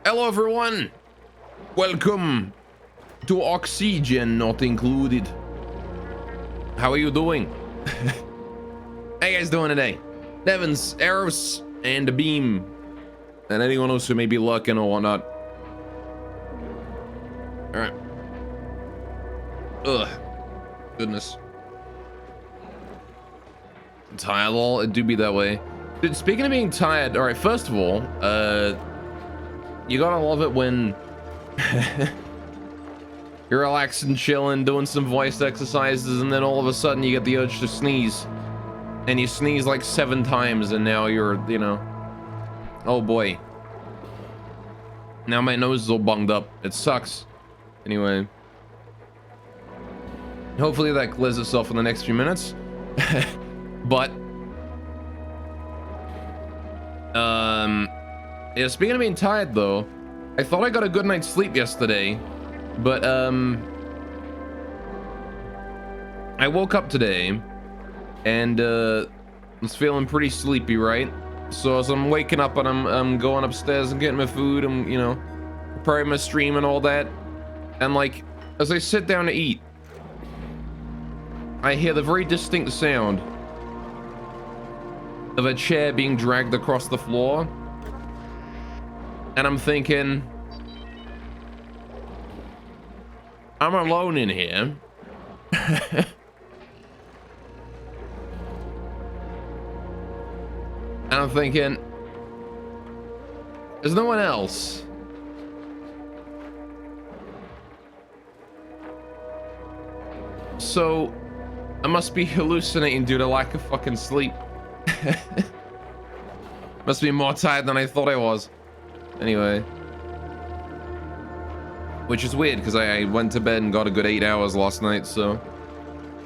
Hello everyone! Welcome to Oxygen Not Included. How are you doing? How you guys doing today? Devins, Eros, and the Beam. And anyone else who may be lurking or whatnot. Alright. Ugh. Goodness. I'm tired, lol. It do be that way. Dude, speaking of being tired, alright, first of all, you gotta love it when you're relaxing, chilling, doing some voice exercises, and then all of a sudden you get the urge to sneeze. And you sneeze like 7 times, and now you're, you know... Oh boy. Now my nose is all bunged up. It sucks. Anyway. Hopefully that clears itself in the next few minutes. But... yeah, speaking of being tired, though, I thought I got a good night's sleep yesterday, but, I woke up today, and, was feeling pretty sleepy, right? So as I'm waking up and I'm going upstairs and getting my food, and, you know, preparing my stream and all that, and, like, as I sit down to eat, I hear the very distinct sound of a chair being dragged across the floor. And I'm thinking, I'm alone in here. And I'm thinking, there's no one else. So, I must be hallucinating due to lack of fucking sleep. Must be more tired than I thought I was. Anyway. Which is weird, because I went to bed and got a good 8 hours last night, so...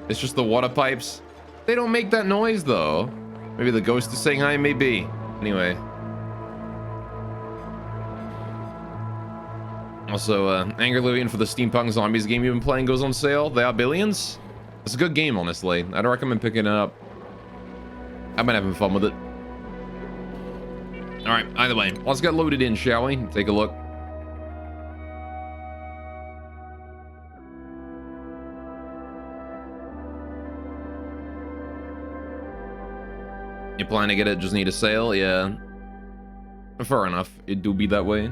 It's just the water pipes. They don't make that noise, though. Maybe the ghost is saying hi, maybe. Anyway. Also, angrily waiting for the Steampunk Zombies game you've been playing goes on sale. They are billions. It's a good game, honestly. I'd recommend picking it up. I've been having fun with it. Alright, either way, let's get loaded in, shall we? Take a look. You plan to get it, just need a sale? Yeah. Fair enough. It do be that way.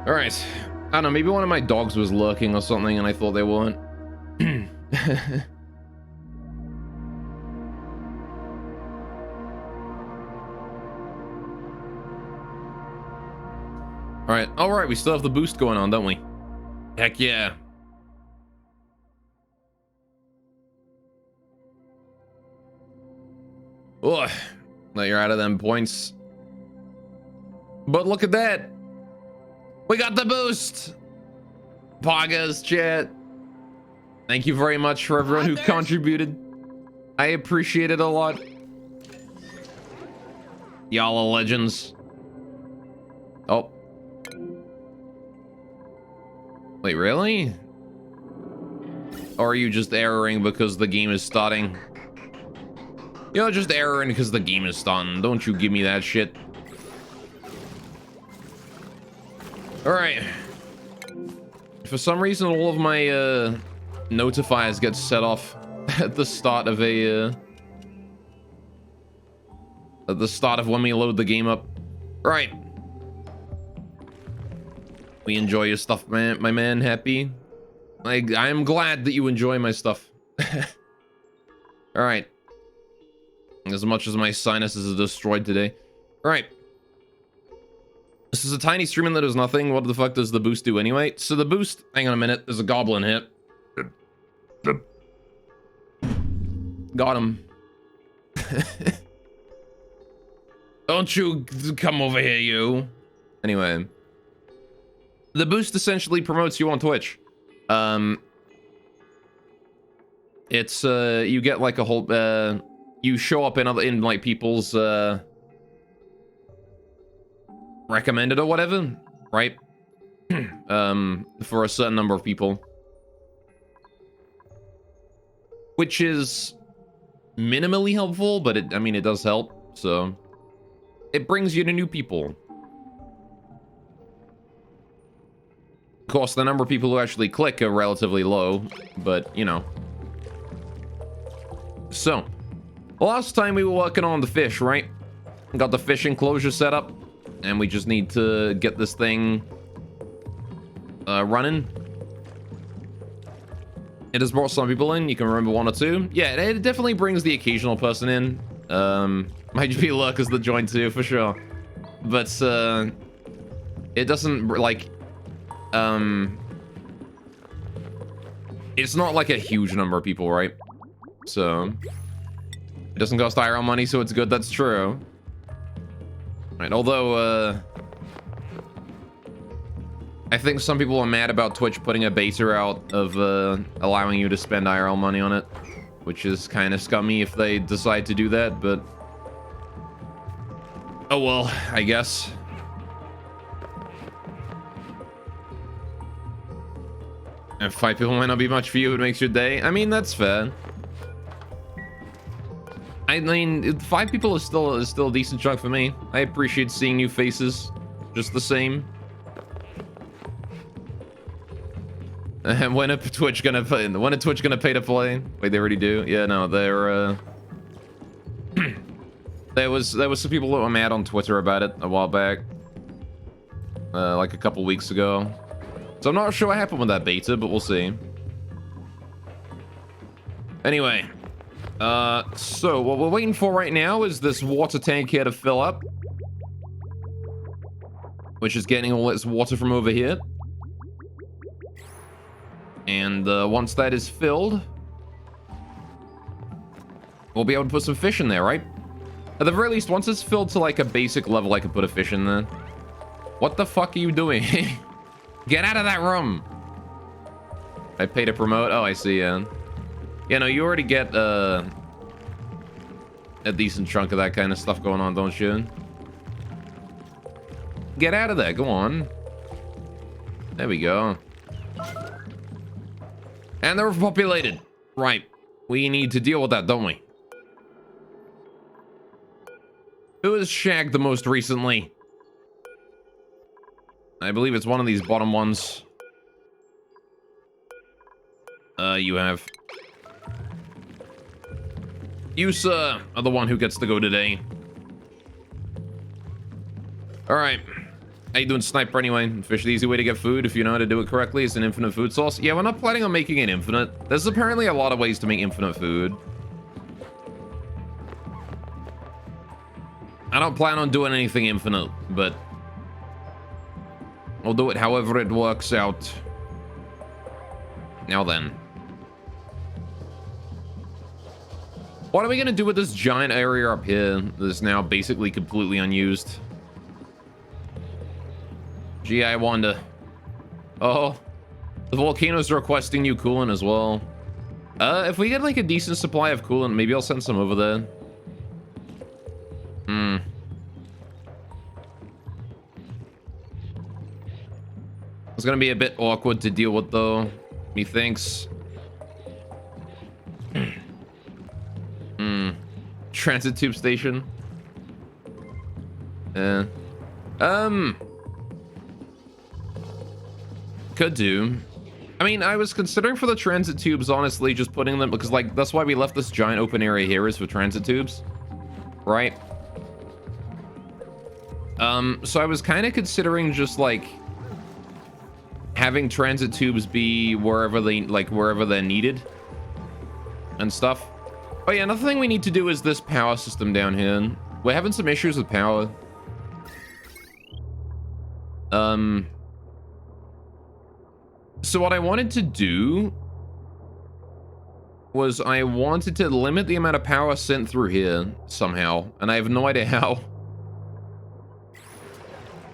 Alright. I don't know, maybe one of my dogs was lurking or something and I thought they weren't. Alright, we still have the boost going on, don't we? Heck yeah. Ugh, now you're out of them points. But look at that. We got the boost. Poggers, chat. Thank you very much for everyone who contributed. I appreciate it a lot. Y'all are legends. Oh. Wait, really? Or are you just erroring because the game is starting? You're just erroring because the game is starting. Don't you give me that shit. Alright. For some reason, all of my notifiers get set off at the start of a... at the start of when we load the game up. Right. We enjoy your stuff, man, my man. Happy? I'm glad that you enjoy my stuff. Alright. As much as my sinuses are destroyed today. Alright. This is a tiny stream and that does nothing. What the fuck does the boost do anyway? So the boost... Hang on a minute. There's a goblin hit. Got him. Don't you come over here, you. Anyway. The boost essentially promotes you on Twitch. It's, you get like a whole, you show up in like people's, recommended or whatever, right? For a certain number of people. Which is minimally helpful, but I mean, it does help, so... it brings you to new people. Of course, the number of people who actually click are relatively low, but, you know. So, last time we were working on the fish, right? Got the fish enclosure set up, and we just need to get this thing running. It has brought some people in. You can remember one or two. Yeah, it definitely brings the occasional person in. Might just be lurkers that join too, for sure. But, it doesn't, like... it's not like a huge number of people, right? So it doesn't cost IRL money, so it's good. That's true. Right, although I think some people are mad about Twitch putting a beta out of allowing you to spend IRL money on it, which is kind of scummy if they decide to do that, but oh well, I guess. And 5 people might not be much for you. It makes your day. I mean, that's fair. I mean, 5 people is still a decent chunk for me. I appreciate seeing new faces, just the same. And when a Twitch gonna pay to play? Wait, they already do? Yeah, no, they're there was some people that were mad on Twitter about it a while back, like a couple weeks ago. So I'm not sure what happened with that beta, but we'll see. Anyway, so what we're waiting for right now is this water tank here to fill up, which is getting all its water from over here. And once that is filled, we'll be able to put some fish in there, right? At the very least, once it's filled to like a basic level, I can put a fish in there. What the fuck are you doing? Get out of that room! I pay to promote. Oh, I see, yeah. Yeah, no, you already get a decent chunk of that kind of stuff going on, don't you? Get out of there, go on. There we go. And they're overpopulated. Right. We need to deal with that, don't we? Who has shagged the most recently? I believe it's one of these bottom ones. You have. You, sir, are the one who gets to go today. Alright. How you doing, Sniper, anyway? Fish, the easy way to get food, if you know how to do it correctly, is an infinite food source. Yeah, we're not planning on making it infinite. There's apparently a lot of ways to make infinite food. I don't plan on doing anything infinite, but I'll do it however it works out. Now then. What are we gonna do with this giant area up here that is now basically completely unused? Gee, I wonder. Oh, the volcanoes are requesting new coolant as well. If we get like a decent supply of coolant, maybe I'll send some over there. It's gonna be a bit awkward to deal with though, methinks. Transit tube station. Could do. I mean, I was considering for the transit tubes, honestly, just putting them, because like that's why we left this giant open area here, is for transit tubes, right? So I was kind of considering just like having transit tubes be wherever they're needed and stuff. Oh yeah, another thing we need to do is this power system down here. We're having some issues with power. So what I wanted to do was I wanted to limit the amount of power sent through here somehow, and I have no idea how.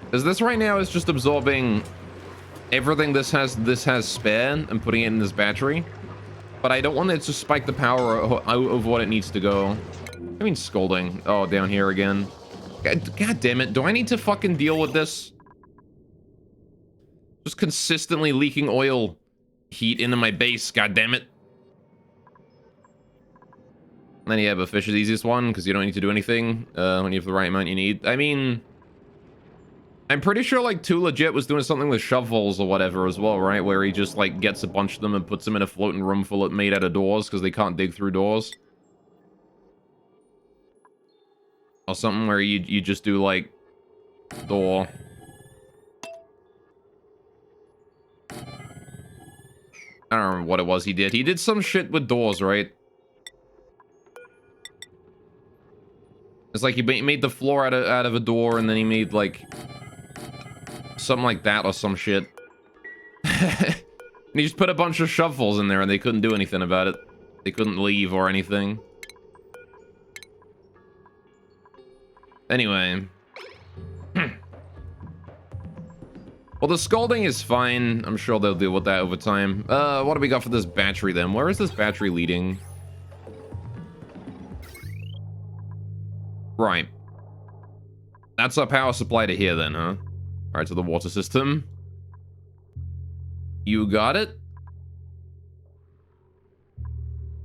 Because this right now is just absorbing everything this has spare and putting it in this battery. But I don't want it to spike the power out of what it needs to go. I mean, scolding. Oh, down here again. God damn it. Do I need to fucking deal with this? Just consistently leaking oil heat into my base. God damn it. And then yeah, but fish is the easiest one because you don't need to do anything when you have the right amount you need. I mean, I'm pretty sure like 2 Legit was doing something with shovels or whatever as well, right? Where he just like gets a bunch of them and puts them in a floating room full of made out of doors because they can't dig through doors. Or something where you just do like door. I don't remember what it was he did. He did some shit with doors, right? It's like he made the floor out of a door, and then he made like something like that or some shit. And he just put a bunch of shovels in there, and they couldn't do anything about it. They couldn't leave or anything. Anyway. Well, the scalding is fine. I'm sure they'll deal with that over time. What do we got for this battery then? Where is this battery leading? Right. That's our power supply to here then, huh? Alright, to the water system. You got it?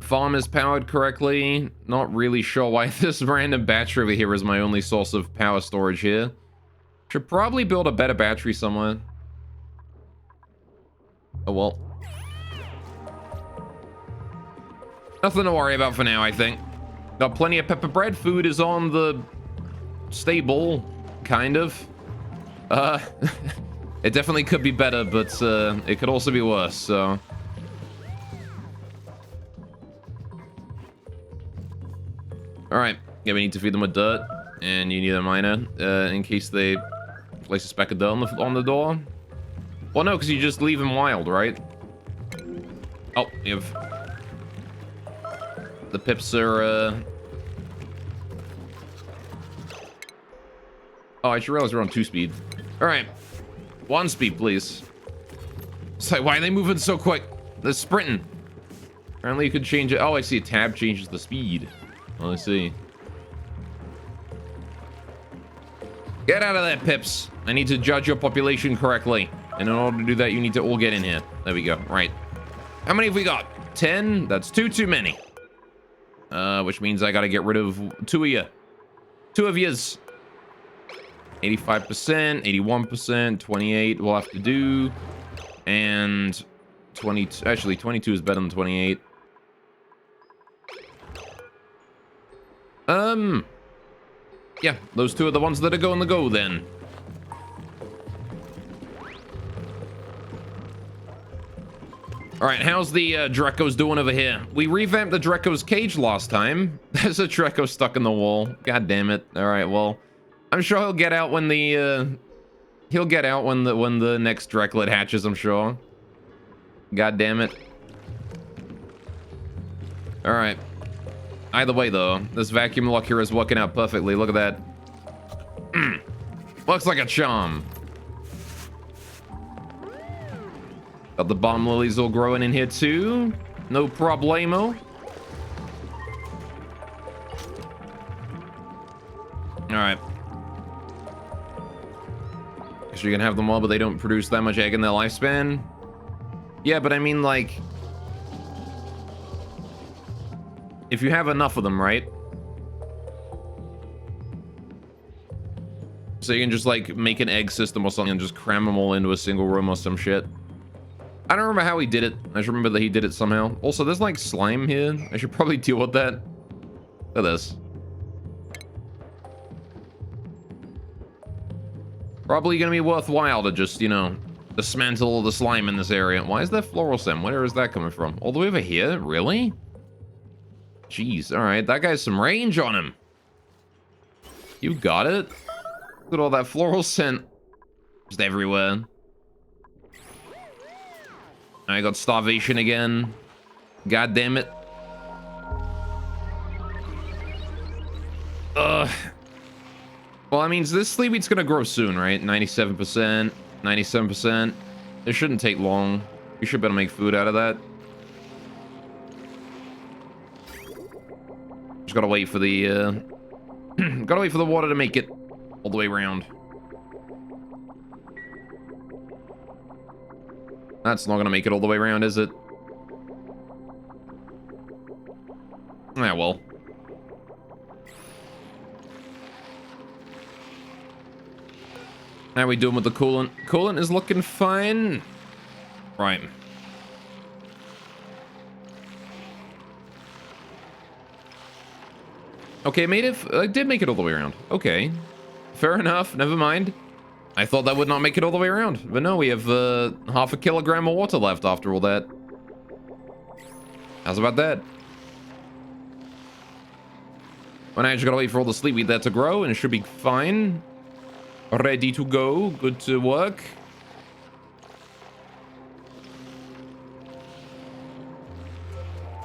Farm is powered correctly. Not really sure why this random battery over here is my only source of power storage here. Should probably build a better battery somewhere. Oh well. Nothing to worry about for now, I think. Got plenty of pepper bread. Food is on the stable, kind of. It definitely could be better, but it could also be worse, so. Alright, yeah, we need to feed them with dirt, and you need a miner in case they place a speck of dirt on the door. Well, no, because you just leave them wild, right? Oh, you have... The pips are, Oh, I just realized we're on 2-speed. Alright. 1 speed, please. It's like, why are they moving so quick? They're sprinting. Apparently you could change it. Oh, I see. A tab changes the speed. Oh, I see. Get out of there, pips. I need to judge your population correctly. And in order to do that, you need to all get in here. There we go. Right. How many have we got? 10? That's 2 too many. Which means I gotta get rid of 2 of you. 2 of yous. 85%, 81%, 28 we'll have to do. And 22, actually 22 is better than 28. Yeah, those 2 are the ones that are going to go then. Alright, how's the Drecos doing over here? We revamped the Drecos cage last time. There's a Dreco stuck in the wall. God damn it. Alright, well, I'm sure he'll get out when the next Dreklet hatches, I'm sure. God damn it. Alright. Either way, though, this vacuum lock here is working out perfectly. Look at that. Looks like a charm. Got the bomb lilies all growing in here, too. No problemo. Alright. So you can have them all, but they don't produce that much egg in their lifespan. Yeah, but I mean, like... if you have enough of them, right? So you can just, like, make an egg system or something and just cram them all into a single room or some shit. I don't remember how he did it. I just remember that he did it somehow. Also, there's, like, slime here. I should probably deal with that. Look at this. Probably gonna be worthwhile to just, you know, dismantle all the slime in this area. Why is there floral stem? Where is that coming from? All the way over here? Really? Jeez, alright. That guy's some range on him. You got it? Look at all that floral scent. Just everywhere. I got starvation again. God damn it. Ugh. Well, I mean, this sleep wheat's gonna grow soon, right? 97%, 97%. It shouldn't take long. You should be able to make food out of that. Just gotta wait for the, gotta wait for the water to make it all the way around. That's not gonna make it all the way around, is it? Yeah, well. How we doing with the coolant? Coolant is looking fine. Right. Okay, I did make it all the way around. Okay. Fair enough. Never mind. I thought that would not make it all the way around. But no, we have half a kilogram of water left after all that. How's about that? Well, now I just gotta wait for all the sleepweed there to grow, and it should be fine. Ready to go. Good to work.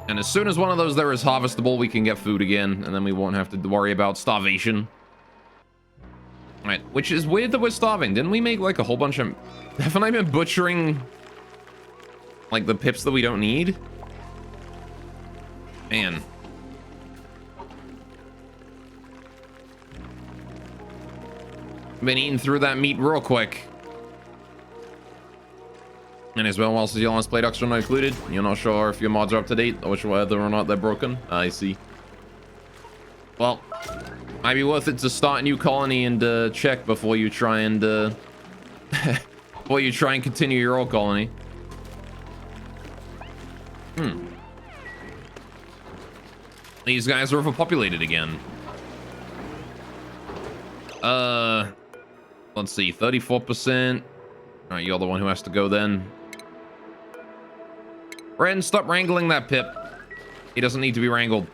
And as soon as one of those there is harvestable, we can get food again, and then we won't have to worry about starvation. Right, which is weird that we're starving. Didn't we make like a whole bunch of... Haven't I been butchering like the pips that we don't need? Man. Been eating through that meat real quick. And as well, whilst your last played extra not included, you're not sure if your mods are up to date or whether or not they're broken. I see. Well, might be worth it to start a new colony and check before you try and continue your old colony. These guys are overpopulated again. Let's see, 34%. All right, you're the one who has to go then. Ren, stop wrangling that pip. He doesn't need to be wrangled.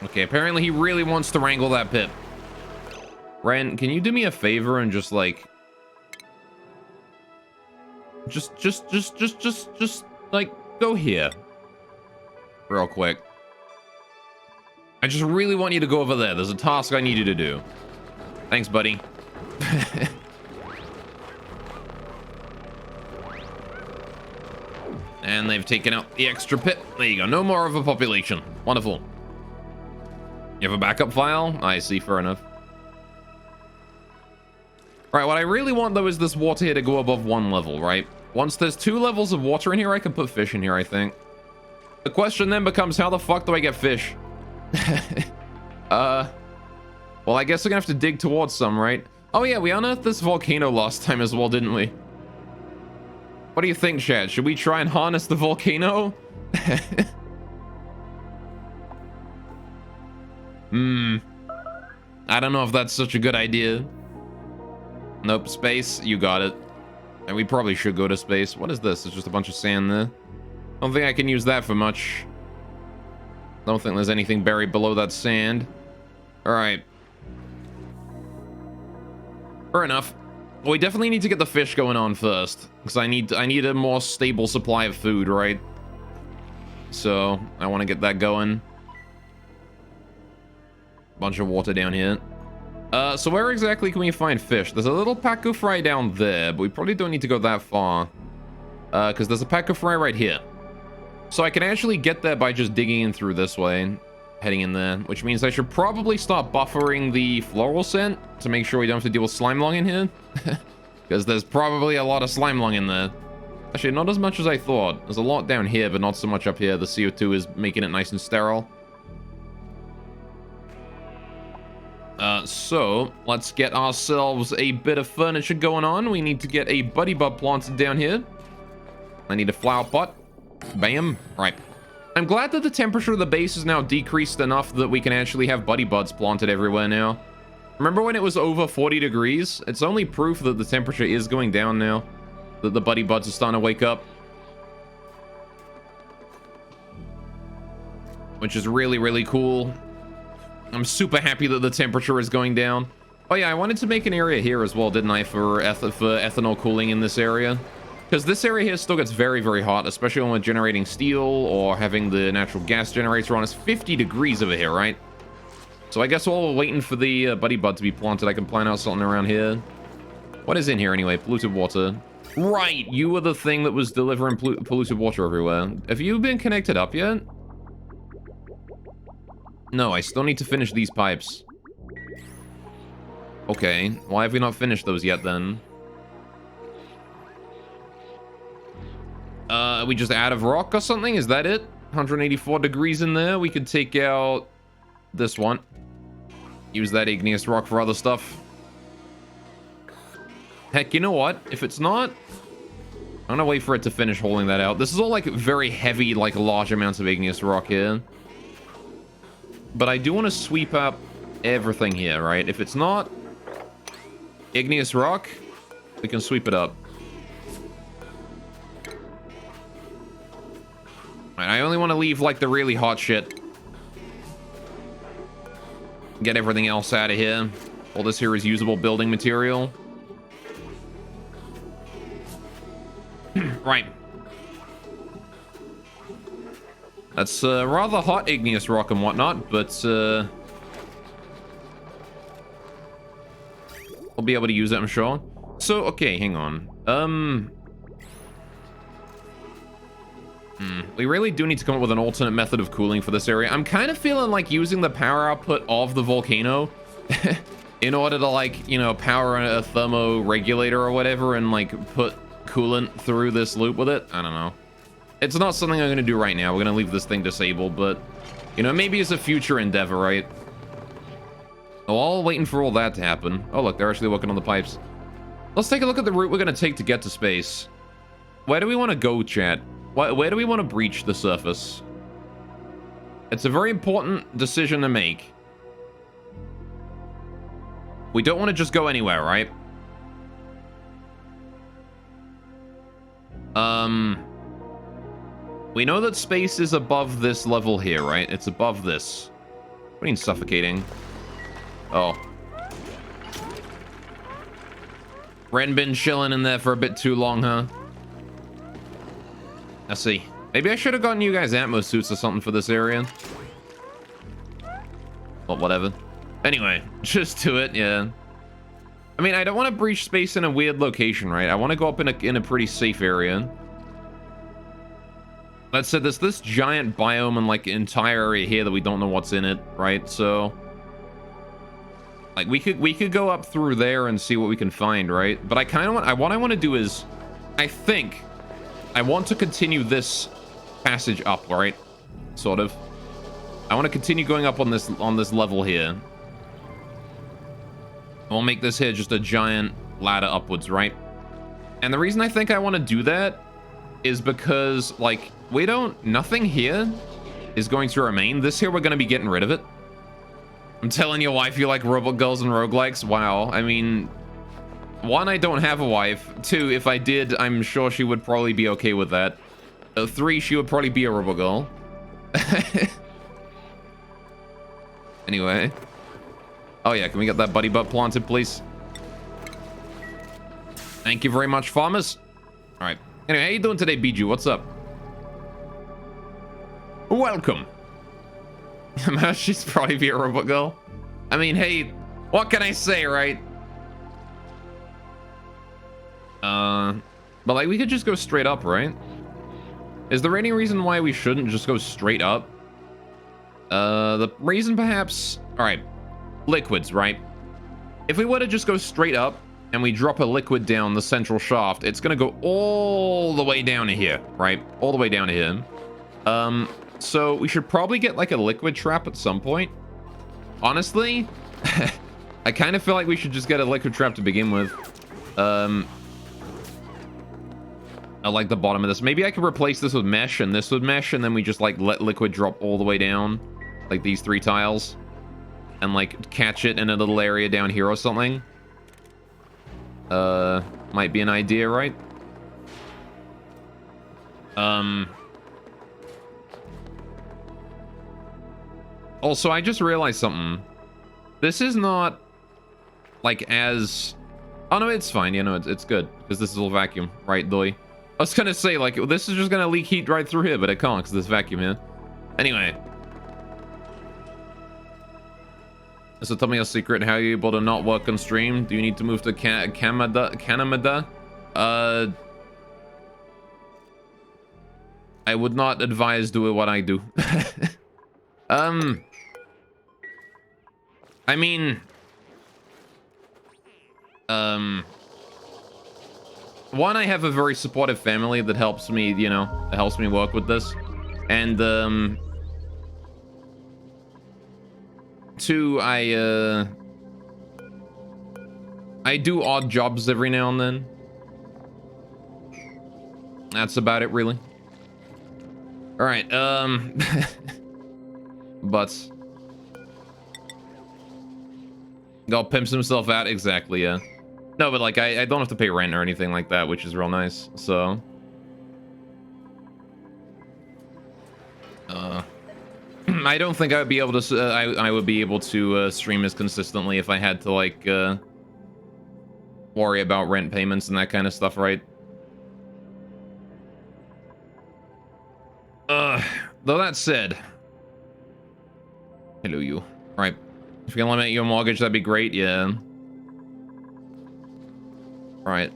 Okay, apparently he really wants to wrangle that pip. Ren, can you do me a favor and just like... Just like, go here. Real quick. I just really want you to go over there. There's a task I need you to do. Thanks, buddy. And they've taken out the extra pit. There you go. No more of a population. Wonderful. You have a backup file? I see. Fair enough. Right, what I really want, though, is this water here to go above 1 level, right? Once there's 2 levels of water in here, I can put fish in here, I think. The question then becomes, how the fuck do I get fish? Well, I guess we're gonna have to dig towards some, right? Oh yeah, we unearthed this volcano last time as well, didn't we? What do you think, Chad? Should we try and harness the volcano? I don't know if that's such a good idea. Nope, space, you got it. And we probably should go to space. What is this? It's just a bunch of sand there. Don't think I can use that for much. Don't think there's anything buried below that sand. Alright. Fair enough. Well, we definitely need to get the fish going on first. Because I need a more stable supply of food, right? So, I want to get that going. Bunch of water down here. So where exactly can we find fish? There's a little Paco Fry down there, but we probably don't need to go that far. Because there's a Paco Fry right here. So I can actually get there by just digging in through this way, heading in there, which means I should probably start buffering the floral scent to make sure we don't have to deal with slime lung in here. Because there's probably a lot of slime lung in there. Actually, not as much as I thought. There's a lot down here, but not so much up here. The CO2 is making it nice and sterile. So let's get ourselves a bit of furniture going on. We need to get a buddy bud planted down here. I need a flower pot. Bam. Right. I'm glad that the temperature of the base is now decreased enough that we can actually have buddy buds planted everywhere now. Remember when it was over 40 degrees? It's only proof that the temperature is going down now. That the buddy buds are starting to wake up. Which is really, really cool. I'm super happy that the temperature is going down. Oh yeah, I wanted to make an area here as well, didn't I, for ethanol cooling in this area? Because this area here still gets very, very hot, especially when we're generating steel or having the natural gas generator on. It's 50 degrees over here, right? So I guess while we're waiting for the buddy bud to be planted, I can plant out something around here. What is in here anyway? Polluted water. Right, you were the thing that was delivering polluted water everywhere. Have you been connected up yet? No, I still need to finish these pipes. Okay, why have we not finished those yet then? We just out of rock or something? Is that it? 184 degrees in there. We could take out this one. Use that igneous rock for other stuff. Heck, you know what? If it's not... I'm gonna wait for it to finish holding that out. This is all, like, very heavy, like, large amounts of igneous rock here. But I do want to sweep up everything here, right? If it's not igneous rock, we can sweep it up. Right, I only want to leave, like, the really hot shit. Get everything else out of here. All this here is usable building material. Right. That's rather hot igneous rock and whatnot, but we'll be able to use it, I'm sure. So, okay, hang on. We really do need to come up with an alternate method of cooling for this area. I'm kind of feeling like using the power output of the volcano in order to, like, you know, power a thermoregulator or whatever and, like, put coolant through this loop with it. I don't know. It's not something I'm going to do right now. We're going to leave this thing disabled, but, you know, maybe it's a future endeavor, right? All waiting for all that to happen. Oh, look, they're actually working on the pipes. Let's take a look at the route we're going to take to get to space. Where do we want to go, chat? Where do we want to breach the surface? It's a very important decision to make. We don't want to just go anywhere, right? We know that space is above this level here, right? It's above this. What do you mean suffocating? Oh. Ren been chilling in there for a bit too long, huh? Let's see. Maybe I should have gotten you guys Atmos suits or something for this area. Well, whatever. Anyway, just do it, yeah. I mean, I don't want to breach space in a weird location, right? I want to go up in a pretty safe area. That said, there's this giant biome and, like, entire area here that we don't know what's in it, right? So, like, we could go up through there and see what we can find, right? But I kind of want... what I want to do is... I think... I want to continue this passage up, right? Sort of. I want to continue going up on this level here. We'll make this here just a giant ladder upwards, right? And the reason I think I want to do that is because, like, nothing here is going to remain. This here, we're going to be getting rid of it. I'm telling your wife you like robot girls and roguelikes? Wow. I mean, one, I don't have a wife. Two, if I did, I'm sure she would probably be okay with that. Three, she would probably be a robot girl. Anyway. Oh yeah, can we get that buddy butt planted, please? Thank you very much, farmers. All right. Anyway, how you doing today, Biju? What's up? Welcome. She's probably be a robot girl. I mean, hey, what can I say, right? But like, we could just go straight up, right? Is there any reason why we shouldn't just go straight up? The reason perhaps... All right, liquids, right? If we were to just go straight up and we drop a liquid down the central shaft, it's gonna go all the way down to here, right? All the way down to here. So we should probably get like a liquid trap at some point. Honestly, I kind of feel like we should just get a liquid trap to begin with. I like the bottom of this. Maybe I could replace this with mesh and this with mesh, and then we just like let liquid drop all the way down, like these 3 tiles, and like catch it in a little area down here or something. Might be an idea, right? Also, I just realized something. This is not like as... Oh no, it's fine. You know, it's good because this is all vacuum, right, Doy? I was gonna say, like, this is just gonna leak heat right through here, but it can't because this vacuum here. Anyway. So tell me a secret. How are you able to not work on stream? Do you need to move to Canada? I would not advise doing what I do. I mean... One, I have a very supportive family that helps me, you know, that helps me work with this. And, Two, I do odd jobs every now and then. That's about it, really. All right, but God pimps himself out, exactly, yeah. No, but like, I don't have to pay rent or anything like that, which is real nice, so. I don't think I would be able to, I would be able to stream as consistently if I had to, like, worry about rent payments and that kind of stuff, right? Though that said, hello you. Right, if you can limit your mortgage, that'd be great. Yeah. Right.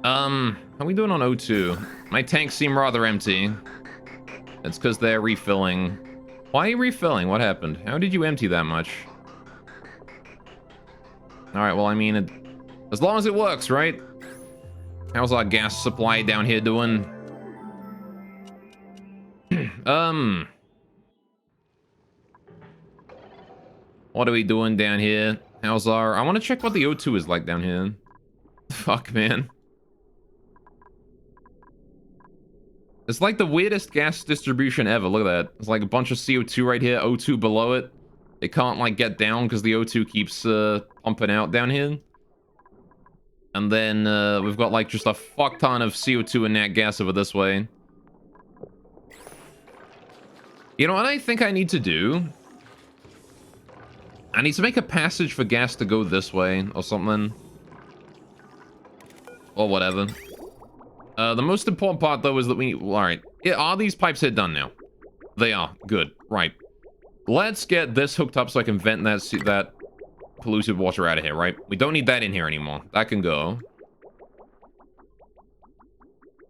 How are we doing on O2? My tanks seem rather empty. It's because they're refilling. Why are you refilling? What happened? How did you empty that much? All right. Well, I mean, as long as it works, right? How's our gas supply down here doing? What are we doing down here? How's our... I want to check what the O2 is like down here. Fuck, man. It's like the weirdest gas distribution ever. Look at that. It's like a bunch of CO2 right here, O2 below it. It can't, like, get down because the O2 keeps pumping out down here. And then we've got, like, just a fuck ton of CO2 and nat gas over this way. You know what I think I need to do? I need to make a passage for gas to go this way or something. Or whatever. The most important part, though, is that we... Alright. Yeah, are these pipes here done now? They are. Good. Right. Let's get this hooked up so I can vent that polluted water out of here, right? We don't need that in here anymore. That can go.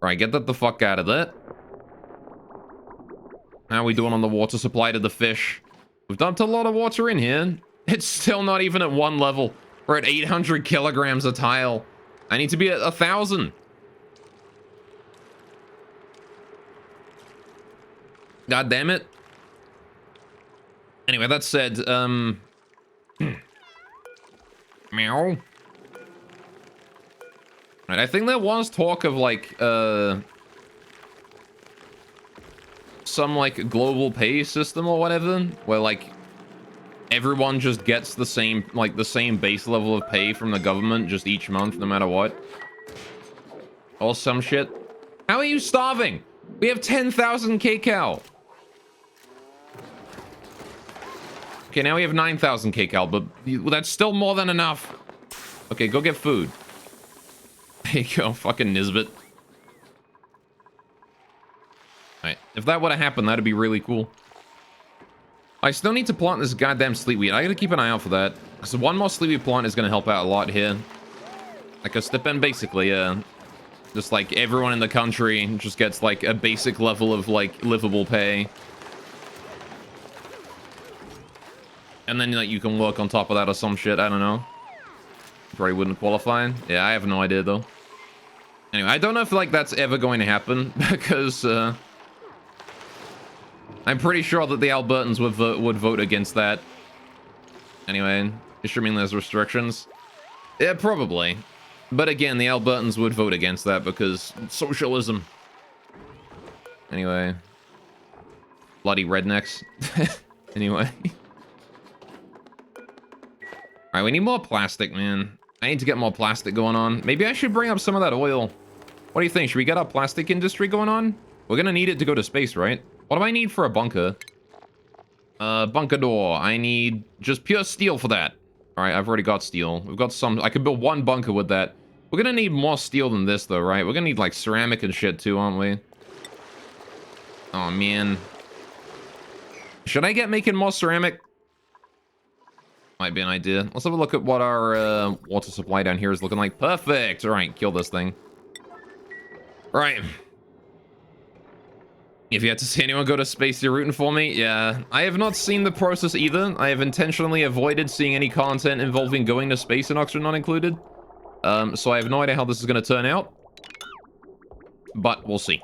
Alright, get that the fuck out of there. How are we doing on the water supply to the fish? We've dumped a lot of water in here. It's still not even at 1 level. We're at 800 kilograms a tile. I need to be at 1,000. God damn it. Anyway, that said, meow. Right, I think there was talk of, like, some, like, global pay system or whatever, where, like, everyone just gets the same, like, the same base level of pay from the government just each month, no matter what. Or some shit. How are you starving? We have 10,000 kcal. Okay, now we have 9,000 kcal, but that's still more than enough. Okay, go get food. There you go, fucking Nisbet. Alright, if that would have happened, that'd be really cool. I still need to plant this goddamn sleepweed. I gotta keep an eye out for that. Because one more sleepweed plant is gonna help out a lot here. Like a stipend, basically, just like everyone in the country just gets like a basic level of like livable pay. And then like you can work on top of that or some shit, I don't know. Probably wouldn't qualify. Yeah, I have no idea though. Anyway, I don't know if like that's ever going to happen because I'm pretty sure that the Albertans would vote against that. Anyway, assuming there's restrictions. Yeah, probably. But again, the Albertans would vote against that because socialism. Anyway. Bloody rednecks. Anyway. Alright, we need more plastic, man. I need to get more plastic going on. Maybe I should bring up some of that oil. What do you think? Should we get our plastic industry going on? We're gonna need it to go to space, right? What do I need for a bunker? Bunker door. I need just pure steel for that. Alright, I've already got steel. We've got some... I could build one bunker with that. We're gonna need more steel than this, though, right? We're gonna need, like, ceramic and shit, too, aren't we? Oh, man. Should I get making more ceramic? Might be an idea. Let's have a look at what our water supply down here is looking like. Perfect! Alright, kill this thing. Right. If you had to see anyone go to space, you're rooting for me? Yeah. I have not seen the process either. I have intentionally avoided seeing any content involving going to space in Oxford Not Included. So I have no idea how this is going to turn out. But we'll see.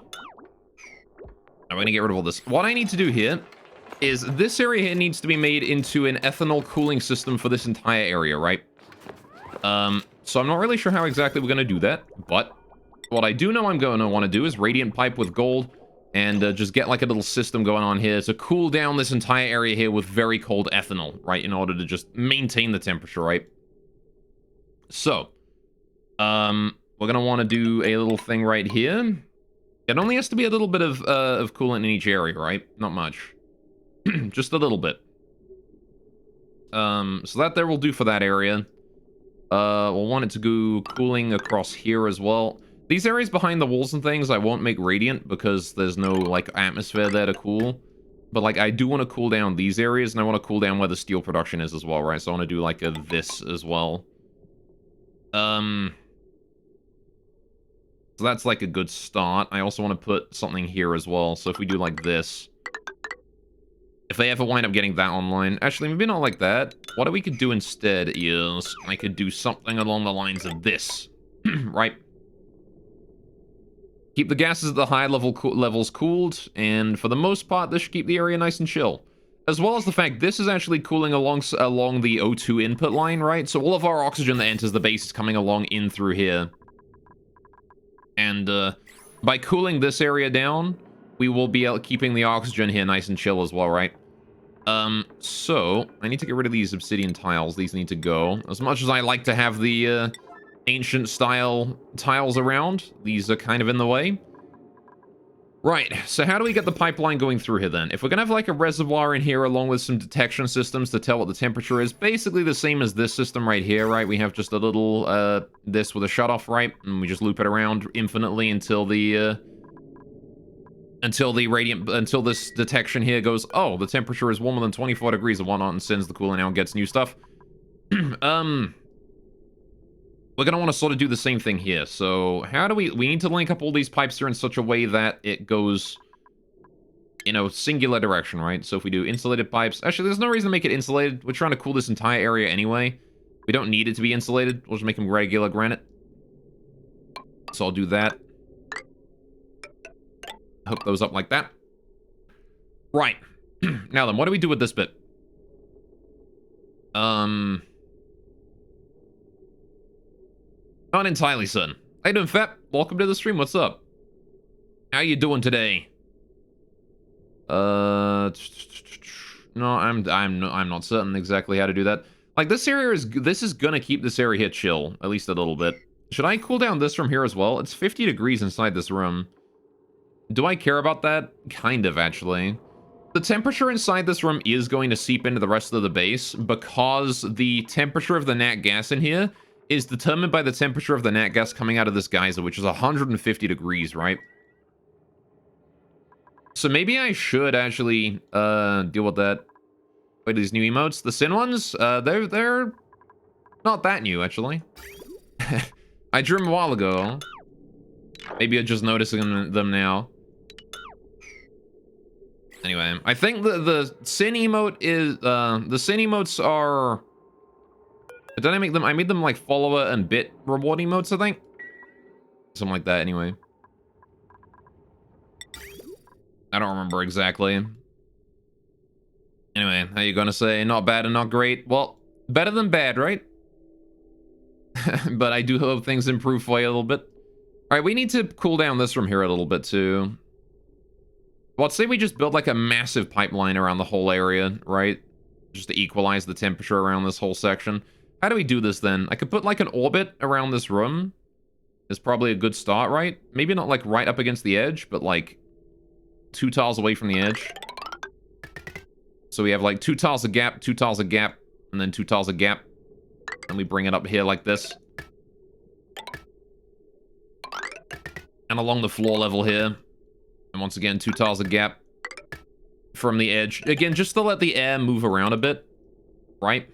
I'm going to get rid of all this. What I need to do here is this area here needs to be made into an ethanol cooling system for this entire area, right? So I'm not really sure how exactly we're going to do that, but what I do know I'm going to want to do is radiant pipe with gold and just get like a little system going on here to cool down this entire area here with very cold ethanol, right? In order to just maintain the temperature, right? So, we're going to want to do a little thing right here. It only has to be a little bit of coolant in each area, right? Not much. Just a little bit. So that there will do for that area. We'll want it to go cooling across here as well. These areas behind the walls and things, I won't make radiant because there's no, like, atmosphere there to cool. But, like, I do want to cool down these areas, and I want to cool down where the steel production is as well, right? So I want to do, like, this as well. So that's, like, a good start. I also want to put something here as well. So if we do, like, this... If they ever wind up getting that online... Actually, maybe not like that. What we could do instead is... I could do something along the lines of this. Right? Keep the gases at the high levels cooled, and for the most part, this should keep the area nice and chill. As well as the fact this is actually cooling along the O2 input line, right? So all of our oxygen that enters the base is coming along in through here. And by cooling this area down, we will be keeping the oxygen here nice and chill as well, right? So I need to get rid of these obsidian tiles. These need to go. As much as I like to have the ancient style tiles around, these are kind of in the way. Right, so how do we get the pipeline going through here then? If we're gonna have like a reservoir in here along with some detection systems to tell what the temperature is, basically the same as this system right here, right? We have just a little this with a shutoff, right? And we just loop it around infinitely until the until this detection here goes, oh, the temperature is warmer than 24 degrees and whatnot, and sends the cooling out and gets new stuff. We're going to want to sort of do the same thing here. So how do we need to link up all these pipes here in such a way that it goes, you know, singular direction, right? So if we do insulated pipes, actually, there's no reason to make it insulated. We're trying to cool this entire area anyway. We don't need it to be insulated. We'll just make them regular granite. So I'll do that. Hook those up like that. Right. Now then, what do we do with this bit? Not entirely certain. How you doing, Fat? Welcome to the stream. What's up? How you doing today? No, I'm not certain exactly how to do that. Like this is gonna keep this area here chill, at least a little bit. Should I cool down this from here as well? It's 50 degrees inside this room. Do I care about that? Kind of, actually. The temperature inside this room is going to seep into the rest of the base because the temperature of the nat gas in here is determined by the temperature of the nat gas coming out of this geyser, which is 150 degrees, right? So maybe I should actually deal with that. Wait, these new emotes? The Sin ones? They're not that new, actually. I drew them a while ago. Maybe I'm just noticing them now. Anyway, I think the Sin emote is... the Sin emotes are... Did I make them? I made them like follower and bit reward emotes, I think. Something like that, anyway. I don't remember exactly. Anyway, how you gonna say? Not bad and not great? Well, better than bad, right? But I do hope things improve for you a little bit. Alright, we need to cool down this room here a little bit, too. Well, let's say we just build like a massive pipeline around the whole area, right? Just to equalize the temperature around this whole section. How do we do this then? I could put like an orbit around this room. Is probably a good start, right? Maybe not like right up against the edge, but like 2 tiles away from the edge. So we have like 2 tiles a gap, 2 tiles a gap, and then 2 tiles a gap. And we bring it up here like this. And along the floor level here. And once again, 2 tiles a gap from the edge. Again, just to let the air move around a bit, right?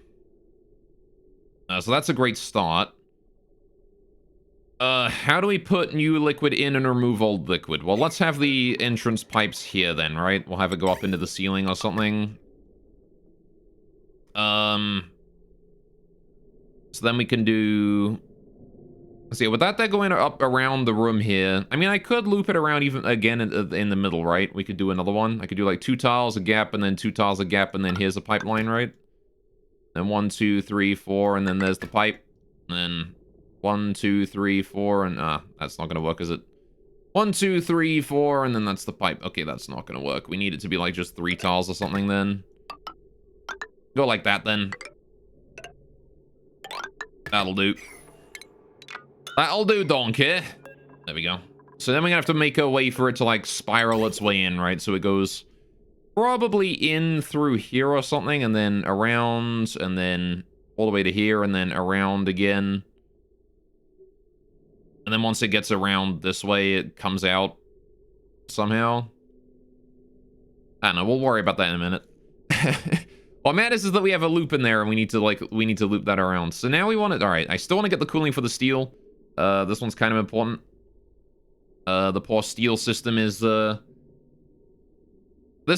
So that's a great start. How do we put new liquid in and remove old liquid? Well, let's have the entrance pipes here then, right? We'll have it go up into the ceiling or something. So then we can do Let's see, with that going up around the room here, I mean, I could loop it around even again in the middle, right? We could do another one. I could do like 2 tiles, a gap, and then 2 tiles, a gap, and then here's a pipeline, right? Then 1, 2, 3, 4, and then there's the pipe. And then 1, 2, 3, 4, and that's not gonna work, is it? 1, 2, 3, 4, and then that's the pipe. Okay, that's not gonna work. We need it to be like just 3 tiles or something then. Go like that then. That'll do. That'll do, donkey. There we go. So then we're gonna have to make a way for it to like spiral its way in, right? So it goes probably in through here or something, and then around, and then all the way to here, and then around again. And then once it gets around this way, it comes out somehow. I don't know, we'll worry about that in a minute. What matters is that we have a loop in there, and we need to loop that around. So now we want it. All right, I still want to get the cooling for the steel. This one's kind of important. The poor steel system is this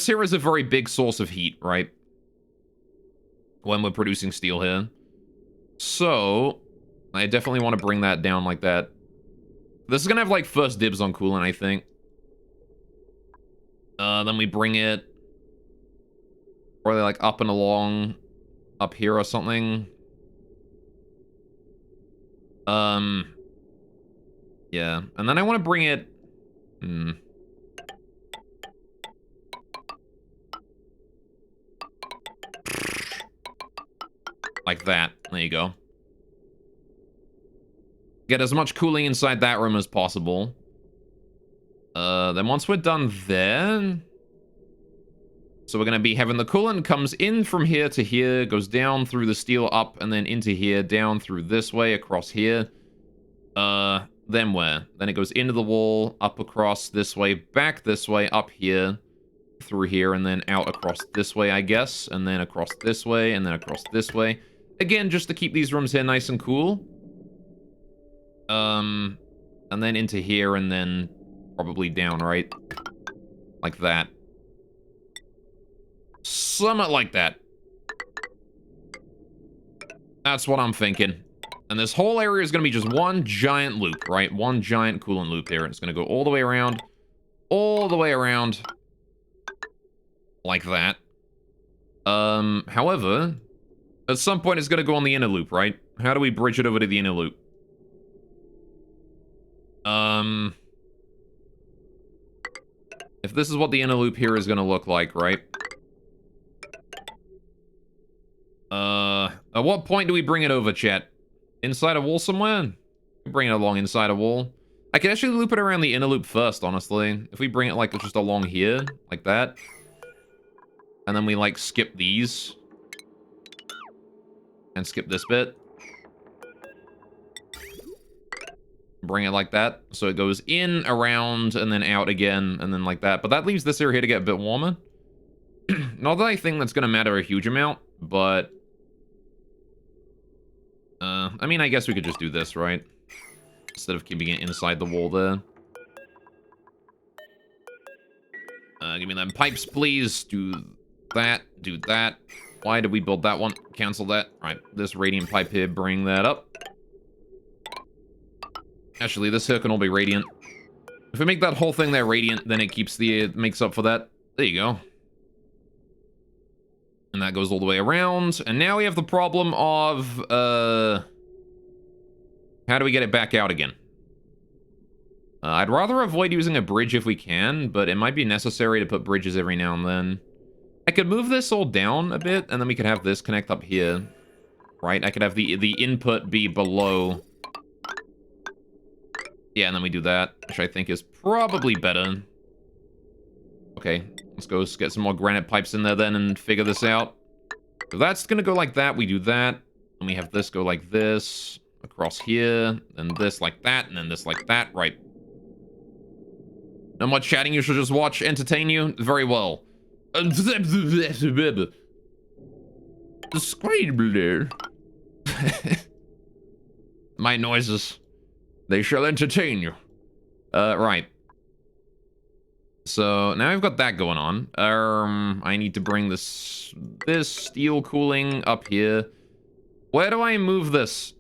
here is a very big source of heat, right? When we're producing steel here. So I definitely want to bring that down like that. This is gonna have like first dibs on coolant, I think. Then we bring it probably like up and along up here or something. Yeah, and then I want to bring it like that. There you go. Get as much cooling inside that room as possible. Then once we're done there, so we're going to be having the coolant comes in from here to here, goes down through the steel up, and then into here, down through this way, across here. Then where? Then it goes into the wall, up across this way, back this way, up here, through here, and then out across this way, I guess. And then across this way, and then across this way. Again, just to keep these rooms here nice and cool. And then into here, and then probably down, right? Like that. Somewhat like that. That's what I'm thinking. And this whole area is going to be just one giant loop, right? One giant coolant loop here. It's going to go all the way around. All the way around. Like that. However, at some point it's going to go on the inner loop, right? How do we bridge it over to the inner loop? If this is what the inner loop here is going to look like, right? At what point do we bring it over, chat? Inside a wall somewhere? Bring it along inside a wall. I could actually loop it around the inner loop first, honestly. If we bring it, like, just along here, like that. And then we, like, skip these. And skip this bit. Bring it like that. So it goes in, around, and then out again, and then like that. But that leaves this area here to get a bit warmer. Not that I think that's going to matter a huge amount, but... I mean, I guess we could just do this, right? Instead of keeping it inside the wall there. Give me them pipes, please. Do that. Do that. Why did we build that one? Cancel that. Right, this radiant pipe here, bring that up. Actually, this here can all be radiant. If we make that whole thing there radiant, then it keeps it makes up for that. There you go. And that goes all the way around. And now we have the problem of, how do we get it back out again? I'd rather avoid using a bridge if we can, but it might be necessary to put bridges every now and then. I could move this all down a bit, and then we could have this connect up here. Right? I could have the input be below. Yeah, and then we do that, which I think is probably better. Okay, let's go get some more granite pipes in there then and figure this out. So that's gonna go like that, we do that. And we have this go like this, across here, and this like that, and then this like that, right. No much chatting, you should just watch, entertain you. Very well. The screen. My noises. They shall entertain you. Right. So, now I've got that going on. I need to bring this steel cooling up here. Where do I move this?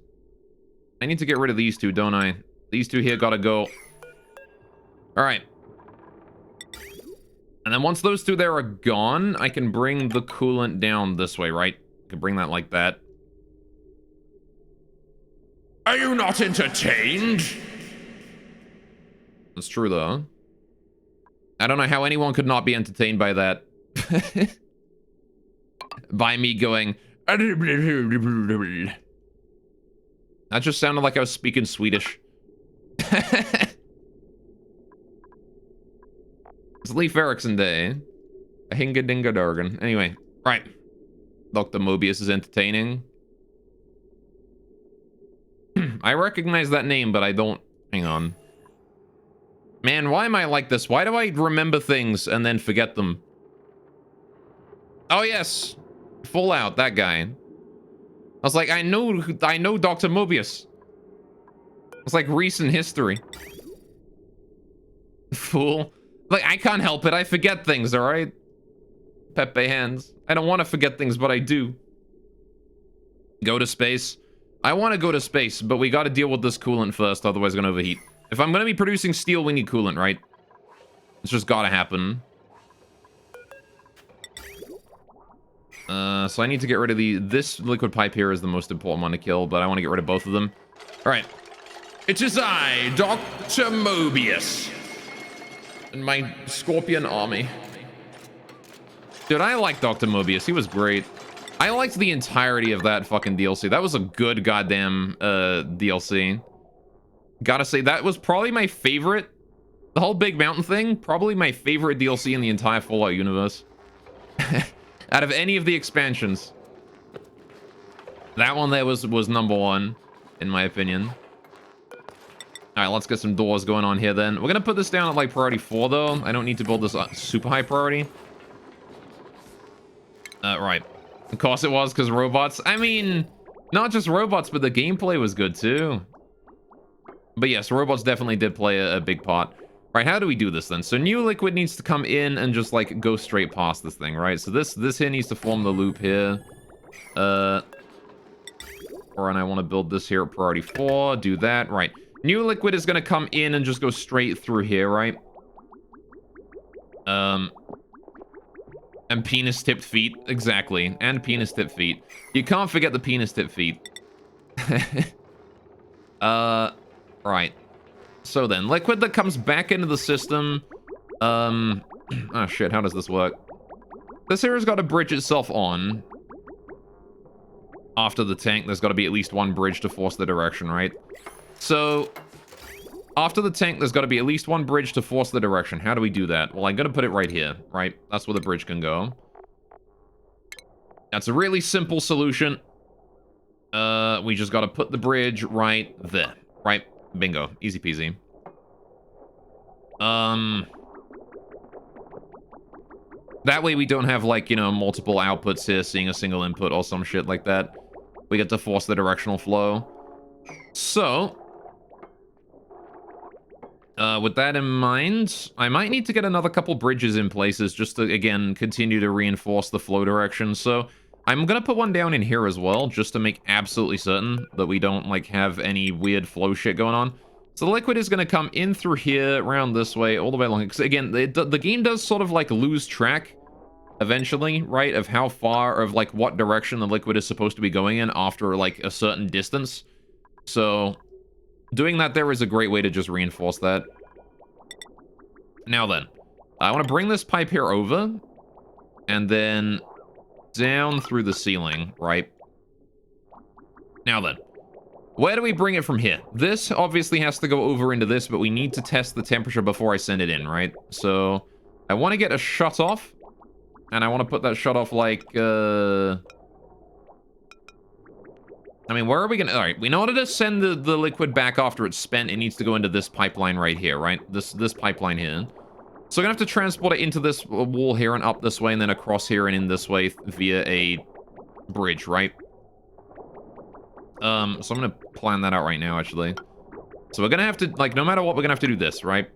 I need to get rid of these two, don't I? These two here gotta go. Alright. And then once those two there are gone, I can bring the coolant down this way, right? I can bring that like that. Are you not entertained? That's true, though. I don't know how anyone could not be entertained by that. By me going... That just sounded like I was speaking Swedish. It's Leif Erikson Day. A hinga dinga dargan. Anyway, right. Dr. Mobius is entertaining. I recognize that name, but I don't... Hang on. Man, why am I like this? Why do I remember things and then forget them? Oh, yes. Fallout, that guy. I was like, I know Dr. Mobius. It's like recent history. Fool. Like, I can't help it. I forget things, alright? Pepe hands. I don't want to forget things, but I do. Go to space. I want to go to space, but we got to deal with this coolant first, otherwise it's going to overheat. If I'm going to be producing steel, we need coolant, right? It's just got to happen. So I need to get rid of this liquid pipe here is the most important one to kill, but I want to get rid of both of them. Alright. It is I, Dr. Mobius. And my Scorpion army. Dude, I like Dr. Mobius. He was great. I liked the entirety of that fucking DLC. That was a good goddamn DLC. Gotta say, that was probably my favorite. The whole Big Mountain thing, probably my favorite DLC in the entire Fallout universe. Out of any of the expansions. That one there was number one, in my opinion. Alright, let's get some doors going on here then. We're gonna put this down at like priority 4 though. I don't need to build this super high priority. Right. Of course it was, because robots. I mean, not just robots, but the gameplay was good too. But yes, robots definitely did play a big part. Right, how do we do this then? So new liquid needs to come in and just like go straight past this thing, right? So this here needs to form the loop here. And I want to build this here at priority 4. Do that, right. New liquid is going to come in and just go straight through here, right? And penis-tipped feet. Exactly. And penis-tipped feet. You can't forget the penis-tipped feet. Right. So then, liquid that comes back into the system. Oh shit, how does this work? This here has got to bridge itself on. After the tank, there's got to be at least one bridge to force the direction, right? So, after the tank, there's got to be at least one bridge to force the direction. How do we do that? Well, I'm going to put it right here, right? That's where the bridge can go. That's a really simple solution. We just got to put the bridge right there, right? Bingo. Easy peasy. That way we don't have, like, you know, multiple outputs here, seeing a single input or some shit like that. We get to force the directional flow. So, with that in mind, I might need to get another couple bridges in places just to, again, continue to reinforce the flow direction. So, I'm gonna put one down in here as well, just to make absolutely certain that we don't, like, have any weird flow shit going on. So the liquid is gonna come in through here, around this way, all the way along. Because, again, the game does sort of, like, lose track, eventually, right, of how far, of, like, what direction the liquid is supposed to be going in after, like, a certain distance. So, doing that there is a great way to just reinforce that. Now then, I want to bring this pipe here over, and then down through the ceiling, right? Now then, where do we bring it from here? This obviously has to go over into this, but we need to test the temperature before I send it in, right? So, I want to get a shut off, and I want to put that shut off like, I mean, where are we gonna... Alright, in order to send the liquid back after it's spent, it needs to go into this pipeline right here, right? This pipeline here. So I'm gonna have to transport it into this wall here and up this way, and then across here and in this way via a bridge, right? So I'm gonna plan that out right now, actually. So we're gonna have to, like, no matter what, we're gonna have to do this, right?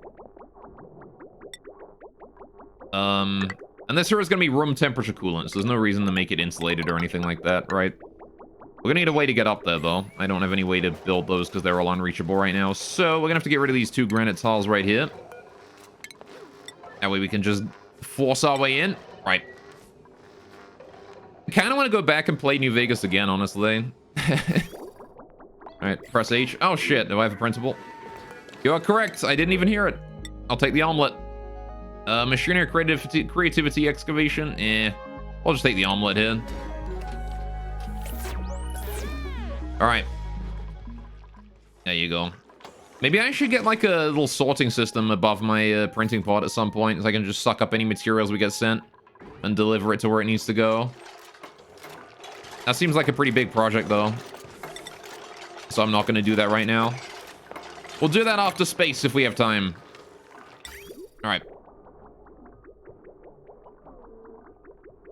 And this here is gonna be room temperature coolant, so there's no reason to make it insulated or anything like that, right? We're gonna need a way to get up there, though. I don't have any way to build those because they're all unreachable right now. So we're gonna have to get rid of these 2 granite tiles right here. That way we can just force our way in. Right. I kind of want to go back and play New Vegas again, honestly. Alright, press H. Oh, shit. Do I have a principal? You are correct. I didn't even hear it. I'll take the omelet. Machinery, creativity, excavation. I'll just take the omelet here. Alright. There you go. Maybe I should get like a little sorting system above my printing pod at some point, so I can just suck up any materials we get sent and deliver it to where it needs to go. That seems like a pretty big project, though. So I'm not going to do that right now. We'll do that after space if we have time. Alright.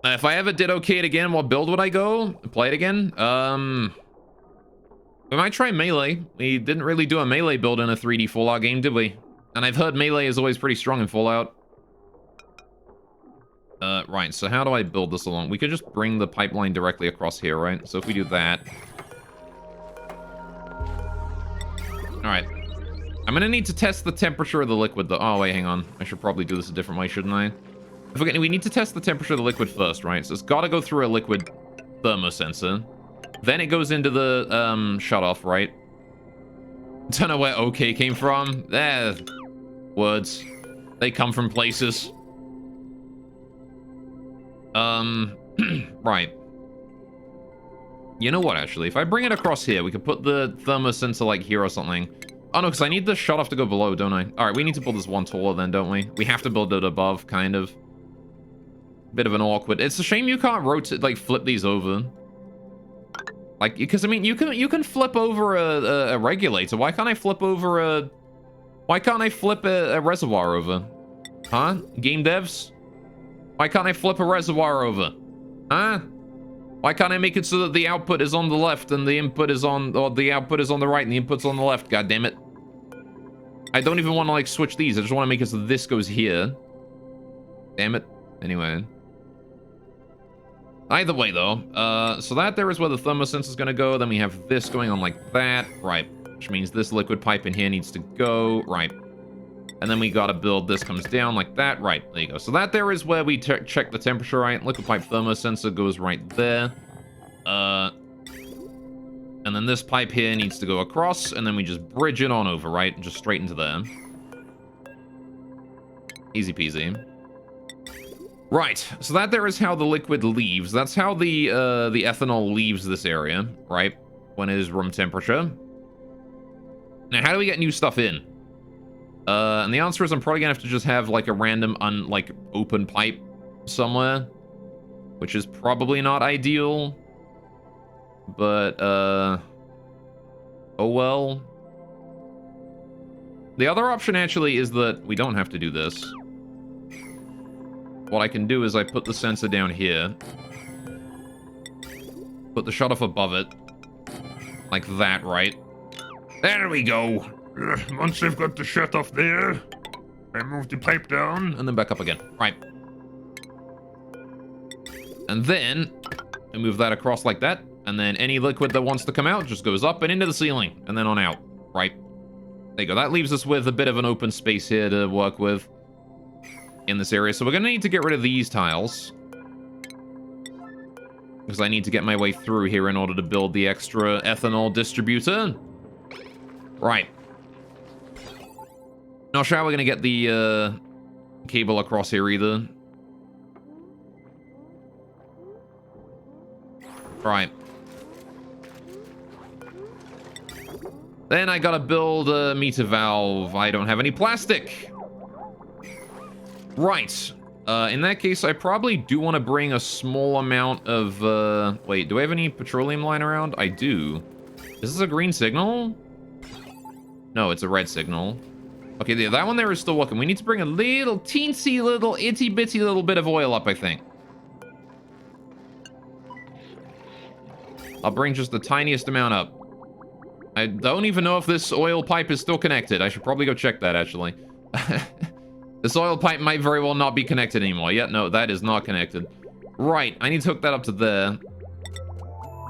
If I ever did okay it again, what build would I go? Play it again? We might try Melee. We didn't really do a Melee build in a 3D Fallout game, did we? And I've heard Melee is always pretty strong in Fallout. Right, so how do I build this along? We could just bring the pipeline directly across here, right? So if we do that... Alright. I'm gonna need to test the temperature of the liquid, though. Oh, wait, hang on. I should probably do this a different way, shouldn't I? We need to test the temperature of the liquid first, right? So it's gotta go through a liquid thermosensor. Then it goes into the, shutoff, right? Don't know where OK came from. Words. They come from places. Right. You know what, actually? If I bring it across here, we could put the thermosensor, like, here or something. Oh, no, because I need the shutoff to go below, don't I? Alright, we need to build this one taller then, don't we? We have to build it above, kind of. Bit of an awkward... It's a shame you can't rotate, like, flip these over. Like, because, I mean, you can flip over a regulator. Why can't I flip over a... Why can't I flip a reservoir over? Huh? Game devs? Why can't I flip a reservoir over? Huh? Why can't I make it so that the output is on the left and the input is on... Or the output is on the right and the input's on the left? God damn it. I don't even want to, like, switch these. I just want to make it so this goes here. Damn it. Anyway... Either way, though, so that there is where the thermosensor is going to go. Then we have this going on like that. Right. Which means this liquid pipe in here needs to go. Right. And then we got to build this comes down like that. Right. There you go. So that there is where we check the temperature, right? Liquid pipe thermosensor goes right there. And then this pipe here needs to go across. And then we just bridge it on over, right? Just straight into there. Easy peasy. Right, so that there is how the liquid leaves. That's how the ethanol leaves this area, right? When it is room temperature. Now, how do we get new stuff in? And the answer is I'm probably gonna have to just have like a random open pipe somewhere, which is probably not ideal. But oh well. The other option actually is that we don't have to do this. What I can do is I put the sensor down here. Put the shutoff above it. Like that, right? There we go. Once I've got the shutoff there, I move the pipe down. And then back up again. Right. And then I move that across like that. And then any liquid that wants to come out just goes up and into the ceiling. And then on out. Right. There you go. That leaves us with a bit of an open space here to work with. In this area, so we're gonna need to get rid of these tiles because I need to get my way through here in order to build the extra ethanol distributor. Right. Not sure how we're gonna get the cable across here either. Right. Then I gotta build a meter valve. I don't have any plastic. Right. In that case, I probably do want to bring a small amount of, wait, do I have any petroleum lying around? I do. Is this a green signal? No, it's a red signal. Okay, that one there is still working. We need to bring a little teensy little itty bitty little bit of oil up, I think. I'll bring just the tiniest amount up. I don't even know if this oil pipe is still connected. I should probably go check that, actually. This oil pipe might very well not be connected anymore. Yeah, no, that is not connected. Right, I need to hook that up to there.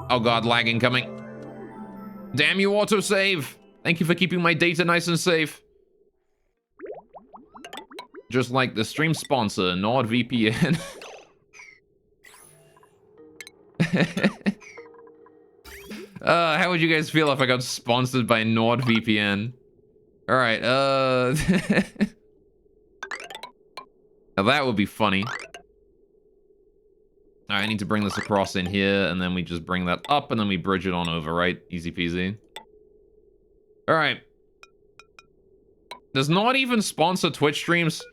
Oh god, lagging coming. Damn you, autosave. Thank you for keeping my data nice and safe. Just like the stream sponsor, NordVPN. How would you guys feel if I got sponsored by NordVPN? Alright, now that would be funny. Alright, I need to bring this across in here, and then we just bring that up, and then we bridge it on over, right? Easy peasy. Alright. Does not even sponsor Twitch streams?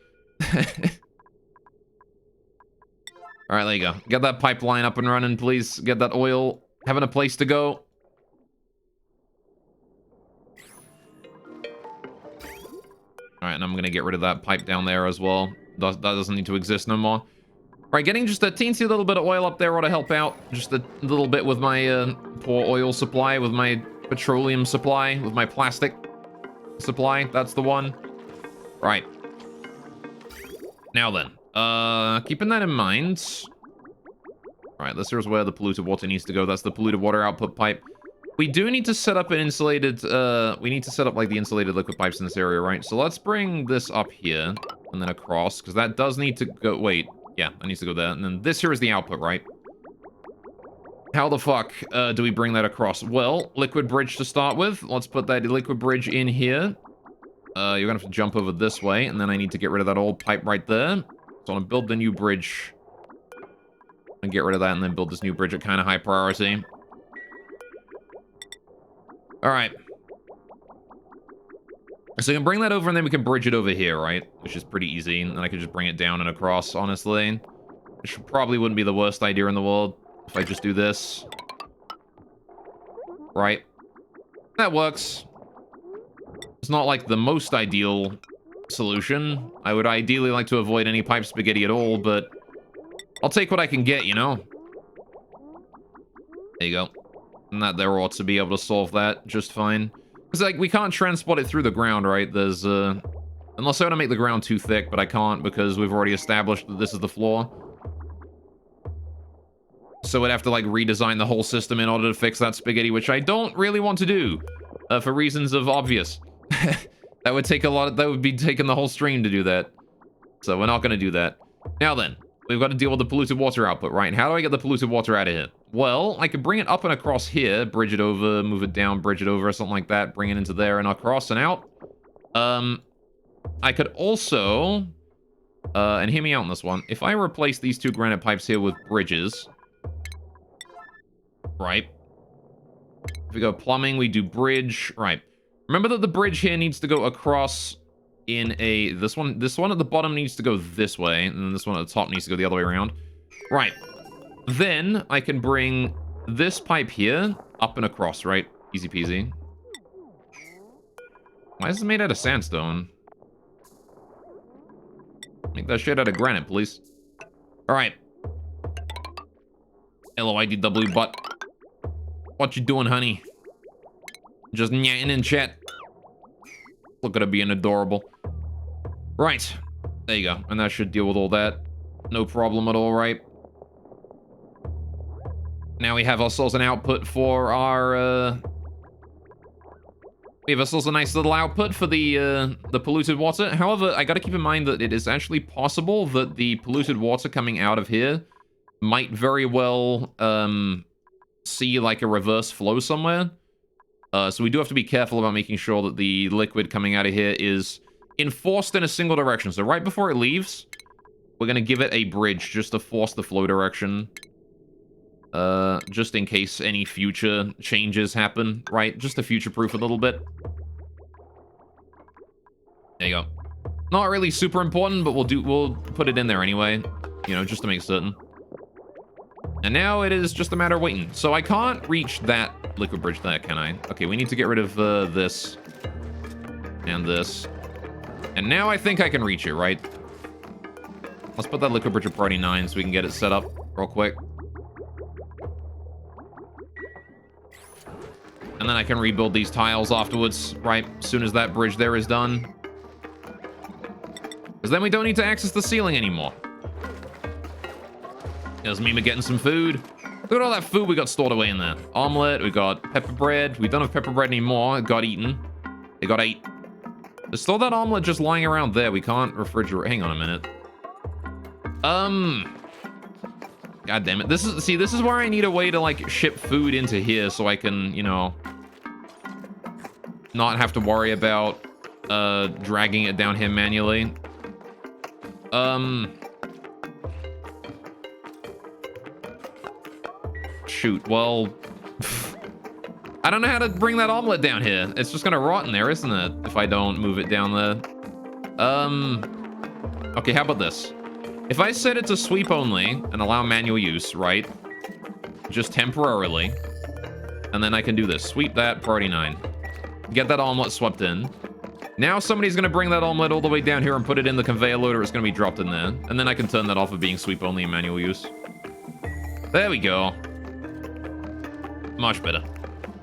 Alright, there you go. Get that pipeline up and running, please. Get that oil having a place to go. Alright, and I'm gonna get rid of that pipe down there as well. That doesn't need to exist no more. Alright, getting just a teensy little bit of oil up there ought to help out. Just a little bit with my poor oil supply, with my petroleum supply, with my plastic supply. That's the one. Right. Now then, keeping that in mind. Alright, this is where the polluted water needs to go. That's the polluted water output pipe. We do need to set up an insulated, we need to set up like the insulated liquid pipes in this area, right? So let's bring this up here and then across, because that does need to go, wait, yeah, that needs to go there. And then this here is the output, right? How the fuck do we bring that across? Well, liquid bridge to start with. Let's put that liquid bridge in here. You're gonna have to jump over this way, and then I need to get rid of that old pipe right there. So I'm gonna build the new bridge and get rid of that, and then build this new bridge at kind of high priority. Alright. So we can bring that over, and then we can bridge it over here, right? Which is pretty easy, and then I can just bring it down and across, honestly. Which probably wouldn't be the worst idea in the world if I just do this. Right. That works. It's not like the most ideal solution. I would ideally like to avoid any pipe spaghetti at all, but I'll take what I can get, you know? There you go. And that there ought to be able to solve that just fine. Because, like, we can't transport it through the ground, right? There's, unless I want to make the ground too thick, but I can't because we've already established that this is the floor. So we'd have to, like, redesign the whole system in order to fix that spaghetti, which I don't really want to do. For reasons of obvious. That would take a lot of, that would be taking the whole stream to do that. So we're not going to do that. Now then, we've got to deal with the polluted water output, right? And how do I get the polluted water out of here? Well, I could bring it up and across here, bridge it over, move it down, bridge it over, or something like that, bring it into there and across and out. I could also, and hear me out on this one, if I replace these two granite pipes here with bridges, right? If we go plumbing, we do bridge, right? Remember that the bridge here needs to go across in a, this one at the bottom needs to go this way, and then this one at the top needs to go the other way around. Right. Then I can bring this pipe here up and across, right? Easy peasy. Why is it made out of sandstone? Make that shit out of granite, please. Alright. LOIDW butt. What you doing, honey? Just nyatting in chat. Look at her being adorable. Right. There you go. And that should deal with all that. No problem at all, right? Now we have ourselves an output for our, we have ourselves a nice little output for the polluted water. However, I gotta keep in mind that it is actually possible that the polluted water coming out of here might very well, see like a reverse flow somewhere. So we do have to be careful about making sure that the liquid coming out of here is enforced in a single direction. So right before it leaves, we're going to give it a bridge just to force the flow direction. Just in case any future changes happen, right? Just to future-proof a little bit. There you go. Not really super important, but we'll put it in there anyway. You know, just to make certain. And now it is just a matter of waiting. So I can't reach that liquid bridge there, can I? Okay, we need to get rid of this. And this. And now I think I can reach it, right? Let's put that liquid bridge at priority 9 so we can get it set up real quick. And then I can rebuild these tiles afterwards, right? As soon as that bridge there is done. Because then we don't need to access the ceiling anymore. There's Mima getting some food. Look at all that food we got stored away in there. Omelet, we got pepper bread. We don't have pepper bread anymore. It got eaten. It got ate. There's still that omelet just lying around there. We can't refrigerate. Hang on a minute. God damn it. This is where I need a way to, like, ship food into here so I can, you know, not have to worry about, dragging it down here manually. Shoot, well, I don't know how to bring that omelet down here. It's just gonna rot in there, isn't it? If I don't move it down there. Okay, how about this? If I set it to sweep only and allow manual use, right? Just temporarily. And then I can do this. Sweep that, priority 9. Get that omelet swept in. Now somebody's gonna bring that omelet all the way down here and put it in the conveyor loader. It's gonna be dropped in there. And then I can turn that off of being sweep only and manual use. There we go. Much better.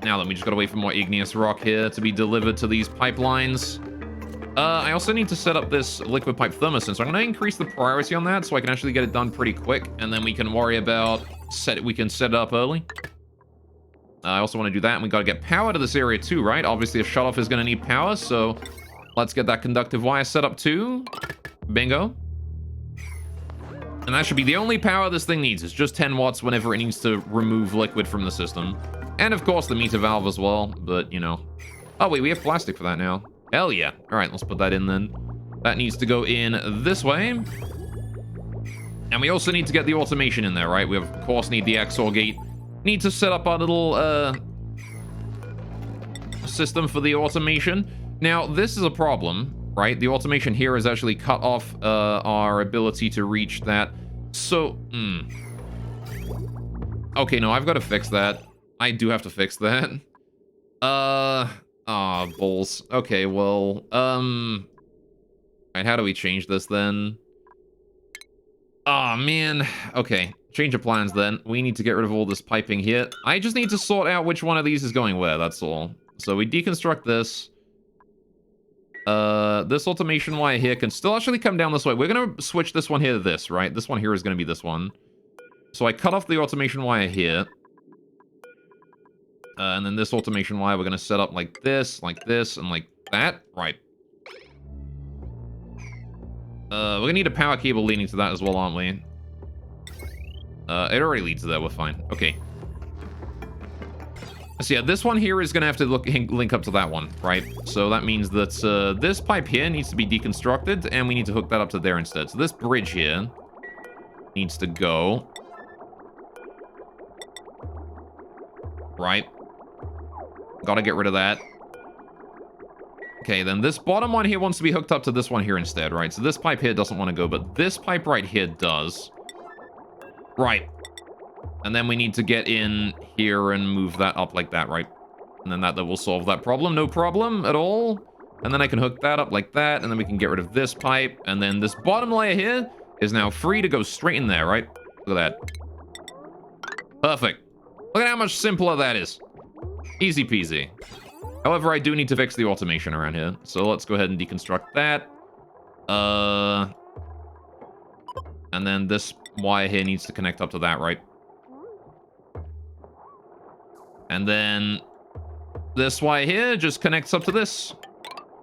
Now then, we just gotta wait for more igneous rock here to be delivered to these pipelines. I also need to set up this liquid pipe thermostat, so I'm gonna increase the priority on that so I can actually get it done pretty quick, and then we can worry about we can set it up early. I also want to do that, and we gotta get power to this area too, right? Obviously, a shutoff is gonna need power, so let's get that conductive wire set up too. Bingo. And that should be the only power this thing needs. It's just 10 watts whenever it needs to remove liquid from the system. And of course the meter valve as well, but you know. Oh wait, we have plastic for that now. Hell yeah. All right, let's put that in then. That needs to go in this way. And we also need to get the automation in there, right? We of course need the XOR gate. Need to set up our little system for the automation. Now, this is a problem, right? The automation here has actually cut off our ability to reach that. So, okay, no, I've got to fix that. I do have to fix that. Balls. Okay, well, alright, how do we change this then? Oh, man. Okay, change of plans then. We need to get rid of all this piping here. I just need to sort out which one of these is going where, that's all. So we deconstruct this. This automation wire here can still actually come down this way. We're gonna switch this one here to this, right? This one here is gonna be this one. So I cut off the automation wire here. And then this automation wire we're gonna set up like this, and like that. Right. We're gonna need a power cable leading to that as well, aren't we? It already leads to that, we're fine. Okay. So yeah, this one here is gonna have to link up to that one, right? So that means that this pipe here needs to be deconstructed, and we need to hook that up to there instead. So this bridge here needs to go. Right. Gotta get rid of that. Okay, then this bottom one here wants to be hooked up to this one here instead, right? So this pipe here doesn't want to go, but this pipe right here does. Right. And then we need to get in here and move that up like that, right? And then that will solve that problem. No problem at all. And then I can hook that up like that, and then we can get rid of this pipe. And then this bottom layer here is now free to go straight in there, right? Look at that. Perfect. Look at how much simpler that is. Easy peasy. However, I do need to fix the automation around here. So let's go ahead and deconstruct that. And then this wire here needs to connect up to that, right? And then this wire here just connects up to this.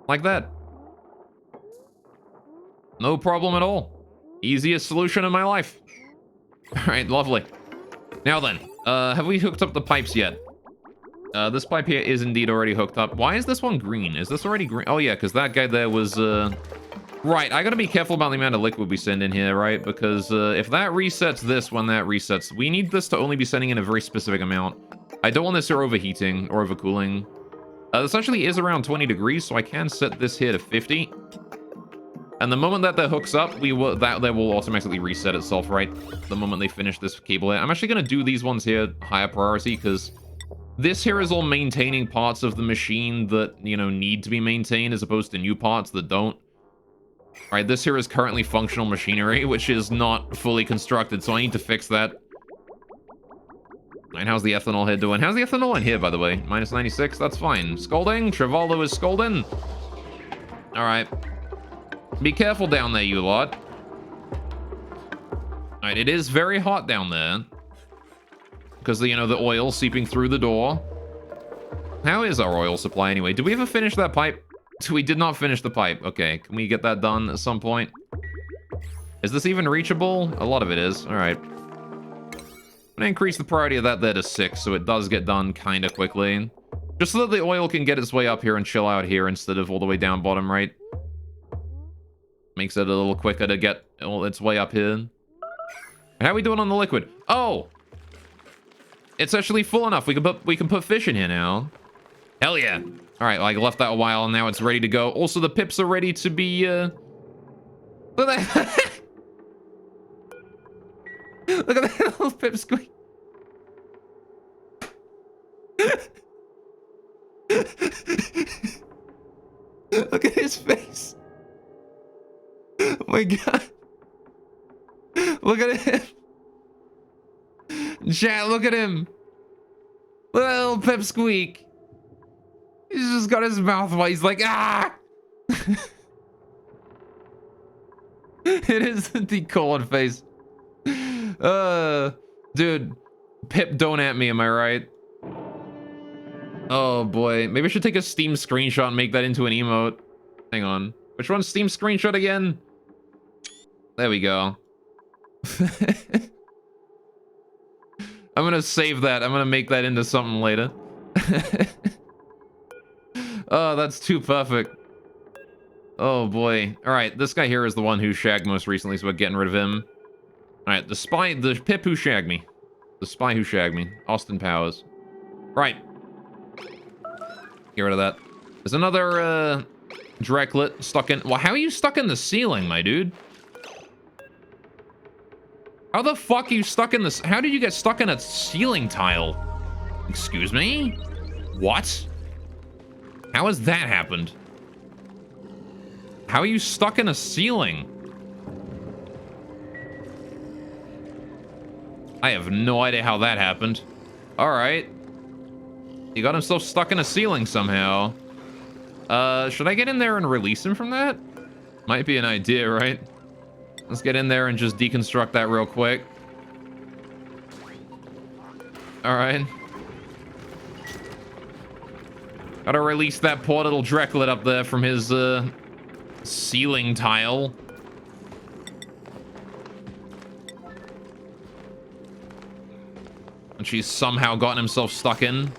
Like that. No problem at all. Easiest solution in my life. Alright, lovely. Now then, have we hooked up the pipes yet? This pipe here is indeed already hooked up. Why is this one green? Is this already green? Oh yeah, because that guy there was, Right, I gotta be careful about the amount of liquid we send in here, right? Because if that resets this when that resets, we need this to only be sending in a very specific amount. I don't want this here overheating or overcooling. This actually is around 20 degrees, so I can set this here to 50. And the moment that hooks up, that will automatically reset itself, right? The moment they finish this cable here. I'm actually gonna do these ones here higher priority, because this here is all maintaining parts of the machine that, you know, need to be maintained as opposed to new parts that don't. Alright, this here is currently functional machinery, which is not fully constructed, so I need to fix that. And how's the ethanol here doing? How's the ethanol in here, by the way? Minus 96? That's fine. Scolding? Trivaldo is scolding? Alright. Be careful down there, you lot. Alright, it is very hot down there. because, you know, the oil seeping through the door. How is our oil supply anyway? Did we ever finish that pipe? We did not finish the pipe. Okay, can we get that done at some point? Is this even reachable? A lot of it is. All right. I'm gonna increase the priority of that there to 6, so it does get done kind of quickly. Just so that the oil can get its way up here and chill out here instead of all the way down bottom, right? Makes it a little quicker to get its way up here. How are we doing on the liquid? Oh! It's actually full enough. We can put fish in here now. Hell yeah. All right, like left that a while and now it's ready to go. Also, the pips are ready to be, Look at that. Look at that little pip squeak. Look at his face. Oh my god. Look at him. Chat, look at him. Look at that little pip squeak. He's just got his mouth wide. He's like, ah! It is the decolon face. Dude. Pip, don't at me, am I right? Oh boy. Maybe I should take a Steam screenshot and make that into an emote. Hang on. Which one's Steam screenshot again? There we go. I'm gonna save that. I'm gonna make that into something later. Oh, that's too perfect. Oh boy. Alright, this guy here is the one who shagged most recently, so we're getting rid of him. Alright, the pip who shagged me. The spy who shagged me. Austin Powers. Right. Get rid of that. There's another, Drecklet stuck in... Well, how are you stuck in the ceiling, my dude? How the fuck are you stuck in this? How did you get stuck in a ceiling tile? Excuse me? What? How has that happened? How are you stuck in a ceiling? I have no idea how that happened. Alright. He got himself stuck in a ceiling somehow. Should I get in there and release him from that? Might be an idea, right? Let's get in there and just deconstruct that real quick. Alright. Gotta release that poor little Drecklet up there from his, ceiling tile. And she's somehow gotten himself stuck in.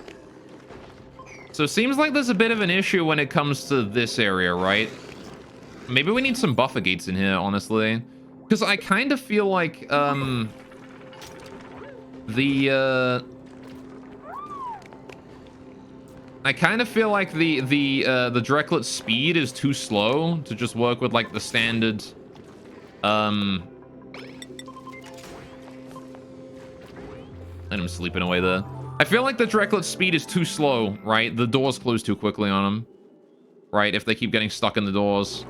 So it seems like there's a bit of an issue when it comes to this area, right? Maybe we need some buffer gates in here, honestly. Because I kind of feel like, I kind of feel like the Drecklet's speed is too slow to just work with, like, the standard, Let him sleeping away there. I feel like the Drecklet's speed is too slow, right? The doors close too quickly on him. Right, if they keep getting stuck in the doors.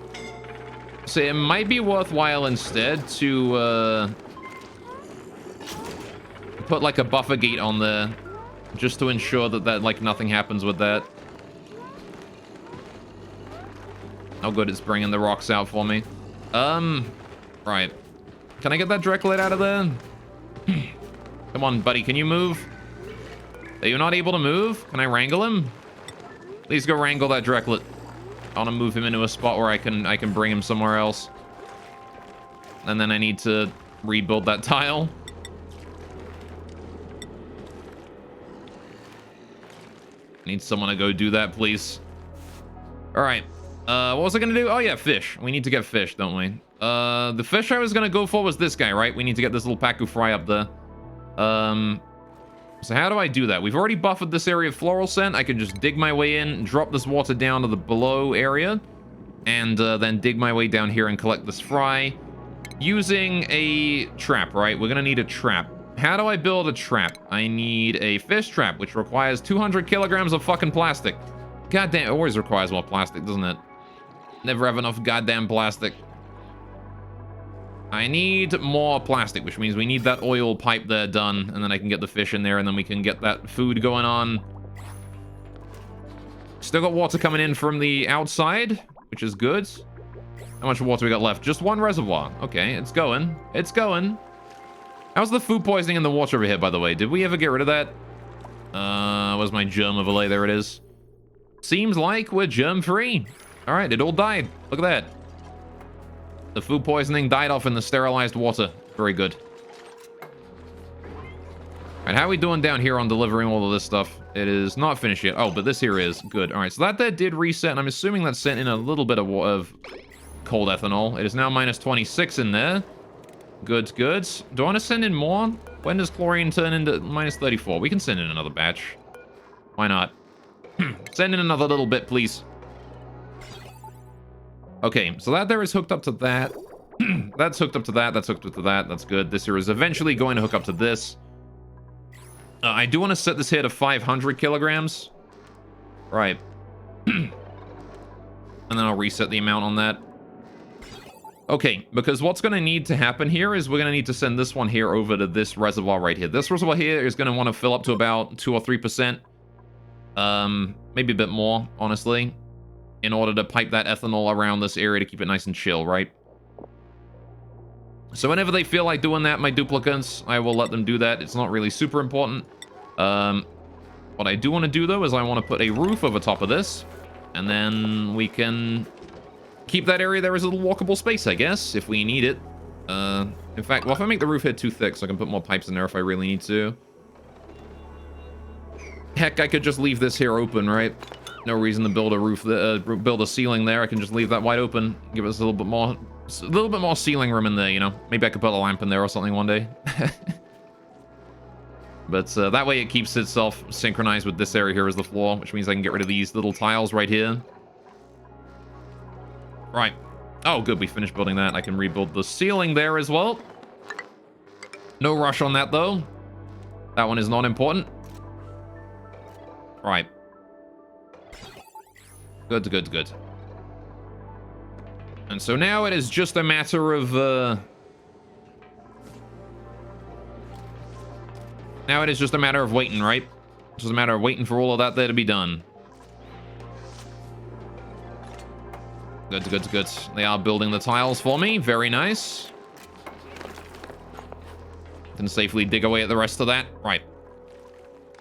So it might be worthwhile instead to, put, like, a buffer gate on there. Just to ensure that, like, nothing happens with that. Oh, good, it's bringing the rocks out for me. Right. Can I get that Drecklet out of there? Come on, buddy, can you move? Are you not able to move? Can I wrangle him? Please go wrangle that Drecklet. I want to move him into a spot where I can bring him somewhere else. And then I need to rebuild that tile. Need someone to go do that, please. All right. What was I going to do? Oh, yeah, fish. We need to get fish, don't we? The fish I was going to go for was this guy, right? We need to get this little Pacu fry up there. So how do I do that? We've already buffered this area of floral scent. I can just dig my way in, drop this water down to the below area, and then dig my way down here and collect this fry using a trap, right? We're going to need a trap. How do I build a trap? I need a fish trap, which requires 200 kilograms of fucking plastic. Goddamn, it always requires more plastic, doesn't it? Never have enough goddamn plastic. I need more plastic, which means we need that oil pipe there done, and then I can get the fish in there, and then we can get that food going on. Still got water coming in from the outside, which is good. How much water we got left? Just one reservoir. Okay, it's going. It's going. How's the food poisoning in the water over here, by the way? Did we ever get rid of that? Where's my germ overlay? There it is. Seems like we're germ-free. All right, it all died. Look at that. The food poisoning died off in the sterilized water. Very good. All right, how are we doing down here on delivering all of this stuff? It is not finished yet. Oh, but this here is. Good. All right, so that there did reset, and I'm assuming that sent in a little bit of cold ethanol. It is now minus 26 in there. Good, good. Do I want to send in more? When does chlorine turn into minus 34? We can send in another batch. Why not? Send in another little bit, please. Okay, so that there is hooked up to that. That's hooked up to that. That's hooked up to that. That's good. This here is eventually going to hook up to this. I do want to set this here to 500 kilograms. Right. And then I'll reset the amount on that. Okay, because what's going to need to happen here is we're going to need to send this one here over to this reservoir right here. This reservoir here is going to want to fill up to about 2 or 3%. Maybe a bit more, honestly, in order to pipe that ethanol around this area to keep it nice and chill, right? So whenever they feel like doing that, my duplicates, I will let them do that. It's not really super important. What I do want to do, though, is I want to put a roof over top of this, and then we can keep that area there as a little walkable space, I guess, if we need it. In fact, well, if I make the roof here too thick, so I can put more pipes in there if I really need to. Heck, I could just leave this here open, right? No reason to build a roof, build a ceiling there. I can just leave that wide open, give us a little bit more ceiling room in there, you know. Maybe I could put a lamp in there or something one day. But that way it keeps itself synchronized with this area here as the floor, which means I can get rid of these little tiles right here. Right. Oh, good. We finished building that. I can rebuild the ceiling there as well. No rush on that, though. That one is not important. Right. Good, good, good. And so now it is just a matter of... Now it is just a matter of waiting, right? It's just a matter of waiting for all of that there to be done. Good, good, good. They are building the tiles for me. Very nice. Can safely dig away at the rest of that. Right.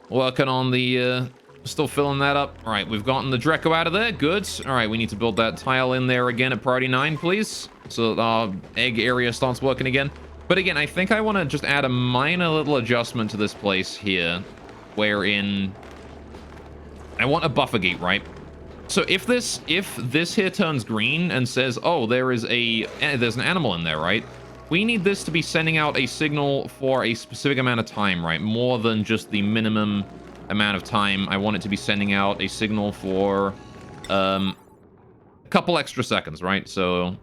Working on the... Still filling that up. All right, we've gotten the Dreco out of there. Good. All right, we need to build that tile in there again at priority 9, please. So that our egg area starts working again. But again, I think I want to just add a minor little adjustment to this place here. Wherein... I want a buffer gate, right? So if this here turns green and says, oh, there's an animal in there, right? We need this to be sending out a signal for a specific amount of time, right? More than just the minimum amount of time. I want it to be sending out a signal for a couple extra seconds, right? So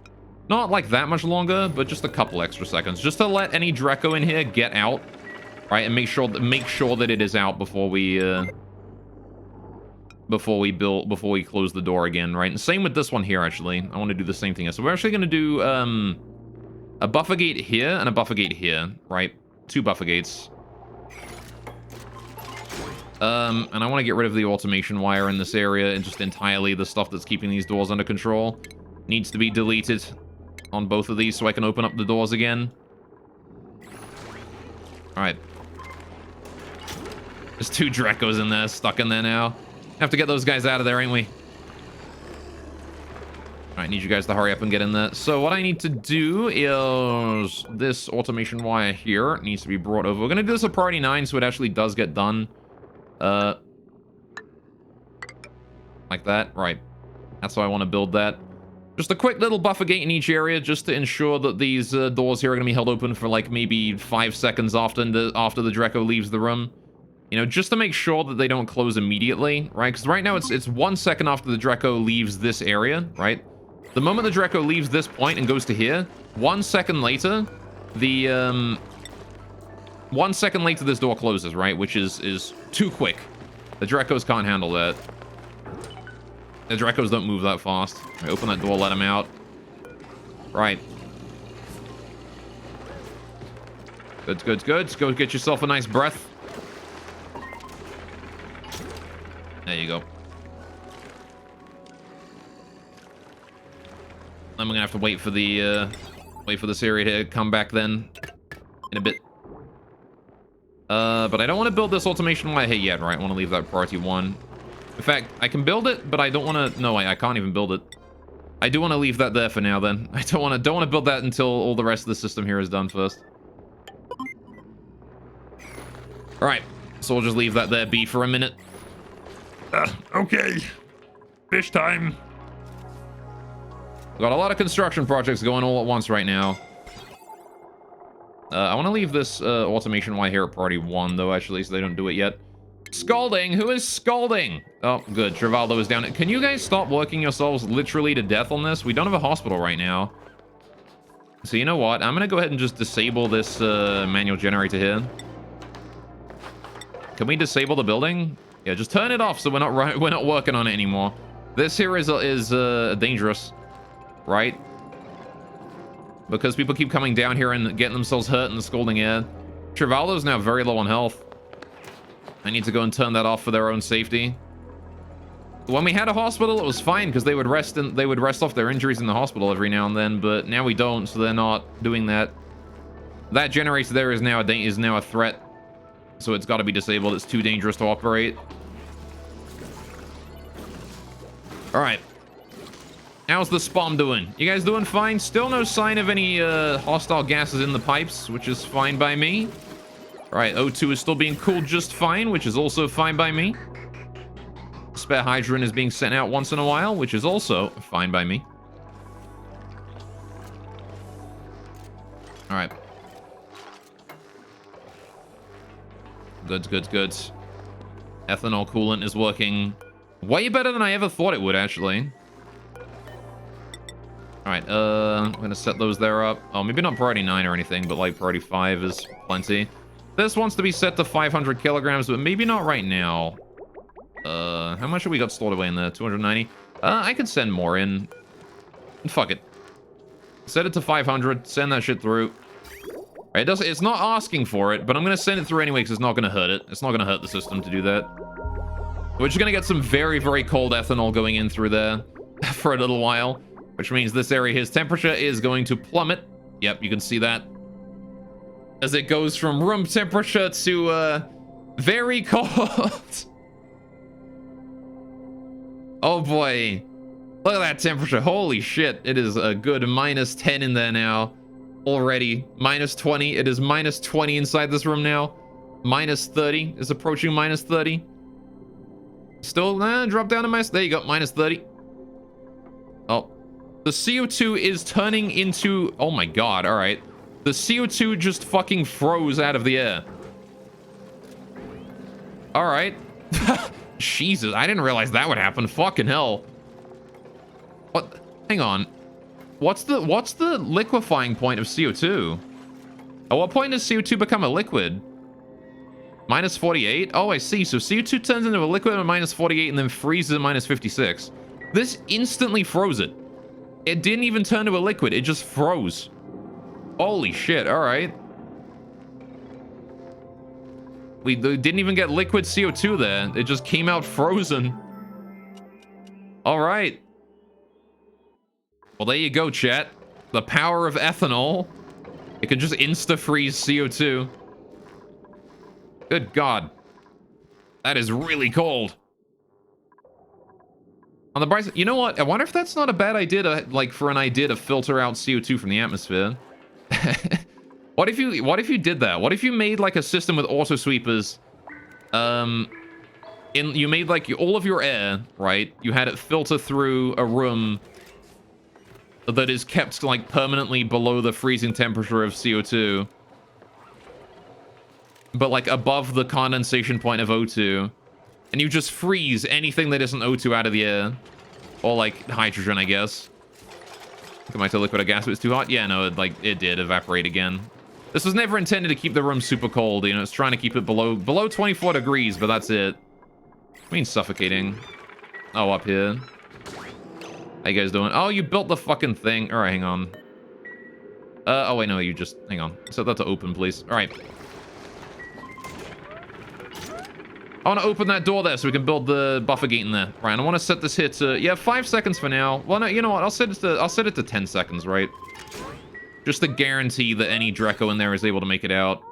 not like that much longer, but just a couple extra seconds, just to let any Dreco in here get out, right? And make sure that it is out before we close the door again, right? And same with this one here, actually. I want to do the same thing here. So we're actually going to do a buffer gate here and a buffer gate here, right? 2 buffer gates. And I want to get rid of the automation wire in this area, and just entirely the stuff that's keeping these doors under control needs to be deleted on both of these so I can open up the doors again. Alright. There's 2 Drecos in there, stuck in there now. Have to get those guys out of there, ain't we? Alright, need you guys to hurry up and get in there. So what I need to do is this automation wire here needs to be brought over. We're going to do this at priority 9 so it actually does get done. Like that. Right. That's how I want to build that. Just a quick little buffer gate in each area just to ensure that these doors here are going to be held open for like maybe 5 seconds after the Dreco leaves the room. You know, just to make sure that they don't close immediately, right? Because right now it's 1 second after the Dreco leaves this area, right? The moment the Dreco leaves this point and goes to here, 1 second later, the 1 second later this door closes, right? Which is too quick. The Drecos can't handle that. The Drecos don't move that fast. Right, open that door, let them out. Right. Good, good, good. Go get yourself a nice breath. There you go. I'm gonna have to wait for the this area to come back then in a bit. But I don't want to build this automation wire here yet, right? I want to leave that priority 1. In fact, I can build it, but I don't want to... No, I can't even build it. I do want to leave that there for now, then. I don't want to build that until all the rest of the system here is done first. Alright, so we'll just leave that there be for a minute. Okay. Fish time. We've got a lot of construction projects going all at once right now. I want to leave this automation wire here at priority 1, though, actually, so they don't do it yet. Scalding! Who is scalding? Oh, good. Trivaldo is down. Can you guys stop working yourselves literally to death on this? We don't have a hospital right now. So you know what? I'm going to go ahead and just disable this manual generator here. Can we disable the building? Yeah, just turn it off so we're not working on it anymore. This here is dangerous, right? Because people keep coming down here and getting themselves hurt in the scalding air. Trivaldo's now very low on health. I need to go and turn that off for their own safety. When we had a hospital, it was fine because they would rest off their injuries in the hospital every now and then, but now we don't, so they're not doing that. That generator there is now a threat, so it's got to be disabled. It's too dangerous to operate. All right. How's the spawn doing? You guys doing fine? Still no sign of any hostile gases in the pipes, which is fine by me. All right, O2 is still being cooled just fine, which is also fine by me. Spare hydrant is being sent out once in a while, which is also fine by me. All right. Good. Ethanol coolant is working way better than I ever thought it would, actually. All right, I'm going to set those there up. Oh, maybe not priority 9 or anything, but like priority 5 is plenty. This wants to be set to 500 kilograms, but maybe not right now. How much have we got stored away in there? 290? I could send more in. Fuck it. Set it to 500. Send that shit through. It's not asking for it, but I'm going to send it through anyway because it's not going to hurt it. It's not going to hurt the system to do that. We're just going to get some very, very cold ethanol going in through there for a little while, which means this area here's temperature is going to plummet. Yep, you can see that. As it goes from room temperature to, very cold. Oh boy. Look at that temperature. Holy shit. It is a good -10 in there now. Already. -20. It is -20 inside this room now. -30 is approaching -30. Still, drop down to there you go, -30. Oh. The CO2 is turning into... Oh my god, alright. The CO2 just fucking froze out of the air. Alright. Jesus, I didn't realize that would happen. Fucking hell. What? Hang on. What's the liquefying point of CO2? At what point does CO2 become a liquid? -48? Oh, I see. So CO2 turns into a liquid at -48 and then freezes at -56. This instantly froze it. It didn't even turn to a liquid. It just froze. Holy shit. All right. We didn't even get liquid CO2 there. It just came out frozen. All right. Well, there you go, chat. The power of ethanol. It can just insta-freeze CO2. Good God. That is really cold. On the bright side, you know what? I wonder if that's not a bad idea to, for an idea to filter out CO2 from the atmosphere. What if you did that? What if you made like a system with auto sweepers? You made like all of your air, right? You had it filter through a room that is kept like permanently below the freezing temperature of CO2, but like above the condensation point of O2, and you just freeze anything that isn't O2 out of the air, or like hydrogen, I guess. Come back to liquid or gas if it's too hot. Yeah, no, it did evaporate again. This was never intended to keep the room super cold. You know, it's trying to keep it below 24 degrees, but that's it. I mean, suffocating. Oh, up here. How you guys doing? Oh, you built the fucking thing. All right, hang on. Oh wait, no, you just hang on. Set that to open, please. All right. I want to open that door there so we can build the buffer gate in there. Right, and I want to set this here to 5 seconds for now. Well, no, you know what? I'll set it to 10 seconds, right? Just to guarantee that any Dreco in there is able to make it out.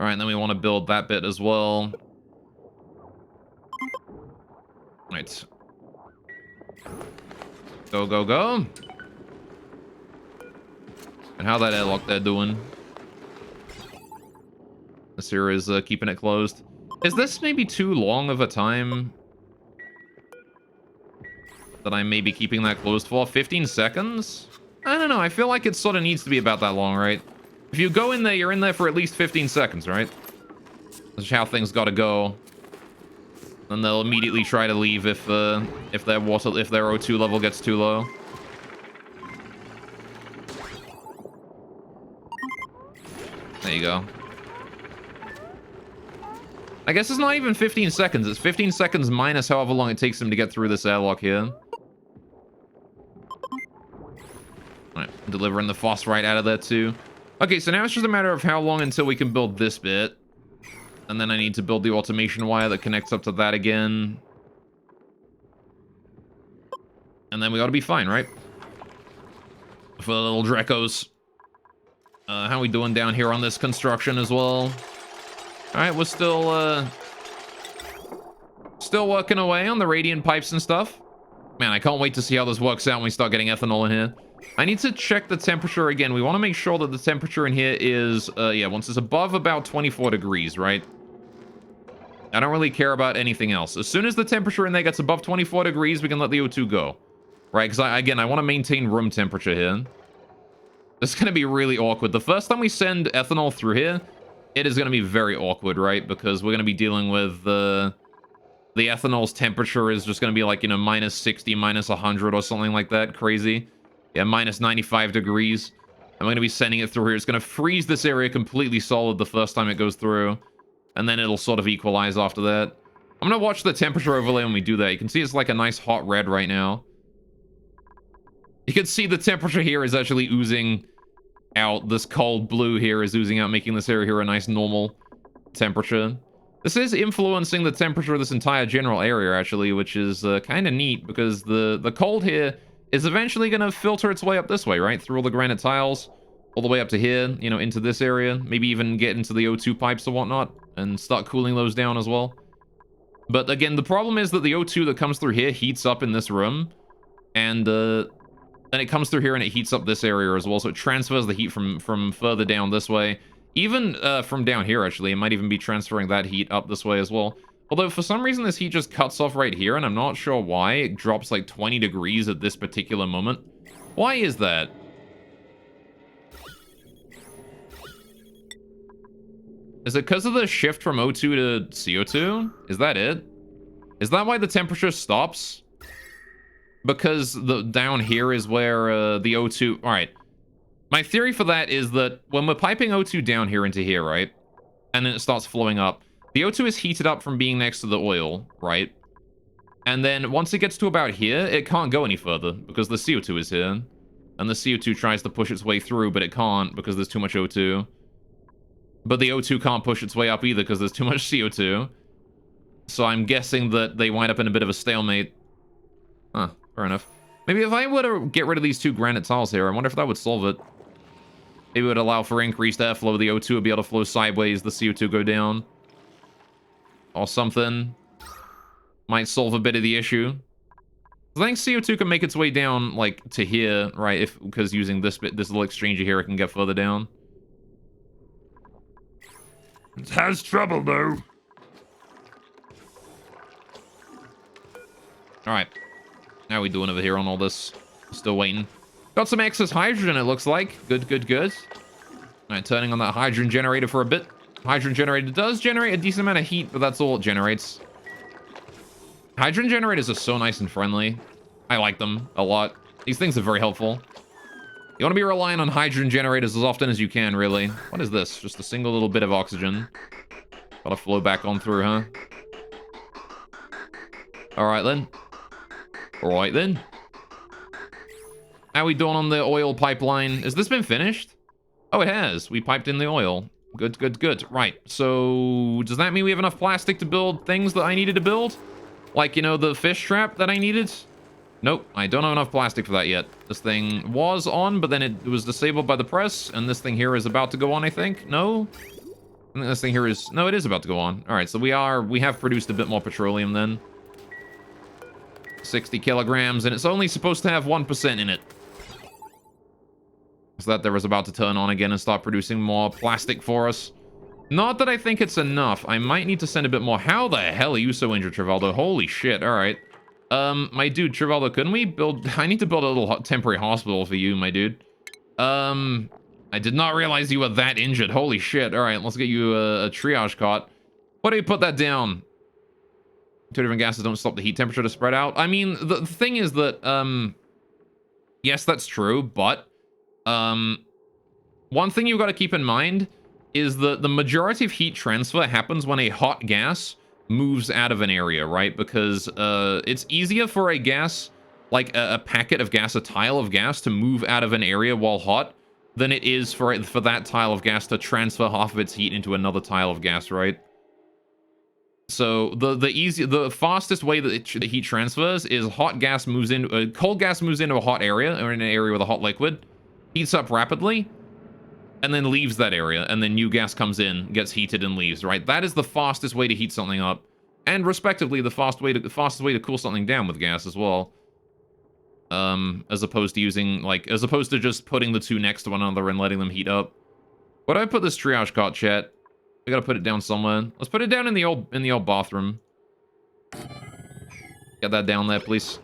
All right, and then we want to build that bit as well. Right. Go, go, go. And how that airlock there doing? This here is keeping it closed. Is this maybe too long of a time that I may be keeping that closed for? 15 seconds? I don't know. I feel like it sort of needs to be about that long, right? If you go in there, you're in there for at least 15 seconds, right? That's how things gotta go. And they'll immediately try to leave if their O2 level gets too low. There you go. I guess it's not even 15 seconds. It's 15 seconds minus however long it takes them to get through this airlock here. Alright, delivering the phosphorite out of there too. Okay, so now it's just a matter of how long until we can build this bit. And then I need to build the automation wire that connects up to that again. And then we ought to be fine, right? For the little Drecos. How are we doing down here on this construction as well? Alright, we're still working away on the radiant pipes and stuff. Man, I can't wait to see how this works out when we start getting ethanol in here. I need to check the temperature again. We want to make sure that the temperature in here is, yeah, once it's above about 24 degrees, right? I don't really care about anything else. As soon as the temperature in there gets above 24 degrees, we can let the O2 go. Right, because again, I want to maintain room temperature here. It's going to be really awkward. The first time we send ethanol through here, it is going to be very awkward, right? Because we're going to be dealing with the ethanol's temperature is just going to be like, you know, minus 60, minus 100 or something like that. Crazy. Yeah, minus 95 degrees. I'm going to be sending it through here. It's going to freeze this area completely solid the first time it goes through. And then it'll sort of equalize after that. I'm going to watch the temperature overlay when we do that. You can see it's like a nice hot red right now. You can see the temperature here is actually oozing out. This cold blue here is oozing out, making this area here a nice normal temperature. This is influencing the temperature of this entire general area, actually, which is kind of neat because the cold here is eventually going to filter its way up this way, right? Through all the granite tiles, all the way up to here, you know, into this area. Maybe even get into the O2 pipes or whatnot and start cooling those down as well. But again, the problem is that the O2 that comes through here heats up in this room. And then it comes through here and it heats up this area as well. So it transfers the heat from further down this way. Even from down here, actually. It might even be transferring that heat up this way as well. Although, for some reason, this heat just cuts off right here, and I'm not sure why. It drops like 20 degrees at this particular moment. Why is that? Is it because of the shift from O2 to CO2? Is that it? Is that why the temperature stops? Because down here is where the O2... Alright. My theory for that is that when we're piping O2 down here into here, right? And then it starts flowing up. The O2 is heated up from being next to the oil, right? And then once it gets to about here, it can't go any further because the CO2 is here. And the CO2 tries to push its way through, but it can't because there's too much O2. But the O2 can't push its way up either because there's too much CO2. So I'm guessing that they wind up in a bit of a stalemate. Huh, fair enough. Maybe if I were to get rid of these two granite tiles here, I wonder if that would solve it. Maybe it would allow for increased airflow. The O2 would be able to flow sideways, the CO2 go down. Or something. Might solve a bit of the issue. I think CO2 can make its way down, like, to here, right? Because using this little exchanger here, it can get further down. It has trouble, though. Alright. How are we doing over here on all this? Still waiting. Got some excess hydrogen, it looks like. Good, good, good. Alright, turning on that hydrogen generator for a bit. Hydrogen generator does generate a decent amount of heat, but that's all it generates. Hydrogen generators are so nice and friendly. I like them a lot. These things are very helpful. You want to be relying on hydrogen generators as often as you can, really. What is this? Just a single little bit of oxygen. Gotta flow back on through, huh? Alright then. Alright then. How are we doing on the oil pipeline? Has this been finished? Oh, it has. We piped in the oil. Good, good, good. Right. So, does that mean we have enough plastic to build things that I needed to build? Like, you know, the fish trap that I needed? Nope, I don't have enough plastic for that yet. This thing was on, but then it was disabled by the press, and this thing here is about to go on, I think. No? I think this thing here is... No, it is about to go on. All right, so we have produced a bit more petroleum then. 60 kilograms, and it's only supposed to have 1% in it. So that there was about to turn on again and start producing more plastic for us. Not that I think it's enough. I might need to send a bit more. How the hell are you so injured, Trivaldo? Holy shit, all right. My dude, Trivaldo, couldn't we build... I need to build a little temporary hospital for you, my dude. I did not realize you were that injured. Holy shit. All right, let's get you a triage cot. Why do you put that down? 2 different gases don't stop the heat temperature to spread out. I mean, the thing is that, yes, that's true, but, one thing you've got to keep in mind is that the majority of heat transfer happens when a hot gas moves out of an area, right? Because, it's easier for a gas, like a packet of gas, a tile of gas, to move out of an area while hot than it is for that tile of gas to transfer half of its heat into another tile of gas, right? So the fastest way that the heat transfers is hot gas moves in, cold gas moves into a hot area or in an area with a hot liquid, heats up rapidly, and then leaves that area, and then new gas comes in, gets heated, and leaves, right? That is the fastest way to heat something up, and respectively the fastest way to cool something down with gas as well. As opposed to just putting the two next to one another and letting them heat up. Where do I put this triage cot, chat? We gotta put it down somewhere. Let's put it down in the old bathroom. Get that down there, please.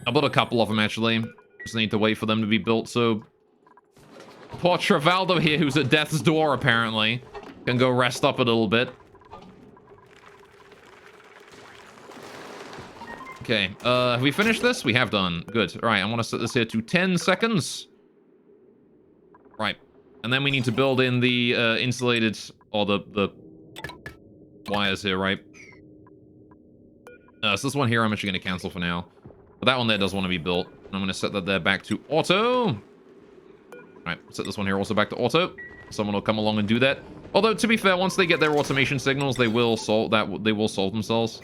I'll build a couple of them, actually. Just need to wait for them to be built, so... Poor Trivaldo here, who's at death's door, apparently, can go rest up a little bit. Okay, have we finished this? We have done. Good. All right, I want to set this here to 10 seconds. Right. And then we need to build in the insulated, or the wires here, right? So this one here I'm actually going to cancel for now. But that one there does want to be built. I'm going to set that there back to auto. All right, set this one here also back to auto. Someone will come along and do that. Although, to be fair, once they get their automation signals, they will solve themselves.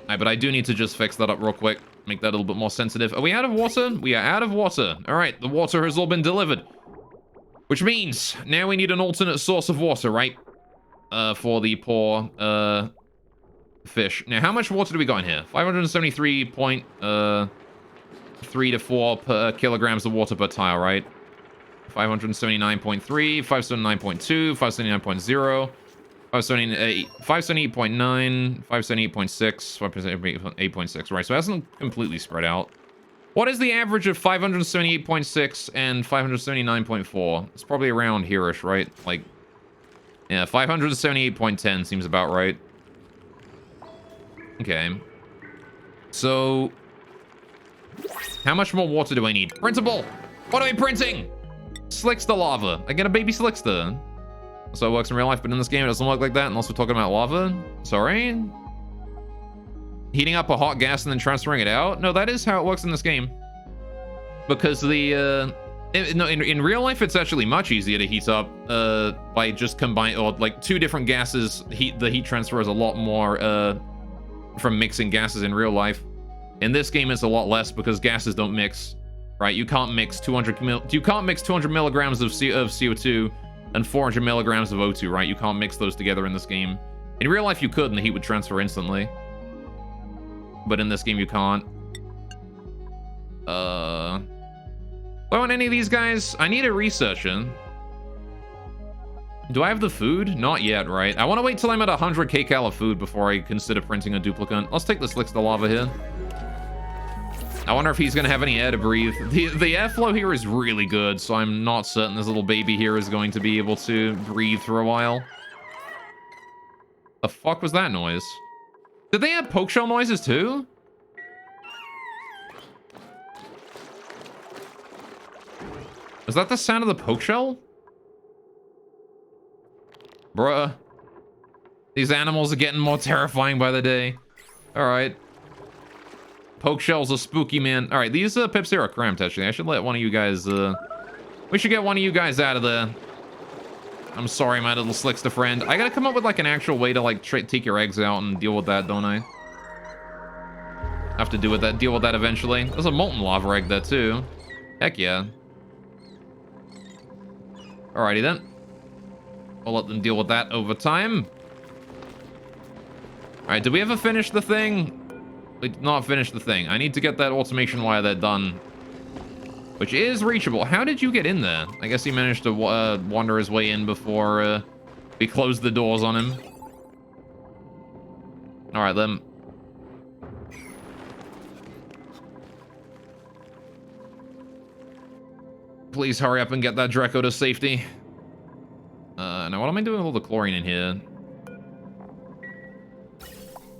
Alright, but I do need to just fix that up real quick. Make that a little bit more sensitive. Are we out of water? We are out of water. Alright, the water has all been delivered. Which means, now we need an alternate source of water, right? For the poor, fish. Now, how much water do we got in here? 573.3 to 4 per kilograms of water per tile, right? 579.3, 579.2, 579.0... 578.9, 578.6, 578.6, right? So it hasn't completely spread out. What is the average of 578.6 and 579.4? It's probably around here-ish, right? Like, yeah, 578.10 seems about right. Okay. So, how much more water do I need? Printable! What are we printing? Slickster lava. I get a baby Slickster. So it works in real life, but in this game it doesn't work like that unless we're talking about lava. Sorry? Heating up a hot gas and then transferring it out? No, that is how it works in this game. Because the, in real life it's actually much easier to heat up by just combine, or like two different gases. The heat transfer is a lot more from mixing gases in real life. In this game it's a lot less because gases don't mix, right? You can't mix 200 milligrams of CO2 and 400 milligrams of O2, right? You can't mix those together in this game. In real life, you could, and the heat would transfer instantly. But in this game, you can't. Do I want any of these guys? I need a researcher. Do I have the food? Not yet, right? I want to wait till I'm at 100 kcal of food before I consider printing a duplicate. Let's take this Slickster lava here. I wonder if he's going to have any air to breathe. The airflow here is really good, so I'm not certain this little baby here is going to be able to breathe for a while. The fuck was that noise? Did they have poke shell noises too? Is that the sound of the poke shell? Bruh. These animals are getting more terrifying by the day. Alright. Poke shells are spooky, man. Alright, these pips here are cramped, actually. I should let one of you guys, we should get one of you guys out of there. I'm sorry, my little Slickster friend. I gotta come up with, like, an actual way to, like, take your eggs out and deal with that, don't I? Have to deal with that eventually. There's a molten lava egg there, too. Heck yeah. Alrighty then. I'll let them deal with that over time. Alright, did we ever finish the thing? We did not finish the thing. I need to get that automation wire there done. Which is reachable. How did you get in there? I guess he managed to wander his way in before we closed the doors on him. Alright then. Please hurry up and get that Draco to safety. Now what am I doing with all the chlorine in here?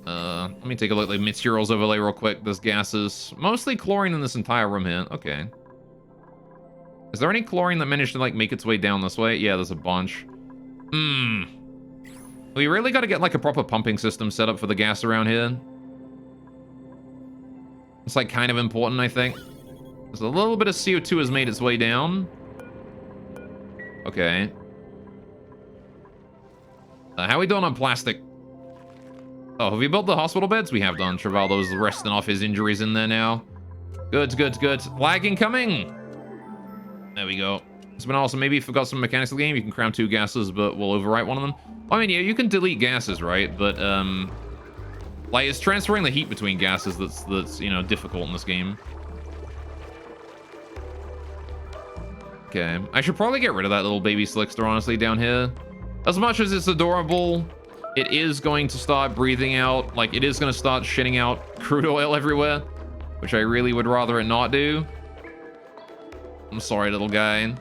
Let me take a look at the materials overlay real quick. There's gases. Mostly chlorine in this entire room here. Okay. Is there any chlorine that managed to, like, make its way down this way? Yeah, there's a bunch. We really got to get, like, a proper pumping system set up for the gas around here. It's, like, kind of important, I think. There's a little bit of CO2 has made its way down. Okay. How are we doing on plastic? Oh, have we built the hospital beds? We have done. Travaldo's resting off his injuries in there now. Good, good, good. Lag incoming! There we go. It's been awesome. Maybe you forgot some mechanics of the game. You can cram 2 gases, but we'll overwrite one of them. I mean, yeah, you can delete gases, right? But, like, it's transferring the heat between gases that's, you know, difficult in this game. Okay. I should probably get rid of that little baby Slickster, honestly, down here. As much as it's adorable, it is going to start breathing out. Like, it is going to start shitting out crude oil everywhere, which I really would rather it not do. I'm sorry, little guy.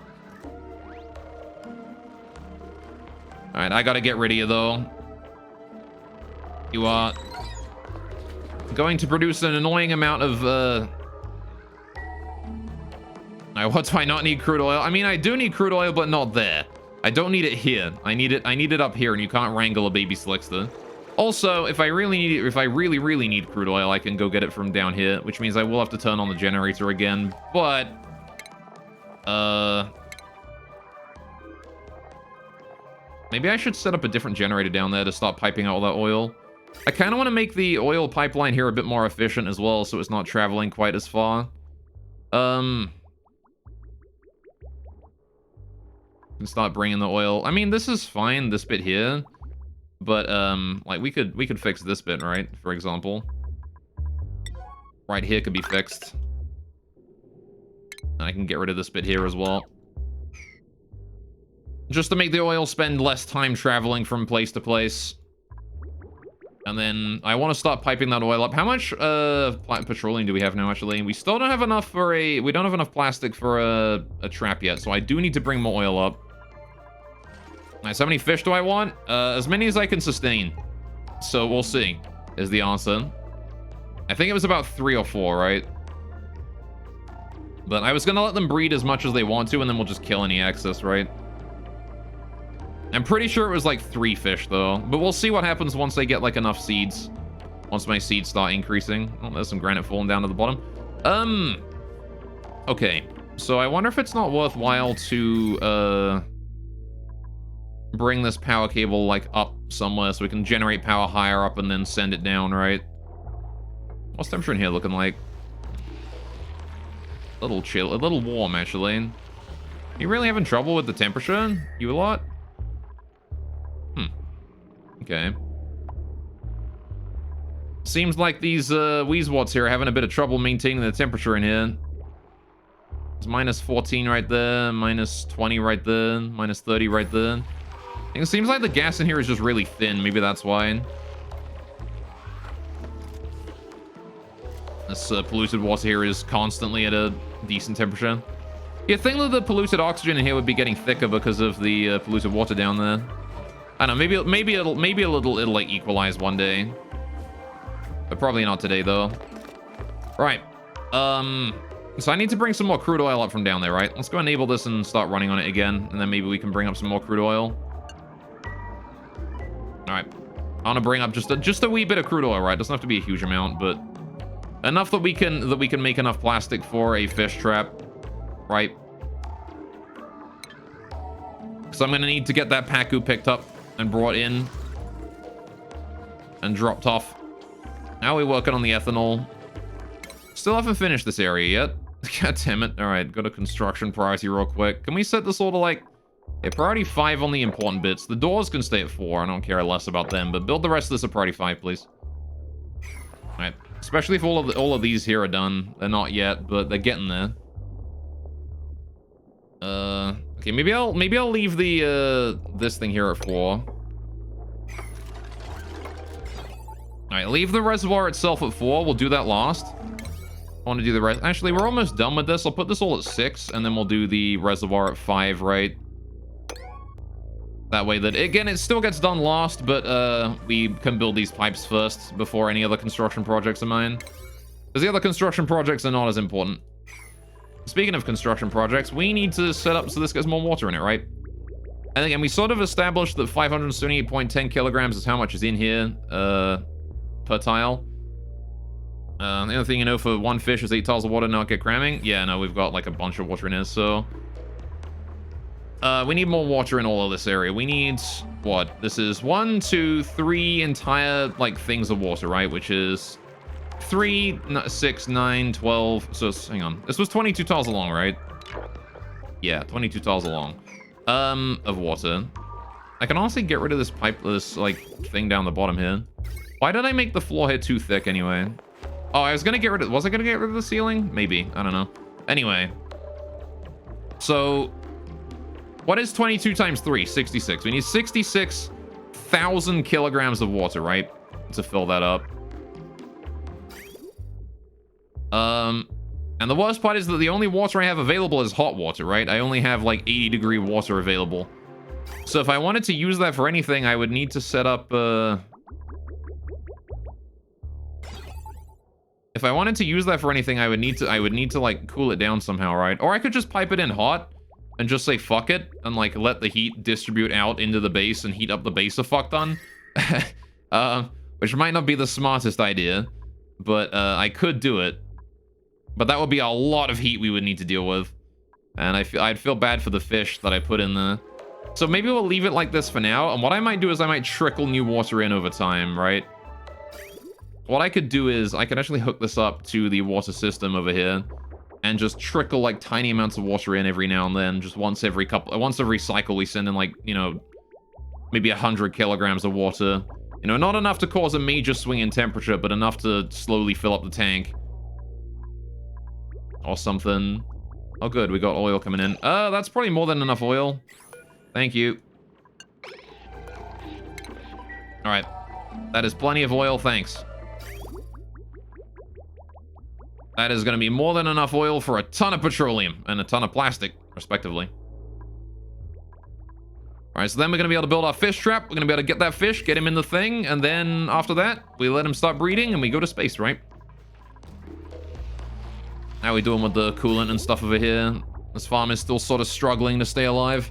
Alright, I gotta get rid of you, though. You are going to produce an annoying amount of, what do I not need crude oil? I mean, I do need crude oil, but not there. I don't need it here. I need it up here, and you can't wrangle a baby Slickster. Also, if I really need crude oil, I can go get it from down here, which means I will have to turn on the generator again, but... maybe I should set up a different generator down there to stop piping out all that oil. I kind of want to make the oil pipeline here a bit more efficient as well, so it's not traveling quite as far. Can start bringing the oil. I mean, this is fine, this bit here. But, like, we could fix this bit, right? For example. Right here could be fixed. And I can get rid of this bit here as well. Just to make the oil spend less time traveling from place to place. And then I want to start piping that oil up. How much petroleum do we have now, actually? We still don't have enough for a... We don't have enough plastic for a trap yet, so I do need to bring more oil up. Nice, how many fish do I want? As many as I can sustain. So we'll see, is the answer. I think it was about 3 or 4, right? But I was going to let them breed as much as they want to, and then we'll just kill any excess, right? I'm pretty sure it was like 3 fish, though. But we'll see what happens once they get, like, enough seeds. Once my seeds start increasing. Oh, there's some granite falling down to the bottom. Okay. So I wonder if it's not worthwhile to, bring this power cable, like, up somewhere so we can generate power higher up and then send it down, right? What's temperature in here looking like? A little chill. A little warm, actually. You really having trouble with the temperature? You a lot? Okay. Seems like these Weezwots here are having a bit of trouble maintaining the temperature in here. It's minus 14 right there, minus 20 right there, minus 30 right there. It seems like the gas in here is just really thin. Maybe that's why. This polluted water here is constantly at a decent temperature. You'd think that the polluted oxygen in here would be getting thicker because of the polluted water down there. I don't know, maybe it'll like equalize one day. But probably not today, though. Right. So I need to bring some more crude oil up from down there, right? Let's go enable this and start running on it again, and then maybe we can bring up some more crude oil. All right. I want to bring up just a wee bit of crude oil, right? Doesn't have to be a huge amount, but enough that we can make enough plastic for a fish trap, right? So I'm gonna need to get that Pacu picked up and brought in and dropped off. Now we're working on the ethanol. Still haven't finished this area yet. God damn it. All right, go to construction priority real quick. Can we set this all to like Okay, priority 5 on the important bits. The doors can stay at 4. I don't care less about them, but build the rest of this at priority 5, please. Alright. Especially if all of these here are done. They're not yet, but they're getting there. Okay, maybe I'll leave the this thing here at 4. Alright, leave the reservoir itself at 4. We'll do that last. I want to do the rest. Actually, we're almost done with this. I'll put this all at 6, and then we'll do the reservoir at 5, right? That way that, again, it still gets done last, but we can build these pipes first before any other construction projects of mine. Because the other construction projects are not as important. Speaking of construction projects, we need to set up so this gets more water in it, right? And again, we sort of established that 578.10 kilograms is how much is in here per tile. The other thing you know for one fish is 8 tiles of water not get cramming. Yeah, no, we've got like a bunch of water in here, so... we need more water in all of this area. We need, what? This is 1, 2, 3 entire, like, things of water, right? Which is 3, 6, 9, 12. So, hang on. This was 22 tiles along, right? Yeah, 22 tiles along. Of water. I can honestly get rid of this pipe, this, like, thing down the bottom here. Why did I make the floor here too thick anyway? Oh, I was gonna get rid of... Was I gonna get rid of the ceiling? Maybe. I don't know. Anyway. So... What is 22 times 3? 66. We need 66,000 kilograms of water, right? To fill that up. And the worst part is that the only water I have available is hot water, right? I only have like 80-degree water available. So if I wanted to use that for anything, I would need to set up, If I wanted to use that for anything, I would need to like cool it down somehow, right? Or I could just pipe it in hot. And just say fuck it, and like let the heat distribute out into the base and heat up the base a fuck ton. Which might not be the smartest idea, but I could do it. But that would be a lot of heat we would need to deal with. And I'd feel bad for the fish that I put in there. So maybe we'll leave it like this for now, and what I might do is I might trickle new water in over time, right? What I could do is I could actually hook this up to the water system over here. And just trickle like tiny amounts of water in every now and then. Just once every cycle we send in like, you know, maybe 100 kilograms of water. You know, not enough to cause a major swing in temperature, but enough to slowly fill up the tank. Or something. Oh good, we got oil coming in. That's probably more than enough oil. Thank you. Alright. That is plenty of oil, thanks. That is going to be more than enough oil for a ton of petroleum and a ton of plastic, respectively. Alright, so then we're going to be able to build our fish trap. We're going to be able to get that fish, get him in the thing, and then after that, we let him start breeding and we go to space, right? How are we doing with the coolant and stuff over here? This farm is still sort of struggling to stay alive.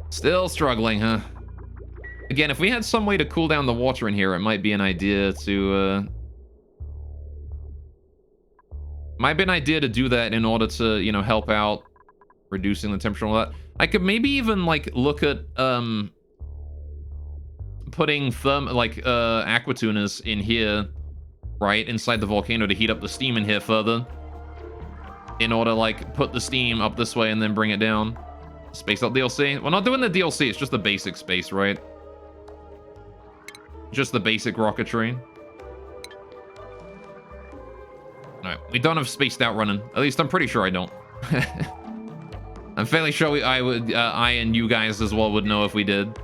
Still struggling, huh? Again, if we had some way to cool down the water in here, it might be an idea to... Might be an idea to do that in order to, you know, help out reducing the temperature and all that. I could maybe even, like, look at, putting aqua tuners in here, right, inside the volcano to heat up the steam in here further. In order, like, put the steam up this way and then bring it down. Space out DLC. We're not doing the DLC, it's just the basic space, right? Just the basic rocketry. Alright, we don't have spaced out running. At least I'm pretty sure I don't. I'm fairly sure I and you guys as well would know if we did.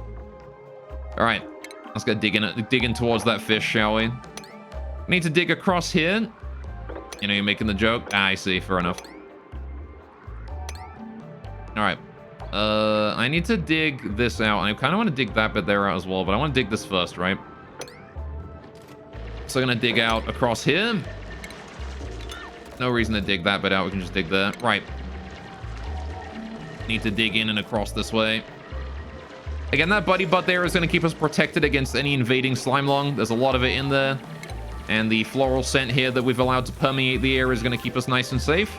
Alright, let's go digging towards that fish, shall we? We need to dig across here. You know, you're making the joke. Ah, I see, fair enough. Alright. I need to dig this out. I kind of want to dig that bit there out as well, but I want to dig this first, right? So I'm going to dig out across here. No reason to dig that bit out. We can just dig there. Right. Need to dig in and across this way. Again, that buddy butt there is going to keep us protected against any invading slime lung. There's a lot of it in there. And the floral scent here that we've allowed to permeate the air is going to keep us nice and safe.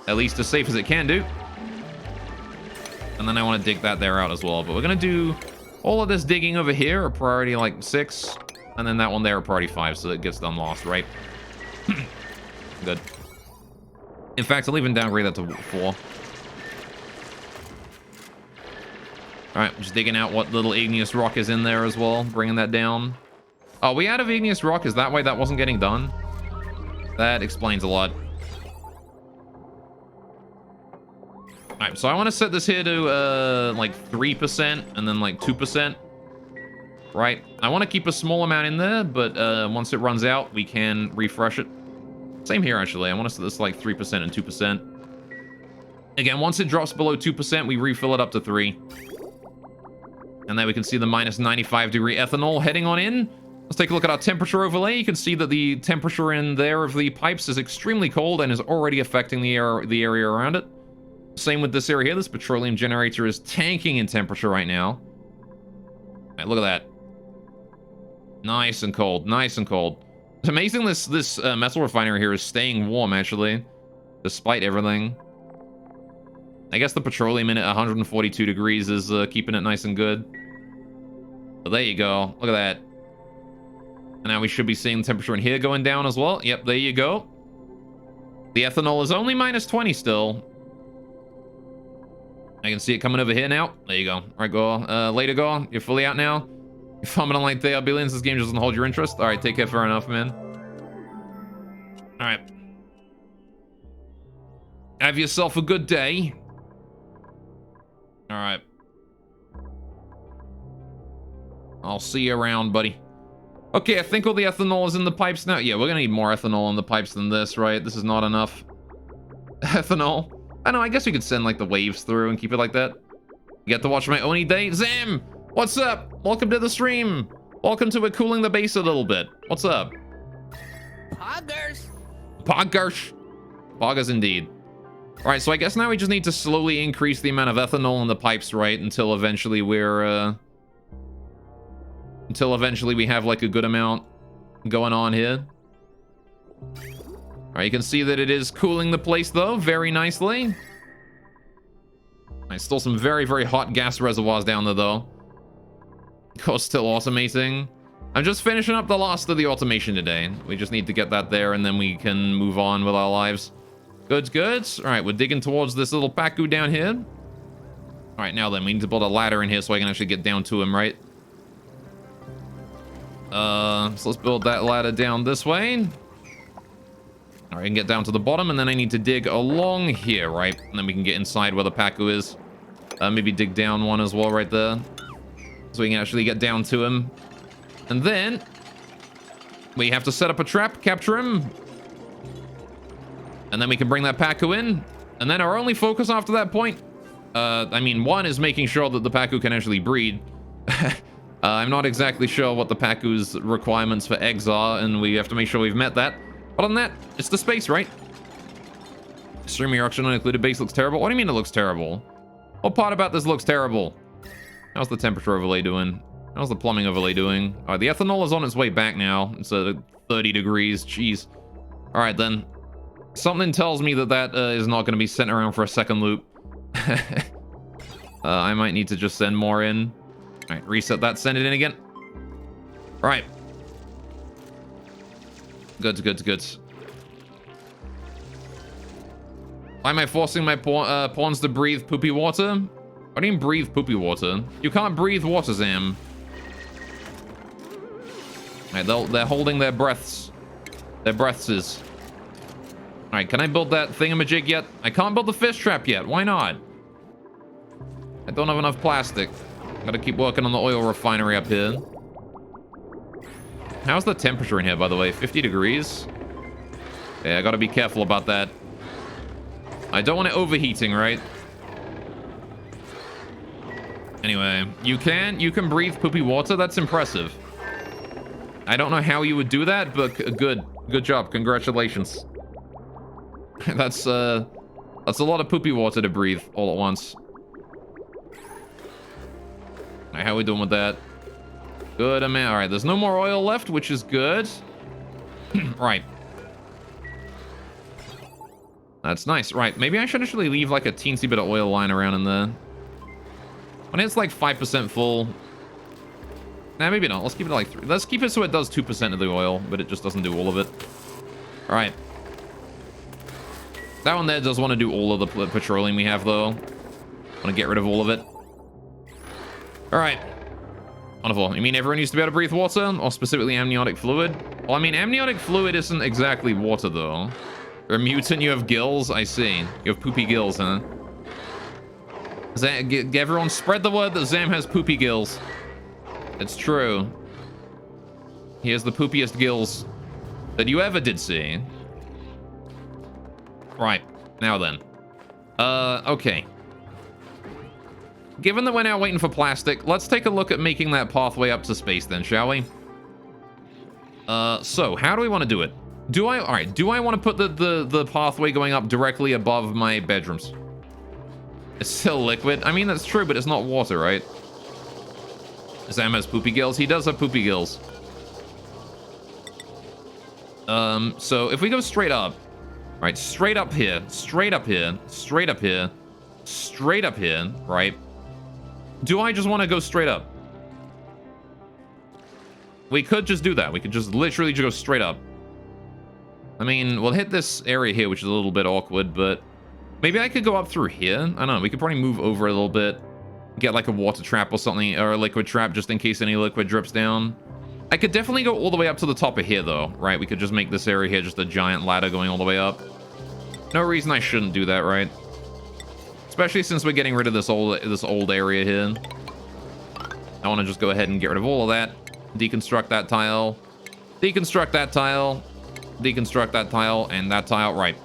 At least as safe as it can do. And then I want to dig that there out as well. But we're going to do all of this digging over here at priority like 6. And then that one there at priority 5. So it gets done last, right? Good. In fact, I'll even downgrade that to 4. All right, just digging out what little igneous rock is in there as well, bringing that down. Oh, we out of igneous rock? Is that why that wasn't getting done? That explains a lot. All right, so I want to set this here to like 3% and then like 2%. Right, I want to keep a small amount in there, but once it runs out, we can refresh it. Same here, actually. I want to set this like 3% and 2%. Again, once it drops below 2%, we refill it up to 3. And then we can see the minus 95-degree ethanol heading on in. Let's take a look at our temperature overlay. You can see that the temperature in there of the pipes is extremely cold and is already affecting the area around it. Same with this area here. This petroleum generator is tanking in temperature right now. All right, look at that. Nice and cold. Nice and cold. It's amazing this metal refinery here is staying warm, actually, despite everything. I guess the petroleum in at 142 degrees is keeping it nice and good. But there you go. Look at that. And now we should be seeing the temperature in here going down as well. Yep, there you go. The ethanol is only minus 20 still. I can see it coming over here now. There you go. All right, go. Later, go. You're fully out now. You're farming on like they are billions. This game just doesn't hold your interest. All right, take care. Fair enough, man. All right. Have yourself a good day. All right. I'll see you around, buddy. Okay, I think all the ethanol is in the pipes now. Yeah, we're gonna need more ethanol in the pipes than this, right? This is not enough ethanol. I know, I guess we could send like the waves through and keep it like that. You get to watch my Oni day. Zam! What's up? Welcome to the stream. Welcome to it cooling the base a little bit. What's up? Poggers. Poggers. Poggers indeed. All right, so I guess now we just need to slowly increase the amount of ethanol in the pipes, right? Until eventually we're, until eventually we have like a good amount going on here. All right, you can see that it is cooling the place though, very nicely. Nice, still some very, very hot gas reservoirs down there though. Course, still automating. I'm just finishing up the last of the automation today. We just need to get that there and then we can move on with our lives. Good, good. All right, we're digging towards this little Pacu down here. All right, now then, we need to build a ladder in here so I can actually get down to him, right? So let's build that ladder down this way. All right, I can get down to the bottom, and then I need to dig along here, right? And then we can get inside where the Pacu is. Maybe dig down one as well right there. So we can actually get down to him. And then we have to set up a trap, capture him. And then we can bring that Pacu in. And then our only focus after that point, I mean, one is making sure that the Pacu can actually breed. I'm not exactly sure what the Pacu's requirements for eggs are, and we have to make sure we've met that. Other than that, it's the space, right? Streaming auction unincluded base looks terrible. What do you mean it looks terrible? What part about this looks terrible? How's the temperature overlay doing? How's the plumbing overlay doing? All right, the ethanol is on its way back now. It's at 30 degrees. Jeez. All right, then. Something tells me that that is not going to be sent around for a second loop. I might need to just send more in. All right, reset that, send it in again. All right. Good, good, good. Why am I forcing my pawns to breathe poopy water? What do you mean breathe poopy water? You can't breathe water, Zam. All right, they're holding their breaths. Their breaths is. All right, can I build that thingamajig yet? I can't build the fish trap yet. Why not? I don't have enough plastic. Gotta keep working on the oil refinery up here. How's the temperature in here, by the way? 50 degrees? Yeah, I gotta be careful about that. I don't want it overheating, right? Anyway, you can breathe poopy water. That's impressive. I don't know how you would do that, but good job. Congratulations. That's a lot of poopy water to breathe all at once. All right, how are we doing with that? Good amount. All right, there's no more oil left, which is good. Right. That's nice. Right, maybe I should actually leave like a teensy bit of oil lying around in there. When it's like 5% full. Nah, maybe not. Let's keep it like 3. Let's keep it so it does 2% of the oil, but it just doesn't do all of it. All right. That one there does want to do all of the petroleum we have, though. Want to get rid of all of it. All right. Wonderful. You mean everyone used to be able to breathe water, or specifically amniotic fluid? Well, I mean, amniotic fluid isn't exactly water, though. You're a mutant, you have gills? I see. You have poopy gills, huh? Everyone spread the word that Zam has poopy gills. It's true. He has the poopiest gills that you ever did see. Right. Now then. Okay. Given that we're now waiting for plastic, let's take a look at making that pathway up to space then, shall we? So, how do we want to do it? Do I want to put the pathway going up directly above my bedrooms? It's still liquid. I mean, that's true, but it's not water, right? Sam has poopy gills. He does have poopy gills. So if we go straight up, right, straight up here, straight up here, straight up here, straight up here, right? Do I just want to go straight up? We could just do that. We could just literally just go straight up. I mean, we'll hit this area here, which is a little bit awkward, but maybe I could go up through here. I don't know. We could probably move over a little bit, get like a water trap or something, or a liquid trap just in case any liquid drips down. I could definitely go all the way up to the top of here, though, right? We could just make this area here just a giant ladder going all the way up. No reason I shouldn't do that, right? Especially since we're getting rid of this old area here. I want to just go ahead and get rid of all of that. Deconstruct that tile. Deconstruct that tile. Deconstruct that tile and that tile. Right.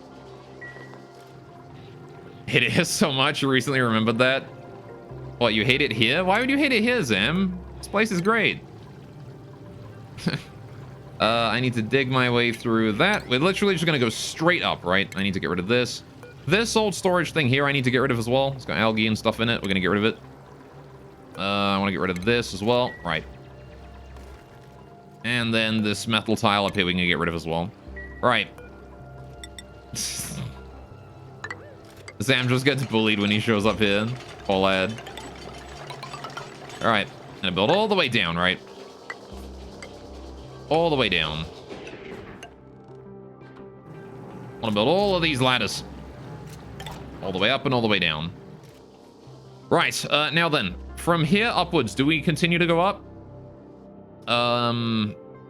Hate it here so much. You recently remembered that? What, you hate it here? Why would you hate it here, Zam? This place is great. I need to dig my way through that. We're literally just going to go straight up, right? I need to get rid of this. This old storage thing here I need to get rid of as well. It's got algae and stuff in it. We're going to get rid of it. I want to get rid of this as well. Right. And then this metal tile up here we can get rid of as well. Right. Sam just gets bullied when he shows up here. Poor lad. Alright. Gonna build all the way down, right? All the way down. Want to build all of these ladders. All the way up and all the way down. Right, now then. From here upwards, do we continue to go up? I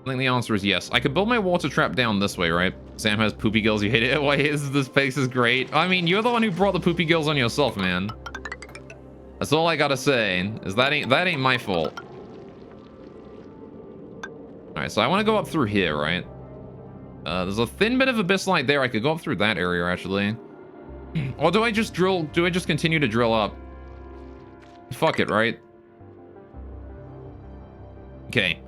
think the answer is yes. I could build my water trap down this way, right? Sam has poopy gills. You hate it? Why is this place is great? I mean, you're the one who brought the poopy gills on yourself, man. That's all I gotta say. Is that ain't my fault. All right, so I want to go up through here, right? There's a thin bit of abyss light there. I could go up through that area actually. Or do I just drill? Do I just continue to drill up? Fuck it, right? Okay.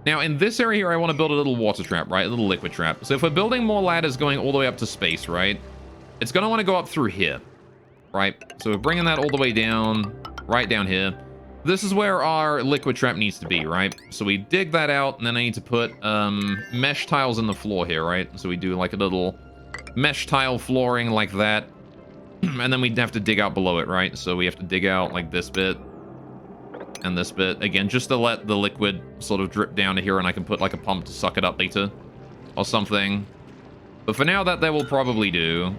Now, in this area here, I want to build a little water trap, right? A little liquid trap. So if we're building more ladders going all the way up to space, right? It's going to want to go up through here, right? So we're bringing that all the way down, right down here. This is where our liquid trap needs to be, right? So we dig that out, and then I need to put mesh tiles in the floor here, right? So we do like a little mesh tile flooring like that. And then we'd have to dig out below it, right? So we have to dig out like this bit. And this bit again, just to let the liquid sort of drip down to here, and I can put like a pump to suck it up later or something. But for now, that will probably do.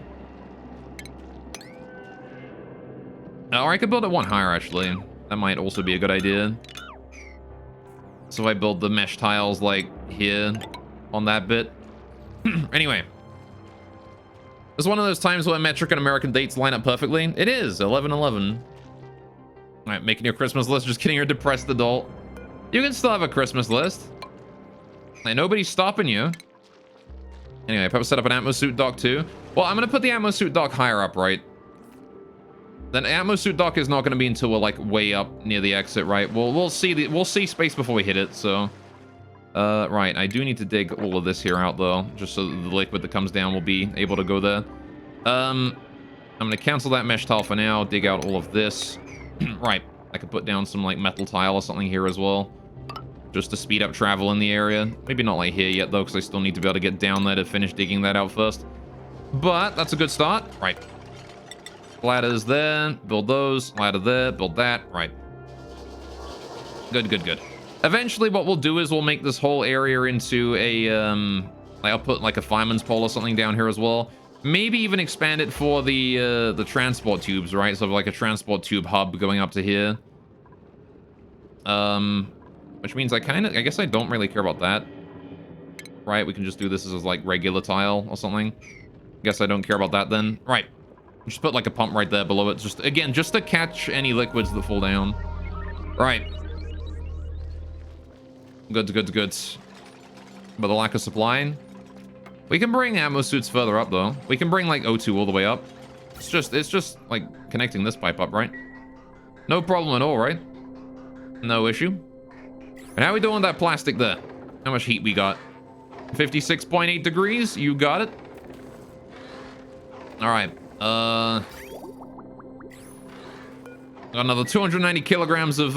Or I could build it one higher actually. That might also be a good idea. So I build the mesh tiles like here on that bit. Anyway, it's one of those times where metric and American dates line up perfectly. It is 11/11. All right, making your Christmas list. Just kidding, you're a depressed adult. You can still have a Christmas list. And nobody's stopping you. Anyway, I probably set up an atmosuit dock too. Well, I'm going to put the atmosuit dock higher up, right? Then atmosuit dock is not going to be until we're like way up near the exit, right? We'll see space before we hit it, so... right, I do need to dig all of this here out though, just so the liquid that comes down will be able to go there. I'm going to cancel that mesh tile for now, dig out all of this. Right, I could put down some like metal tile or something here as well, just to speed up travel in the area. Maybe not like here yet though, because I still need to be able to get down there to finish digging that out first. But that's a good start. Right, ladders there, build those. Ladder there, build that. Right, good, good, good. Eventually, what we'll do is we'll make this whole area into a I'll put like a fireman's pole or something down here as well. Maybe even expand it for the transport tubes, right? So like a transport tube hub going up to here. Which means I guess I don't really care about that. Right, we can just do this as like regular tile or something. Guess I don't care about that then. Right. Just put like a pump right there below it. Just, again, just to catch any liquids that fall down. Right. Good. But the lack of supply. We can bring ammo suits further up though. We can bring like O2 all the way up. It's just like connecting this pipe up, right? No problem at all, right? No issue. And how we doing with that plastic there? How much heat we got? 56.8 degrees. You got it. All right. Got another 290 kilograms of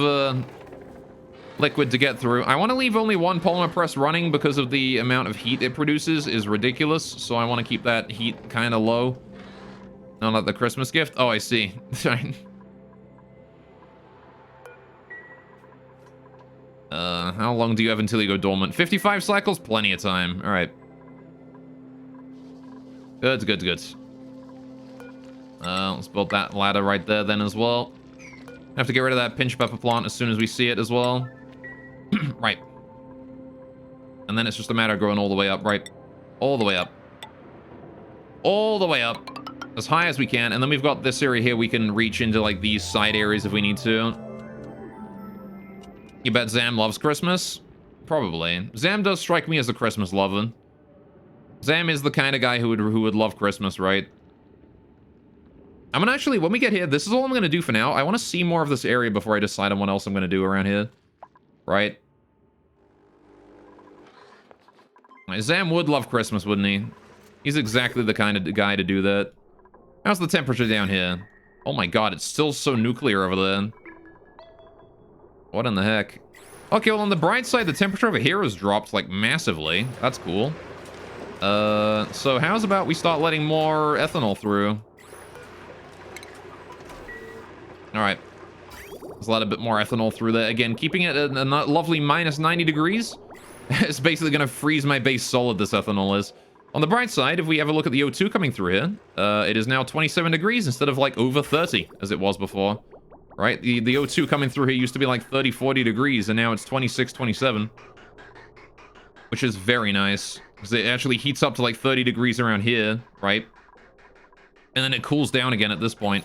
liquid to get through. I want to leave only one polymer press running because of the amount of heat it produces is ridiculous. So I want to keep that heat kind of low. Not like the Christmas gift. Oh, I see. How long do you have until you go dormant? 55 cycles? Plenty of time. All right. Good. Let's build that ladder right there then as well. Have to get rid of that pinch pepper plant as soon as we see it as well. Right. And then it's just a matter of growing all the way up, right? All the way up. All the way up. As high as we can. And then we've got this area here we can reach into like these side areas if we need to. You bet Zam loves Christmas? Probably. Zam does strike me as a Christmas lover. Zam is the kind of guy who would love Christmas, right? I'm gonna actually, when we get here, this is all I'm gonna do for now. I want to see more of this area before I decide on what else I'm gonna do around here. Right? Zam would love Christmas, wouldn't he? He's exactly the kind of guy to do that. How's the temperature down here? Oh my god, it's still so nuclear over there. What in the heck? Okay, well, on the bright side, the temperature over here has dropped, like, massively. That's cool. So how's about we start letting more ethanol through? Alright. Let's let a bit more ethanol through there. Again, keeping it at a lovely minus 90 degrees. It's basically going to freeze my base solid, this ethanol is. On the bright side, if we have a look at the O2 coming through here, it is now 27 degrees instead of, like, over 30, as it was before. Right? The O2 coming through here used to be like 30, 40 degrees, and now it's 26, 27. Which is very nice. Because it actually heats up to like 30 degrees around here, right? And then it cools down again at this point.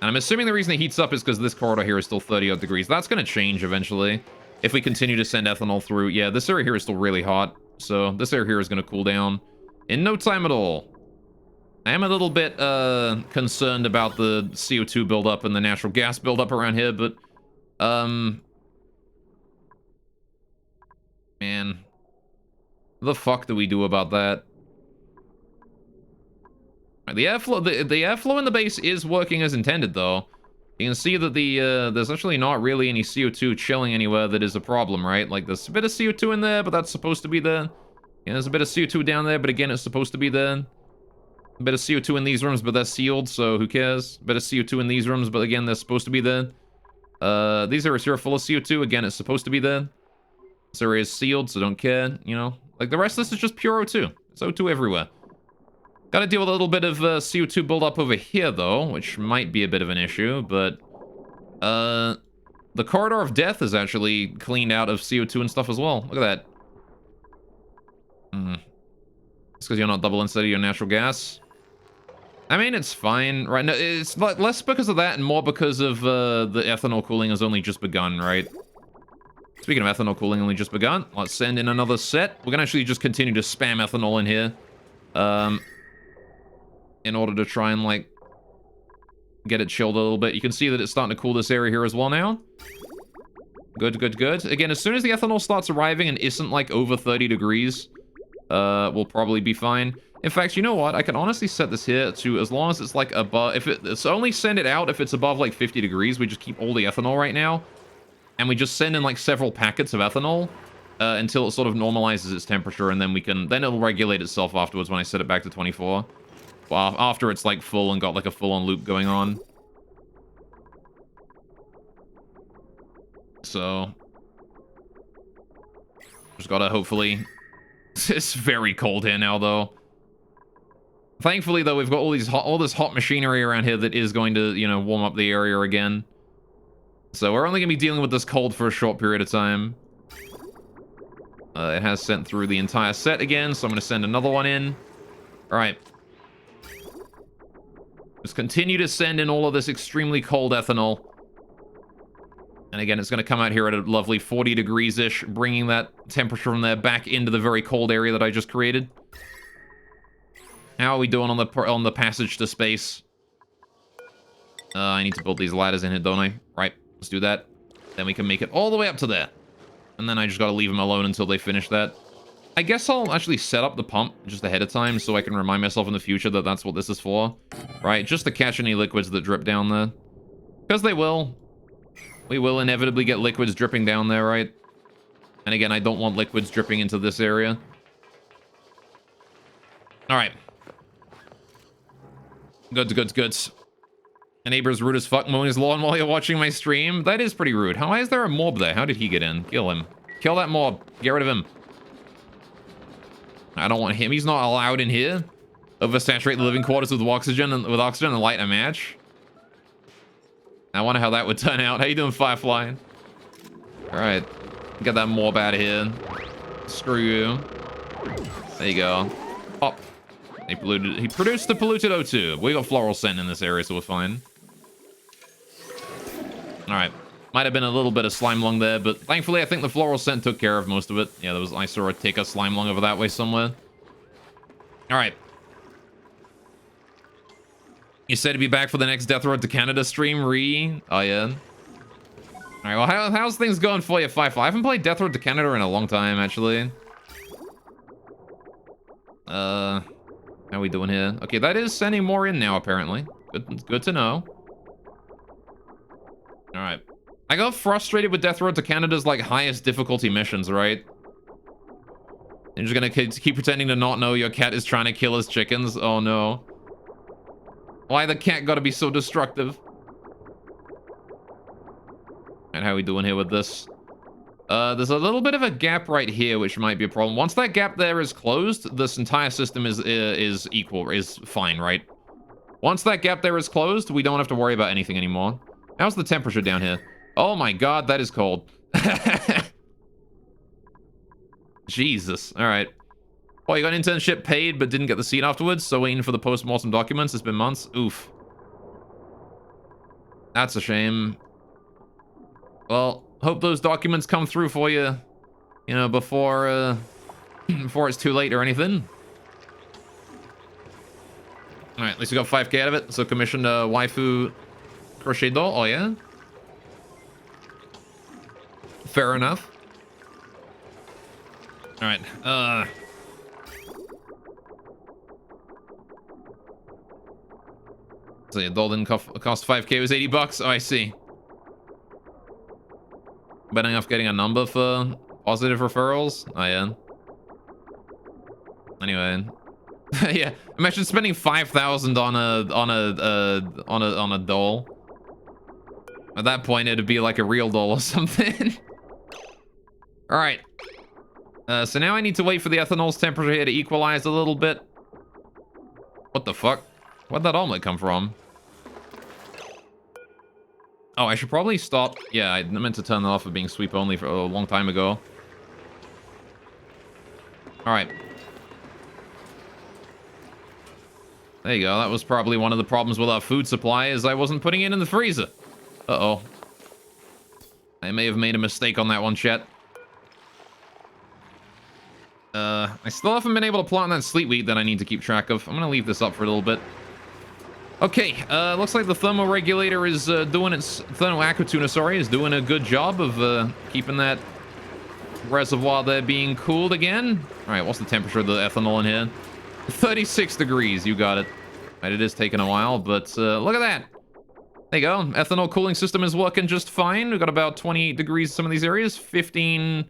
And I'm assuming the reason it heats up is because this corridor here is still 30 odd degrees. That's going to change eventually. If we continue to send ethanol through. Yeah, this area here is still really hot. So this area here is going to cool down in no time at all. I am a little bit concerned about the CO2 buildup and the natural gas buildup around here, but man, the fuck do we do about that? The airflow, the airflow in the base is working as intended, though. You can see that there's actually not really any CO2 chilling anywhere that is a problem, right? Like there's a bit of CO2 in there, but that's supposed to be there. Yeah, there's a bit of CO2 down there, but again, it's supposed to be there. A bit of CO2 in these rooms, but they're sealed, so who cares? A bit of CO2 in these rooms, but again, they're supposed to be there. These areas here are full of CO2. Again, it's supposed to be there. This area is sealed, so don't care, you know? Like, the rest of this is just pure O2. It's O2 everywhere. Gotta deal with a little bit of CO2 buildup over here, though, which might be a bit of an issue, but... the corridor of death is actually cleaned out of CO2 and stuff as well. Look at that. It's because you're not double inside of your natural gas. I mean, it's fine, right? No, it's less because of that and more because of the ethanol cooling has only just begun, right? Speaking of ethanol cooling only just begun, let's send in another set. We're gonna actually just continue to spam ethanol in here. In order to try and, like, get it chilled a little bit. You can see that it's starting to cool this area here as well now. Good. Again, as soon as the ethanol starts arriving and isn't, like, over 30 degrees, we'll probably be fine. In fact, you know what? I can honestly set this here to as long as it's like above... It's only send it out if it's above like 50 degrees. We just keep all the ethanol right now. And we just send in like several packets of ethanol until it sort of normalizes its temperature. And then then it'll regulate itself afterwards when I set it back to 24. Well, after it's like full and got like a full-on loop going on. So... just gotta hopefully... It's very cold here now, though. Thankfully, though, we've got all this hot machinery around here that is going to, you know, warm up the area again. So we're only going to be dealing with this cold for a short period of time. It has sent through the entire set again, so I'm going to send another one in. All right. Just continue to send in all of this extremely cold ethanol. And again, it's going to come out here at a lovely 40 degrees-ish, bringing that temperature from there back into the very cold area that I just created. How are we doing on the passage to space? I need to build these ladders in here, don't I? Right, let's do that. Then we can make it all the way up to there. And then I just got to leave them alone until they finish that. I guess I'll actually set up the pump just ahead of time so I can remind myself in the future that that's what this is for. Right, just to catch any liquids that drip down there. Because they will. We will inevitably get liquids dripping down there, right? And again, I don't want liquids dripping into this area. Alright. Goods. A neighbor's rude as fuck mowing his lawn while you're watching my stream. That is pretty rude. Why is there a mob there? How did he get in? Kill him. Kill that mob. Get rid of him. I don't want him. He's not allowed in here. Oversaturate the living quarters with oxygen and light a match. I wonder how that would turn out. How you doing, Firefly? Alright. Get that mob out of here. Screw you. There you go. Pop. He produced the polluted O2. We got floral scent in this area, so we're fine. Alright. Might have been a little bit of slime lung there, but thankfully I think the floral scent took care of most of it. Yeah, I saw a tick of slime lung over that way somewhere. Alright. You said to be back for the next Death Road to Canada stream, Ree? Oh, yeah. Alright, well, how's things going for you, Firefly? I haven't played Death Road to Canada in a long time, actually. How are we doing here? Okay, that is sending more in now, apparently. Good to know. Alright. I got frustrated with Death Road to Canada's, like, highest difficulty missions, right? You're just gonna keep pretending to not know your cat is trying to kill his chickens? Oh, no. Why the cat gotta be so destructive? And how are we doing here with this? There's a little bit of a gap right here, which might be a problem. Once that gap there is closed, this entire system is fine, right? Once that gap there is closed, we don't have to worry about anything anymore. How's the temperature down here? Oh my god, that is cold. Jesus. All right. Oh, you got an internship paid but didn't get the seat afterwards, so waiting for the post-mortem documents. It's been months. Oof. That's a shame. Well, hope those documents come through for you, you know, before before it's too late or anything. All right, at least we got 5K out of it. So commissioned a waifu crochet doll. Oh, yeah? Fair enough. All right. So a doll didn't cost 5K. It was 80 bucks. Oh, I see. Betting off getting a number for positive referrals. Oh, yeah. Anyway. Yeah, imagine spending 5,000 on a doll. At that point, it'd be like a real doll or something. All right. So now I need to wait for the ethanol's temperature here to equalize a little bit. What the fuck? Where'd that omelet come from? Oh, I should probably stop. Yeah, I meant to turn that off for being sweep only for a long time ago. All right. There you go. That was probably one of the problems with our food supply, is I wasn't putting it in the freezer. Uh-oh. I may have made a mistake on that one, chat. I still haven't been able to plant that sleet wheat that I need to keep track of. I'm gonna leave this up for a little bit. Okay, looks like the thermoregulator is doing its... Thermoacquatuner, sorry, is doing a good job of keeping that reservoir there being cooled again. Alright, what's the temperature of the ethanol in here? 36 degrees, you got it. Right, it is taking a while, but look at that. There you go. Ethanol cooling system is working just fine. We've got about 28 degrees in some of these areas, 15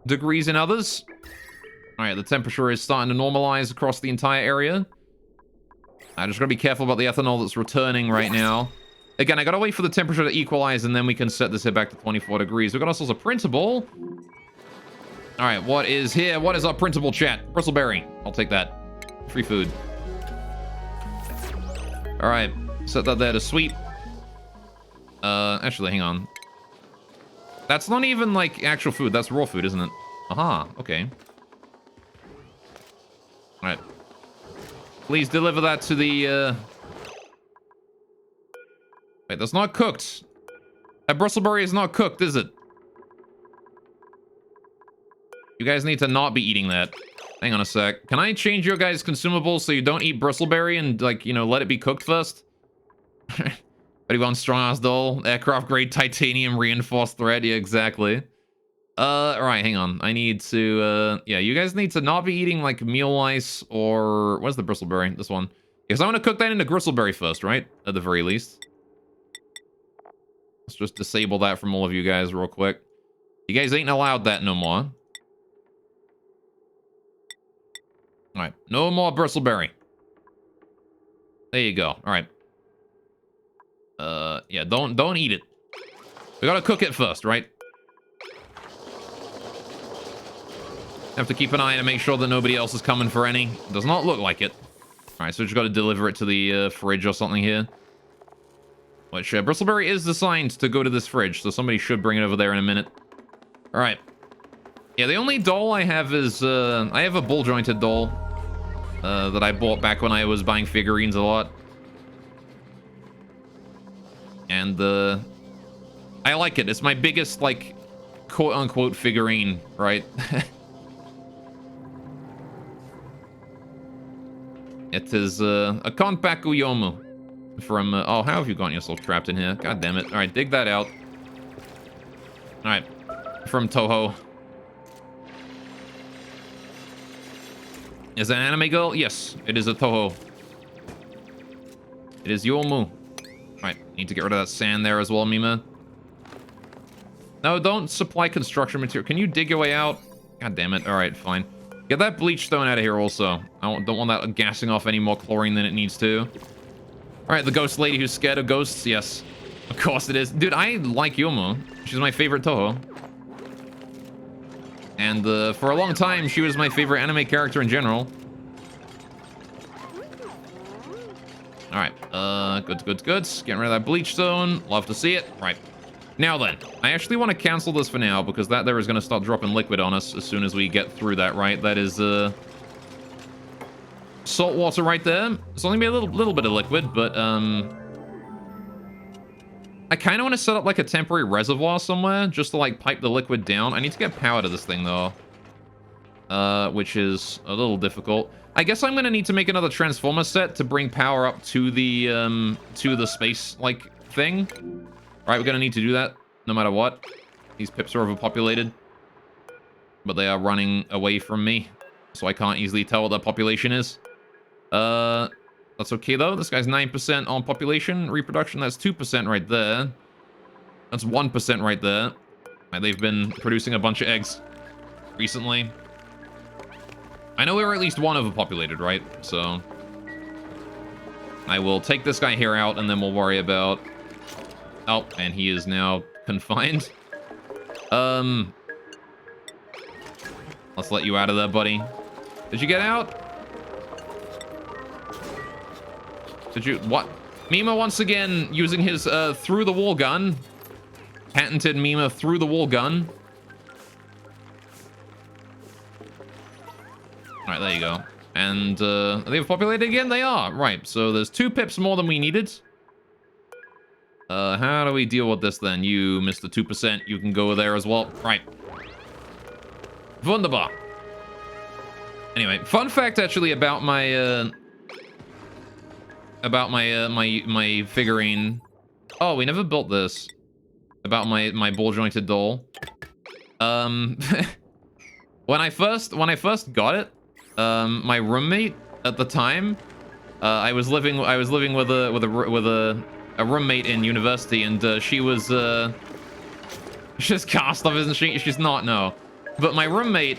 degrees in others. Alright, the temperature is starting to normalize across the entire area. I just gotta be careful about the ethanol that's returning right now. Again, I gotta wait for the temperature to equalize, and then we can set this here back to 24 degrees. We've got ourselves a printable. Alright, what is here? What is our printable, chat? Bristleberry. I'll take that. Free food. Alright, set that there to sweep. Actually, hang on. That's not even, like, actual food. That's raw food, isn't it? Aha, okay. Alright. Please deliver that to the, Wait, that's not cooked. That bristleberry is not cooked, is it? You guys need to not be eating that. Hang on a sec. Can I change your guys' consumables so you don't eat bristleberry and, like, you know, let it be cooked first? 31 strong-ass doll. Aircraft-grade titanium reinforced thread. Yeah, exactly. Alright, hang on. I need to, yeah, you guys need to not be eating, like, meal ice or... Where's the bristleberry? This one. Because I want to cook that into bristleberry first, right? At the very least. Let's just disable that from all of you guys real quick. You guys ain't allowed that no more. Alright, no more bristleberry. There you go. Alright. Yeah, don't eat it. We gotta cook it first, right? Have to keep an eye to make sure that nobody else is coming for any. Does not look like it. Alright, so we just gotta deliver it to the fridge or something here. Which, bristleberry is designed to go to this fridge, so somebody should bring it over there in a minute. Alright. Yeah, the only doll I have is, I have a ball-jointed doll. That I bought back when I was buying figurines a lot. And, I like it. It's my biggest, like, quote-unquote figurine, right? It is, a Konpaku Yomu. From, oh, how have you gotten yourself trapped in here? God damn it. Alright, dig that out. Alright. From Toho. Is that an anime girl? Yes, it is a Toho. It is Yomu. Alright, need to get rid of that sand there as well, Mima. No, don't supply construction material. Can you dig your way out? God damn it. Alright, fine. Get that bleach stone out of here also. I don't want that gassing off any more chlorine than it needs to. Alright, the ghost lady who's scared of ghosts. Yes. Of course it is. Dude, I like Yomu. She's my favorite Toho. And for a long time, she was my favorite anime character in general. Alright, good. Getting rid of that bleach stone. Love to see it. Right. Now then, I actually want to cancel this for now, because that there is going to start dropping liquid on us as soon as we get through that, right? That is, salt water right there. It's only be a little bit of liquid, but, I kind of want to set up like a temporary reservoir somewhere just to like pipe the liquid down. I need to get power to this thing though, which is a little difficult. I guess I'm going to need to make another transformer set to bring power up to the space like thing. All right, we're going to need to do that no matter what. These pips are overpopulated, but they are running away from me, so I can't easily tell what their population is. That's okay, though. This guy's 9% on population. Reproduction, that's 2% right there. That's 1% right there. Right, they've been producing a bunch of eggs recently. I know we were at least one overpopulated, right? So I will take this guy here out, and then we'll worry about... Oh, and he is now confined. Let's let you out of there, buddy. Did you get out? Did you... What? Mima once again using his through-the-wall gun. Patented Mima through-the-wall gun. Alright, there you go. And, are they populated again? They are. Right, so there's 2 pips more than we needed. How do we deal with this then? You, Mr. 2%, you can go there as well. Right. Wunderbar. Anyway, fun fact actually about my, my figurine. Oh, we never built this. About my ball-jointed doll. When I first got it, my roommate at the time, I was living with a roommate in university, and she was she's cast off, isn't she? She's not, no. But my roommate,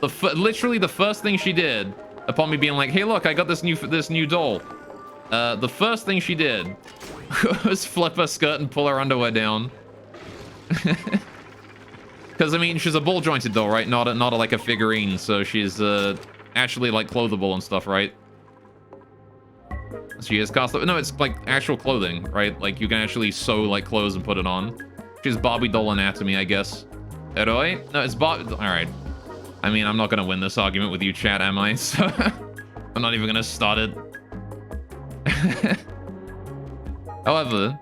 literally the first thing she did upon me being like, "Hey, look, I got this new doll." The first thing she did was flip her skirt and pull her underwear down. Because I mean, she's a ball-jointed doll, right? Not like a figurine, so she's actually like clothable and stuff, right? She is cast. No, it's like actual clothing, right? Like you can actually sew like clothes and put it on. She's Barbie doll anatomy, I guess. Heroi? No, it's Barbie. All right. I mean, I'm not gonna win this argument with you, chat, am I? So I'm not even gonna start it. However,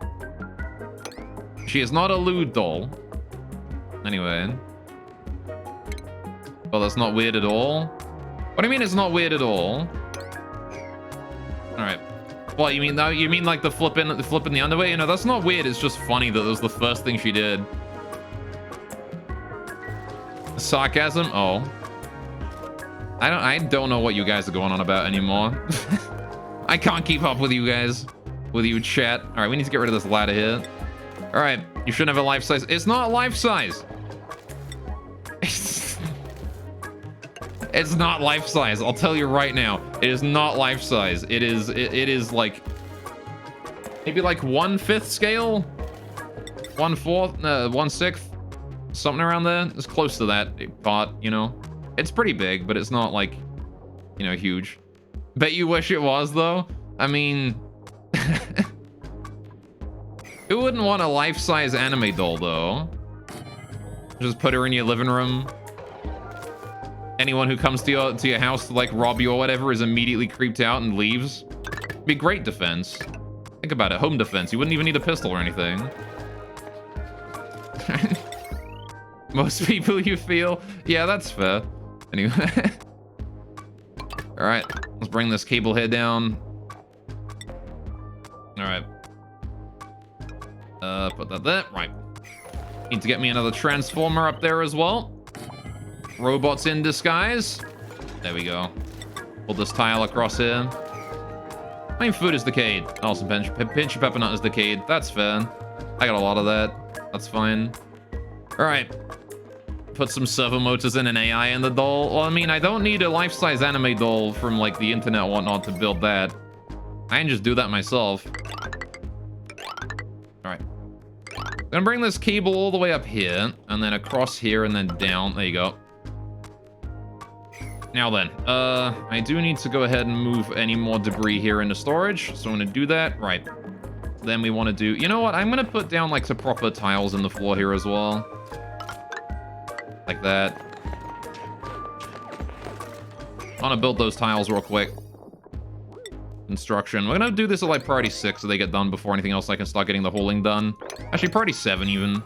she is not a lewd doll. Anyway. Well, that's not weird at all. What do you mean it's not weird at all? All right. What, you mean that? You mean like the flipping the underwear? You know, that's not weird. It's just funny that it was the first thing she did. Sarcasm? Oh. I don't know what you guys are going on about anymore. I can't keep up with you guys. With you, chat. All right, we need to get rid of this ladder here. All right, you shouldn't have a life size. It's not life size. It's not life size. I'll tell you right now. It is not life size. It is like maybe like 1/5 scale, 1/4, 1/6, something around there. It's close to that part, you know. It's pretty big, but it's not like, you know, huge. Bet you wish it was though. I mean, who wouldn't want a life-size anime doll though? Just put her in your living room. Anyone who comes to your house to like rob you or whatever is immediately creeped out and leaves. Be great defense. Think about it, home defense. You wouldn't even need a pistol or anything. Most people you feel, yeah, that's fair. Anyway, all right, let's bring this cable head down. All right, put that there. Right, need to get me another transformer up there as well. Robots in disguise. There we go. Pull this tile across here. Main food is decayed. Also, pinch of pepper nut is decayed. That's fair. I got a lot of that. That's fine. All right. Put some servo motors in an AI in the doll. Well, I mean, I don't need a life-size anime doll from like the internet and whatnot to build that. I can just do that myself. All right. Gonna bring this cable all the way up here and then across here and then down. There you go. Now then, I do need to go ahead and move any more debris here into storage. So I'm gonna do that. Right. Then we want to do, you know what? I'm gonna put down like some proper tiles in the floor here as well. Like that. I want to build those tiles real quick. Construction. We're gonna do this at like priority 6 so they get done before anything else. I can start getting the hauling done. Actually, priority 7 even.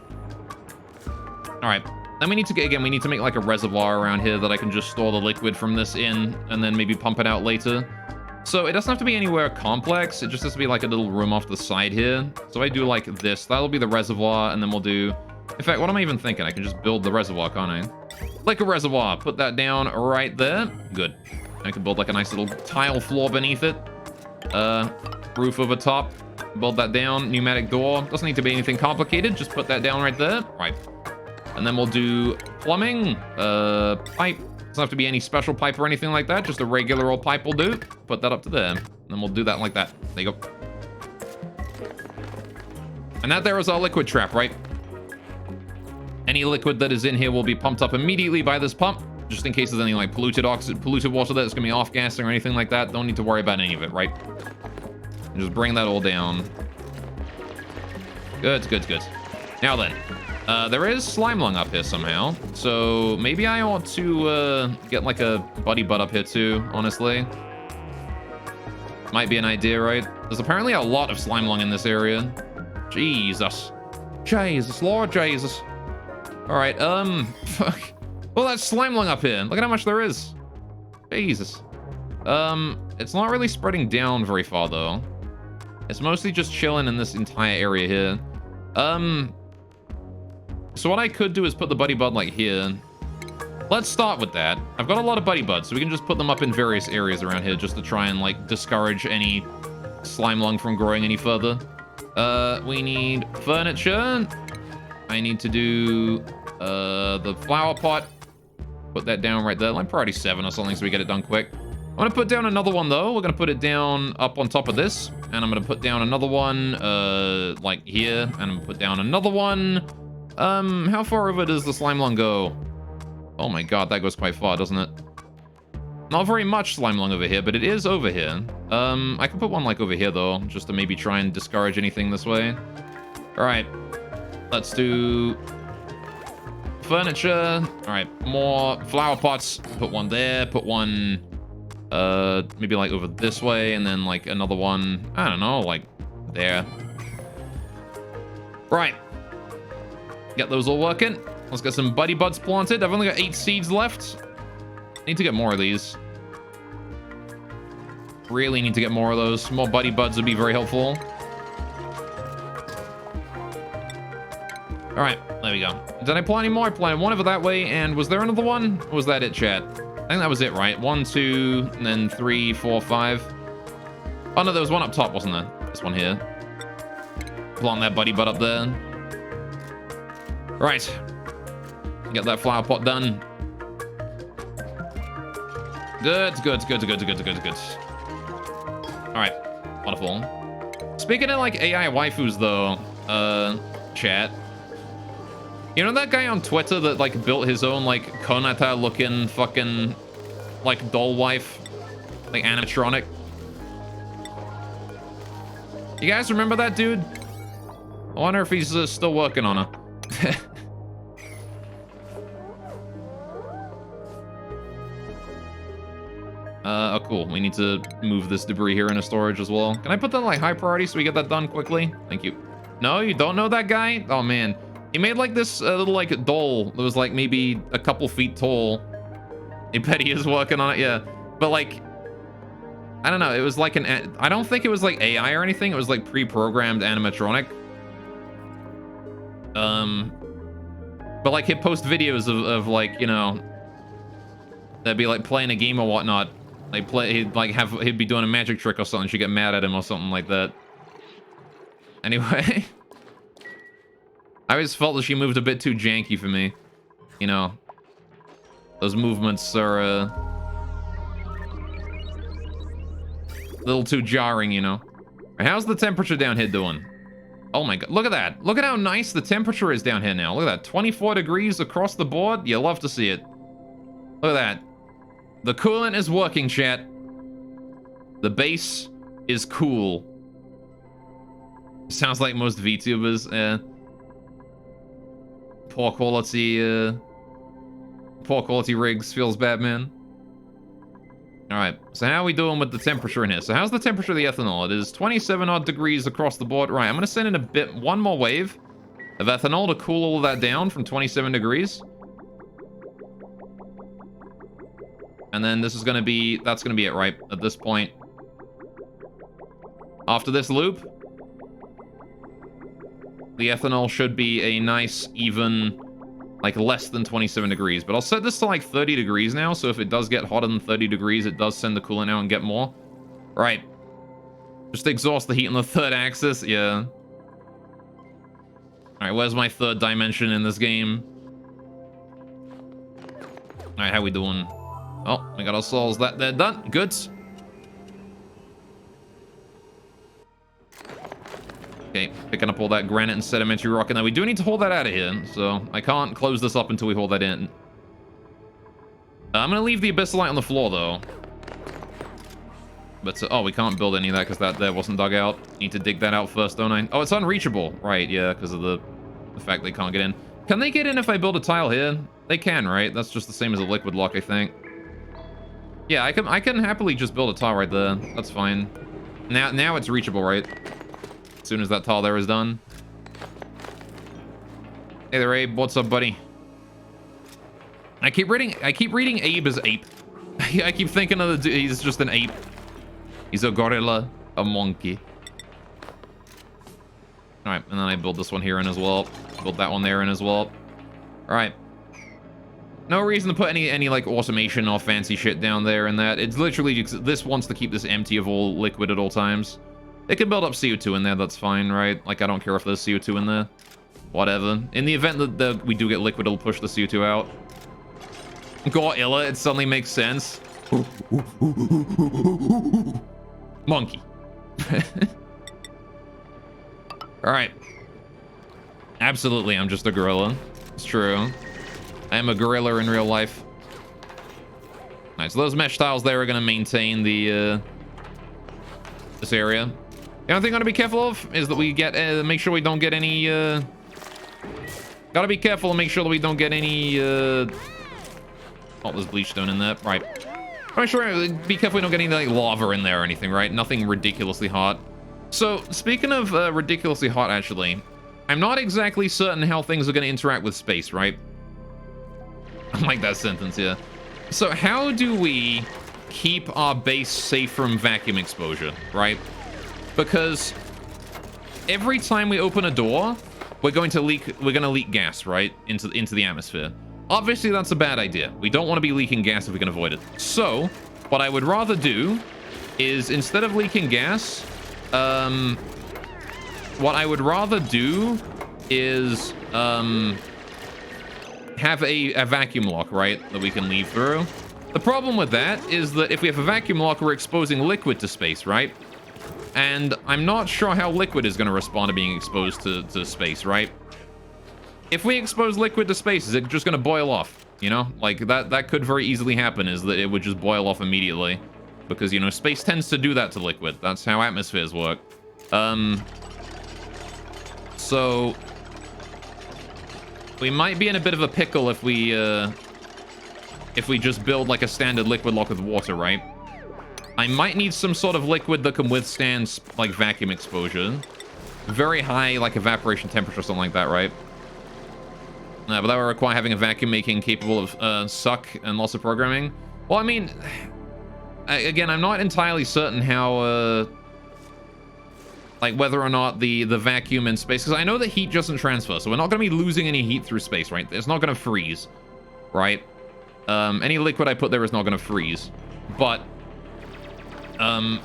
All right. Then we need to get, again, we need to make like a reservoir around here that I can just store the liquid from this in and then maybe pump it out later. So it doesn't have to be anywhere complex. It just has to be like a little room off the side here. So I do like this. That'll be the reservoir, and then we'll do... In fact, what am I even thinking? I can just build the reservoir, can't I? Like a reservoir. Put that down right there. Good. I can build like a nice little tile floor beneath it. Roof over top. Build that down. Pneumatic door. Doesn't need to be anything complicated. Just put that down right there. Right. And then we'll do plumbing. Pipe. Doesn't have to be any special pipe or anything like that. Just a regular old pipe will do. Put that up to there. And then we'll do that like that. There you go. And that there is our liquid trap, right? Any liquid that is in here will be pumped up immediately by this pump, just in case there's any like polluted water that's gonna be off gassing or anything like that. Don't need to worry about any of it, right? And just bring that all down. Good, good, good. Now then, there is slime lung up here somehow, so maybe I ought to get like a buddy butt up here too, honestly. Might be an idea, right? There's apparently a lot of slime lung in this area. Jesus. Jesus, Lord Jesus. All right, fuck. Well, that's slime lung up here. Look at how much there is. Jesus. It's not really spreading down very far, though. It's mostly just chilling in this entire area here. So what I could do is put the buddy bud, like, here. Let's start with that. I've got a lot of buddy buds, so we can just put them up in various areas around here just to try and, like, discourage any slime lung from growing any further. We need furniture. I need to do the flower pot. Put that down right there, like priority 7 or something, so we get it done quick. I'm gonna put down another one though. We're gonna put it down up on top of this, and I'm gonna put down another one like here, and I'm gonna put down another one. How far over does the slime lung go? Oh my god, that goes quite far, doesn't it? Not very much slime lung over here, but it is over here. I could put one like over here though, just to maybe try and discourage anything this way. All right. Let's do furniture. All right, more flower pots. Put one there. Put one, maybe like over this way, and then like another one. I don't know, like there. Right. Get those all working. Let's get some buddy buds planted. I've only got 8 seeds left. Need to get more of these. Really need to get more of those. More buddy buds would be very helpful. All right, there we go. Did I plant any more? I planted one over that way, and was there another one? Or was that it, chat? I think that was it, right? 1, 2, and then 3, 4, 5. Oh no, there was one up top, wasn't there? This one here. Plant that buddy bud up there. Right. Get that flower pot done. Good. All right, wonderful. Speaking of like AI waifus though, chat. You know that guy on Twitter that like built his own like Konata looking fucking like doll wife, like animatronic? You guys remember that dude? I wonder if he's still working on her. Oh, cool. We need to move this debris here into storage as well. Can I put that like high priority so we get that done quickly? Thank you. No, you don't know that guy? Oh, man. He made like this little like doll that was like maybe a couple feet tall. I bet he is working on it, yeah. But like, I don't know. It was like I don't think it was like AI or anything. It was like pre-programmed animatronic. But like he'd post videos of like, you know, they'd be like playing a game or whatnot. He'd be doing a magic trick or something. She'd get mad at him or something like that. Anyway, I always felt that she moved a bit too janky for me. You know, those movements are a little too jarring, you know. How's the temperature down here doing? Oh my god, look at that. Look at how nice the temperature is down here now. Look at that, 24 degrees across the board. You love to see it. Look at that. The coolant is working, chat. The base is cool. Sounds like most VTubers. Poor quality rigs. Feels bad, man. Alright, so how are we doing with the temperature in here? So how's the temperature of the ethanol? It is 27 odd degrees across the board. Right, I'm going to send in one more wave of ethanol to cool all of that down from 27 degrees. And then this is going to be, that's going to be it, right? At this point. After this loop, the ethanol should be a nice, even, like less than 27 degrees. But I'll set this to like 30 degrees now, so if it does get hotter than 30 degrees, it does send the coolant out and get more. Right. Just exhaust the heat on the third axis, yeah. Alright, where's my third dimension in this game? Alright, how we doing? Oh, we got our souls they're done. Good. Okay, picking up all that granite and sedimentary rock. And then we do need to haul that out of here. So I can't close this up until we haul that in. I'm going to leave the abyssalite on the floor, though. But, oh, we can't build any of that because that there wasn't dug out. Need to dig that out first, don't I? Oh, it's unreachable. Right, yeah, because of the fact they can't get in. Can they get in if I build a tile here? They can, right? That's just the same as a liquid lock, I think. Yeah, I can happily just build a tile right there. That's fine. Now it's reachable, right? As soon as that tile there is done. Hey there, Abe. What's up, buddy? I keep reading Abe as ape. I keep thinking of he's just an ape. He's a gorilla, a monkey. All right, and then I build this one here in as well. Build that one there in as well. All right. No reason to put any like automation or fancy shit down there and that. It's literally just, this wants to keep this empty of all liquid at all times. It can build up CO2 in there, that's fine, right? Like, I don't care if there's CO2 in there. Whatever. In the event that we do get liquid, it'll push the CO2 out. Gorilla, it suddenly makes sense. Monkey. Alright. Absolutely, I'm just a gorilla. It's true. I am a gorilla in real life. Alright, so those mesh tiles there are going to maintain the, this area. The only thing I'm going to be careful of is that we get, make sure we don't get any Gotta be careful and make sure that we don't get any, oh, there's bleach stone in there. Right. Make sure, be careful we don't get any, like, lava in there or anything, right? Nothing ridiculously hot. So, speaking of ridiculously hot, actually, I'm not exactly certain how things are going to interact with space, right? I like that sentence, yeah. So, how do we keep our base safe from vacuum exposure, right? Because every time we open a door, we're going to leak gas, right? Into the atmosphere. Obviously, that's a bad idea. We don't want to be leaking gas if we can avoid it. So, what I would rather do is, instead of leaking gas, what I would rather do is, have a vacuum lock, right? That we can leave through. The problem with that is that if we have a vacuum lock, we're exposing liquid to space, right? And I'm not sure how liquid is going to respond to being exposed to space, right? If we expose liquid to space, is it just going to boil off? You know, like that could very easily happen, is that it would just boil off immediately. Because, you know, space tends to do that to liquid. That's how atmospheres work. So we might be in a bit of a pickle if we just build like a standard liquid lock with water, right? I might need some sort of liquid that can withstand like vacuum exposure. Very high like evaporation temperature or something like that, right? But that would require having a vacuum making capable of suck and lots of programming. Well, I mean, again, I'm not entirely certain how, like whether or not the vacuum in space, because I know that heat doesn't transfer, so we're not going to be losing any heat through space, right? It's not going to freeze, right? Any liquid I put there is not going to freeze. But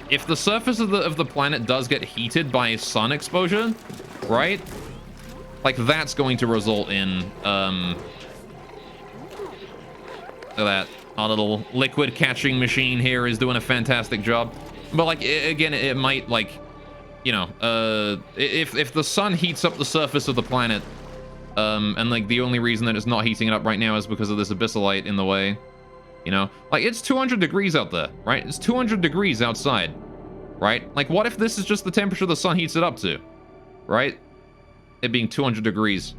if the surface of the planet does get heated by sun exposure, right? Like that's going to result in look at that. Our little liquid catching machine here is doing a fantastic job. But like again, it might like, you know, if the sun heats up the surface of the planet, and like the only reason that it's not heating it up right now is because of this abyssalite in the way, you know, like it's 200 degrees out there, right? It's 200 degrees outside, right? Like what if this is just the temperature the sun heats it up to, right? It being 200 degrees.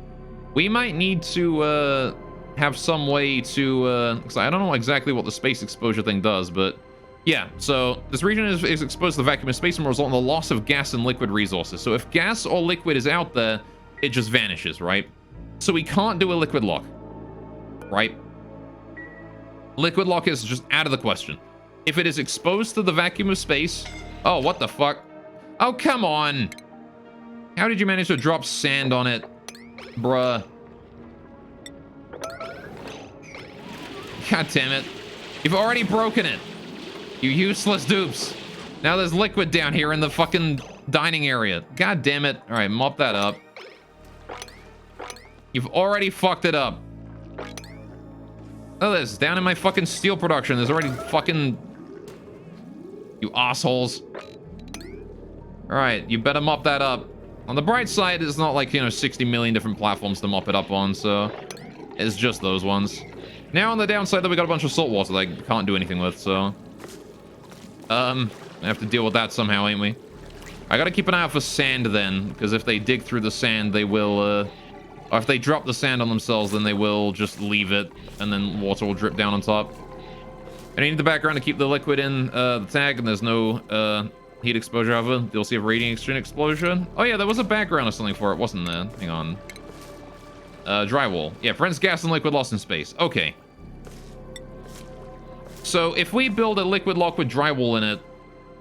We might need to have some way to, because I don't know exactly what the space exposure thing does, but yeah, so this region is exposed to the vacuum of space and will result in the loss of gas and liquid resources. So if gas or liquid is out there, it just vanishes, right? So we can't do a liquid lock, right? Liquid lock is just out of the question. If it is exposed to the vacuum of space... Oh, what the fuck? Oh, come on! How did you manage to drop sand on it? Bruh. God damn it. You've already broken it. You useless dupes. Now there's liquid down here in the fucking dining area. God damn it. Alright, mop that up. You've already fucked it up. Look at this. Down in my fucking steel production, there's already fucking... You assholes. Alright, you better mop that up. On the bright side, it's not like, you know, 60 million different platforms to mop it up on, so... It's just those ones. Now on the downside, that we got a bunch of salt water that I can't do anything with, so... I have to deal with that somehow, ain't we? I gotta keep an eye out for sand then, because if they dig through the sand, they will, or if they drop the sand on themselves, then they will just leave it, and then water will drip down on top. And I need the background to keep the liquid in the tag, and there's no heat exposure of it. You'll see a radiant extreme explosion. Oh yeah, there was a background or something for it, wasn't there? Hang on. Drywall. Yeah, prevents gas and liquid lost in space. Okay. So if we build a liquid lock with drywall in it,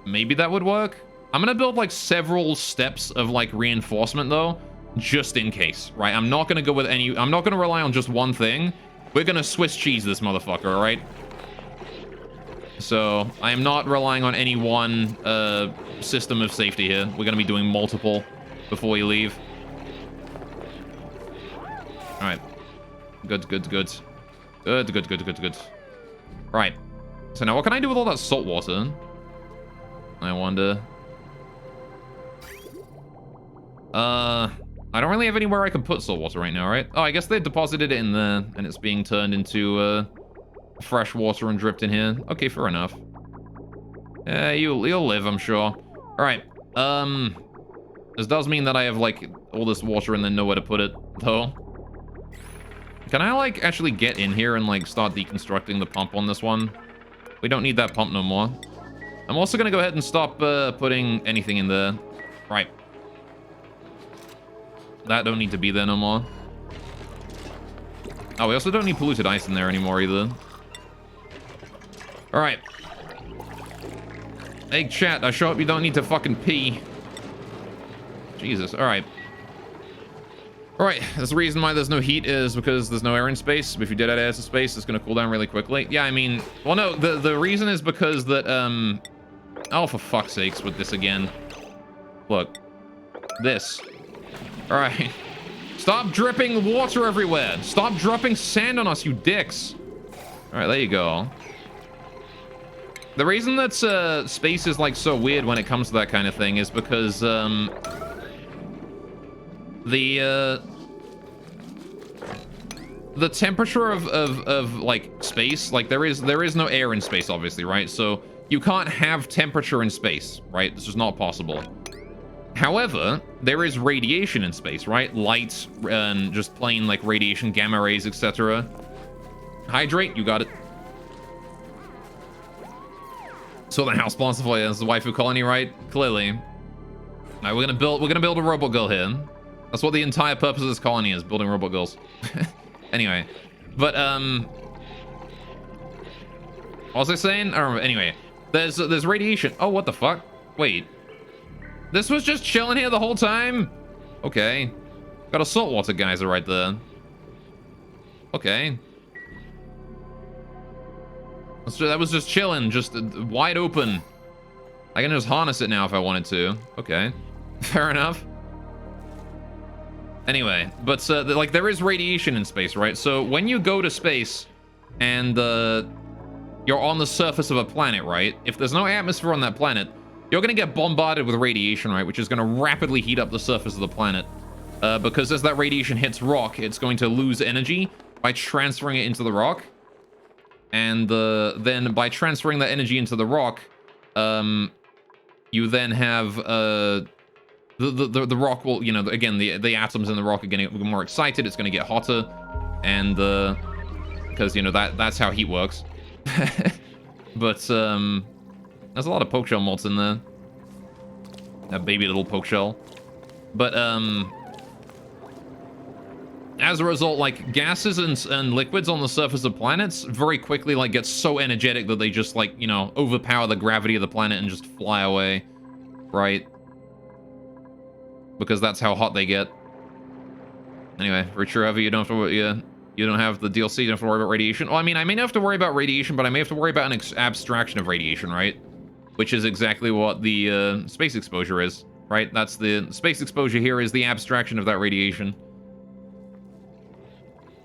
maybe that would work. I'm gonna build like several steps of like reinforcement though, just in case, right? I'm not gonna go with any, I'm not gonna rely on just one thing. We're gonna Swiss cheese this motherfucker, all right? So I am not relying on any one system of safety here. We're gonna be doing multiple before we leave. All right. Good, good, good. Good, good, good, good, good. Right. So now what can I do with all that salt water? I wonder. I don't really have anywhere I can put salt water right now, right? Oh, I guess they deposited it in there, and it's being turned into fresh water and dripped in here. Okay, fair enough. You'll live, I'm sure. All right. This does mean that I have like all this water and then nowhere to put it. though. Can I, like, actually get in here and, like, start deconstructing the pump on this one? We don't need that pump no more. I'm also gonna go ahead and stop putting anything in there. Right. That don't need to be there no more. Oh, we also don't need polluted ice in there anymore either. Alright. Hey, chat, I sure hope you don't need to fucking pee. Jesus, alright. Alright, that's the reason why there's no heat is because there's no air in space. If you did add air to space, it's gonna cool down really quickly. Yeah, I mean, well, no, the reason is because that, oh, for fuck's sakes with this again. Look. This. Alright. Stop dripping water everywhere. Stop dropping sand on us, you dicks. Alright, there you go. The reason that space is, like, so weird when it comes to that kind of thing is because, the temperature of like space, like there is no air in space, obviously, right? So you can't have temperature in space, right? This is not possible. However, there is radiation in space, right? Light and just plain like radiation, gamma rays, etc. Hydrate, you got it. So the house plants for you. This is the waifu colony, right? Clearly. All right, we're gonna build a robot girl here. That's what the entire purpose of this colony is, building robot girls. Anyway, but what was I saying? I don't remember. Anyway, there's radiation. Oh, what the fuck? Wait, this was just chilling here the whole time? Okay, got a saltwater geyser right there. Okay, that was just chilling, just wide open. I can just harness it now if I wanted to. Okay, fair enough. Anyway, but like there is radiation in space, right? So when you go to space and you're on the surface of a planet, right? If there's no atmosphere on that planet, you're gonna get bombarded with radiation, right? Which is gonna rapidly heat up the surface of the planet. Because as that radiation hits rock, it's going to lose energy by transferring it into the rock. And then by transferring that energy into the rock, you then have the rock will, you know, again, the atoms in the rock are going to get more excited. It's going to get hotter, and because you know that's how heat works. But there's a lot of poke shell mods in there. That baby little poke shell. But as a result, like gases and liquids on the surface of planets very quickly like get so energetic that they just like, you know, overpower the gravity of the planet and just fly away, right? Because that's how hot they get. Anyway, for sure, you don't have to. You don't have the DLC. You don't have to worry about radiation. Well, I mean, I may not have to worry about radiation, but I may have to worry about an abstraction of radiation, right? Which is exactly what the space exposure is, right? That's the space exposure here is the abstraction of that radiation.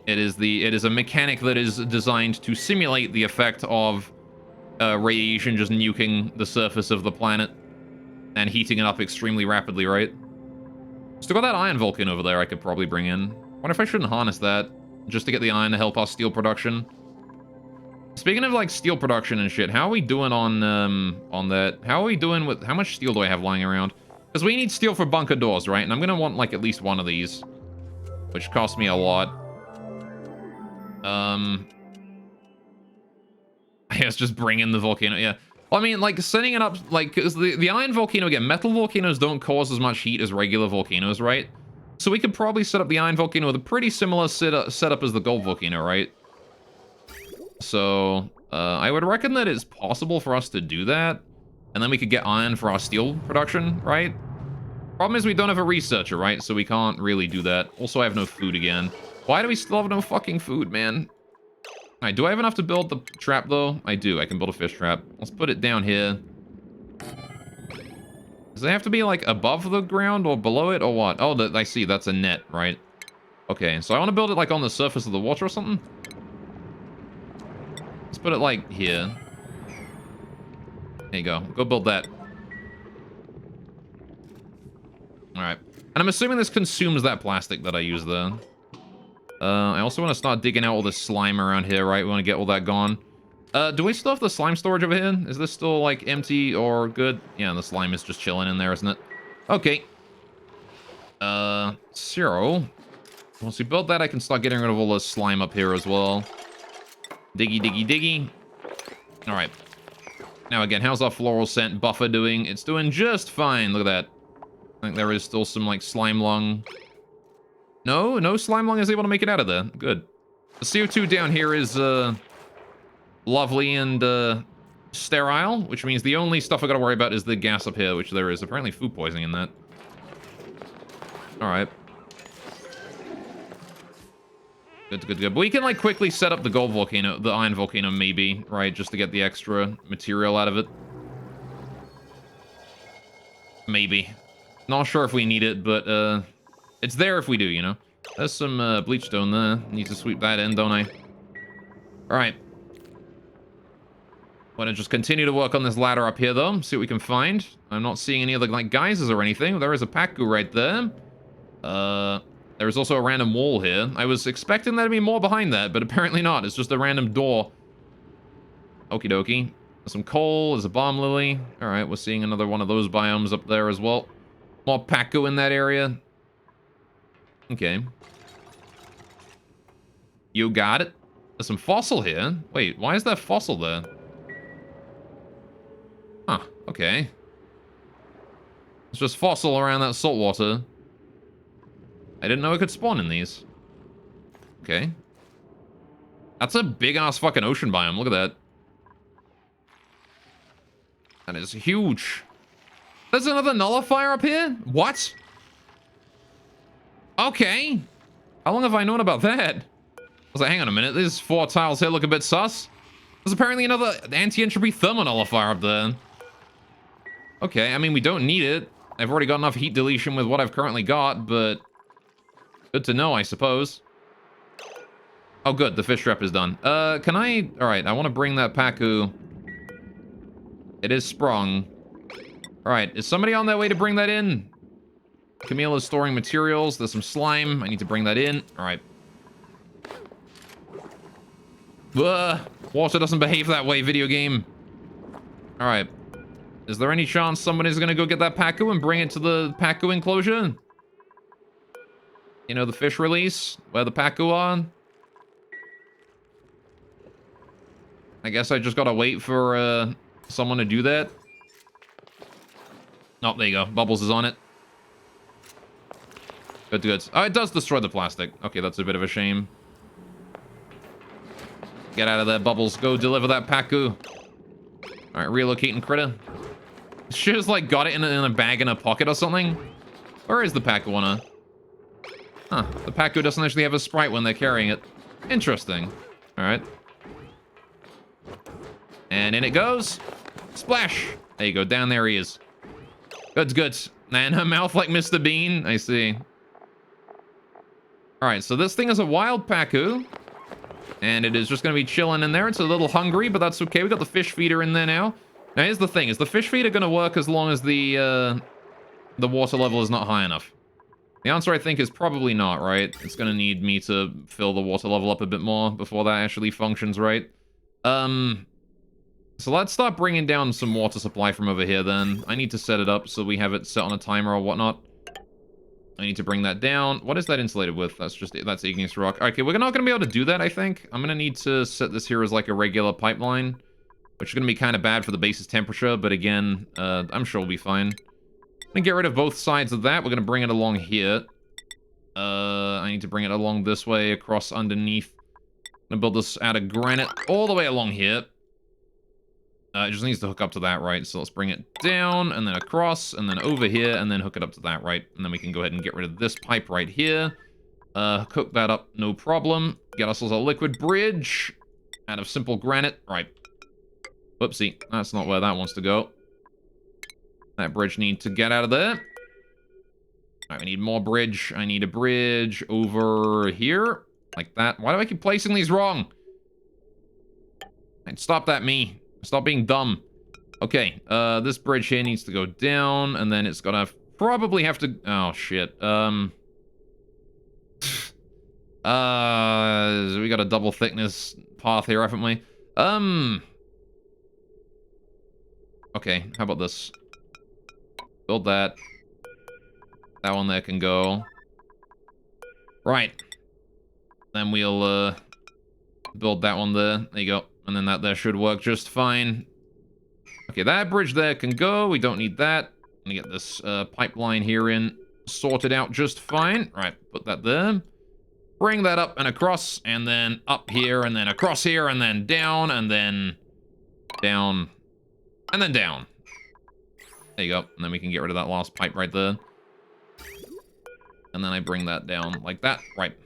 It is a mechanic that is designed to simulate the effect of radiation just nuking the surface of the planet and heating it up extremely rapidly, right? Still got that iron volcano over there I could probably bring in. Wonder if I shouldn't harness that just to get the iron to help our steel production. Speaking of like steel production and shit, how are we doing on that? How are we doing with how much steel do I have lying around? Because we need steel for bunker doors, right? And I'm gonna want like at least one of these, which costs me a lot. I guess just bring in the volcano. Yeah. Well, I mean, like, setting it up, like, because the iron volcano, again, metal volcanoes don't cause as much heat as regular volcanoes, right? So we could probably set up the iron volcano with a pretty similar setup as the gold volcano, right? So, I would reckon that it's possible for us to do that, and then we could get iron for our steel production, right? Problem is we don't have a researcher, right? So we can't really do that. Also, I have no food again. Why do we still have no fucking food, man? Alright, do I have enough to build the trap, though? I do. I can build a fish trap. Let's put it down here. Does it have to be, like, above the ground or below it, or what? Oh, I see. That's a net, right? Okay, so I want to build it, like, on the surface of the water or something? Let's put it, like, here. There you go. Go build that. Alright. And I'm assuming this consumes that plastic that I use there. I also want to start digging out all this slime around here, right? We want to get all that gone. Do we still have the slime storage over here? Is this still, like, empty or good? Yeah, the slime is just chilling in there, isn't it? Okay. So... Once we build that, I can start getting rid of all this slime up here as well. Diggy, diggy, diggy. All right. Now again, how's our floral scent buffer doing? It's doing just fine. Look at that. I think there is still some, like, slime lung. No slime lung is able to make it out of there. Good. The CO2 down here is, lovely and, sterile, which means the only stuff I gotta worry about is the gas up here, which there is apparently food poisoning in that. All right. Good. But we can, like, quickly set up the gold volcano, the iron volcano, maybe, right? Just to get the extra material out of it. Maybe. Not sure if we need it, but, it's there if we do, you know? There's some, bleach stone there. Need to sweep that in, don't I? Alright. Want to just continue to work on this ladder up here, though. See what we can find. I'm not seeing any other, like, geysers or anything. There is a Paku right there. There is also a random wall here. I was expecting there to be more behind that, but apparently not. It's just a random door. Okie dokie. There's some coal. There's a bomb lily. Alright, we're seeing another one of those biomes up there as well. More Paku in that area. Okay. You got it. There's some fossil here. Wait, why is that fossil there? Huh, okay. It's just fossil around that salt water. I didn't know it could spawn in these. Okay. That's a big-ass fucking ocean biome. Look at that. That is huge. There's another nullifier up here? What? Okay. How long have I known about that? I was like, hang on a minute. These 4 tiles here look a bit sus. There's apparently another anti-entropy thermal nullifier up there. Okay, I mean, we don't need it. I've already got enough heat deletion with what I've currently got, but... good to know, I suppose. Oh, good. The fish trap is done. Can I... alright, I want to bring that Paku. It is sprung. Alright, is somebody on their way to bring that in? Camille is storing materials. There's some slime. I need to bring that in. Alright. Water doesn't behave that way, video game. Alright. Is there any chance somebody's gonna go get that Paku and bring it to the Paku enclosure? You know, the fish release? Where the Paku are? I guess I just gotta wait for, someone to do that. Oh, there you go. Bubbles is on it. Good. Oh, it does destroy the plastic. Okay, that's a bit of a shame. Get out of there, Bubbles. Go deliver that Paku. Alright, relocating critter. She just, like, got it in a bag in a pocket or something. Where is the Paku on her? Huh. The Paku doesn't actually have a sprite when they're carrying it. Interesting. Alright. And in it goes. Splash! There you go. Down there he is. Good. And her mouth like Mr. Bean. I see. Alright, so this thing is a wild Paku. And it is just going to be chilling in there. It's a little hungry, but that's okay. We got the fish feeder in there now. Now, here's the thing. Is the fish feeder going to work as long as the water level is not high enough? The answer, I think, is probably not, right? It's going to need me to fill the water level up a bit more before that actually functions, right? So let's start bringing down some water supply from over here, then. I need to set it up so we have it set on a timer or whatnot. I need to bring that down. What is that insulated with? That's igneous rock. Okay, we're not going to be able to do that, I think. I'm going to need to set this here as like a regular pipeline, which is going to be kind of bad for the base's temperature, but again, I'm sure we'll be fine. I'm going to get rid of both sides of that. We're going to bring it along here. I need to bring it along this way, across underneath. I'm going to build this out of granite all the way along here. It just needs to hook up to that, right? So let's bring it down, and then across, and then over here, and then hook it up to that, right? And then we can go ahead and get rid of this pipe right here. Cook that up, no problem. Get ourselves a liquid bridge out of simple granite. Right. Whoopsie. That's not where that wants to go. That bridge needs to get out of there. Alright, we need more bridge. I need a bridge over here. Like that. Why do I keep placing these wrong? Stop that, me. Stop being dumb. Okay, this bridge here needs to go down, and then it's gonna probably have to... oh, shit. We got a double thickness path here, haven't we? Okay, how about this? Build that. That one there can go. Right. Then we'll build that one there. There you go. And then that there should work just fine. Okay, that bridge there can go. We don't need that. I'm gonna get this pipeline here in sorted out just fine. All right, put that there. Bring that up and across, and then up here, and then across here, and then down, and then down, and then down. There you go. And then we can get rid of that last pipe right there. And then I bring that down like that. Right.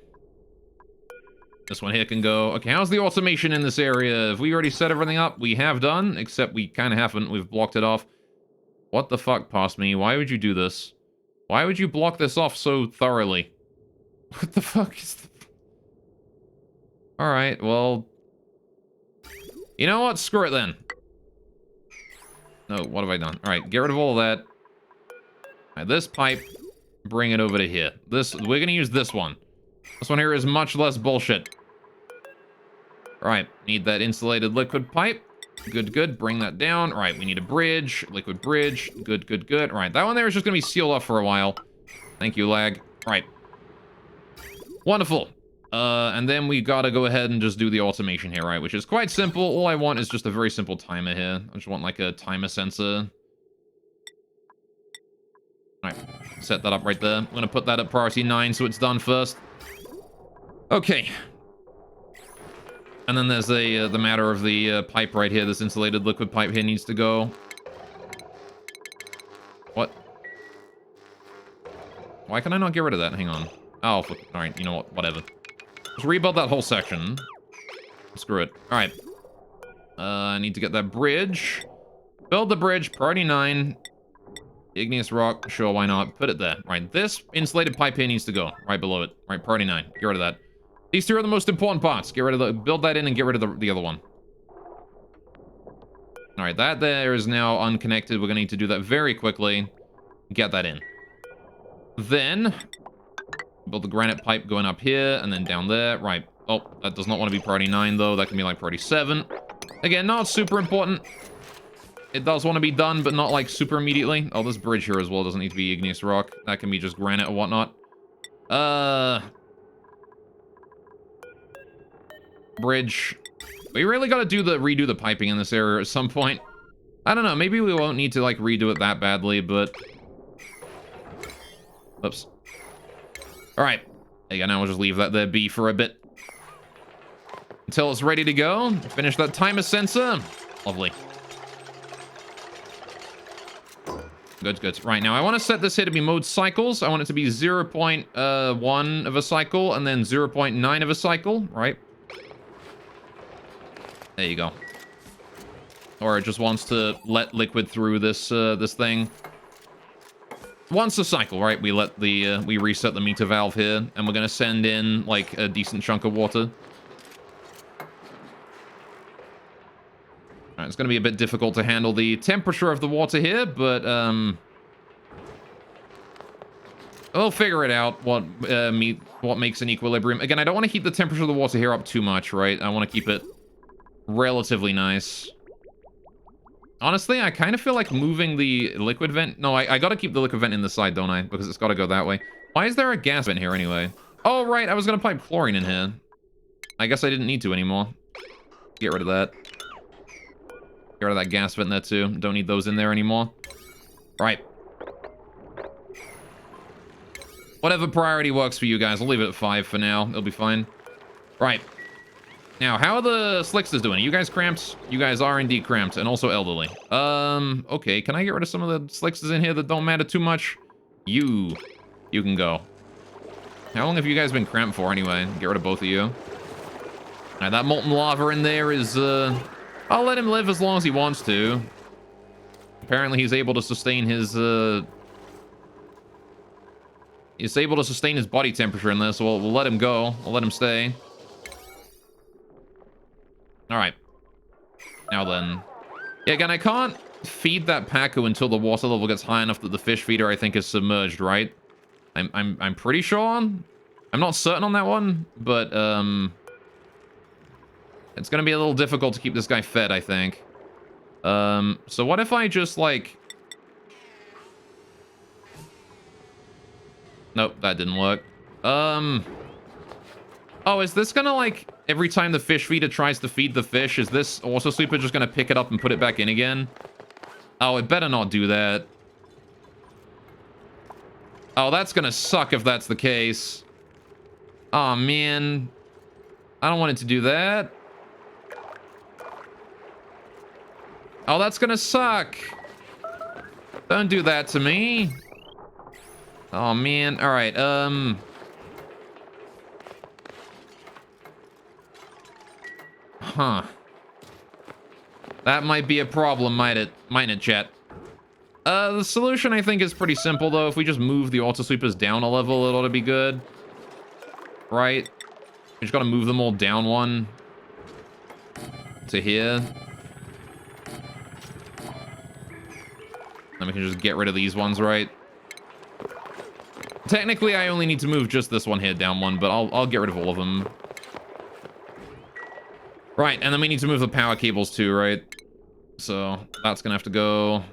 This one here can go. Okay, how's the automation in this area? Have we already set everything up? We have done, except we kind of haven't. We've blocked it off. What the fuck, past me? Why would you do this? Why would you block this off so thoroughly? What the fuck is... Alright, well... You know what? Screw it then. No, what have I done? Alright, get rid of all of that. Alright, this pipe, bring it over to here. We're gonna use this one. This one here is much less bullshit. Alright, need that insulated liquid pipe. Good, good. Bring that down. Alright, we need a bridge. Liquid bridge. Good, good, good. Alright, that one there is just gonna be sealed off for a while. Thank you, lag. Alright. Wonderful. And then we gotta go ahead and just do the automation here, right? Which is quite simple. All I want is just a very simple timer here. I just want like a timer sensor. Alright, set that up right there. I'm gonna put that at priority 9 so it's done first. Okay. And then there's the matter of the pipe right here. This insulated liquid pipe here needs to go. What? Why can I not get rid of that? Hang on. Oh, alright, you know what? Whatever. Just rebuild that whole section. Screw it. Alright. I need to get that bridge. Build the bridge. Priority 9. Igneous rock. Sure, why not? Put it there. Right, this insulated pipe here needs to go. Right below it. Right, priority 9. Get rid of that. These two are the most important parts. Get rid of the... Build that in and get rid of the other one. Alright, that there is now unconnected. We're gonna need to do that very quickly. Get that in. Then... Build the granite pipe going up here, and then down there. Right. Oh, that does not want to be priority 9, though. That can be, like, priority 7. Again, not super important. It does want to be done, but not, like, super immediately. Oh, this bridge here as well doesn't need to be igneous rock. That can be just granite or whatnot. Bridge. We really gotta redo the piping in this area at some point. I don't know. Maybe we won't need to, like, redo it that badly, but... Oops. Alright. There you go, now we'll just leave that there be for a bit. Until it's ready to go. Finish that timer sensor. Lovely. Good, good. Right, now I want to set this here to be mode cycles. I want it to be 0.1 of a cycle and then 0.9 of a cycle, right? There you go. Or it just wants to let liquid through this this thing. Once a cycle, right? We let the we reset the meter valve here, and we're gonna send in like a decent chunk of water. Alright, it's gonna be a bit difficult to handle the temperature of the water here, but we'll figure it out. What makes an equilibrium? Again, I don't want to keep the temperature of the water here up too much, right? I want to keep it relatively nice. Honestly, I kind of feel like moving the liquid vent... No, I gotta keep the liquid vent in the side, don't I? Because it's gotta go that way. Why is there a gas vent here anyway? Oh, right, I was gonna pipe chlorine in here. I guess I didn't need to anymore. Get rid of that. Get rid of that gas vent there, too. Don't need those in there anymore. Right. Whatever priority works for you guys. I'll leave it at 5 for now. It'll be fine. Right. Now, how are the Slicksters doing? Are you guys cramped? You guys are indeed cramped, and also elderly. Okay, can I get rid of some of the Slicksters in here that don't matter too much? You can go. How long have you guys been cramped for, anyway? Get rid of both of you. Alright, that molten lava in there is, I'll let him live as long as he wants to. Apparently, he's able to sustain his, He's able to sustain his body temperature in this, so we'll let him go. We'll let him stay. Alright. Now then. Yeah, again, I can't feed that Pacu until the water level gets high enough that the fish feeder, I think, is submerged, right? I'm pretty sure. I'm not certain on that one, but, it's gonna be a little difficult to keep this guy fed, I think. So what if I just, like... Nope, that didn't work. Oh, is this gonna, like, every time the fish feeder tries to feed the fish, is this auto sweeper just gonna pick it up and put it back in again? Oh, it better not do that. Oh, that's gonna suck if that's the case. Oh, man. I don't want it to do that. Oh, that's gonna suck. Don't do that to me. Oh, man. All right, Huh. That might be a problem, might it, chat? The solution, I think, is pretty simple, though. If we just move the auto sweepers down a level, it ought to be good. Right? We just gotta move them all down one. To here. Then we can just get rid of these ones, right? Technically, I only need to move just this one here down one, but I'll get rid of all of them. Right, and then we need to move the power cables too, right? So that's gonna have to go.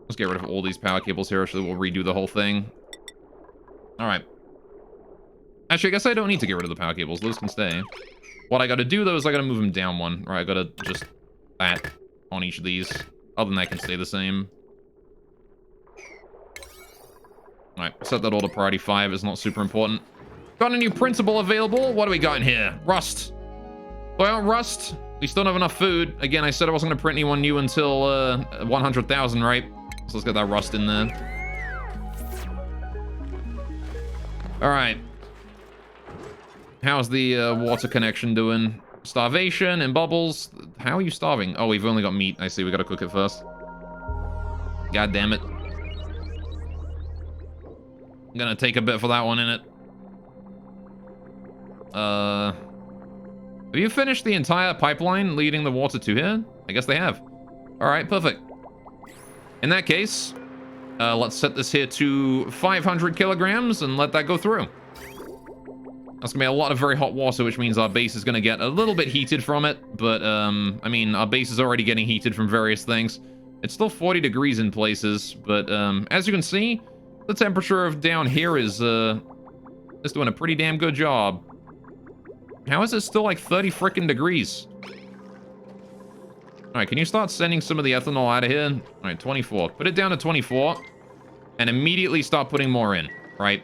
Let's get rid of all these power cables here. Actually, we'll redo the whole thing. All right. Actually, I guess I don't need to get rid of the power cables. Those can stay. What I gotta do, though, is I gotta move them down one. Or I gotta just that on each of these. Other than that, can stay the same. All right, set that all to priority 5. It's not super important. Got a new printable available. What do we got in here? Rust. Well, rust. We still don't have enough food. Again, I said I wasn't going to print anyone new until 100,000, right? So let's get that rust in there. All right. How's the water connection doing? Starvation and bubbles. How are you starving? Oh, we've only got meat. I see. We got to cook it first. God damn it. I'm going to take a bit for that one in it. Have you finished the entire pipeline leading the water to here? I guess they have. All right, perfect. In that case, let's set this here to 500 kilograms and let that go through. That's gonna be a lot of very hot water, which means our base is gonna get a little bit heated from it. But, I mean, our base is already getting heated from various things. It's still 40 degrees in places, but as you can see, the temperature of down here is doing a pretty damn good job. How is it still like 30 frickin' degrees? All right, can you start sending some of the ethanol out of here? All right, 24. Put it down to 24 and immediately start putting more in, right?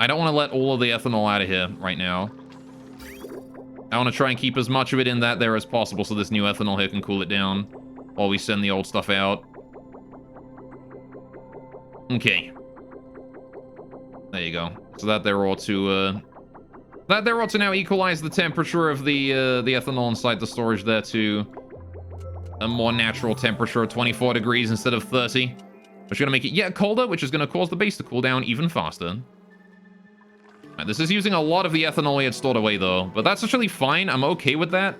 I don't want to let all of the ethanol out of here right now. I want to try and keep as much of it in that there as possible so this new ethanol here can cool it down while we send the old stuff out. Okay. There you go. So that there ought to now equalize the temperature of the ethanol inside the storage there to a more natural temperature of 24 degrees instead of 30. Which is going to make it yet colder, which is going to cause the base to cool down even faster. Right, this is using a lot of the ethanol we had stored away, though. But that's actually fine. I'm okay with that.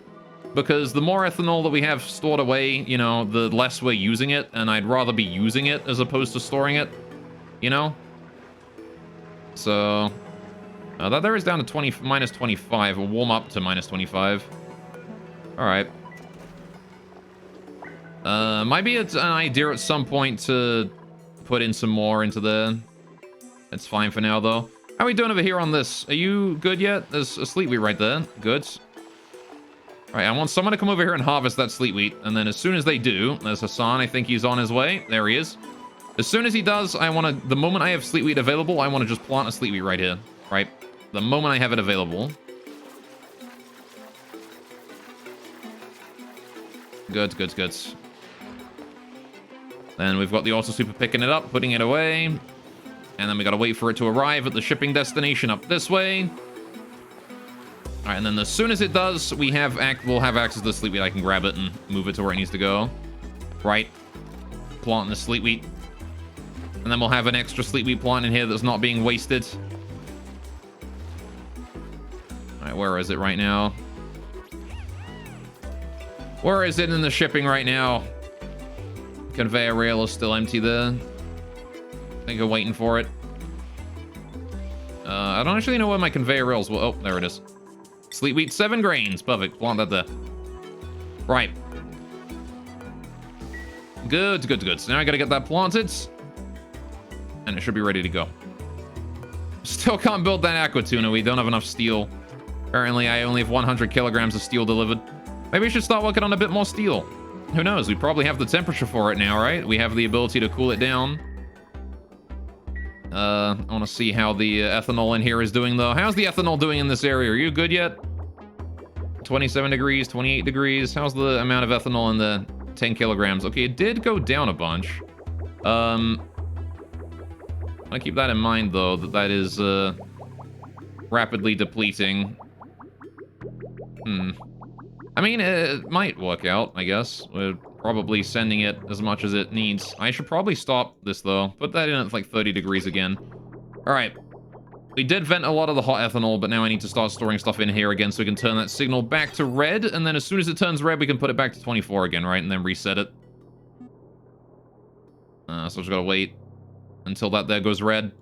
Because the more ethanol that we have stored away, you know, the less we're using it. And I'd rather be using it as opposed to storing it. You know? So, that there is down to minus 25. We'll warm up to minus 25. All right. Might be an idea at some point to put in some more into there. It's fine for now, though. How are we doing over here on this? Are you good yet? There's a sleet wheat right there. Good. All right, I want someone to come over here and harvest that sleet wheat. And then as soon as they do, there's Hassan. I think he's on his way. There he is. As soon as he does, I want to, the moment I have sleet wheat available, I want to just plant a sleet wheat right here, right? The moment I have it available. Good, good, good. Then we've got the auto super picking it up, putting it away. And then we got to wait for it to arrive at the shipping destination up this way. All right, and then as soon as it does, we'll have access to the sleet wheat. I can grab it and move it to where it needs to go. Right? Planting the sleet wheat. And then we'll have an extra sleet wheat plant in here that's not being wasted. All right, where is it right now? Where is it in the shipping right now? Conveyor rail is still empty there. I think I'm waiting for it. I don't actually know where my conveyor rails will. Oh, there it is. Sleet wheat, 7 grains. Perfect. Plant that there. Right. Good, good, good. So now I gotta get that planted. And it should be ready to go. Still can't build that aqua tuna. We don't have enough steel. Apparently, I only have 100 kilograms of steel delivered. Maybe we should start working on a bit more steel. Who knows? We probably have the temperature for it now, right? We have the ability to cool it down. I want to see how the ethanol in here is doing, though. How's the ethanol doing in this area? Are you good yet? 27 degrees, 28 degrees. How's the amount of ethanol in the 10 kilograms? Okay, it did go down a bunch. I keep that in mind, though, that is rapidly depleting. I mean, it might work out, I guess. We're probably sending it as much as it needs. I should probably stop this, though. Put that in at, like, 30 degrees again. Alright. We did vent a lot of the hot ethanol, but now I need to start storing stuff in here again so we can turn that signal back to red, and then as soon as it turns red, we can put it back to 24 again, right? And then reset it. So I just gotta wait until that there goes red.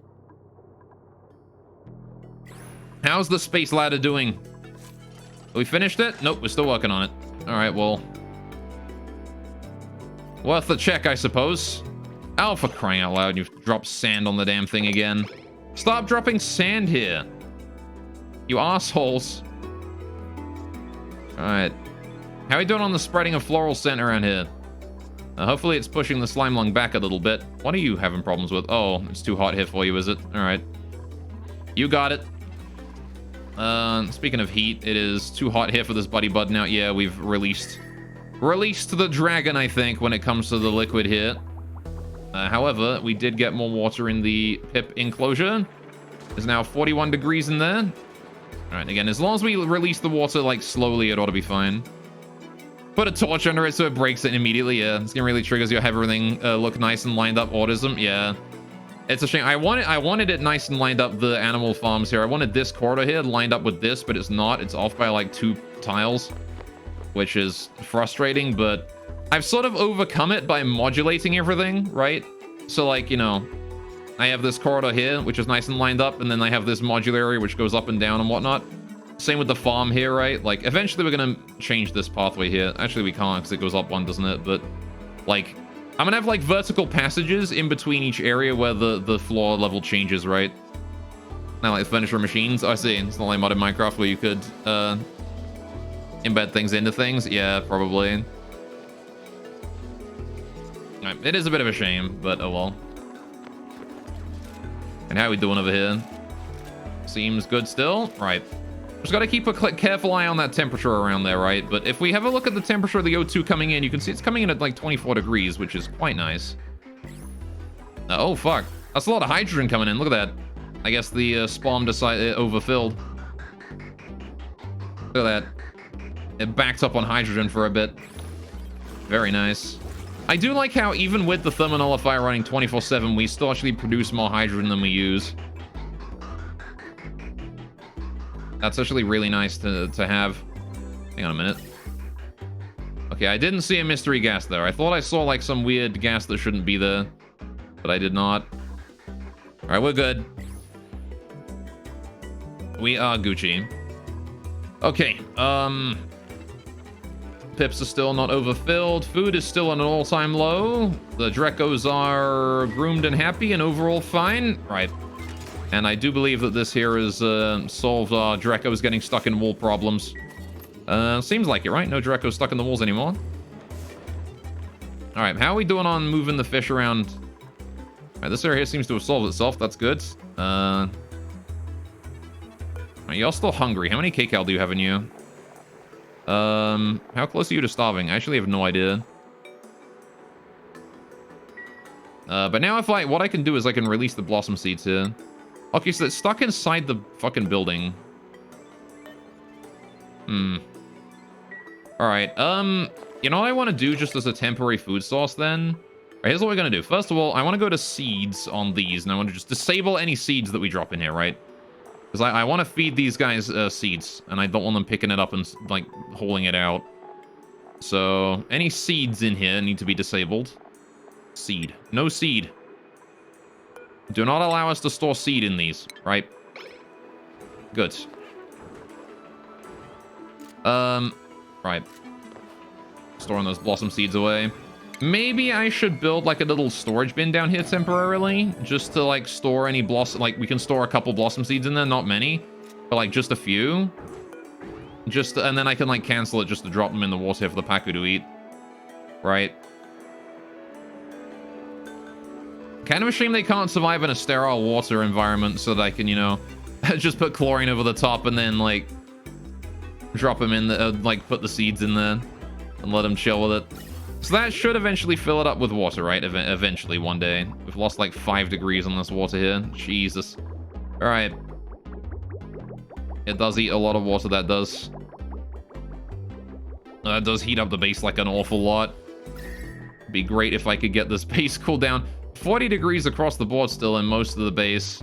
How's the space ladder doing? We finished it? Nope, we're still working on it. Alright, well. Worth the check, I suppose. Oh, for crying out loud, you've dropped sand on the damn thing again. Stop dropping sand here. You assholes. Alright. How are we doing on the spreading of floral scent around here? Hopefully it's pushing the slime lung back a little bit. What are you having problems with? Oh, it's too hot here for you, is it? Alright. You got it. Speaking of heat, it is too hot here for this buddy bud now. Yeah, we've released the dragon, I think, when it comes to the liquid here. However, we did get more water in the pip enclosure. There's now 41 degrees in there. Alright, again, as long as we release the water, like, slowly, it ought to be fine. Put a torch under it so it breaks it immediately. Yeah, it's gonna really triggers you. Have everything look nice and lined up. Autism. Yeah. It's a shame. I wanted it nice and lined up, the animal farms here. I wanted this corridor here lined up with this, but it's not. It's off by like 2 tiles, which is frustrating, but I've sort of overcome it by modulating everything, right? So like, you know, I have this corridor here, which is nice and lined up, and then I have this modular area which goes up and down and whatnot. Same with the farm here, right? Like, eventually we're gonna change this pathway here. Actually, we can't because it goes up one, doesn't it? But, like, I'm gonna have, like, vertical passages in between each area where the floor level changes, right? Now, like, furniture machines. Oh, I see. It's not like modern Minecraft where you could, embed things into things. Yeah, probably. Right, it is a bit of a shame, but oh well. And how are we doing over here? Seems good still? Right. Just gotta keep a careful eye on that temperature around there, right? But if we have a look at the temperature of the O2 coming in, you can see it's coming in at like 24 degrees, which is quite nice. Oh, fuck. That's a lot of hydrogen coming in. Look at that. I guess the spawn decided it overfilled. Look at that. It backed up on hydrogen for a bit. Very nice. I do like how even with the thermonullifier running 24/7, we still actually produce more hydrogen than we use. That's actually really nice to have. Hang on a minute. Okay, I didn't see a mystery gas there. I thought I saw like some weird gas that shouldn't be there, but I did not. All right, we're good. We are Gucci. Okay, pips are still not overfilled. Food is still at an all-time low. The Drecos are groomed and happy and overall fine. Right. And I do believe that this here has solved our Drecos getting stuck in wall problems. Seems like it, right? No Drecos stuck in the walls anymore. Alright, how are we doing on moving the fish around? Alright, this area here seems to have solved itself. That's good. Alright, you're still hungry. How many kcal do you have in you? How close are you to starving? I actually have no idea. But now if what I can do is I can release the blossom seeds here. Okay, so it's stuck inside the fucking building. Alright, you know what I want to do just as a temporary food source then? Alright, here's what we're going to do. First of all, I want to go to seeds on these, and I want to just disable any seeds that we drop in here, right? Because I want to feed these guys seeds, and I don't want them picking it up and, like, holding it out. So, any seeds in here need to be disabled. Seed. No seed. Do not allow us to store seed in these, right? Good. Right. Storing those blossom seeds away. Maybe I should build like a little storage bin down here temporarily, just to like store any blossom, like we can store a couple blossom seeds in there, not many, but like just a few. And then I can like cancel it just to drop them in the water for the Paku to eat. Right? Kind of a shame they can't survive in a sterile water environment so that I can, you know, just put chlorine over the top and then like drop them in the, like put the seeds in there and let them chill with it. So that should eventually fill it up with water, right? Eventually, one day. We've lost like 5 degrees on this water here. Jesus. All right. It does eat a lot of water, that does. That does heat up the base like an awful lot. Be great if I could get this base cooled down. 40 degrees across the board still in most of the base.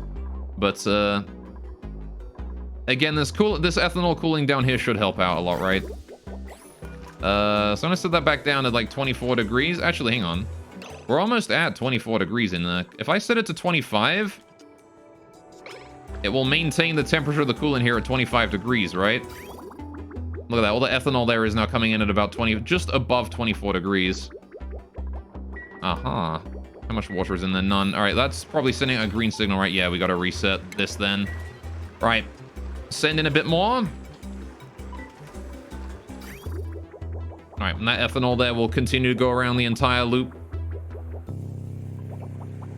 But, again, this ethanol cooling down here should help out a lot, right? So I'm gonna set that back down to like 24 degrees. Actually, hang on. We're almost at 24 degrees in there. If I set it to 25, it will maintain the temperature of the coolant here at 25 degrees, right? Look at that. All the ethanol there is now coming in at about 20, just above 24 degrees. Aha. How much water is in there? None. All right, that's probably sending a green signal, right? Yeah, we got to reset this then. Right. Send in a bit more. All right, and that ethanol there will continue to go around the entire loop.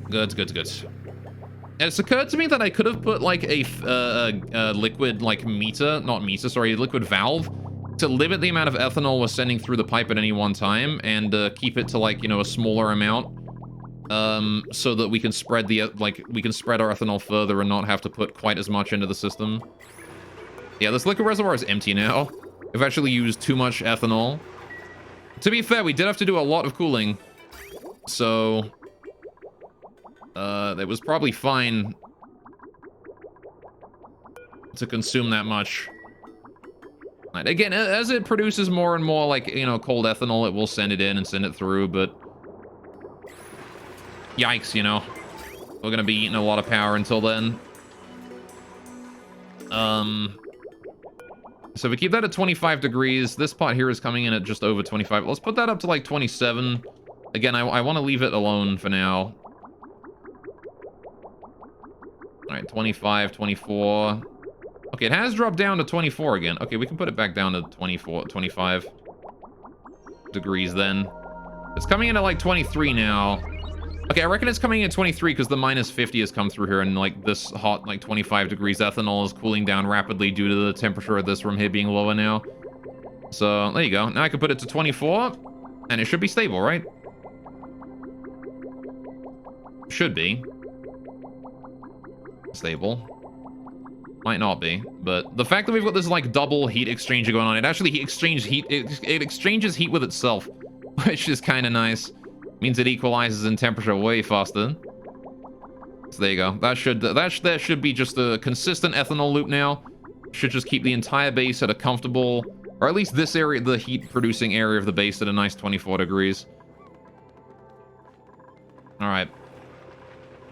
Good. It's occurred to me that I could have put like a liquid like liquid valve to limit the amount of ethanol we're sending through the pipe at any one time and keep it to like, you know, a smaller amount. So that we can spread our ethanol further and not have to put quite as much into the system. Yeah, this liquid reservoir is empty now. We've actually used too much ethanol. To be fair, we did have to do a lot of cooling. So, it was probably fine to consume that much. Right, again, as it produces more and more, like, you know, cold ethanol, it will send it in and send it through, but... Yikes, you know. We're gonna be eating a lot of power until then. So if we keep that at 25 degrees, this pot here is coming in at just over 25. Let's put that up to like 27. Again, I want to leave it alone for now. All right, 25, 24. Okay, it has dropped down to 24 again. Okay, we can put it back down to 24, 25 degrees then. It's coming in at like 23 now. Okay, I reckon it's coming in at 23 because the minus 50 has come through here and like this hot, like 25 degrees ethanol is cooling down rapidly due to the temperature of this room here being lower now. So there you go. Now I can put it to 24 and it should be stable, right? Should be. Stable. Might not be, but the fact that we've got this like double heat exchanger going on, it actually it exchanges heat with itself, which is kind of nice. Means it equalizes in temperature way faster. So there you go. That should be just a consistent ethanol loop now. Should just keep the entire base at a comfortable, or at least this area, the heat producing area of the base at a nice 24 degrees. All right.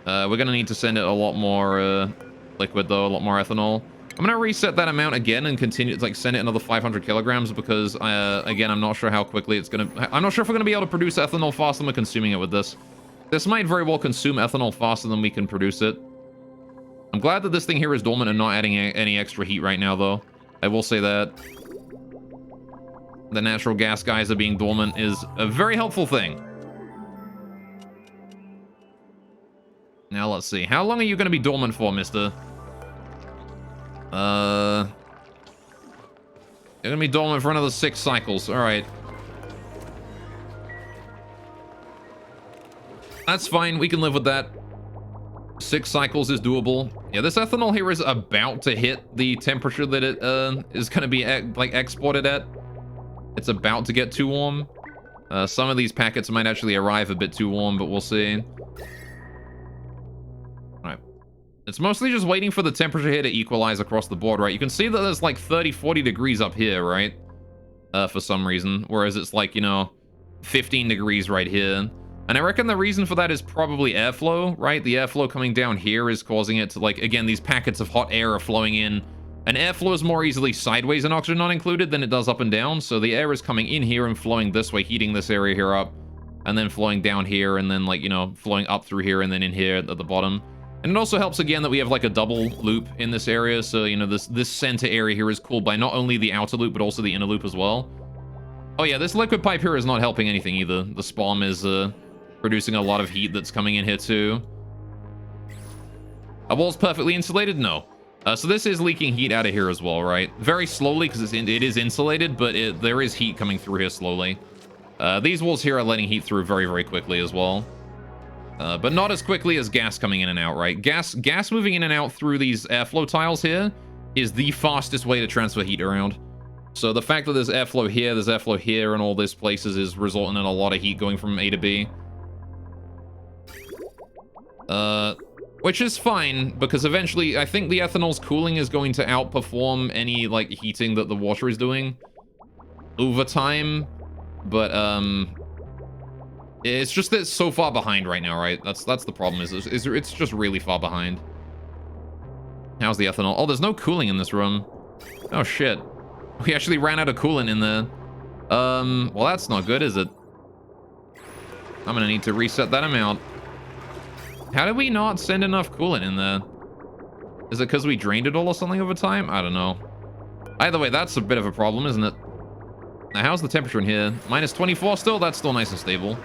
We're gonna need to send it a lot more liquid though, a lot more ethanol. I'm gonna reset that amount again and continue to like send it another 500 kilograms because again, I'm not sure how quickly it's gonna. I'm not sure if we're gonna be able to produce ethanol faster than we're consuming it with this. This might very well consume ethanol faster than we can produce it. I'm glad that this thing here is dormant and not adding any extra heat right now, though. I will say that the natural gas geyser being dormant is a very helpful thing. Now let's see. How long are you gonna be dormant for, mister? You're gonna be dormant for another 6 cycles. All right. That's fine. We can live with that. 6 cycles is doable. Yeah, this ethanol here is about to hit the temperature that it is gonna be like exported at. It's about to get too warm. Some of these packets might actually arrive a bit too warm, but we'll see. It's mostly just waiting for the temperature here to equalize across the board, right? You can see that there's like 30, 40 degrees up here, right? For some reason. Whereas it's like, you know, 15 degrees right here. And I reckon the reason for that is probably airflow, right? The airflow coming down here is causing it to like, again, these packets of hot air are flowing in. And air flows more easily sideways in oxygen not included than it does up and down. So the air is coming in here and flowing this way, heating this area here up. and then flowing down here, and then, like, you know, flowing up through here, and then in here at the bottom. And it also helps, again, that we have, like, a double loop in this area, so, you know, this center area here is cooled by not only the outer loop, but also the inner loop as well. Oh, yeah, this liquid pipe here is not helping anything either. The spawn is producing a lot of heat that's coming in here, too. Are walls perfectly insulated? No. So this is leaking heat out of here as well, right? Very slowly, because it is insulated, but there is heat coming through here slowly. These walls here are letting heat through very, very quickly as well. But not as quickly as gas coming in and out, right? Gas moving in and out through these airflow tiles here is the fastest way to transfer heat around. So the fact that there's airflow here, and all these places is resulting in a lot of heat going from A to B. Which is fine, because eventually I think the ethanol's cooling is going to outperform any, like, heating that the water is doing over time. But, it's just that it's so far behind right now, right? That's the problem, is it's just really far behind. How's the ethanol? Oh, there's no cooling in this room. Oh, shit. We actually ran out of coolant in there. Well, that's not good, is it? I'm gonna need to reset that amount. How did we not send enough coolant in there? Is it because we drained it all or something over time? I don't know. Either way, that's a bit of a problem, isn't it? Now, how's the temperature in here? Minus 24 still? That's still nice and stable.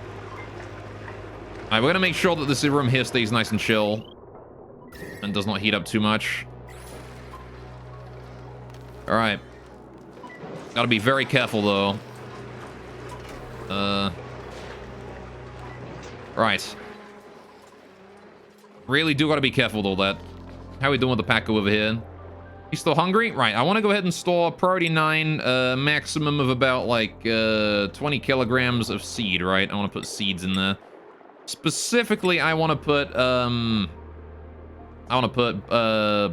Alright, we're gonna make sure that this room here stays nice and chill and does not heat up too much. Alright. Gotta be very careful, though. Right. Really do gotta be careful with all that. How are we doing with the Paco over here? You still hungry? Right, I want to go ahead and store priority 9, maximum of about, like, 20 kilograms of seed, right? I want to put seeds in there. Specifically, I want to put,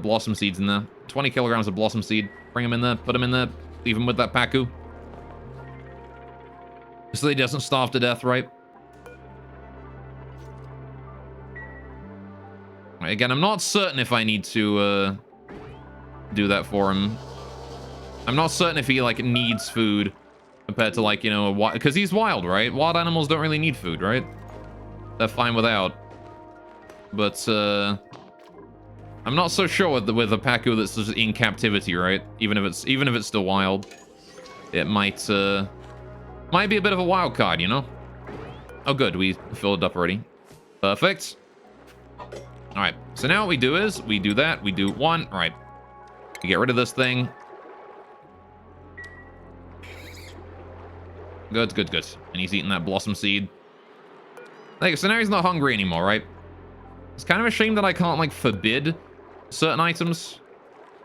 blossom seeds in there. 20 kilograms of blossom seed. Bring them in there, put them in there, leave them with that Pacu. So he doesn't starve to death, right? Again, I'm not certain if I need to, do that for him. I'm not certain if he, like, needs food compared to, like, you know, because he's wild, right? Wild animals don't really need food, right? They're fine without. But, I'm not so sure with a Pacu that's just in captivity, right? Even if it's still wild, it might be a bit of a wild card, you know? Oh, good, we filled it up already. Perfect. All right, so now what we do is we do that. We do one. All right, we get rid of this thing. Good, good, good. And he's eating that blossom seed. Okay, so now he's not hungry anymore, right? It's kind of a shame that I can't, like, forbid certain items.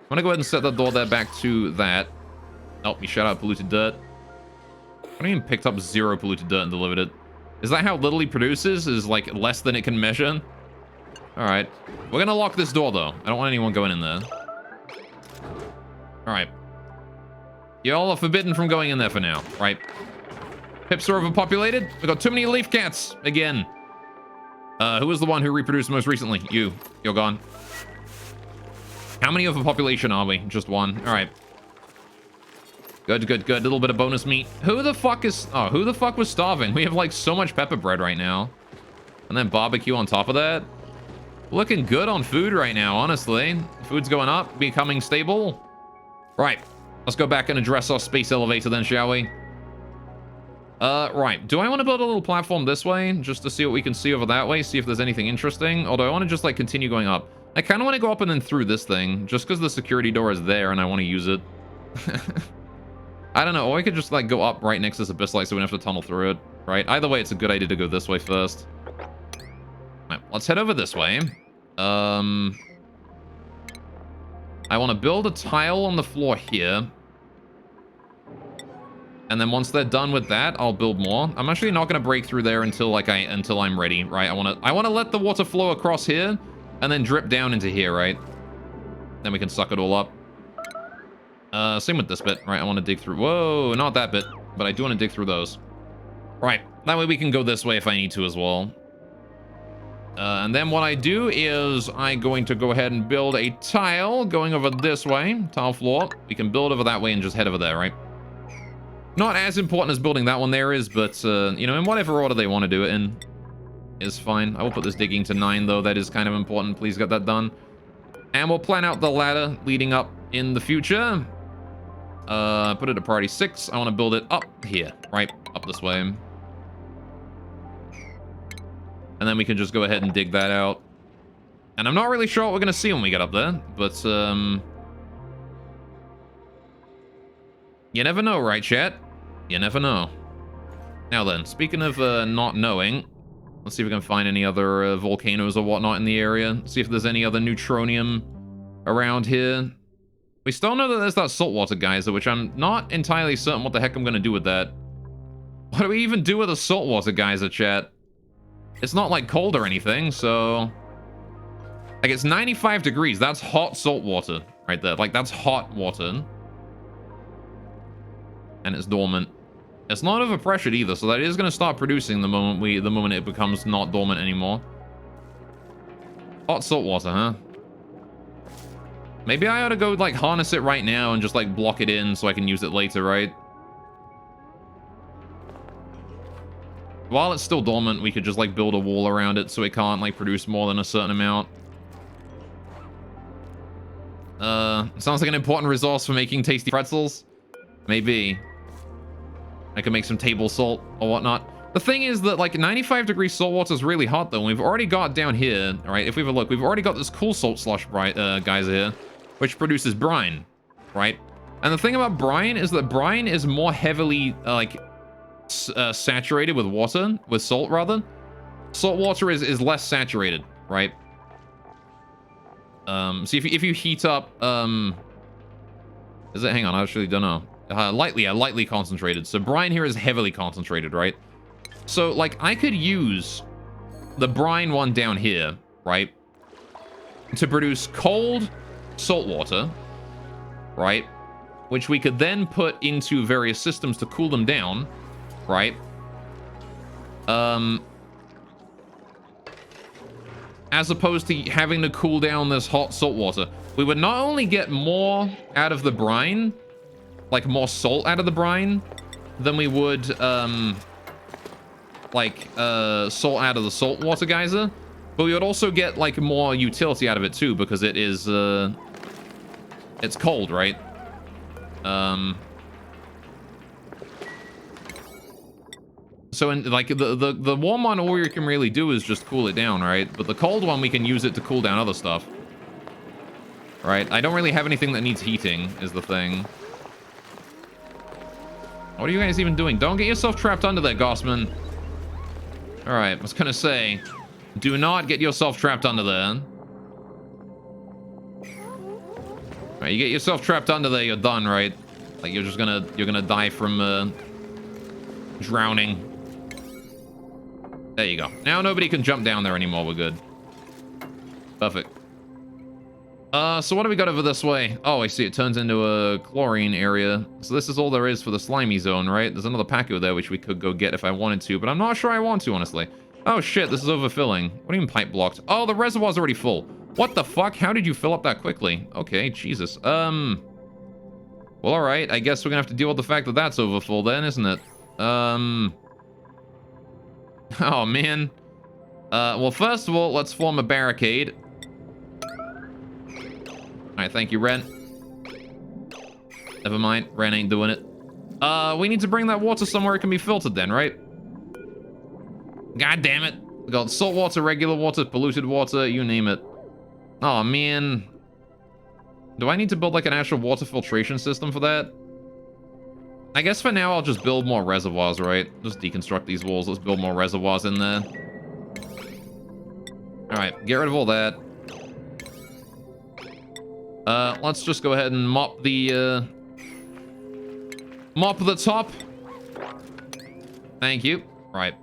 I'm gonna go ahead and set that door there back to that. Oh, we shut out polluted dirt. I even picked up 0 polluted dirt and delivered it. Is that how little he produces? Is, like, less than it can measure? Alright. We're gonna lock this door, though. I don't want anyone going in there. Alright. Y'all are forbidden from going in there for now, right? Pips are overpopulated. We got too many leaf cats again. Who was the one who reproduced most recently? You. You're gone. How many of a population are we? Just one. All right. Good, good, good. A little bit of bonus meat. Who the fuck is... Oh, who the fuck was starving? We have, like, so much pepper bread right now. And then barbecue on top of that. Looking good on food right now, honestly. Food's going up, becoming stable. Right. Let's go back and address our space elevator then, shall we? Right. Do I want to build a little platform this way? Just to see what we can see over that way? See if there's anything interesting? Or do I want to just, like, continue going up? I kind of want to go up and then through this thing. Just because the security door is there and I want to use it. I don't know. Or I could just, like, go up right next to this abyss light so we don't have to tunnel through it. Right? Either way, it's a good idea to go this way first. Right, let's head over this way. I want to build a tile on the floor here. And then once they're done with that, I'll build more. I'm actually not going to break through there until I'm ready, right? I want to let the water flow across here and then drip down into here, right? Then we can suck it all up. Same with this bit, right? I want to dig through. Whoa, not that bit, but I do want to dig through those. Right, that way we can go this way if I need to as well. And then what I do is I'm going to go ahead and build a tile going over this way. Tile floor. We can build over that way and just head over there, right? Not as important as building that one there is, but, you know, in whatever order they want to do it in is fine. I will put this digging to 9, though. That is kind of important. Please get that done. And we'll plan out the ladder leading up in the future. Put it at priority 6. I want to build it up here, right? Up this way. And then we can just go ahead and dig that out. And I'm not really sure what we're going to see when we get up there, but, you never know, right, chat? You never know. Now then, speaking of not knowing, let's see if we can find any other volcanoes or whatnot in the area. See if there's any other neutronium around here. We still know that there's that saltwater geyser, which I'm not entirely certain what the heck I'm going to do with that. What do we even do with a saltwater geyser, chat? It's not, like, cold or anything, so... Like, it's 95 degrees. That's hot saltwater right there. Like, that's hot water. And it's dormant. It's not overpressured either, so that is going to start producing the moment it becomes not dormant anymore. Hot salt water, huh? Maybe I ought to go, like, harness it right now and just, like, block it in so I can use it later, right? While it's still dormant, we could just, like, build a wall around it so it can't, like, produce more than a certain amount. Sounds like an important resource for making tasty pretzels. Maybe. I can make some table salt or whatnot. The thing is that, like, 95 degrees salt water is really hot, though. And we've already got down here, all right? If we have a look, we've already got this cool salt slush geyser here, which produces brine, right? And the thing about brine is that brine is more heavily, saturated with water, with salt, rather. Salt water is less saturated, right? So if you heat up, is it? Hang on, I actually don't know. Lightly concentrated. So brine here is heavily concentrated, right? So, like, I could use the brine one down here, right? To produce cold salt water, right? Which we could then put into various systems to cool them down, right? As opposed to having to cool down this hot salt water. We would not only get more out of the brine, like more salt out of the brine, than we would, salt out of the saltwater geyser, but we would also get, like, more utility out of it too, because it is, it's cold, right? So, in, like, the warm one, all you can really do is just cool it down, right? But the cold one, we can use it to cool down other stuff. Right? I don't really have anything that needs heating, is the thing. What are you guys even doing? Don't get yourself trapped under there, Gossman. Alright, I was gonna say, do not get yourself trapped under there. Alright, you get yourself trapped under there, you're done, right? Like, you're gonna die from, drowning. There you go. Now nobody can jump down there anymore, we're good. Perfect. So what do we got over this way? Oh, I see. It turns into a chlorine area. So this is all there is for the slimy zone, right? There's another Paco there, which we could go get if I wanted to, but I'm not sure I want to, honestly. Oh, shit. This is overfilling. What do you mean pipe blocked? Oh, the reservoir's already full. What the fuck? How did you fill up that quickly? Okay, Jesus. Well, all right. I guess we're gonna have to deal with the fact that that's overfull then, isn't it? Oh, man. Well, first of all, let's form a barricade. Alright, thank you, Ren. Never mind, Ren ain't doing it. We need to bring that water somewhere it can be filtered then, right? God damn it. We got salt water, regular water, polluted water, you name it. Oh, man. Do I need to build, like, an actual water filtration system for that? I guess for now I'll just build more reservoirs, right? Just deconstruct these walls. Let's build more reservoirs in there. Alright, get rid of all that. Let's just go ahead and mop the top. Thank you. Right.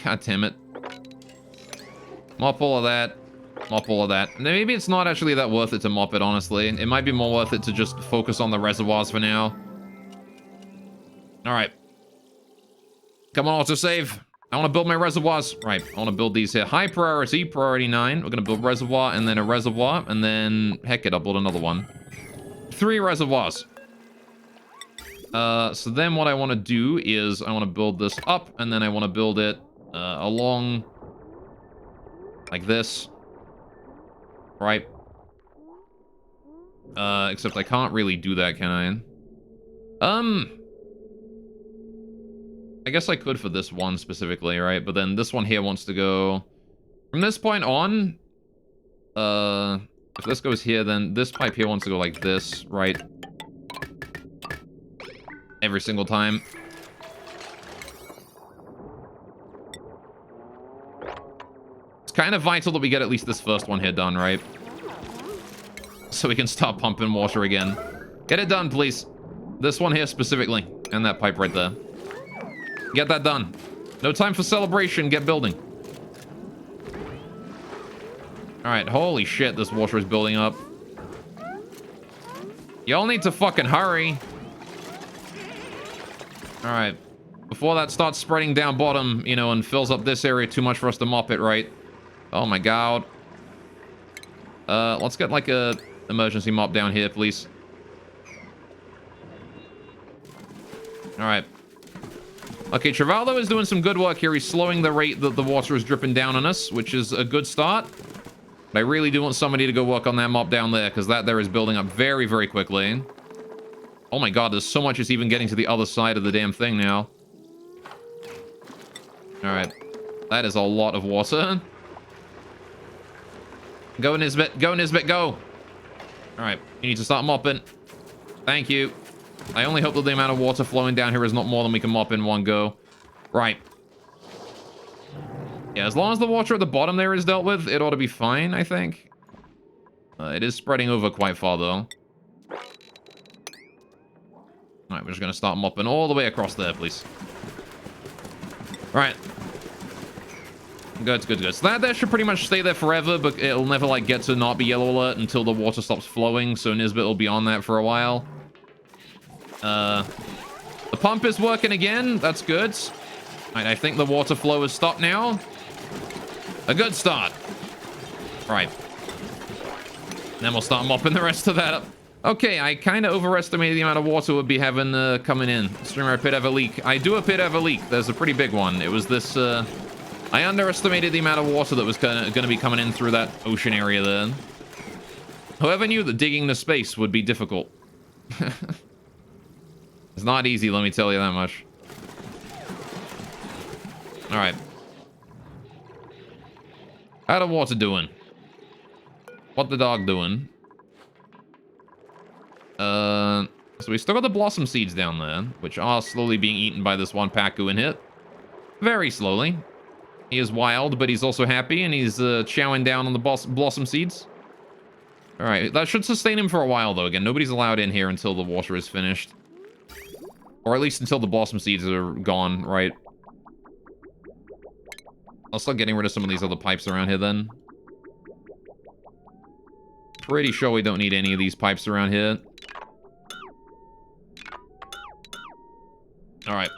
God damn it. Mop all of that. Mop all of that. Maybe it's not actually that worth it to mop it, honestly. It might be more worth it to just focus on the reservoirs for now. Alright. Come on, autosave. I want to build my reservoirs. Right, I want to build these here. High priority, priority 9. We're going to build reservoir and then a reservoir. And then, heck it, I'll build another one. 3 reservoirs. So then what I want to do is I want to build this up, and then I want to build it along like this. Right? Except I can't really do that, can I? I guess I could for this one specifically, right? But then this one here wants to go... From this point on, if this goes here, then this pipe here wants to go like this, right? Every single time. It's kind of vital that we get at least this first one here done, right? So we can start pumping water again. Get it done, please. This one here specifically. And that pipe right there. Get that done. No time for celebration. Get building. Alright, holy shit, this water is building up. Y'all need to fucking hurry. Alright. Before that starts spreading down bottom, you know, and fills up this area too much for us to mop it, right? Oh my god. Let's get like a emergency mop down here, please. Alright. Okay, Travaldo is doing some good work here. He's slowing the rate that the water is dripping down on us, which is a good start. But I really do want somebody to go work on that mop down there, because that there is building up very, very quickly. Oh my god, there's so much it's even getting to the other side of the damn thing now. Alright. That is a lot of water. Go, Nisbet. Go, Nisbet, go. Alright, you need to start mopping. Thank you. I only hope that the amount of water flowing down here is not more than we can mop in one go. Right. Yeah, as long as the water at the bottom there is dealt with, it ought to be fine, I think. It is spreading over quite far, though. Alright, we're just going to start mopping all the way across there, please. Right. Good, good, good. So that there should pretty much stay there forever, but it'll never, like, get to not be yellow alert until the water stops flowing, so Nisbet will be on that for a while. The pump is working again. That's good. Right, I think the water flow has stopped now. A good start. Right. Then we'll start mopping the rest of that up. Okay, I kind of overestimated the amount of water we'd be having coming in. Streamer, pit have a leak. I do a pit have a leak. There's a pretty big one. It was this... I underestimated the amount of water that was going to be coming in through that ocean area there. Whoever knew that digging the space would be difficult. It's not easy, let me tell you that much. Alright. How the water doing? What the dog doing? So we still got the blossom seeds down there, which are slowly being eaten by this one Pacu in here. Very slowly. He is wild, but he's also happy, and he's chowing down on the blossom seeds. Alright, that should sustain him for a while, though. Again, nobody's allowed in here until the water is finished. Or at least until the blossom seeds are gone, right? I'll start getting rid of some of these other pipes around here, then. Pretty sure we don't need any of these pipes around here. Alright.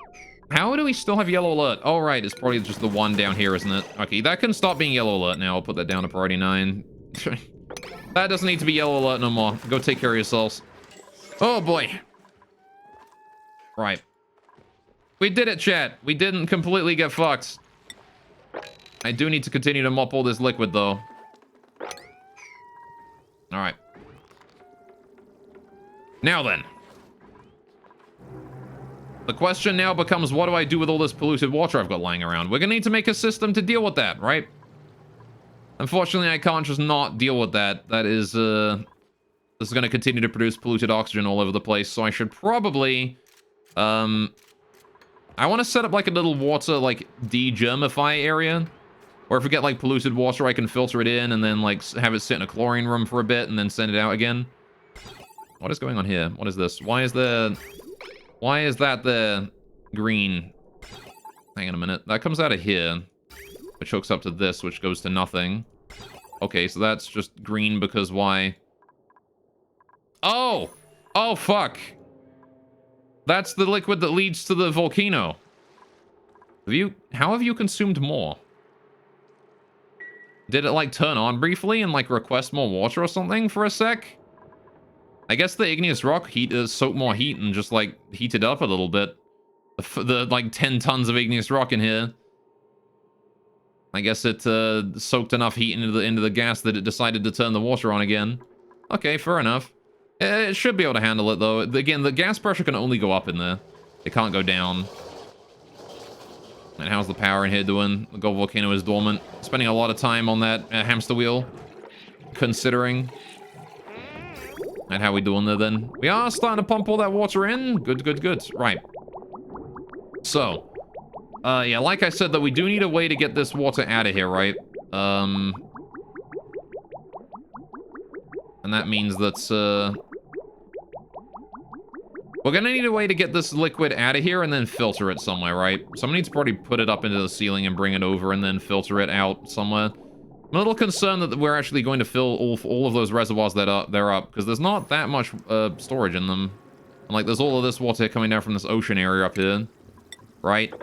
How do we still have yellow alert? Oh, right, it's probably just the one down here, isn't it? Okay, that can stop being yellow alert now. I'll put that down to priority 9. That doesn't need to be yellow alert no more. Go take care of yourselves. Oh, boy. Right. We did it, chat. We didn't completely get fucked. I do need to continue to mop all this liquid, though. Alright. Now then. The question now becomes, what do I do with all this polluted water I've got lying around? We're gonna need to make a system to deal with that, right? Unfortunately, I can't just not deal with that. That is, this is gonna continue to produce polluted oxygen all over the place, so I should probably... I want to set up like a little water, like, degermify area. Or if we get, like, polluted water, I can filter it in and then, like, have it sit in a chlorine room for a bit and then send it out again. What is going on here? What is this? Why is that the green? Hang on a minute. That comes out of here, which hooks up to this, which goes to nothing. Okay, so that's just green because why? Oh! Oh, fuck! That's the liquid that leads to the volcano. How have you consumed more? Did it, like, turn on briefly and, like, request more water or something for a sec? I guess the igneous rock heat soaked more heat and just like heated up a little bit. The like 10 tons of igneous rock in here. I guess it soaked enough heat into the gas that it decided to turn the water on again. Okay, fair enough. It should be able to handle it though. Again, the gas pressure can only go up in there. It can't go down. And how's the power in here doing? The gold volcano is dormant. Spending a lot of time on that hamster wheel. Considering. And how we doing there then? We are starting to pump all that water in. Good, good, good. Right. So. Yeah, like I said, that we do need a way to get this water out of here, right? And that means that, we're gonna need a way to get this liquid out of here and then filter it somewhere, right? Someone needs to probably put it up into the ceiling and bring it over and then filter it out somewhere. I'm a little concerned that we're actually going to fill all of those reservoirs that they're up, because there's not that much storage in them. And, like, there's all of this water coming down from this ocean area up here, right?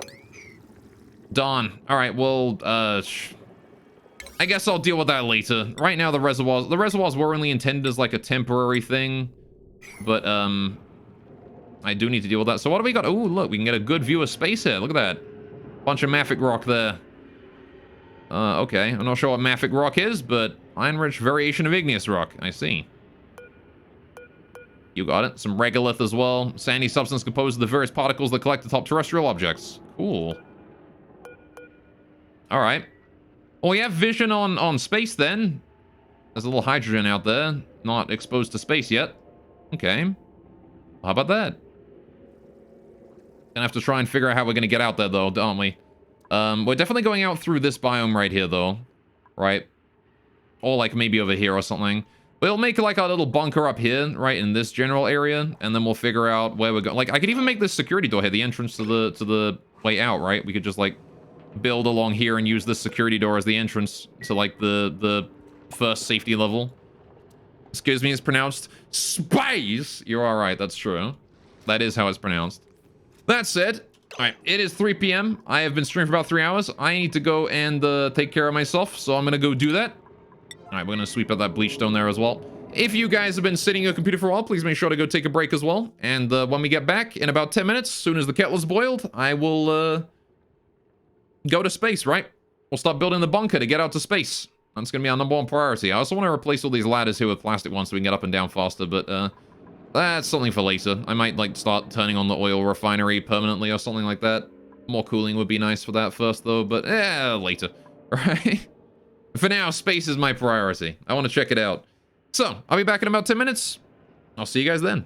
Darn. All right, well, I guess I'll deal with that later. Right now, the reservoirs were only intended as, like, a temporary thing. But, I do need to deal with that. So what do we got? Oh, look, we can get a good view of space here. Look at that. Bunch of mafic rock there. Okay. I'm not sure what mafic rock is, but iron-rich variation of igneous rock. I see. You got it. Some regolith as well. Sandy substance composed of the various particles that collect atop terrestrial objects. Cool. All right. Well, we have vision on space then. There's a little hydrogen out there. Not exposed to space yet. Okay. How about that? Gonna have to try and figure out how we're gonna get out there, though, aren't we? We're definitely going out through this biome right here, though. Right? Or, like, maybe over here or something. We'll make, like, a little bunker up here, right, in this general area, and then we'll figure out where we're going. Like, I could even make this security door here, the entrance to the way out, right? We could just, like, build along here and use this security door as the entrance to, like, the first safety level. Excuse me, it's pronounced space. You're all right, that's true. That is how it's pronounced. That said, all right, it is 3 p.m. I have been streaming for about 3 hours. I need to go and take care of myself, so I'm going to go do that. All right, we're going to sweep out that bleach stone there as well. If you guys have been sitting at your computer for a while, please make sure to go take a break as well. And when we get back in about 10 minutes, as soon as the kettle's boiled, I will go to space, right? We'll start building the bunker to get out to space. That's going to be our #1 priority. I also want to replace all these ladders here with plastic ones so we can get up and down faster, but that's something for later. I might, like, start turning on the oil refinery permanently or something like that. More cooling would be nice for that first, though, but later. Right? For now, space is my priority. I want to check it out. So, I'll be back in about 10 minutes. I'll see you guys then.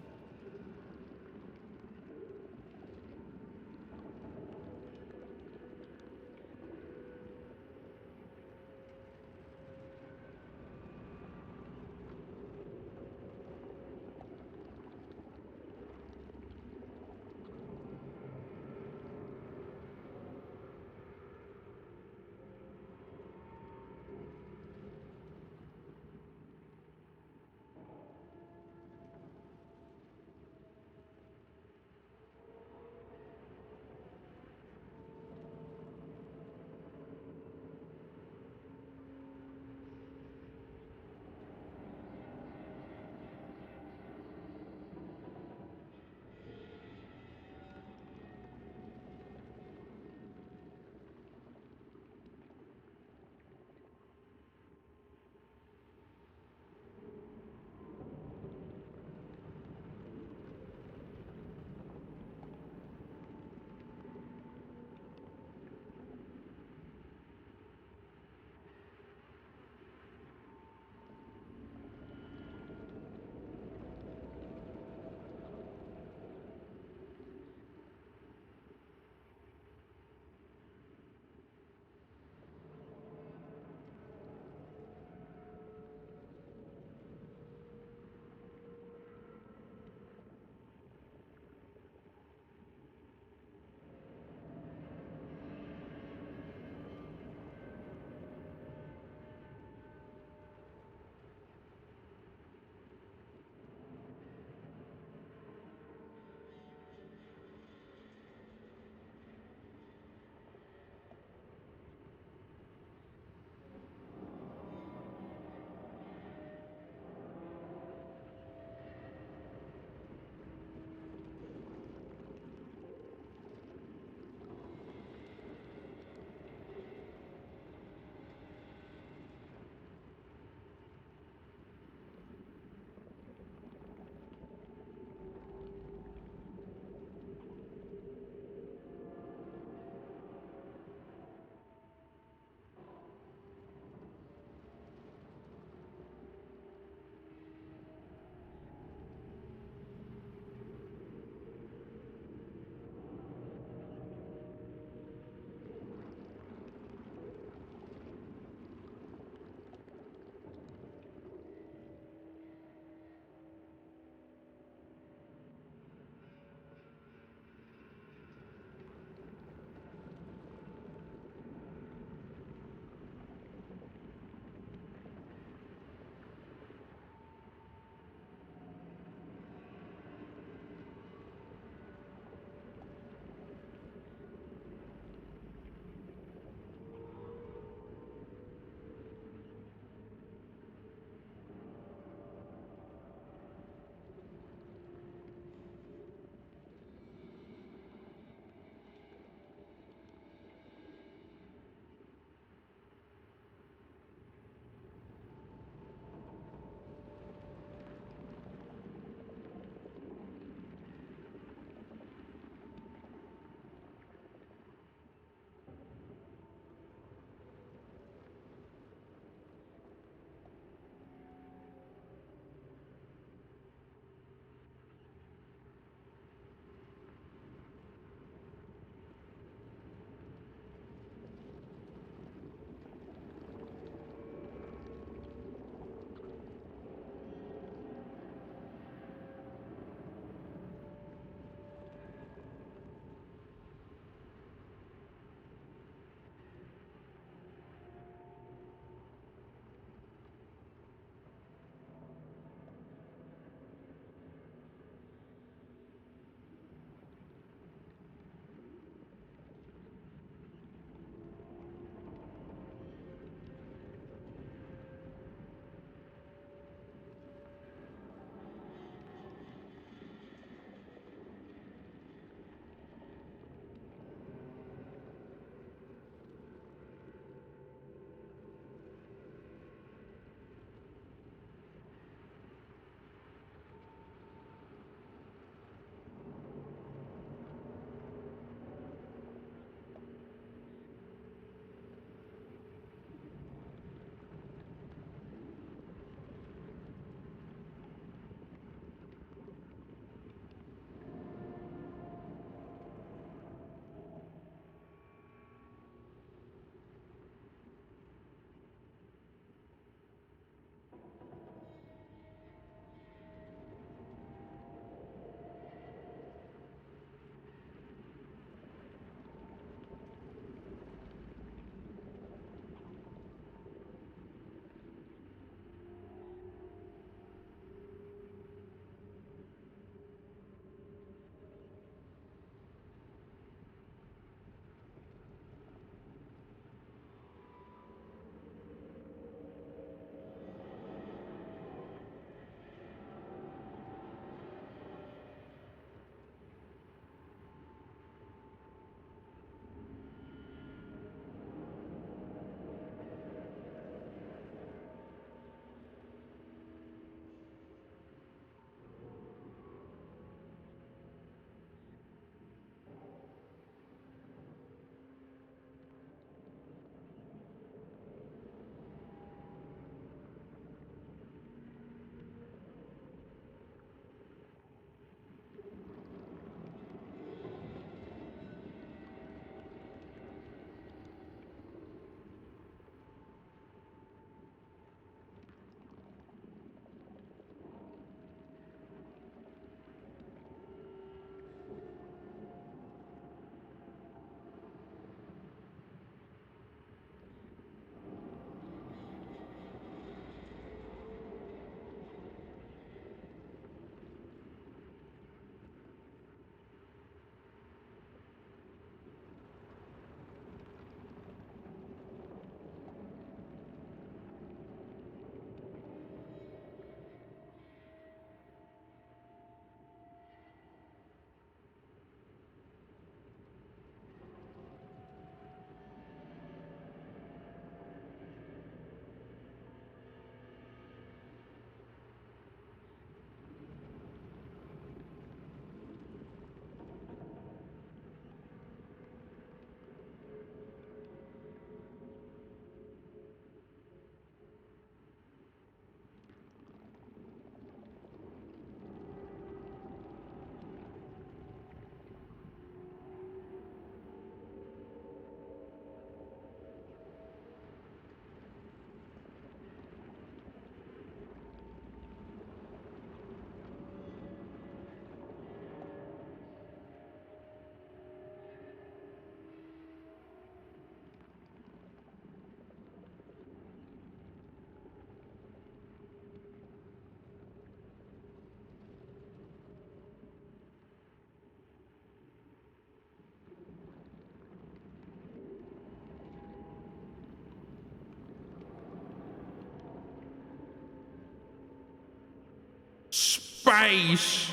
face.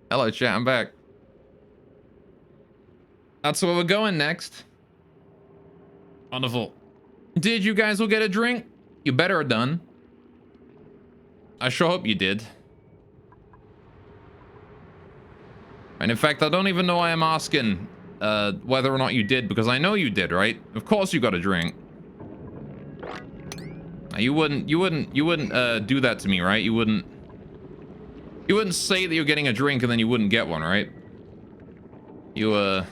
Hello, chat. I'm back. That's where we're going next. Wonderful. Did you guys all get a drink? You better have done. I sure hope you did. And in fact, I don't even know why I'm asking whether or not you did, because I know you did, right? Of course you got a drink. You wouldn't do that to me, right? You wouldn't say that you're getting a drink and then you wouldn't get one, right? You'd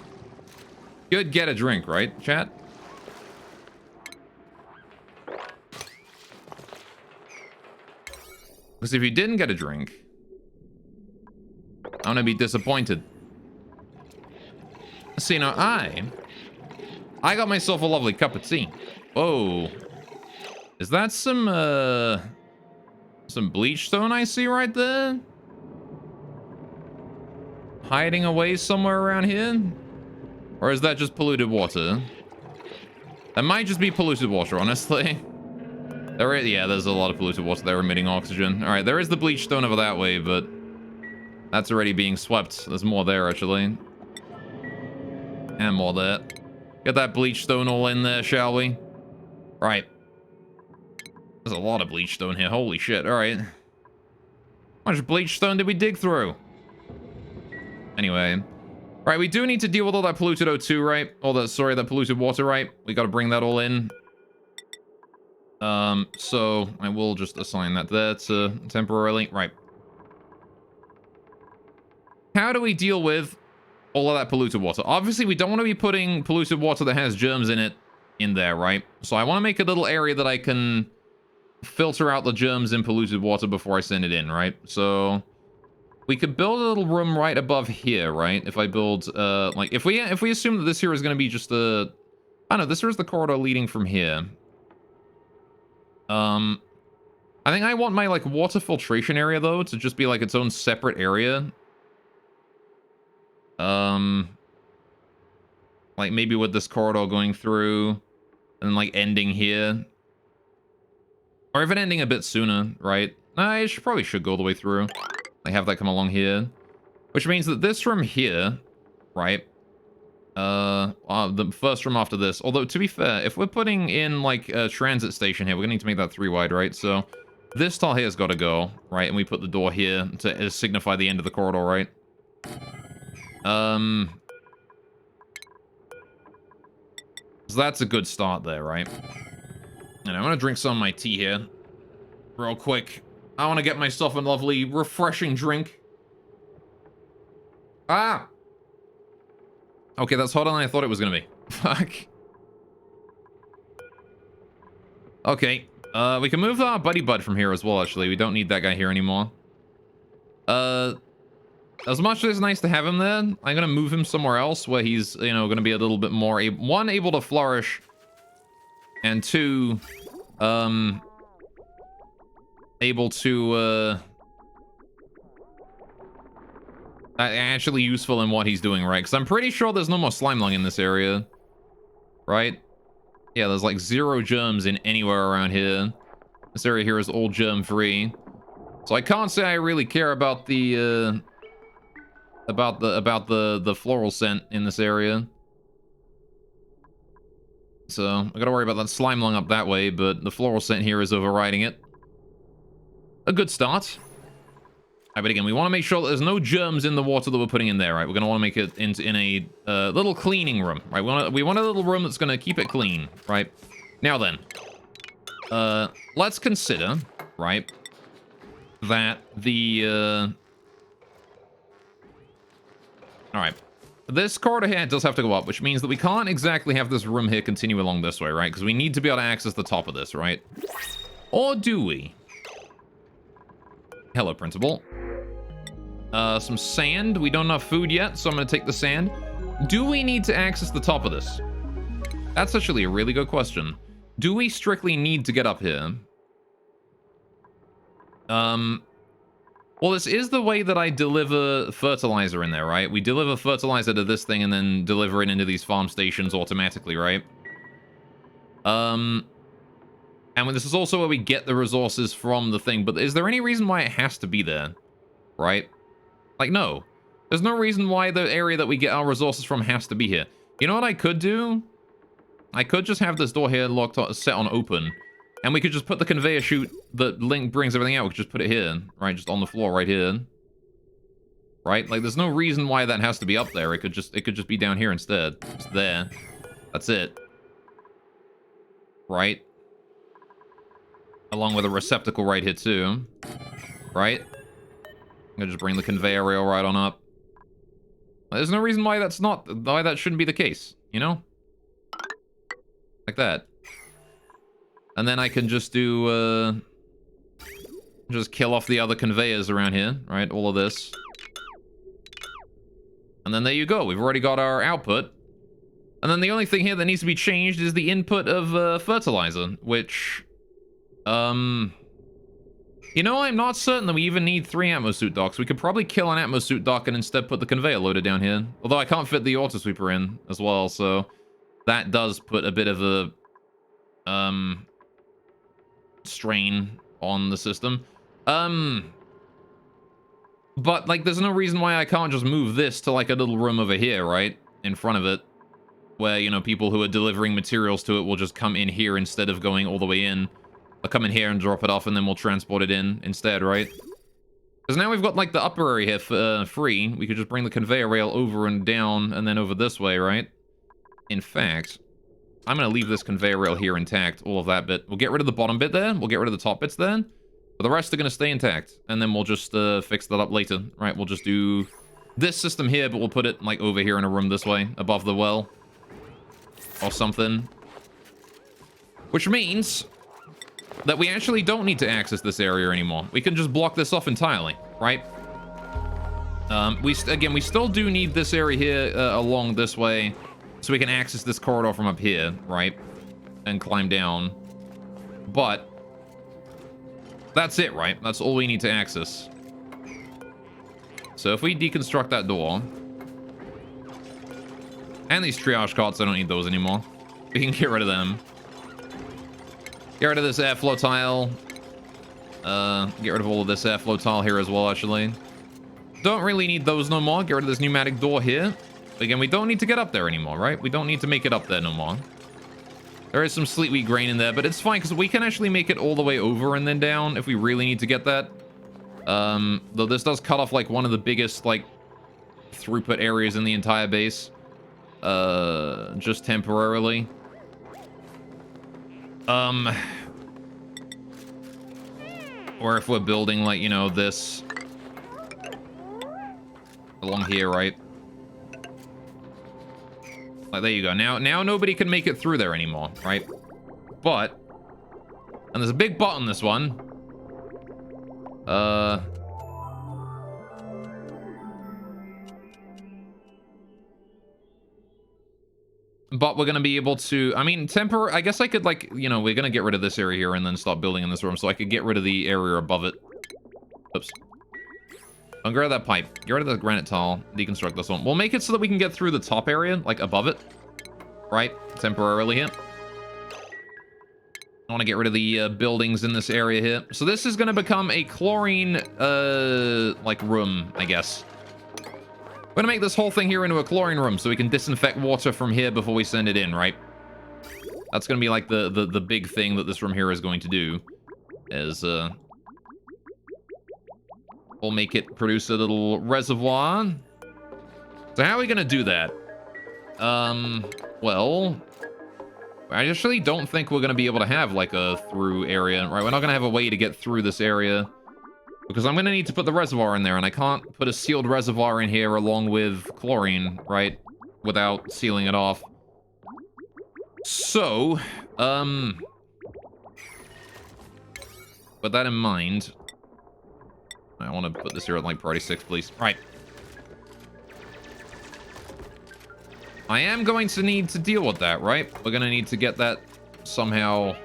get a drink, right, chat? Because if you didn't get a drink, I'm gonna be disappointed. See, now I got myself a lovely cup of tea. Whoa. Is that some bleach stone I see right there? Hiding away somewhere around here? Or is that just polluted water? That might just be polluted water, honestly. Yeah, there's a lot of polluted water there emitting oxygen. All right, there is the bleach stone over that way, but that's already being swept. There's more there, actually. And more there. Get that bleach stone all in there, shall we? Right. There's a lot of bleach stone here. Holy shit. All right. How much bleach stone did we dig through? Anyway. Right, we do need to deal with all that polluted O2, right? That polluted water, right? We got to bring that all in. So I will just assign that there to temporarily. Right. How do we deal with all of that polluted water? Obviously, we don't want to be putting polluted water that has germs in it in there, right? So I want to make a little area that I can filter out the germs in polluted water before I send it in, right? So we could build a little room right above here, right? If I build, like, if we assume that this here is going to be just a, I don't know, this here is the corridor leading from here. I think I want my, like, water filtration area, though, to just be, like, its own separate area. Like, maybe with this corridor going through and, like, ending here. Or even ending a bit sooner, right? I probably should go all the way through. I have that come along here. Which means that this room here, right? The first room after this. Although, to be fair, if we're putting in, like, a transit station here, we're gonna need to make that 3 wide, right? So, this tile here's gotta go, right? And we put the door here to signify the end of the corridor, right? So that's a good start there, right? And I'm gonna drink some of my tea here. Real quick. I want to get myself a lovely, refreshing drink. Ah! Okay, that's hotter than I thought it was gonna be. Fuck. Okay. We can move our buddy bud from here as well, actually. We don't need that guy here anymore. As much as it's nice to have him there, I'm gonna move him somewhere else where he's, you know, gonna be a little bit more able to flourish, and 2, able to, actually useful in what he's doing, right? Because I'm pretty sure there's no more slime lung in this area, right? Yeah, there's like 0 germs in anywhere around here. This area here is all germ free, so I can't say I really care about the the floral scent in this area. So I gotta worry about that slime lung up that way, but the floral scent here is overriding it. A good start. Right, but again, we want to make sure that there's no germs in the water that we're putting in there, right? We're gonna want to make it in a little cleaning room, right? We want a little room that's gonna keep it clean, right? Now then, let's consider, right, that the all right, this corridor here does have to go up, which means that we can't exactly have this room here continue along this way, right? Because we need to be able to access the top of this, right? Or do we? Hello, Principal. Some sand. We don't have food yet, so I'm going to take the sand. Do we need to access the top of this? That's actually a really good question. Do we strictly need to get up here? Well, this is the way that I deliver fertilizer in there, right? We deliver fertilizer to this thing and then deliver it into these farm stations automatically, right? And this is also where we get the resources from the thing, but is there any reason why it has to be there? Right? Like, no. There's no reason why the area that we get our resources from has to be here. You know what I could do? I could just have this door here set on open, and we could just put the conveyor chute that Link brings everything out. We could just put it here, right? Just on the floor right here. Right? Like, there's no reason why that has to be up there. It could just be down here instead. Just there. That's it. Right? Along with a receptacle right here, too. Right? I'm gonna just bring the conveyor rail right on up. There's no reason why that shouldn't be the case, you know? Like that. And then I can just do, just kill off the other conveyors around here, right? All of this. And then there you go. We've already got our output. And then the only thing here that needs to be changed is the input of fertilizer, which, you know, I'm not certain that we even need 3 atmosuit docks. We could probably kill an atmosuit dock and instead put the conveyor loader down here. Although I can't fit the autosweeper in as well, so that does put a bit of a, strain on the system. But, like, there's no reason why I can't just move this to, like, a little room over here, right? In front of it. Where, you know, people who are delivering materials to it will just come in here instead of going all the way in. They'll come in here and drop it off, and then we'll transport it in instead, right? Because now we've got, like, the upper area here for, free. We could just bring the conveyor rail over and down, and then over this way, right? In fact, I'm going to leave this conveyor rail here intact, all of that bit. We'll get rid of the bottom bit there. We'll get rid of the top bits there. But the rest are going to stay intact. And then we'll just fix that up later, right? We'll just do this system here, but we'll put it, like, over here in a room this way, above the well. Or something. Which means that we actually don't need to access this area anymore. We can just block this off entirely, right? We still do need this area here along this way, so we can access this corridor from up here, right? And climb down. But that's it, right? That's all we need to access. So if we deconstruct that door, and these triage carts, I don't need those anymore. We can get rid of them. Get rid of this airflow tile. Get rid of all of this airflow tile here as well, actually. Don't really need those no more. Get rid of this pneumatic door here. Again, we don't need to get up there anymore, right? We don't need to make it up there no more. There is some sleetweed grain in there, but it's fine because we can actually make it all the way over and then down if we really need to get that. Though this does cut off, like, one of the biggest, like, throughput areas in the entire base. Just temporarily. Or if we're building, like, you know, this along here, right? Like, there you go. Now nobody can make it through there anymore, right? But, and there's a big but on this one. But we're going to be able to, I mean, I guess I could, like, you know, we're going to get rid of this area here and then start building in this room, so I could get rid of the area above it. Oops. Don't get rid of that pipe. Get rid of the granite tile. Deconstruct this one. We'll make it so that we can get through the top area, like, above it. Right? Temporarily here. I want to get rid of the buildings in this area here. So this is going to become a chlorine, like, room, I guess. We're gonna make this whole thing here into a chlorine room so we can disinfect water from here before we send it in, right? That's gonna be like the big thing that this room here is going to do. Is we'll make it produce a little reservoir. So how are we gonna do that? Well, I actually don't think we're gonna be able to have like a through area, right? We're not gonna have a way to get through this area. Because I'm going to need to put the reservoir in there, and I can't put a sealed reservoir in here along with chlorine, right? Without sealing it off. So, with that in mind, I want to put this here at, like, priority 6, please. Right. I am going to need to deal with that, right? We're going to need to get that somehow,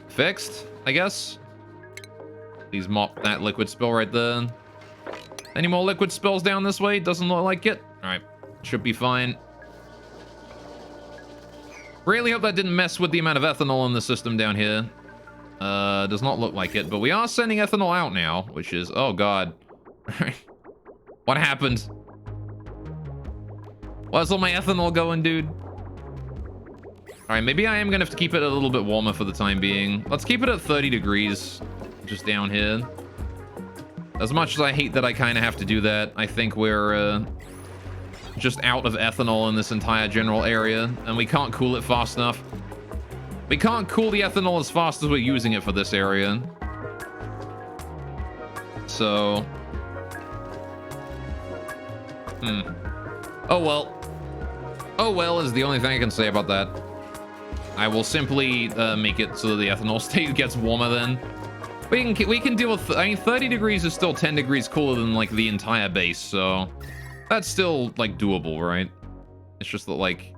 fixed, I guess. Please mop that liquid spill right there. Any more liquid spills down this way? Doesn't look like it. All right, should be fine. Really hope that didn't mess with the amount of ethanol in the system down here. Does not look like it, but we are sending ethanol out now, which is, oh god. What happened? Where's all my ethanol going, dude? Alright, maybe I am gonna have to keep it a little bit warmer for the time being. Let's keep it at 30 degrees, just down here. As much as I hate that I kind of have to do that, I think we're, just out of ethanol in this entire general area, and we can't cool it fast enough. We can't cool the ethanol as fast as we're using it for this area. So... Oh well. Oh well is the only thing I can say about that. I will simply make it so that the ethanol state gets warmer then. We can deal with... I mean, 30 degrees is still 10 degrees cooler than, like, the entire base, so... That's still, like, doable, right? It's just that, like...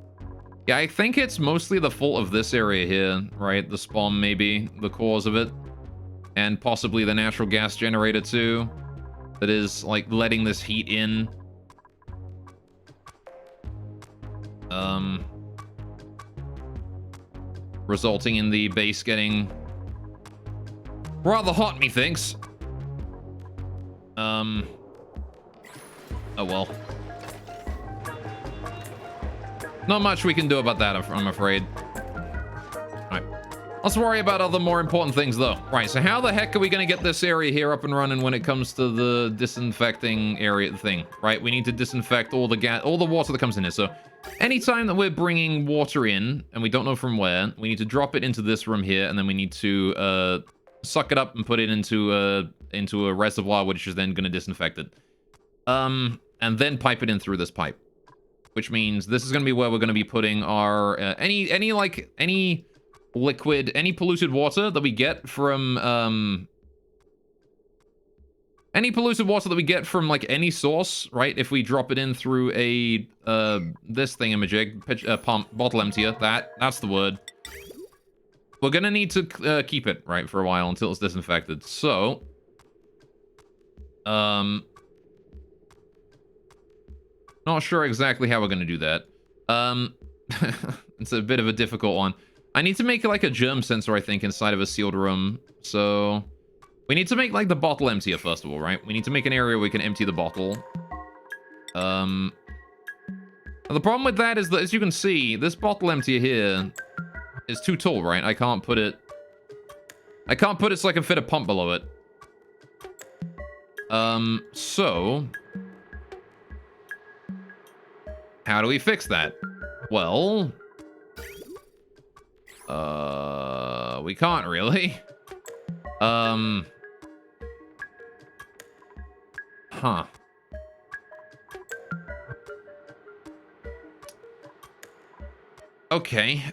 Yeah, I think it's mostly the fault of this area here, right? The spawn, maybe, the cause of it. And possibly the natural gas generator, too. That is, like, letting this heat in. Resulting in the base getting... rather hot, methinks. Oh, well. Not much we can do about that, I'm afraid. Alright. Let's worry about other more important things, though. Right, so how the heck are we going to get this area here up and running when it comes to the disinfecting area thing, right? We need to disinfect all the water that comes in here. So anytime that we're bringing water in, and we don't know from where, we need to drop it into this room here, and then we need to suck it up and put it into a reservoir, which is then going to disinfect it. And then pipe it in through this pipe. Which means this is going to be where we're going to be putting our any liquid, any polluted water that we get from like any source, right? If we drop it in through a this thingamajig, pump, bottle emptier, that's the word. We're going to need to keep it, right, for a while until it's disinfected. So not sure exactly how we're going to do that. It's a bit of a difficult one. I need to make like a germ sensor, I think, inside of a sealed room. So we need to make like the bottle emptier first of all, right? We need to make an area where we can empty the bottle. The problem with that is that, as you can see, this bottle emptier here is too tall, right? I can't put it so I can fit a pump below it. So how do we fix that? Well, we can't really. Huh. Okay,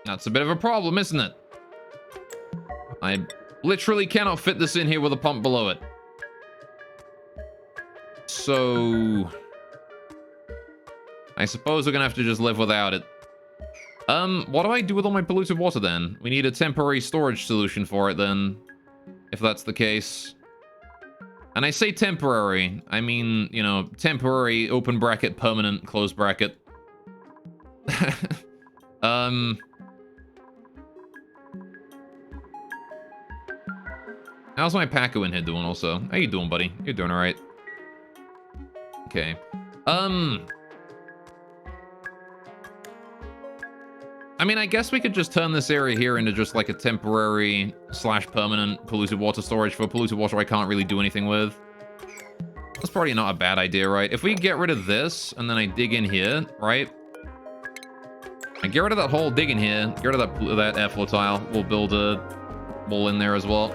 That's a bit of a problem, isn't it? I literally cannot fit this in here with a pump below it. So I suppose we're gonna have to just live without it. What do I do with all my polluted water then? We need a temporary storage solution for it then, if that's the case. And I say temporary, I mean, you know, temporary, open bracket, permanent, close bracket. How's my Paco in here doing also? How you doing, buddy? You're doing alright. Okay. I mean, I guess we could just turn this area here into just like a temporary / permanent polluted water storage for polluted water I can't really do anything with. That's probably not a bad idea, right? If we get rid of this and then I dig in here, right? I get rid of that hole, dig in here, get rid of that airflow tile. We'll build a wall in there as well.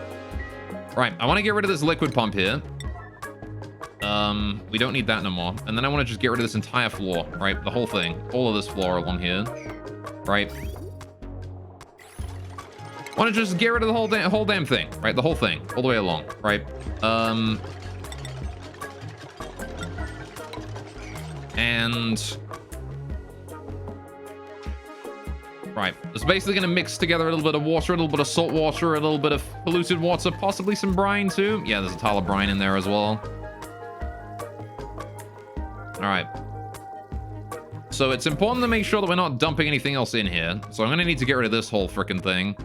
Right, I want to get rid of this liquid pump here. We don't need that no more. And then I want to just get rid of this entire floor, right? The whole thing. All of this floor along here. Right? Want to just get rid of the whole damn thing, right? The whole thing, all the way along, right? Right, it's basically going to mix together a little bit of water, a little bit of salt water, a little bit of polluted water, possibly some brine too. Yeah, there's a tile of brine in there as well. All right. So it's important to make sure that we're not dumping anything else in here. So I'm going to need to get rid of this whole frickin' thing.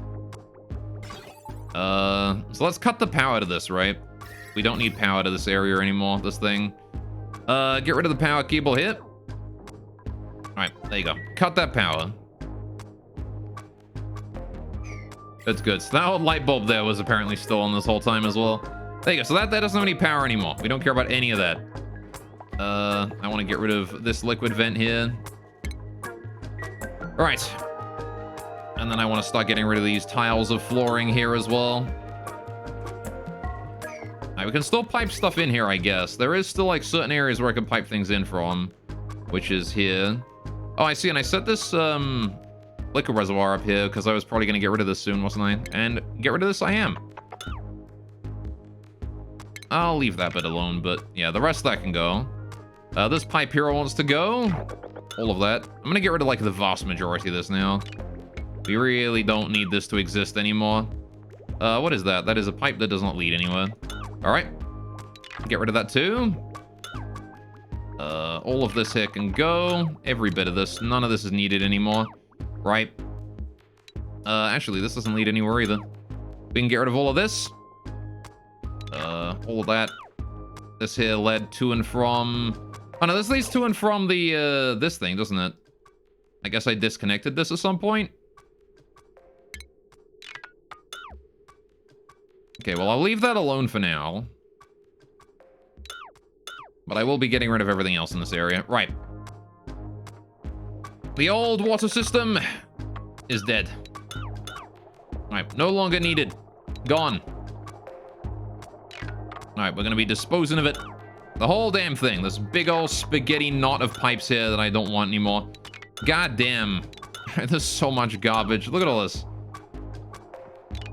So let's cut the power to this, right? We don't need power to this area anymore, this thing. Get rid of the power cable here. All right, there you go. Cut that power. That's good. So that old light bulb there was apparently still on this whole time as well. There you go. So that doesn't have any power anymore. We don't care about any of that. I want to get rid of this liquid vent here. All right. And then I want to start getting rid of these tiles of flooring here as well. All right, we can still pipe stuff in here, I guess. There is still like certain areas where I can pipe things in from, which is here. Oh, I see. And I set this liquor reservoir up here because I was probably going to get rid of this soon, wasn't I? And get rid of this I am. I'll leave that bit alone, but yeah, the rest of that can go. This pipe here wants to go. All of that. I'm going to get rid of like the vast majority of this now. We really don't need this to exist anymore. What is that? That is a pipe that does not lead anywhere. All right. Get rid of that too. All of this here can go. Every bit of this. None of this is needed anymore. Right. Actually, this doesn't lead anywhere either. We can get rid of all of this. All of that. This here led to and from... Oh, no, this leads to and from the, this thing, doesn't it? I guess I disconnected this at some point. Okay, well, I'll leave that alone for now. But I will be getting rid of everything else in this area. Right. The old water system is dead. Alright, no longer needed. Gone. Alright, we're gonna be disposing of it. The whole damn thing. This big old spaghetti knot of pipes here that I don't want anymore. God damn. There's so much garbage. Look at all this.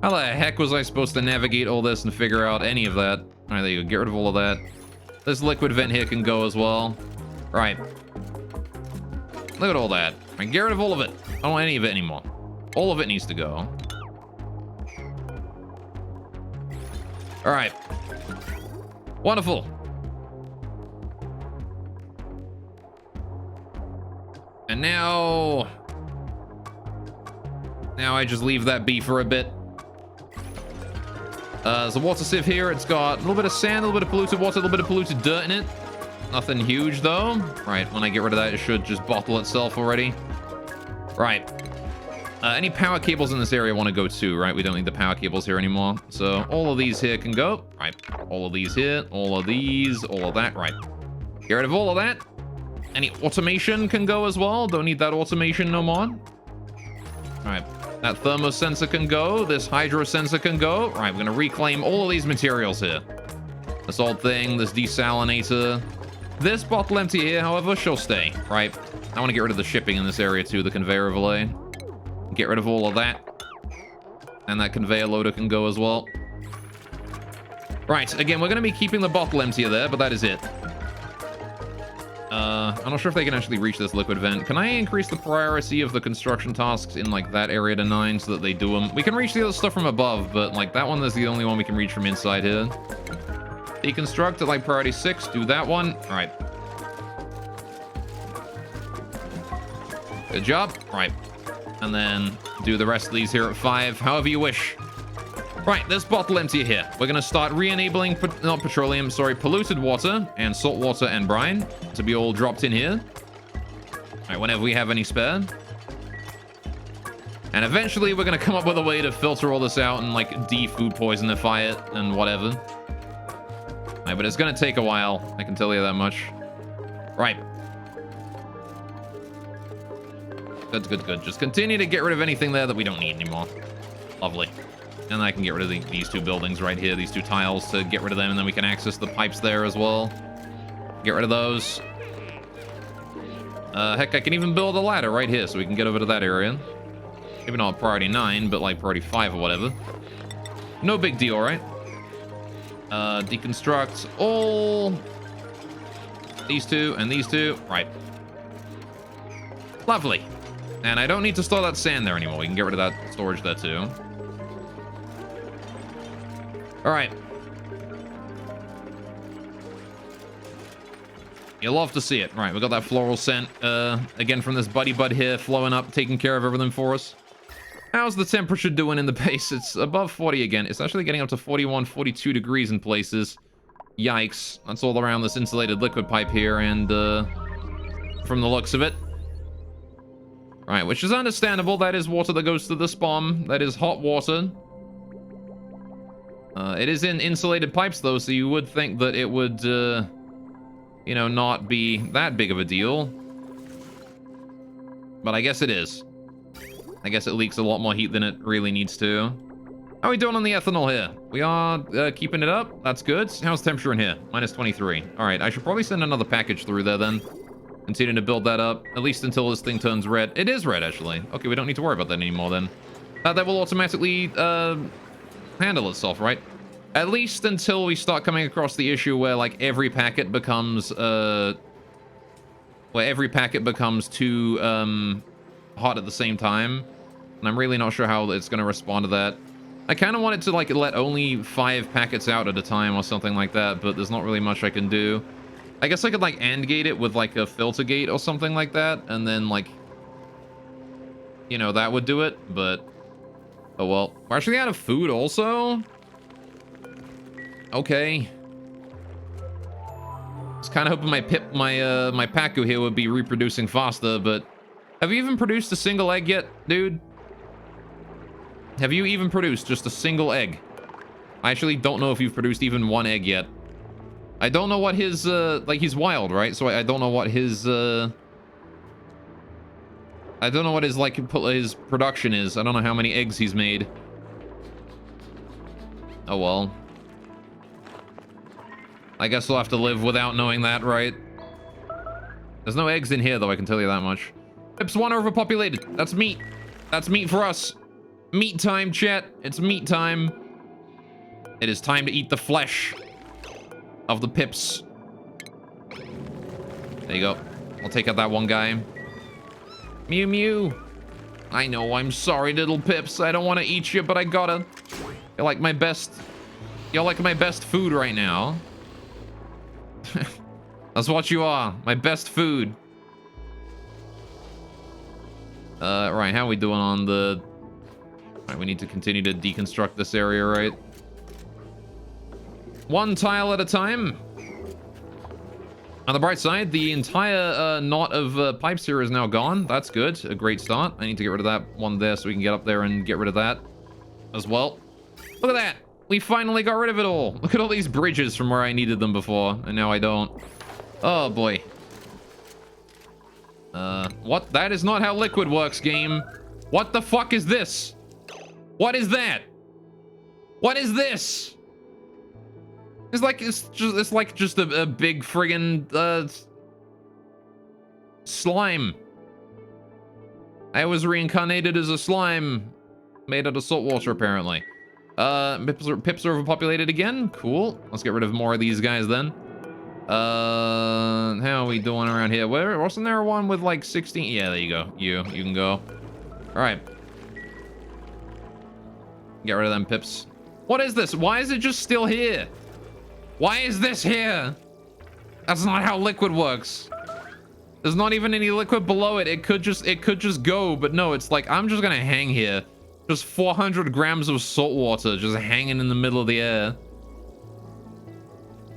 How the heck was I supposed to navigate all this and figure out any of that? Alright, there you go. Get rid of all of that. This liquid vent here can go as well. Right. Look at all that. Right, get rid of all of it. I don't want any of it anymore. All of it needs to go. Alright. Wonderful. And now I just leave that be for a bit. There's a water sieve here. It's got a little bit of sand, a little bit of polluted water, a little bit of polluted dirt in it. Nothing huge, though. Right, when I get rid of that, it should just bottle itself already. Right. Any power cables in this area want to go too, right? We don't need the power cables here anymore. So all of these here can go. Right. All of these here. All of these. All of that. Right. Get rid of all of that. Any automation can go as well. Don't need that automation no more. All right. That thermosensor can go. This hydro sensor can go. All right. We're going to reclaim all of these materials here. This old thing. This desalinator. This bottle empty here, however, shall stay. Right. I want to get rid of the shipping in this area too. The conveyor overlay. Get rid of all of that. And that conveyor loader can go as well. Right, again, we're going to be keeping the bottle empty there, but that is it. I'm not sure if they can actually reach this liquid vent. Can I increase the priority of the construction tasks in, like, that area to 9 so that they do them? We can reach the other stuff from above, but, like, that one is the only one we can reach from inside here. Deconstruct at, like, priority 6. Do that one. All right. Good job. All right. And then do the rest of these here at 5, however you wish. Right, this bottle empty here. We're going to start re-enabling, polluted water and salt water and brine to be all dropped in here. All right, whenever we have any spare. And eventually we're going to come up with a way to filter all this out and, like, de-food poisonify it and whatever. All right, but it's going to take a while. I can tell you that much. Right. Good, good, good. Just continue to get rid of anything there that we don't need anymore. Lovely. And I can get rid of these two buildings right here, these two tiles to get rid of them, and then we can access the pipes there as well. Get rid of those. Heck, I can even build a ladder right here so we can get over to that area. Maybe not priority 9, but like priority 5 or whatever. No big deal, right? Deconstruct all these two and these two. Right. Lovely. And I don't need to store that sand there anymore. We can get rid of that storage there too. All right. You'll love to see it. Right, we got that floral scent again from this buddy bud here, flowing up, taking care of everything for us. How's the temperature doing in the base? It's above 40 again. It's actually getting up to 41, 42 degrees in places. Yikes. That's all around this insulated liquid pipe here, and from the looks of it. Right, which is understandable. That is water that goes to the spawn. That is hot water. It is in insulated pipes, though, so you would think that it would, you know, not be that big of a deal. But I guess it is. I guess it leaks a lot more heat than it really needs to. How are we doing on the ethanol here? We are keeping it up. That's good. How's temperature in here? Minus 23. All right, I should probably send another package through there then. Continue to build that up, at least until this thing turns red. It is red, actually. Okay, we don't need to worry about that anymore then. That will automatically handle itself, right? At least until we start coming across the issue where, like, every packet becomes too hot at the same time. And I'm really not sure how it's going to respond to that. I kind of want it to, like, let only 5 packets out at a time or something like that, but there's not really much I can do. I guess I could, like, AND gate it with, like, a filter gate or something like that, and then, like, you know, that would do it, but oh well. We're actually out of food also? Okay. I was kind of hoping my Pacu here would be reproducing faster, but have you even produced a single egg yet, dude? Have you even produced just a single egg? I actually don't know if you've produced even one egg yet. I don't know what his, like, he's wild, right? So I don't know what his, I don't know what his, like, his production is. I don't know how many eggs he's made. Oh, well. I guess we'll have to live without knowing that, right? There's no eggs in here, though, I can tell you that much. Pips 1 overpopulated. That's meat. That's meat for us. Meat time, chat. It's meat time. It is time to eat the flesh of the pips. There you go. I'll take out that one guy. Mew Mew. I know, I'm sorry, little pips. I don't want to eat you, but I gotta. You're like my best. You're like my best food right now. That's what you are. My best food. Right, how are we doing on the... Right, we need to continue to deconstruct this area, right? One tile at a time. On the bright side, the entire knot of pipes here is now gone. That's good. A great start. I need to get rid of that one there so we can get up there and get rid of that as well. Look at that. We finally got rid of it all. Look at all these bridges from where I needed them before, and now I don't. Oh, boy. What? That is not how liquid works, game. What the fuck is this? What is that? What is this? It's like just a big friggin' slime. I was reincarnated as a slime made out of salt water, apparently. Pips are overpopulated again. Cool. Let's get rid of more of these guys then. How are we doing around here? Where wasn't there one with like 16? Yeah, there you go. You can go. All right. Get rid of them pips. What is this? Why is it just still here? Why is this here? That's not how liquid works. There's not even any liquid below it. It could just go, but no, it's like I'm just gonna hang here. Just 400 grams of salt water just hanging in the middle of the air.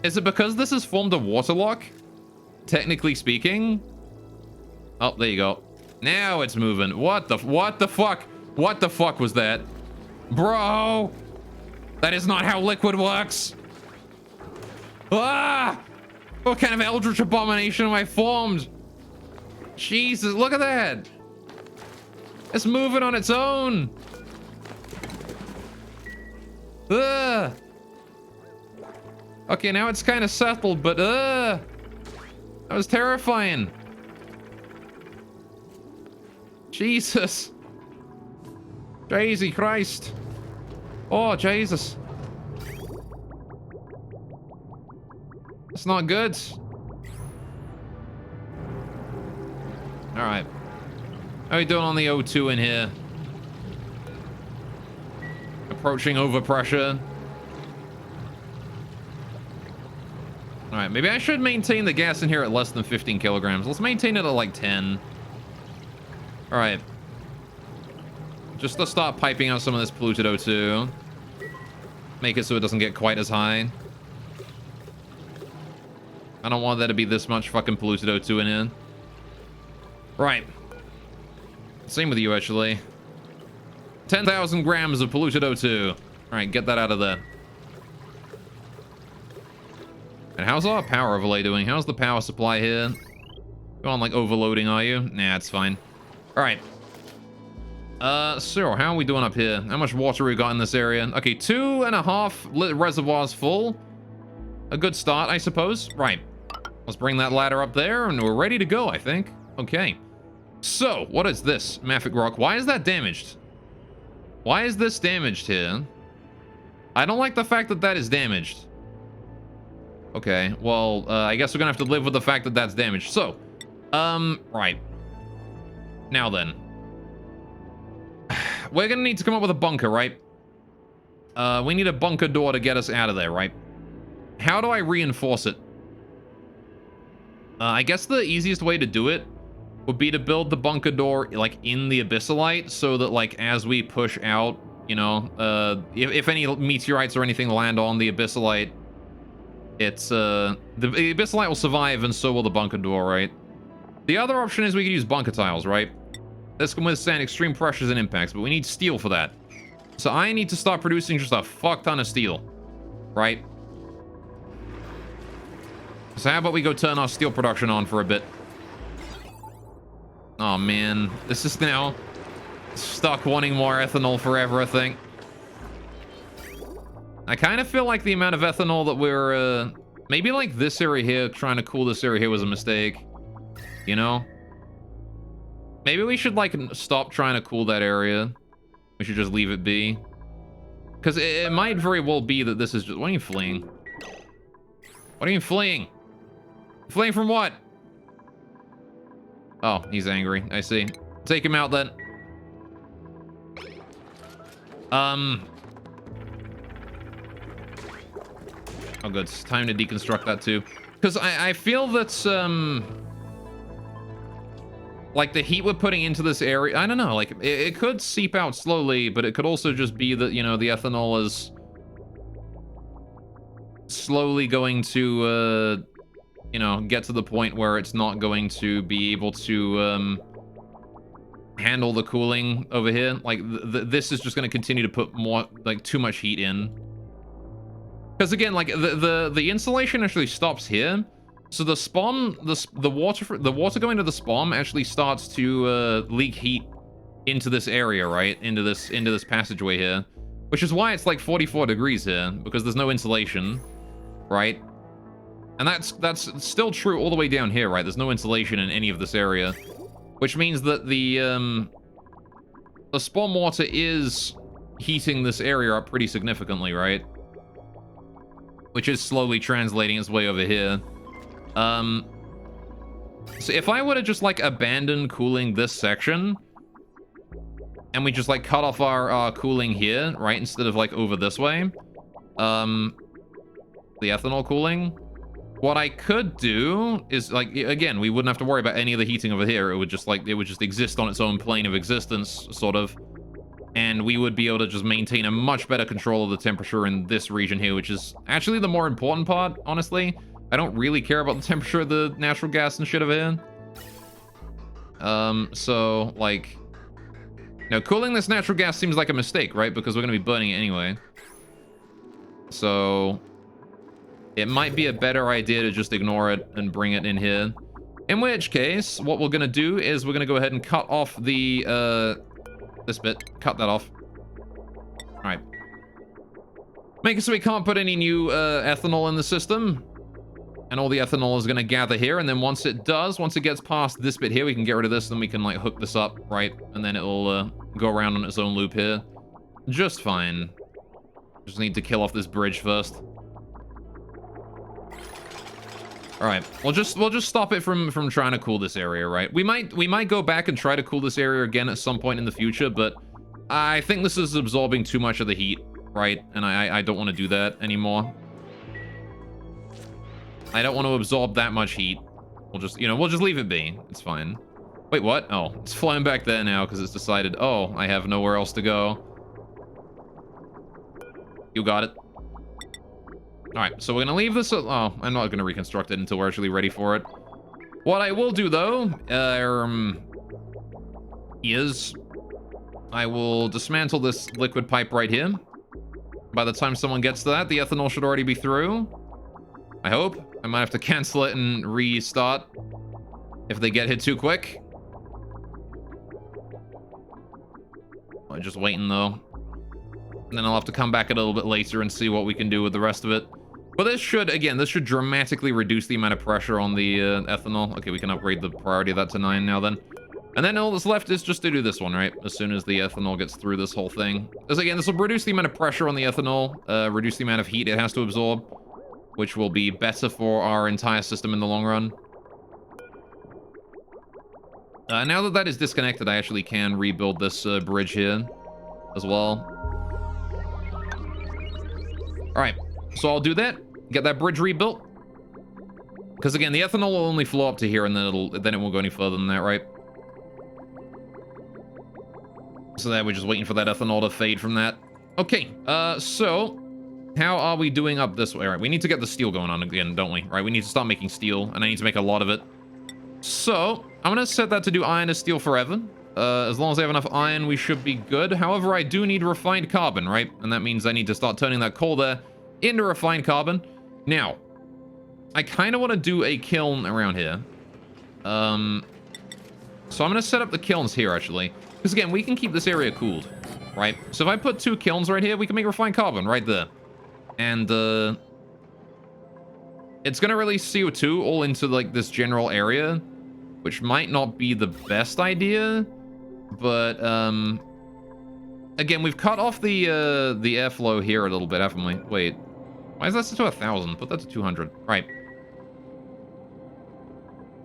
Is it because this has formed a water lock? Technically speaking. Oh, there you go. Now it's moving. What the fuck? What the fuck was that? Bro! That is not how liquid works. Ah! What kind of eldritch abomination am I formed? Jesus, look at that. It's moving on its own. Ugh. Okay, now it's kind of settled, but that was terrifying. Jesus. Crazy Christ. Oh, Jesus. It's not good. All right. How are we doing on the O2 in here? Approaching overpressure. Alright, maybe I should maintain the gas in here at less than 15 kilograms. Let's maintain it at like 10. Alright. Just to start piping out some of this polluted O2. Make it so it doesn't get quite as high. I don't want there to be this much fucking polluted O2 in here. Right. Same with you, actually. 10,000 grams of polluted O2. Alright, get that out of there. And how's our power overlay doing? How's the power supply here? Go on, like, overloading, are you? Nah, it's fine. Alright. So, how are we doing up here? How much water we got in this area? Okay, 2.5 reservoirs full. A good start, I suppose. Right. Let's bring that ladder up there, and we're ready to go, I think. Okay. So, what is this? Mafic rock. Why is that damaged? Why is this damaged here? I don't like the fact that that is damaged. Okay, well, I guess we're gonna have to live with the fact that that's damaged. So, right. Now then. We're gonna need to come up with a bunker, right? We need a bunker door to get us out of there, right? How do I reinforce it? I guess the easiest way to do it would be to build the bunker door, like, in the abyssalite, so that, like, as we push out, you know, if any meteorites or anything land on the abyssalite, it's, the abyssalite will survive, and so will the bunker door, right? The other option is we could use bunker tiles, right? This can withstand extreme pressures and impacts, but we need steel for that. So I need to start producing just a fuck ton of steel, right? So how about we go turn our steel production on for a bit? Oh man, this is now stuck wanting more ethanol forever, I think. I kind of feel like the amount of ethanol that we're, maybe like this area here, trying to cool this area here was a mistake. You know? Maybe we should, like, stop trying to cool that area. We should just leave it be. Because it might very well be that this is just... What are you fleeing? What are you fleeing? Fleeing from what? Oh, he's angry. I see. Take him out, then. Oh, good. It's time to deconstruct that, too. Because I feel that, like, the heat we're putting into this area... I don't know, like, it could seep out slowly, but it could also just be that, you know, the ethanol is slowly going to, you know, get to the point where it's not going to be able to, handle the cooling over here. Like, this is just going to continue to put more, like, too much heat in. Because, again, like, the insulation actually stops here. So the spawn, the water going to the spawn actually starts to leak heat into this area, right? Into this passageway here, which is why it's like 44 degrees here, because there's no insulation, right? And that's still true all the way down here, right? There's no insulation in any of this area, which means that the spawn water is heating this area up pretty significantly, right? Which is slowly translating its way over here. So if I were to just, like, abandon cooling this section, and we just, like, cut off our cooling here, right, instead of, like, over this way, the ethanol cooling, what I could do is, like, again, we wouldn't have to worry about any of the heating over here. It would just, like, it would just exist on its own plane of existence, sort of, and we would be able to just maintain a much better control of the temperature in this region here, which is actually the more important part, honestly. I don't really care about the temperature of the natural gas and shit over here. So, like... Now, cooling this natural gas seems like a mistake, right? Because we're going to be burning it anyway. So... It might be a better idea to just ignore it and bring it in here. In which case, what we're going to do is we're going to go ahead and cut off the, this bit. Cut that off. Alright. Make it so we can't put any new, ethanol in the system. And all the ethanol is going to gather here, and then once it gets past this bit here, we can get rid of this, then we can, like, hook this up, right? And then it'll go around on its own loop here. Just fine. Just need to kill off this bridge first. All right, we'll just stop it from trying to cool this area, right? We might go back and try to cool this area again at some point in the future, but I think this is absorbing too much of the heat, right? And I don't want to do that anymore. I don't want to absorb that much heat. We'll just leave it be. It's fine. Wait, what? Oh, it's flying back there now because it's decided, oh, I have nowhere else to go. You got it. All right, so we're going to leave this... Oh, I'm not going to reconstruct it until we're actually ready for it. What I will do, though, is I will dismantle this liquid pipe right here. By the time someone gets to that, the ethanol should already be through. I hope. I might have to cancel it and restart if they get hit too quick. I'm just waiting, though. And then I'll have to come back a little bit later and see what we can do with the rest of it. But this should dramatically reduce the amount of pressure on the ethanol. Okay, we can upgrade the priority of that to 9 now then. And then all that's left is just to do this one, right? As soon as the ethanol gets through this whole thing. Because again, this will reduce the amount of pressure on the ethanol, reduce the amount of heat it has to absorb, which will be better for our entire system in the long run. Now that that is disconnected, I actually can rebuild this bridge here as well. All right, so I'll do that. Get that bridge rebuilt. Because again, the ethanol will only flow up to here, and then it won't go any further than that, right? So there, we're just waiting for that ethanol to fade from that. Okay, so how are we doing up this way? All right, we need to get the steel going on again, don't we? All right, we need to start making steel, and I need to make a lot of it. So I'm gonna set that to do iron to steel forever. As long as I have enough iron, we should be good. However, I do need refined carbon, right? And that means I need to start turning that coal there into refined carbon. Now, I kind of want to do a kiln around here. So I'm going to set up the kilns here, actually. Because, again, we can keep this area cooled, right? So if I put 2 kilns right here, we can make refined carbon right there. And, it's going to release CO2 all into, like, this general area, which might not be the best idea. But, again, we've cut off the airflow here a little bit, haven't we? Wait. Why is that set to 1,000? Put that to 200. Right.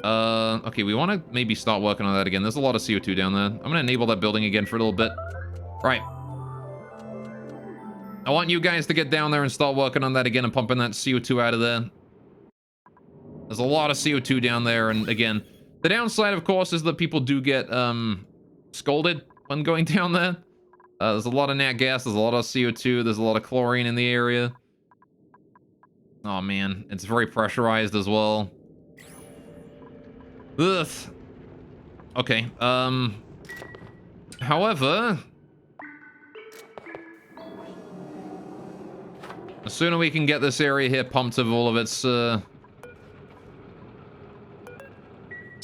Okay, we want to maybe start working on that again. There's a lot of CO2 down there. I'm going to enable that building again for a little bit. Right. I want you guys to get down there and start working on that again and pumping that CO2 out of there. There's a lot of CO2 down there, and again, the downside, of course, is that people do get scolded when going down there. There's a lot of nat gas, there's a lot of CO2, there's a lot of chlorine in the area. Oh man, it's very pressurized as well. Ugh. Okay, however, the sooner we can get this area here pumped of all of its, sooner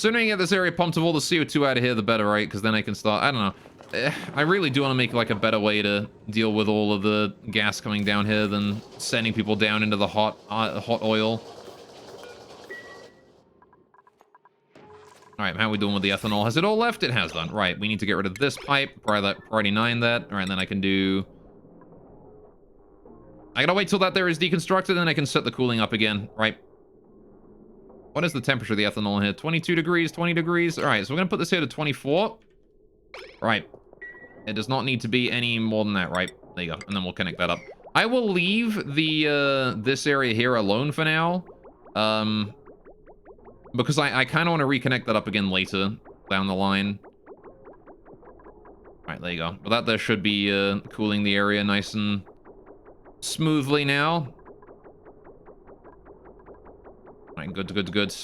we can get this area pumped of all the CO2 out of here, the better, right? Because then I can start, I don't know. I really do want to make, like, a better way to deal with all of the gas coming down here than sending people down into the hot oil. All right, how are we doing with the ethanol? Has it all left? It has done. Right, we need to get rid of this pipe. Priority 9 that. All right, then I can do... I gotta wait till that there is deconstructed, and then I can set the cooling up again. Right. What is the temperature of the ethanol here? 22 degrees, 20 degrees. All right, so we're gonna put this here to 24. Right. It does not need to be any more than that, right? There you go. And then we'll connect that up. I will leave the this area here alone for now. Because I kind of want to reconnect that up again later down the line. Right, there you go. But that there should be cooling the area nice and smoothly now. Right, good, good, good.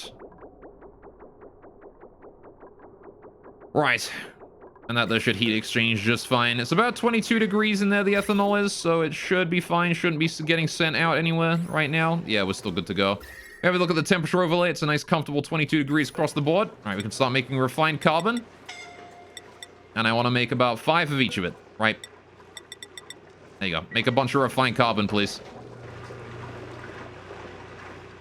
Right. And that there should heat exchange just fine. It's about 22 degrees in there, the ethanol is, so it should be fine. Shouldn't be getting sent out anywhere right now. Yeah, we're still good to go. Have a look at the temperature overlay. It's a nice, comfortable 22 degrees across the board. All right, we can start making refined carbon. And I want to make about 5 of each of it, right? There you go. Make a bunch of refined carbon, please.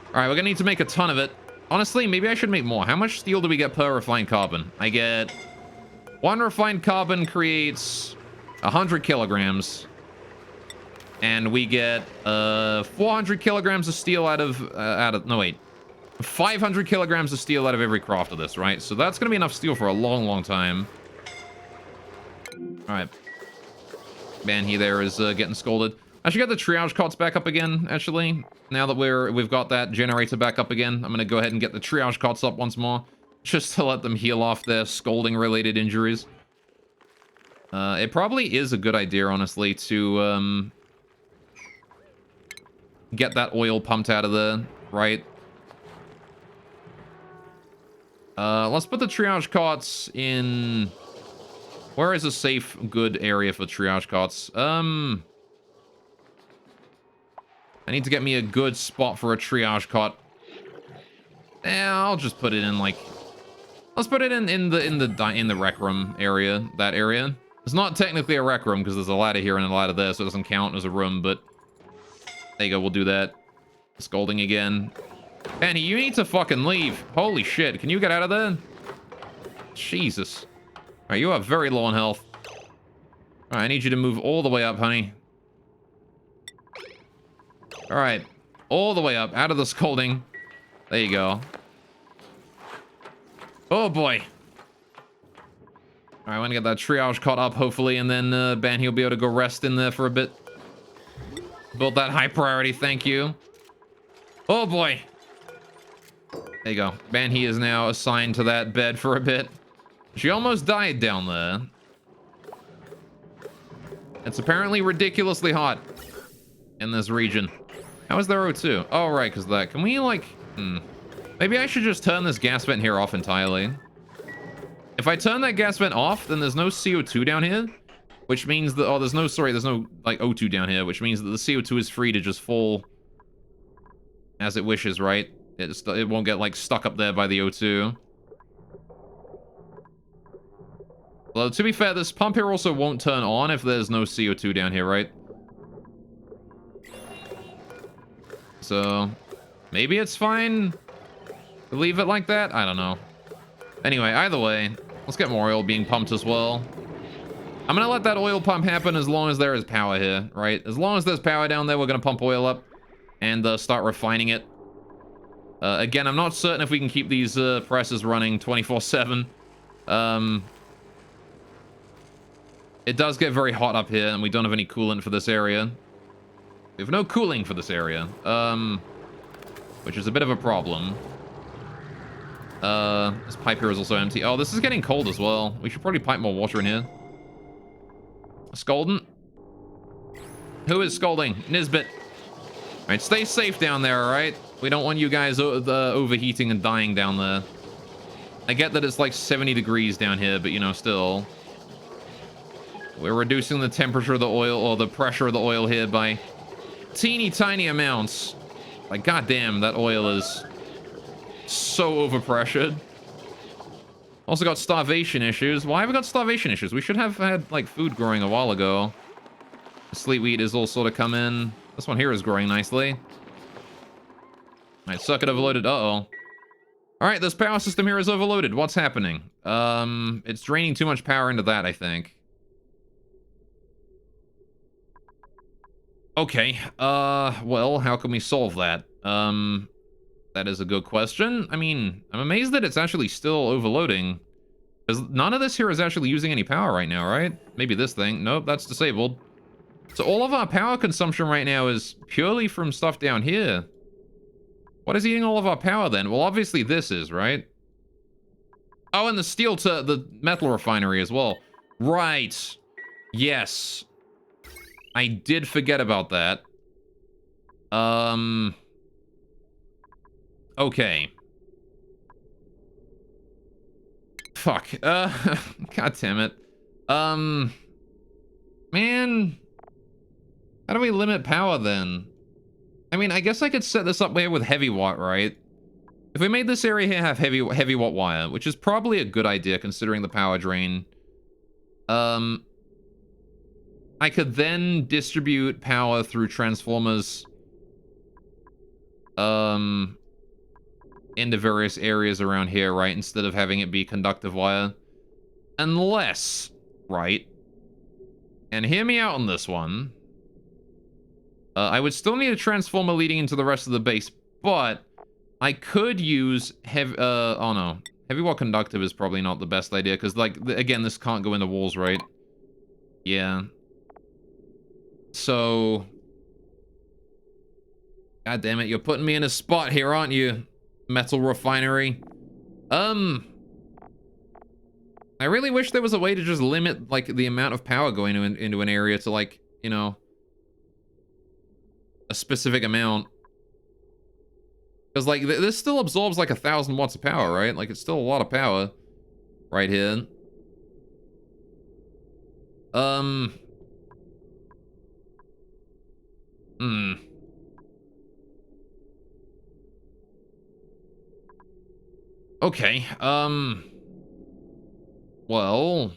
All right, we're going to need to make a ton of it. Honestly, maybe I should make more. How much steel do we get per refined carbon? I get... 1 refined carbon creates 100 kilograms. And we get 400 kilograms of steel out of no wait. 500 kilograms of steel out of every craft of this, right? So that's going to be enough steel for a long, long time. All right. Man, he there is getting scolded. I should get the triage cots back up again, actually. Now that we've got that generator back up again, I'm going to go ahead and get the triage cots up once more. Just to let them heal off their scolding-related injuries. It probably is a good idea, honestly, to get that oil pumped out of there, right? Let's put the triage cots in... Where is a safe, good area for triage cots? I need to get me a good spot for a triage cot. I'll just put it in, like... Let's put it in the rec room area, that area. It's not technically a rec room because there's a ladder here and a ladder there, so it doesn't count as a room, but... There you go, we'll do that. Scolding again. Penny, you need to fucking leave. Holy shit, can you get out of there? Jesus. Alright, you are very low on health. Alright, I need you to move all the way up, honey. Alright, all the way up, out of the scolding. There you go. Oh boy. Alright, I want to get that triage caught up, hopefully, and then Ben, he'll be able to go rest in there for a bit. Build that high priority, thank you. Oh boy. There you go. Ben, he is now assigned to that bed for a bit. She almost died down there. It's apparently ridiculously hot in this region. How is there O2? Oh, right, because that. Can we, like... Maybe I should just turn this gas vent here off entirely. If I turn that gas vent off, then there's no CO2 down here. Which means that... Oh, there's no... Sorry, there's no, like, O2 down here. Which means that the CO2 is free to just fall as it wishes, right? It won't get, like, stuck up there by the O2. Well, to be fair, this pump here also won't turn on if there's no CO2 down here, right? So, maybe it's fine to leave it like that? I don't know. Anyway, either way, let's get more oil being pumped as well. I'm gonna let that oil pump happen as long as there is power here, right? As long as there's power down there, we're gonna pump oil up and start refining it. Again, I'm not certain if we can keep these presses running 24/7. It does get very hot up here, and we don't have any coolant for this area. We have no cooling for this area, which is a bit of a problem. This pipe here is also empty. Oh, this is getting cold as well. We should probably pipe more water in here. Scolding? Who is scolding? Nisbet. All right, stay safe down there, all right? We don't want you guys overheating and dying down there. I get that it's like 70 degrees down here, but, you know, still... We're reducing the temperature of the oil, or the pressure of the oil here by teeny tiny amounts. Like, goddamn, that oil is so overpressured. Also got starvation issues. Why have we got starvation issues? We should have had, like, food growing a while ago. The sleet wheat is all sort of come in. This one here is growing nicely. Alright, circuit overloaded. Uh-oh. Alright, this power system here is overloaded. What's happening? It's draining too much power into that, I think. Okay, well, how can we solve that? That is a good question. I mean, I'm amazed that it's actually still overloading. Because none of this here is actually using any power right now, right? Maybe this thing. Nope, that's disabled. So all of our power consumption right now is purely from stuff down here. What is eating all of our power then? Well, obviously this is, right? Oh, and the steel to the metal refinery as well. Right. Yes. I did forget about that. Okay. Fuck. God damn it. Man. How do we limit power then? I mean, I guess I could set this up here with heavy watt, right? If we made this area here have heavy watt wire, which is probably a good idea considering the power drain. I could then distribute power through transformers into various areas around here, right? Instead of having it be conductive wire. Unless, right? And hear me out on this one. I would still need a transformer leading into the rest of the base, but I could use heavy, oh no. Heavy wall conductive is probably not the best idea, because, like, again, this can't go in the walls, right? Yeah. So... God damn it, you're putting me in a spot here, aren't you? Metal refinery. I really wish there was a way to just limit, like, the amount of power going into an area to, like, you know... a specific amount. Because, like, this still absorbs, like, 1,000 watts of power, right? Like, it's still a lot of power right here. Okay, well...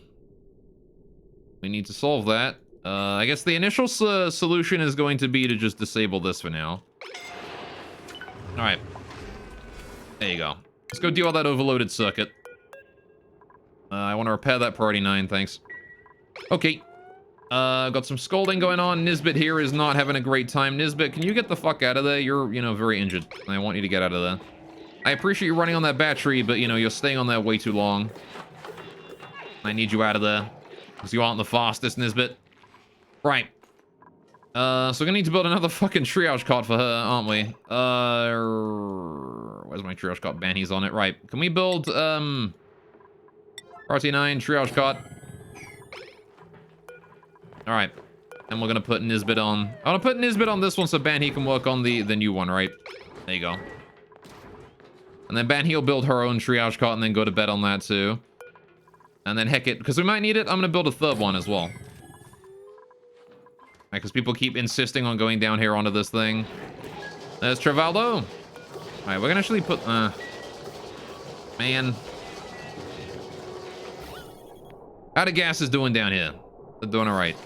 we need to solve that. I guess the initial solution is going to be to just disable this for now. Alright. There you go. Let's go deal with that overloaded circuit. I want to repair that priority 9, thanks. Okay. Got some scolding going on. Nisbet here is not having a great time. Nisbet, can you get the fuck out of there? You're, you know, very injured. I want you to get out of there. I appreciate you running on that battery, but, you know, you're staying on that way too long. I need you out of there. Because you aren't the fastest, Nisbet. Right. So we're gonna need to build another fucking triage cart for her, aren't we? Where's my triage cart? Banny's on it. Right. Can we build, RT9 triage cart? Alright. And we're gonna put Nisbet on. I wanna put Nisbet on this one so Banhy can work on the new one, right? There you go. And then Banhy will build her own triage cart and then go to bed on that too. And then heck it, because we might need it, I'm gonna build a third one as well. Because people keep insisting on going down here onto this thing. There's Travaldo. Alright, we're gonna actually put... man. How the gas is doing down here? They're doing alright.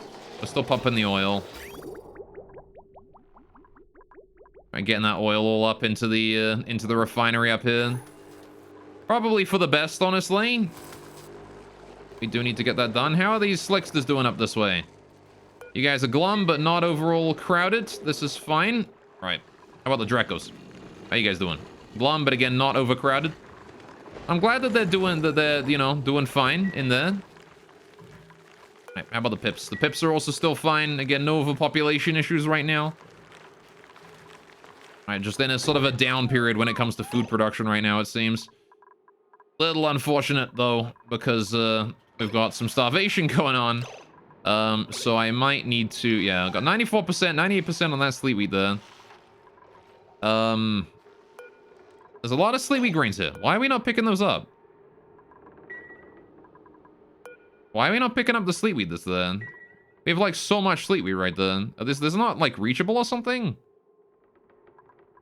We're still pumping the oil. Alright, getting that oil all up into the refinery up here. Probably for the best, honestly. We do need to get that done. How are these slicksters doing up this way? You guys are glum, but not overall crowded. This is fine. All right. How about the Drecos? How you guys doing? Glum, but again, not overcrowded. I'm glad that they're, you know, doing fine in there. All right, how about the Pips? The Pips are also still fine. Again, no overpopulation issues right now. All right, just in a sort of a down period when it comes to food production right now, it seems. Little unfortunate, though, because we've got some starvation going on. So I might need to, yeah, I got 94%, 98% on that sleet wheat there. There's a lot of sleet wheat grains here. Why are we not picking those up? Why are we not picking up the sleet wheat that's there? We have, like, so much sleet wheat right there. This is not, like, reachable or something?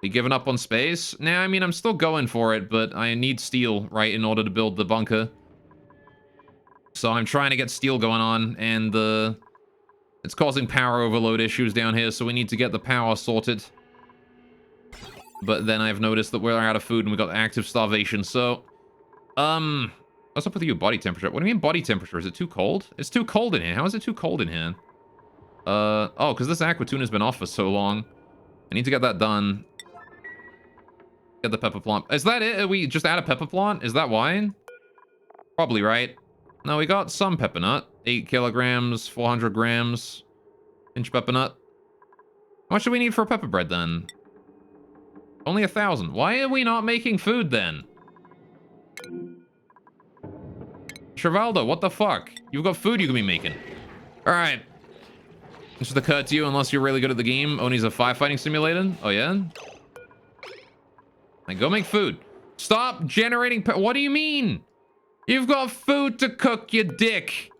We giving up on space? Nah, I mean, I'm still going for it, but I need steel, right, in order to build the bunker. So I'm trying to get steel going on, and it's causing power overload issues down here, so we need to get the power sorted. But then I've noticed that we're out of food and we've got active starvation, so... what's up with your body temperature? What do you mean body temperature? Is it too cold? It's too cold in here. How is it too cold in here? Oh, because this aqua tuna has been off for so long. I need to get that done. Get the pepper plant. Is that it? Are we just add a pepper plant? Is that why? Probably, right? No, we got some pepper nut. 8 kilograms, 400 grams. Inch pepper nut. How much do we need for a pepper bread, then? Only 1,000. Why are we not making food, then? Travaldo, what the fuck? You've got food you can be making. Alright. This is the cut to you unless you're really good at the game. Oni's a firefighting simulator? Oh, yeah? Like, go make food. Stop generating... What do you mean? You've got food to cook, you dick.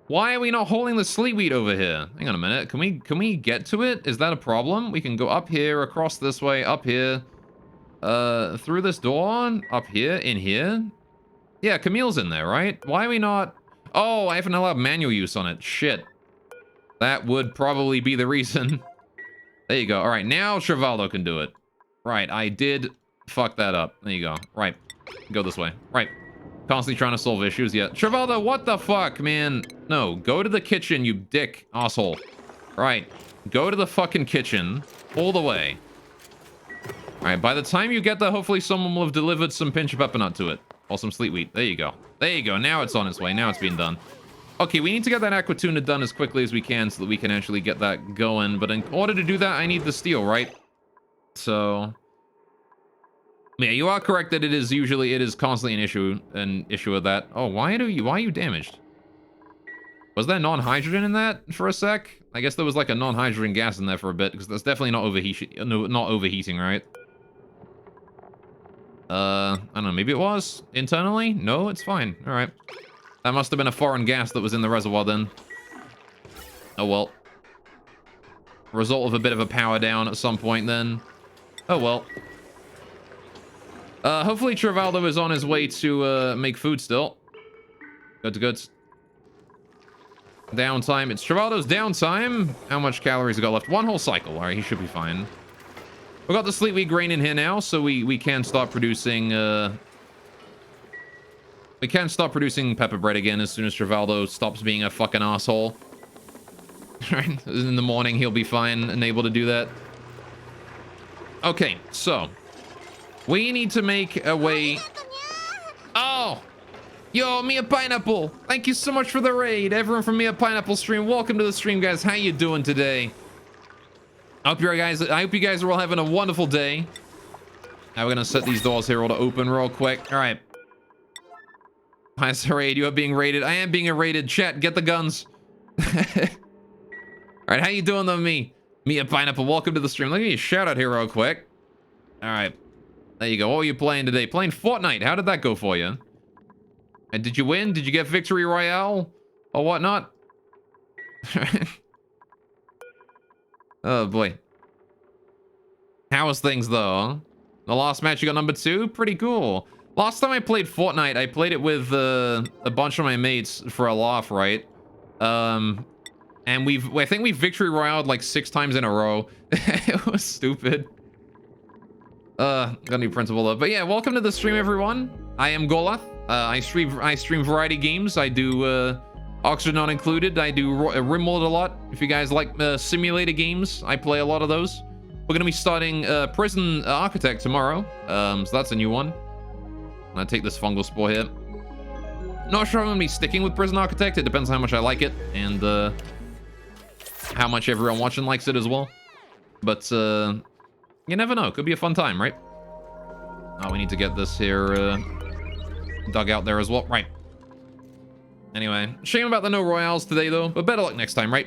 Why are we not holding the sleet wheat over here? Hang on a minute. Can we get to it? Is that a problem? We can go up here, across this way, up here. Through this door, up here, in here. Yeah, Camille's in there, right? Why are we not... Oh, I haven't allowed manual use on it. Shit. That would probably be the reason. There you go. All right, now Travaldo can do it. Right, I did fuck that up. There you go. Right. Go this way. Right. Constantly trying to solve issues. Yeah. Travaldo, what the fuck, man? No, go to the kitchen, you dick asshole. Right. Go to the fucking kitchen. All the way. All right, by the time you get there, hopefully someone will have delivered some pinch of peppermint to it. Or some sleet wheat. There you go. There you go. Now it's on its way. Now it's being done. Okay, we need to get that aqua tuna done as quickly as we can so that we can actually get that going. But in order to do that, I need the steel, right? So... yeah, you are correct that it is constantly an issue of that. Oh, why are you damaged? Was there non-hydrogen in that for a sec? I guess there was like a non-hydrogen gas in there for a bit, because that's definitely not overheating, right? I don't know, maybe it was internally? No, it's fine. All right. That must have been a foreign gas that was in the reservoir then. Oh well. Result of a bit of a power down at some point then. Oh well. Hopefully Trivaldo is on his way to make food still. Good. Downtime. It's Trivaldo's downtime. How much calories we got left? One whole cycle. All right, he should be fine. We got the sleet wheat grain in here now, so we can start producing. We can start producing pepper bread again as soon as Trivaldo stops being a fucking asshole. Right? In the morning, he'll be fine and able to do that. Okay, so we need to make a way. Oh. Yo, Mia Pineapple, thank you so much for the raid. Everyone from Mia Pineapple stream, welcome to the stream, guys. How you doing today? I hope you guys are all having a wonderful day. Now we're gonna set these doors here all to open real quick. All right. Hi, raid. You are being raided. I am being raided. Chat, get the guns. All right, how you doing though, Mia Pineapple? Welcome to the stream. Let me shout out here real quick. All right, there you go. What were you playing today? Playing Fortnite. How did that go for you? And did you win? Did you get Victory Royale or whatnot? Oh boy. How was things though? The last match you got number 2? Pretty cool. Last time I played Fortnite, I played it with a bunch of my mates for a laugh, right? And I think we Victory Royaled like 6 times in a row. It was stupid. Got a new principal though. But yeah, welcome to the stream, everyone. I am Golath. I stream variety games. I do Oxygen Not Included. I do Rimworld a lot. If you guys like simulator games, I play a lot of those. We're gonna be starting Prison Architect tomorrow. So that's a new one. I'm gonna take this fungal spore here. Not sure I'm gonna be sticking with Prison Architect. It depends on how much I like it and how much everyone watching likes it as well. But you never know. Could be a fun time, right? Oh, we need to get this here dug out there as well. Right. Anyway, shame about the no royales today, though. But better luck next time, right?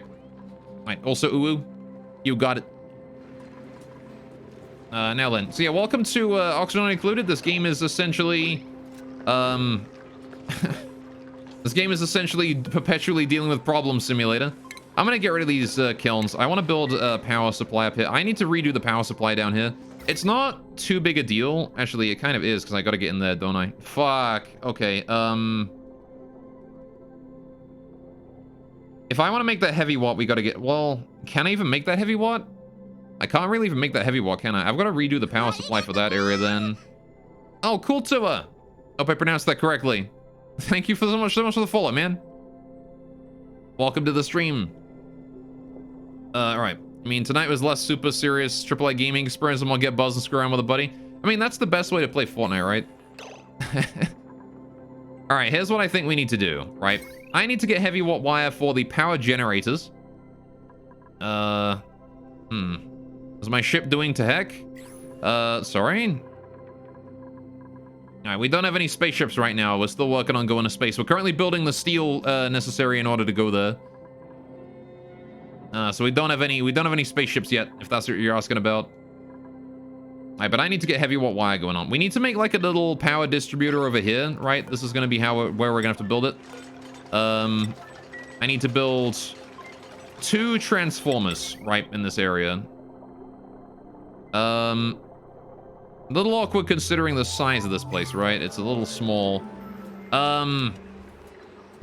Right. Also, Uwu, you got it. Now then. So yeah, welcome to Oxygen Not Included. This game is essentially... this game is essentially perpetually dealing with Problem Simulator. I'm gonna get rid of these kilns. I want to build a power supply up here. I need to redo the power supply down here. It's not too big a deal. Actually, it kind of is, because I gotta get in there, don't I? Fuck. Okay, if I want to make that heavy watt, we gotta get... Well, can I even make that heavy watt? I can't really even make that heavy watt, can I? I've got to redo the power supply for that area then. Oh, cool, Tua. Hope I pronounced that correctly. Thank you so much for the follow, man. Welcome to the stream. Alright. I mean, tonight was less super serious AAA gaming experience and we'll get buzzed and screw around with a buddy. I mean, that's the best way to play Fortnite, right? Alright, here's what I think we need to do, right? I need to get heavy watt wire for the power generators. Is my ship doing to heck? Sorry? Alright, we don't have any spaceships right now. We're still working on going to space. We're currently building the steel necessary in order to go there. So we don't have any spaceships yet, if that's what you're asking about. Alright, but I need to get heavy watt wire going on. We need to make like a little power distributor over here, right? This is going to be where we're going to have to build it. I need to build 2 transformers, right, in this area. A little awkward considering the size of this place, right? It's a little small. Because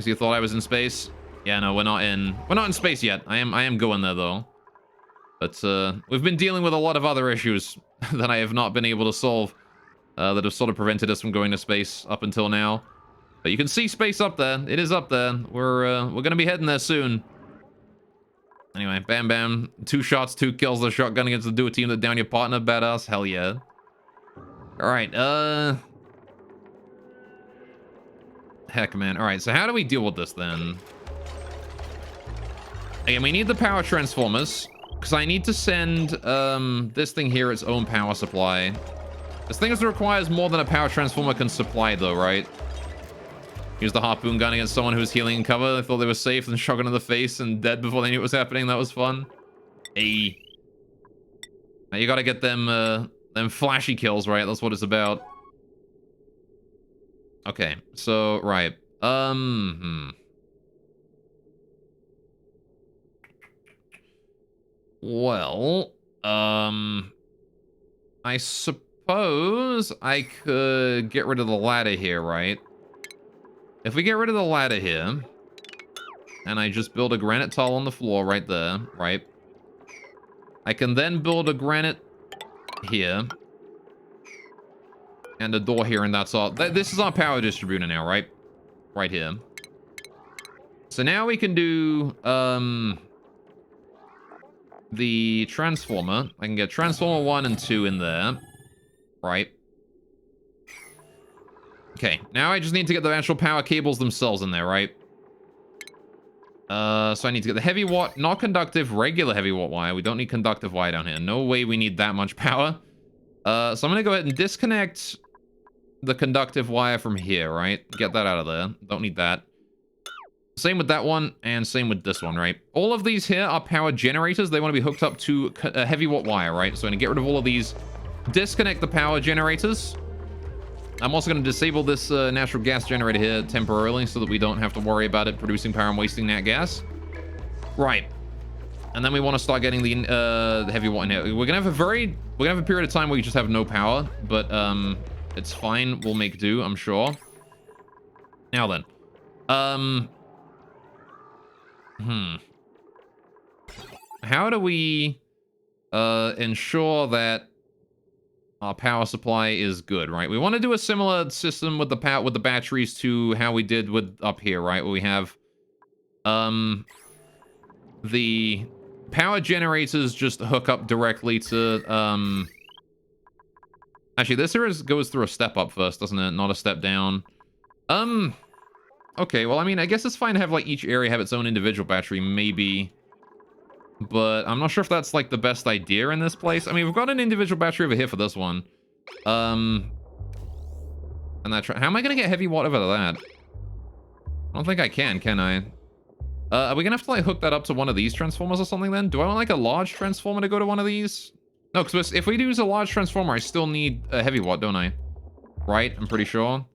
you thought I was in space? Yeah, no, we're not in space yet. I am going there though. But we've been dealing with a lot of other issues that I have not been able to solve that have sort of prevented us from going to space up until now. But you can see space up there. It is up there. We're gonna be heading there soon. Anyway, bam bam. 2 shots, 2 kills, the shotgun against the duo team that down your partner. Badass. Hell yeah. All right, heck, man. All right, so how do we deal with this then? Again, we need the power transformers, because I need to send this thing here its own power supply. This thing requires more than a power transformer can supply, though, right? Use the harpoon gun against someone who was healing in cover. They thought they were safe, and shotgun in the face and dead before they knew what was happening. That was fun. Hey. Now you gotta get them flashy kills, right? That's what it's about. Okay, so, right. Well, I suppose I could get rid of the ladder here, right? If we get rid of the ladder here, and I just build a granite tile on the floor right there, right? I can then build a granite here. And a door here, and that's all. This is our power distributor now, right? Right here. So now we can do, the transformer. I can get transformer 1 and 2 in there. Right. Okay, now I just need to get the actual power cables themselves in there, right? So I need to get the heavy watt, not conductive, regular heavy watt wire. We don't need conductive wire down here. No way we need that much power. So I'm gonna go ahead and disconnect the conductive wire from here, right? Get that out of there. Don't need that. Same with that one, and same with this one, right? All of these here are power generators. They want to be hooked up to a heavy watt wire, right? So I'm going to get rid of all of these. Disconnect the power generators. I'm also going to disable this natural gas generator here temporarily so that we don't have to worry about it producing power and wasting that gas. Right. And then we want to start getting the heavy watt in here. We're going to have a period of time where we just have no power, but it's fine. We'll make do, I'm sure. Now then. How do we ensure that our power supply is good, right? We want to do a similar system with the batteries to how we did with up here, right? Where we have the power generators just hook up directly to actually, this here goes through a step up first, doesn't it? Not a step down. Okay, well, I mean, I guess it's fine to have, like, each area have its own individual battery, maybe. But I'm not sure if that's, like, the best idea in this place. I mean, we've got an individual battery over here for this one. And that... How am I going to get heavy watt over that? I don't think I can I? Are we going to have to, like, hook that up to one of these transformers or something, then? Do I want, like, a large transformer to go to one of these? No, because if we use a large transformer, I still need a heavy watt, don't I? Right? I'm pretty sure.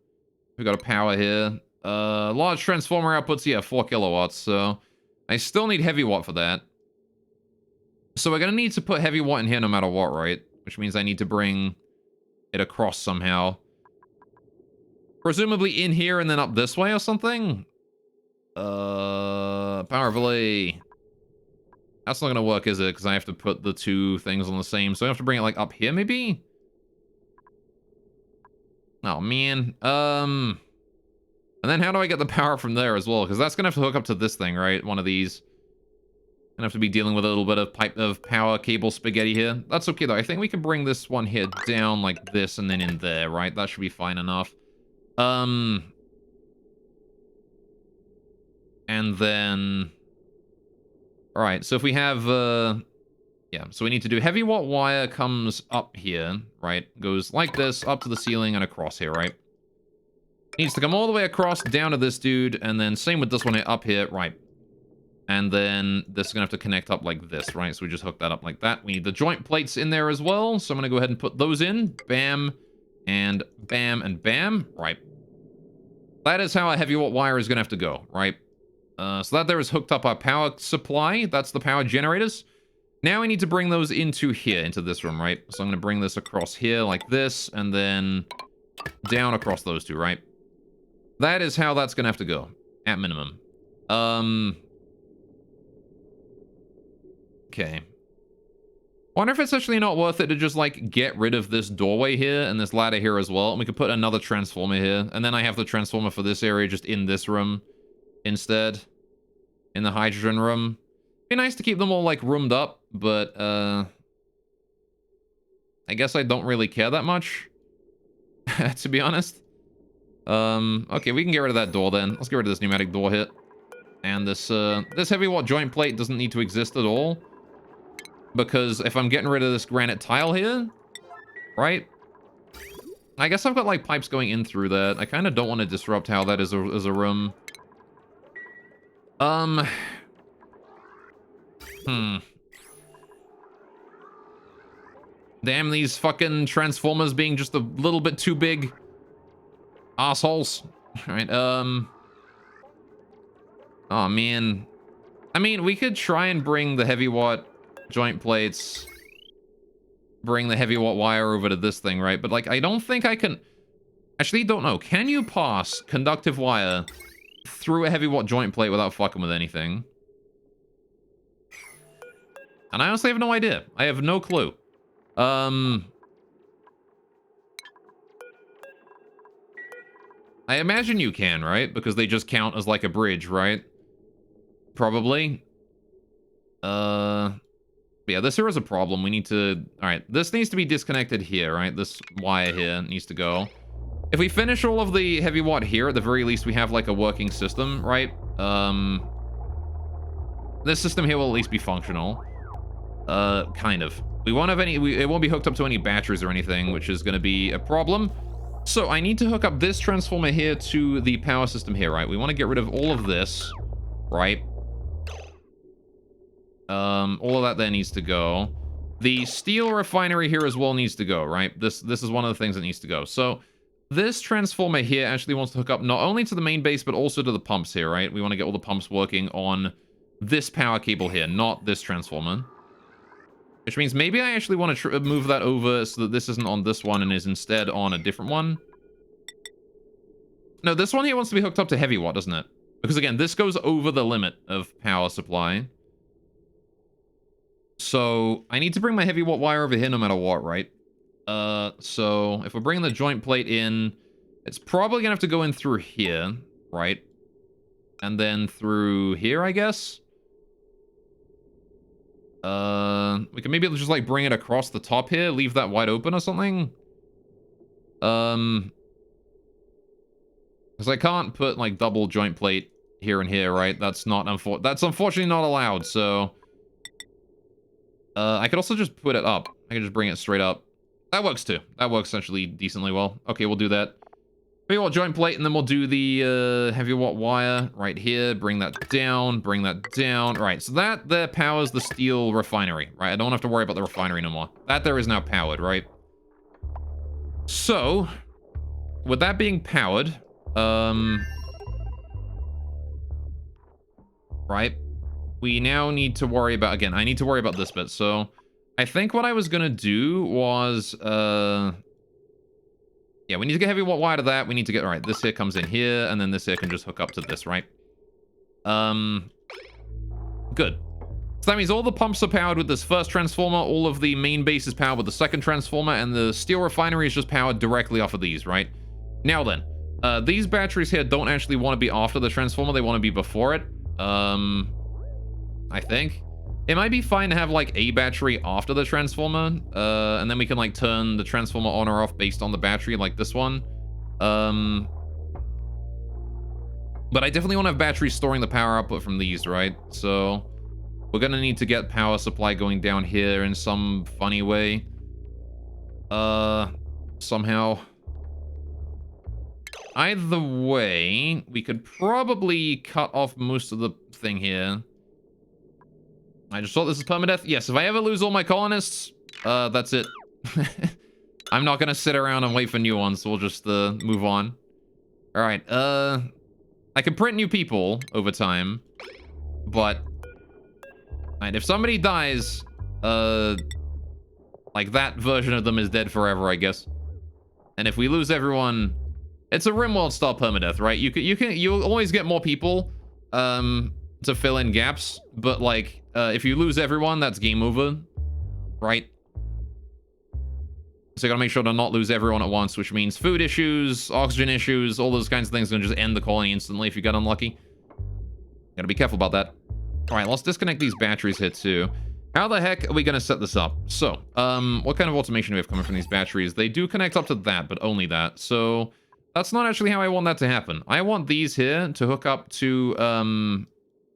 We got a power here. Large transformer outputs, yeah, 4 kilowatts, so I still need heavy watt for that. So we're gonna need to put heavy watt in here no matter what, right? Which means I need to bring it across somehow. Presumably in here and then up this way or something? Power relay. That's not gonna work, is it? Because I have to put the two things on the same, so I have to bring it, like, up here, maybe? Oh, man. And then how do I get the power from there as well? Because that's going to have to hook up to this thing, right? One of these. Gonna have to be dealing with a little bit of power cable spaghetti here. That's okay, though. I think we can bring this one here down like this and then in there, right? That should be fine enough. And then... Alright, so if we have... Yeah, so we need to do heavy watt wire comes up here, right? Goes like this, up to the ceiling and across here, right? Needs to come all the way across, down to this dude, and then same with this one here, up here, right. And then this is going to have to connect up like this, right? So we just hook that up like that. We need the joint plates in there as well, so I'm going to go ahead and put those in. Bam, and bam, and bam, right. That is how a heavy watt wire is going to have to go, right? So that there is hooked up our power supply. That's the power generators. Now we need to bring those into here, into this room, right? So I'm going to bring this across here like this, and then down across those two, right? That is how that's gonna have to go, at minimum. Okay. Wonder if it's actually not worth it to just, like, get rid of this doorway here and this ladder here as well. And we could put another transformer here. And then I have the transformer for this area just in this room instead. In the hydrogen room. Be nice to keep them all, like, roomed up, but, I guess I don't really care that much. to be honest. Okay, we can get rid of that door then. Let's get rid of this pneumatic door here. And this heavy wall joint plate doesn't need to exist at all. Because if I'm getting rid of this granite tile here, right? I guess I've got like pipes going in through that. I kind of don't want to disrupt how that is as a room. Damn, these fucking transformers being just a little bit too big. Assholes. Alright, oh man. I mean, we could try and bring the heavy watt joint plates, bring the heavy watt wire over to this thing, right? But like, I don't think I can... Actually, don't know. Can you pass conductive wire through a heavy watt joint plate without fucking with anything? And I honestly have no idea. I have no clue. I imagine you can, right? Because they just count as like a bridge, right? Probably. Yeah, this here is a problem. We need to... Alright, this needs to be disconnected here, right? This wire here needs to go. If we finish all of the heavy watt here, at the very least we have like a working system, right? This system here will at least be functional. Kind of. We won't have any... it won't be hooked up to any batteries or anything, which is going to be a problem. So I need to hook up this transformer here to the power system here, right? We want to get rid of all of this, right? All of that there needs to go. The steel refinery here as well needs to go, right? This is one of the things that needs to go. So this transformer here actually wants to hook up not only to the main base, but also to the pumps here, right? We want to get all the pumps working on this power cable here, not this transformer. Which means maybe I actually want to move that over so that this isn't on this one and is instead on a different one. No, this one here wants to be hooked up to heavy watt, doesn't it? Because again, this goes over the limit of power supply. So I need to bring my heavy watt wire over here no matter what, right? So if we're bringing the joint plate in, it's probably gonna have to go in through here, right? And then through here, I guess. We can maybe just like bring it across the top here, leave that wide open or something. Because I can't put like double joint plate here and here, right? That's unfortunately not allowed. So I could also just put it up. I can just bring it straight up. That works too. That works actually decently well. Okay, we'll do that. Heavy watt joint plate, and then we'll do the heavy watt wire right here. Bring that down, bring that down. Right, so that there powers the steel refinery, right? I don't have to worry about the refinery no more. That there is now powered, right? So, with that being powered, right, we now need to worry about, again, I need to worry about this bit. So, I think what I was gonna do was, yeah, we need to get heavy watt wire to that. We need to get... Alright, this here comes in here, and then this here can just hook up to this, right? Good. So that means all the pumps are powered with this first transformer, all of the main base is powered with the second transformer, and the steel refinery is just powered directly off of these, right? Now then, these batteries here don't actually want to be after the transformer, they want to be before it. I think. It might be fine to have, like, a battery after the transformer, and then we can, like, turn the transformer on or off based on the battery, like this one. But I definitely want to have batteries storing the power output from these, right? So, we're gonna need to get power supply going down here in some funny way. Somehow. Either way, we could probably cut off most of the thing here. I just thought this is permadeath. Yes, if I ever lose all my colonists, that's it. I'm not gonna sit around and wait for new ones, so we'll just move on. Alright, I can print new people over time, but... Alright, if somebody dies, like that version of them is dead forever, I guess. And if we lose everyone... It's a RimWorld style permadeath, right? You'll always get more people, to fill in gaps, but like if you lose everyone, that's game over, right? So you gotta make sure to not lose everyone at once, which means food issues, oxygen issues, all those kinds of things are gonna just end the colony instantly if you get unlucky. Gotta be careful about that. All right, let's disconnect these batteries here too. How the heck are we going to set this up? So, what kind of automation do we have coming from these batteries? They do connect up to that, but only that. So, that's not actually how I want that to happen. I want these here to hook up to,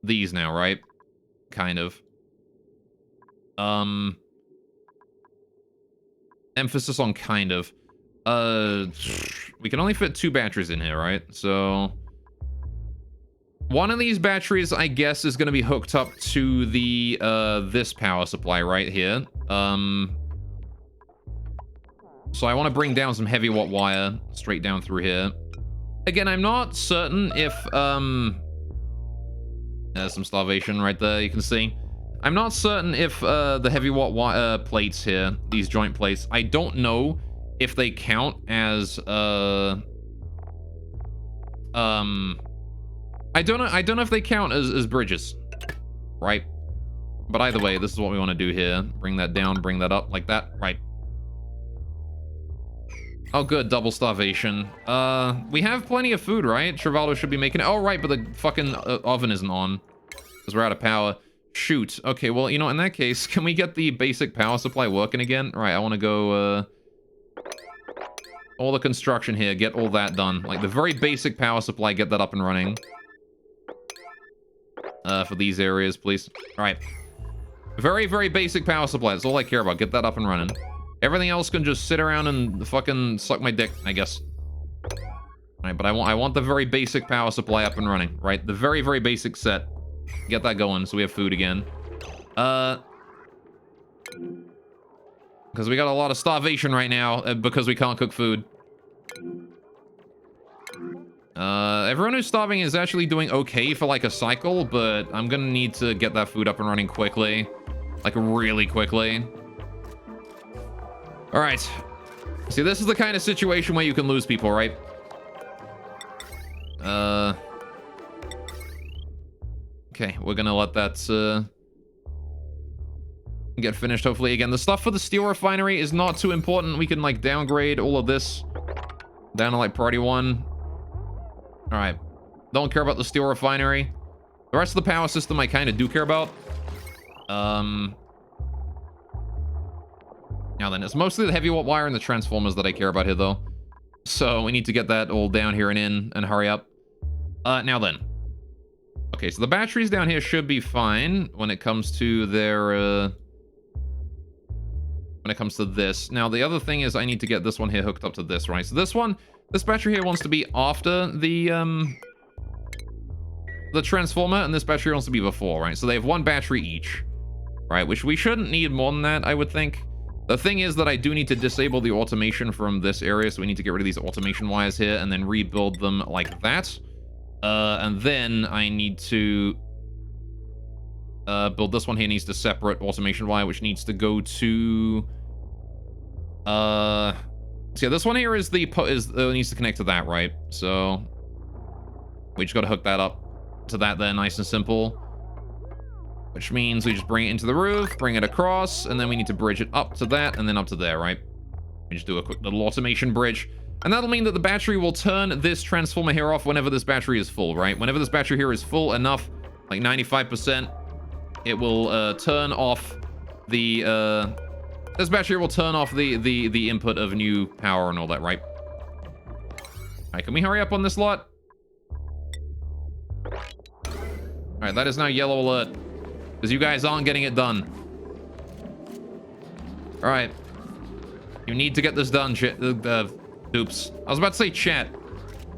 these now, right? Kind of. Emphasis on kind of. We can only fit 2 batteries in here, right? So... one of these batteries, I guess, is going to be hooked up to the, this power supply right here. So I want to bring down some heavy watt wire straight down through here. Again, I'm not certain if, there's some starvation right there, you can see. I'm not certain if, the heavy watt wire plates here, these joint plates, I don't know if they count as, I don't know if they count as bridges, right? But either way, this is what we want to do here. Bring that down, bring that up like that, right? Oh, good, double starvation. We have plenty of food, right? Trivaldo should be making it. Oh, right, but the fucking oven isn't on because we're out of power. Shoot. Okay, well, you know, in that case, can we get the basic power supply working again? Right, I want to go, all the construction here, get all that done. Like, the very basic power supply, get that up and running. For these areas, please. All right. Very, very basic power supply. That's all I care about. Get that up and running. Everything else can just sit around and fucking suck my dick, I guess. All right, but I want the very basic power supply up and running, right? The very, very basic set. Get that going so we have food again. Because we got a lot of starvation right now because we can't cook food. Everyone who's starving is actually doing okay for like a cycle, but I'm gonna need to get that food up and running quickly. Like really quickly. All right. See, this is the kind of situation where you can lose people, right? Okay, we're gonna let that, get finished hopefully. Again, the stuff for the steel refinery is not too important. We can like downgrade all of this down to like priority 1. All right. Don't care about the steel refinery. The rest of the power system I kind of do care about. Now then, it's mostly the heavy watt wire and the transformers that I care about here, though. So we need to get that all down here and in and hurry up. Now then. Okay, so the batteries down here should be fine when it comes to their, when it comes to this. Now, the other thing is I need to get this one here hooked up to this, right? So this battery here wants to be after the transformer, and this battery wants to be before, right? So they have 1 battery each, right? Which we shouldn't need more than that, I would think. The thing is that I do need to disable the automation from this area, so we need to get rid of these automation wires here and then rebuild them like that. And then I need to build this one here. Needs to separate automation wire, which needs to go to so yeah, this one here is needs to connect to that, right? So we just got to hook that up to that there, nice and simple. Which means we just bring it into the roof, bring it across, and then we need to bridge it up to that and then up to there, right? We just do a quick little automation bridge. And that'll mean that the battery will turn this transformer here off whenever this battery is full, right? Whenever this battery here is full enough, like 95%, it will turn off the this battery will turn off the input of new power and all that, right? Alright, can we hurry up on this lot? Alright, that is now yellow alert. Because you guys aren't getting it done. Alright. You need to get this done, oops. I was about to say chat.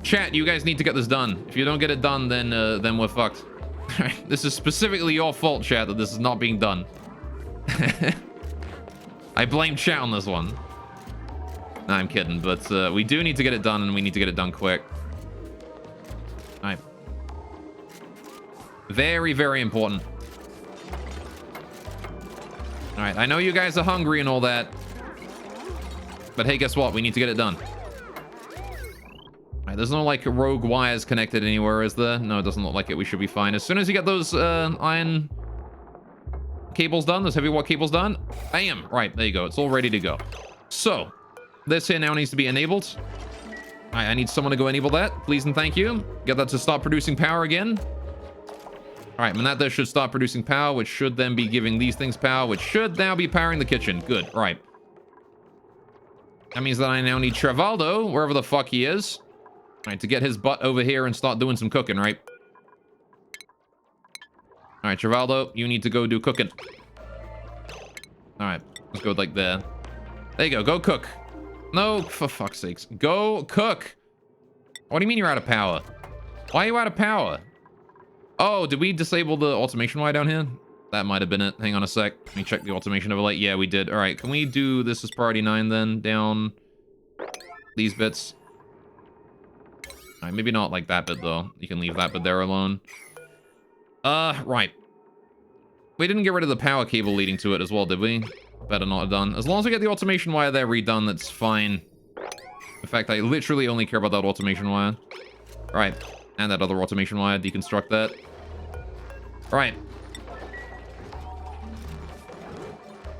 Chat, you guys need to get this done. If you don't get it done, then we're fucked. Alright, this is specifically your fault, chat, that this is not being done. I blame chat on this one. No, I'm kidding, but we do need to get it done, and we need to get it done quick. Alright. Very, very important. Alright, I know you guys are hungry and all that. But hey, guess what? We need to get it done. Alright, there's no, like, rogue wires connected anywhere, is there? No, it doesn't look like it. We should be fine. As soon as you get those iron cables done, those heavy watt cables done, bam! Right, there you go. It's all ready to go. So, this here now needs to be enabled. I need someone to go enable that, please and thank you. Get that to start producing power again. All right, and that should start producing power, which should then be giving these things power, which should now be powering the kitchen. Good. All right. That means that I now need Trevaldo, wherever the fuck he is. All right, to get his butt over here and start doing some cooking, right? All right, Trevaldo, you need to go do cooking. All right, let's go like there. There you go. Go cook. No, for fuck's sakes. Go cook. What do you mean you're out of power? Why are you out of power? Oh, did we disable the automation wire down here? That might have been it. Hang on a sec. Let me check the automation overlay. Yeah, we did. All right, can we do this as priority 9 then? Down these bits. All right, maybe not like that bit, though. You can leave that bit there alone. Right. We didn't get rid of the power cable leading to it as well, did we? Better not have done. As long as we get the automation wire there redone, that's fine. In fact, I literally only care about that automation wire. All right. And that other automation wire. Deconstruct that. All right.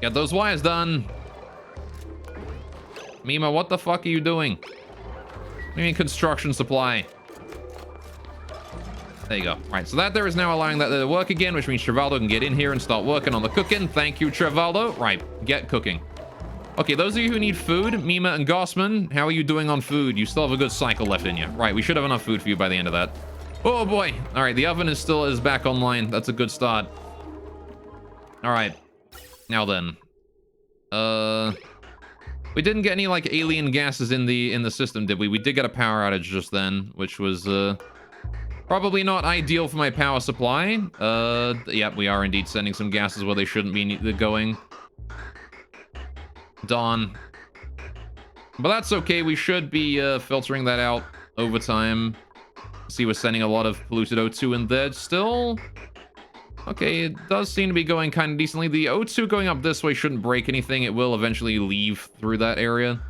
Get those wires done. Mima, what the fuck are you doing? What do you mean construction supply? There you go. All right, so that there is now allowing that to work again, which means Trevaldo can get in here and start working on the cooking. Thank you, Trevaldo. Right, get cooking. Okay, those of you who need food, Mima and Gossman, how are you doing on food? You still have a good cycle left in you. Right, we should have enough food for you by the end of that. Oh boy. All right, the oven is back online. That's a good start. All right. Now then. We didn't get any like alien gases in the system, did we? We did get a power outage just then, which was probably not ideal for my power supply. Yeah, we are indeed sending some gases where they shouldn't be going. Dawn. But that's okay. We should be filtering that out over time. See, we're sending a lot of polluted O2 in there still. Okay, it does seem to be going kind of decently. The O2 going up this way shouldn't break anything. It will eventually leave through that area.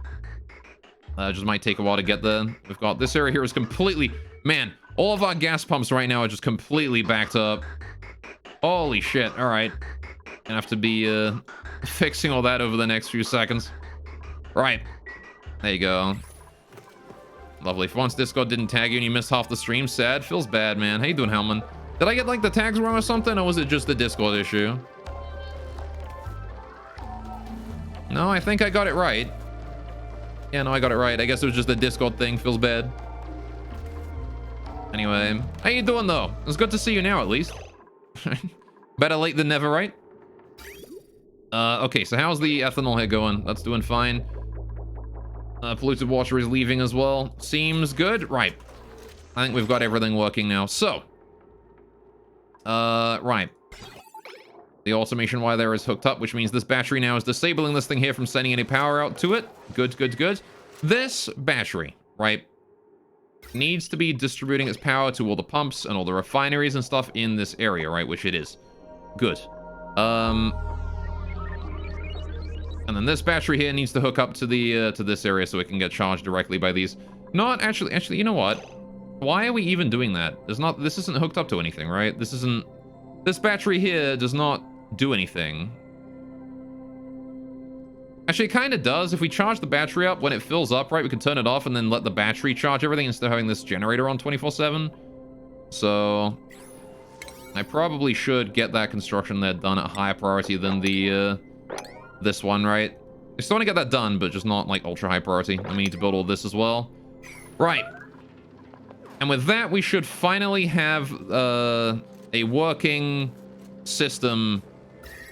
Just might take a while to get there. We've got this area here is completely... Man, all of our gas pumps right now are just completely backed up. Holy shit. All right. Gonna have to be fixing all that over the next few seconds. Right. There you go. Lovely. For once Discord didn't tag you and you missed half the stream, sad. Feels bad, man. How you doing, Hellman? Did I get like the tags wrong or something, or was it just the Discord issue? No, I think I got it right. Yeah, no, I got it right. I guess it was just the Discord thing. Feels bad. Anyway, how you doing though? It's good to see you now, at least. Better late than never, right? Okay, so how's the ethanol here going? That's doing fine. Polluted water is leaving as well. Seems good. Right. I think we've got everything working now. So, right. The automation wire there is hooked up, which means this battery now is disabling this thing here from sending any power out to it. Good, good, good. This battery, right, needs to be distributing its power to all the pumps and all the refineries and stuff in this area, right, which it is. Good. And then this battery here needs to hook up to the to this area so it can get charged directly by these. Not actually, you know what? Why are we even doing that? This isn't hooked up to anything, right? This battery here does not do anything. Actually, it kind of does. If we charge the battery up, when it fills up, right, we can turn it off and then let the battery charge everything instead of having this generator on 24/7. So I probably should get that construction there done at higher priority than the this one, right? I still want to get that done, but just not like ultra high priority. And we need to build all this as well. Right. And with that, we should finally have a working system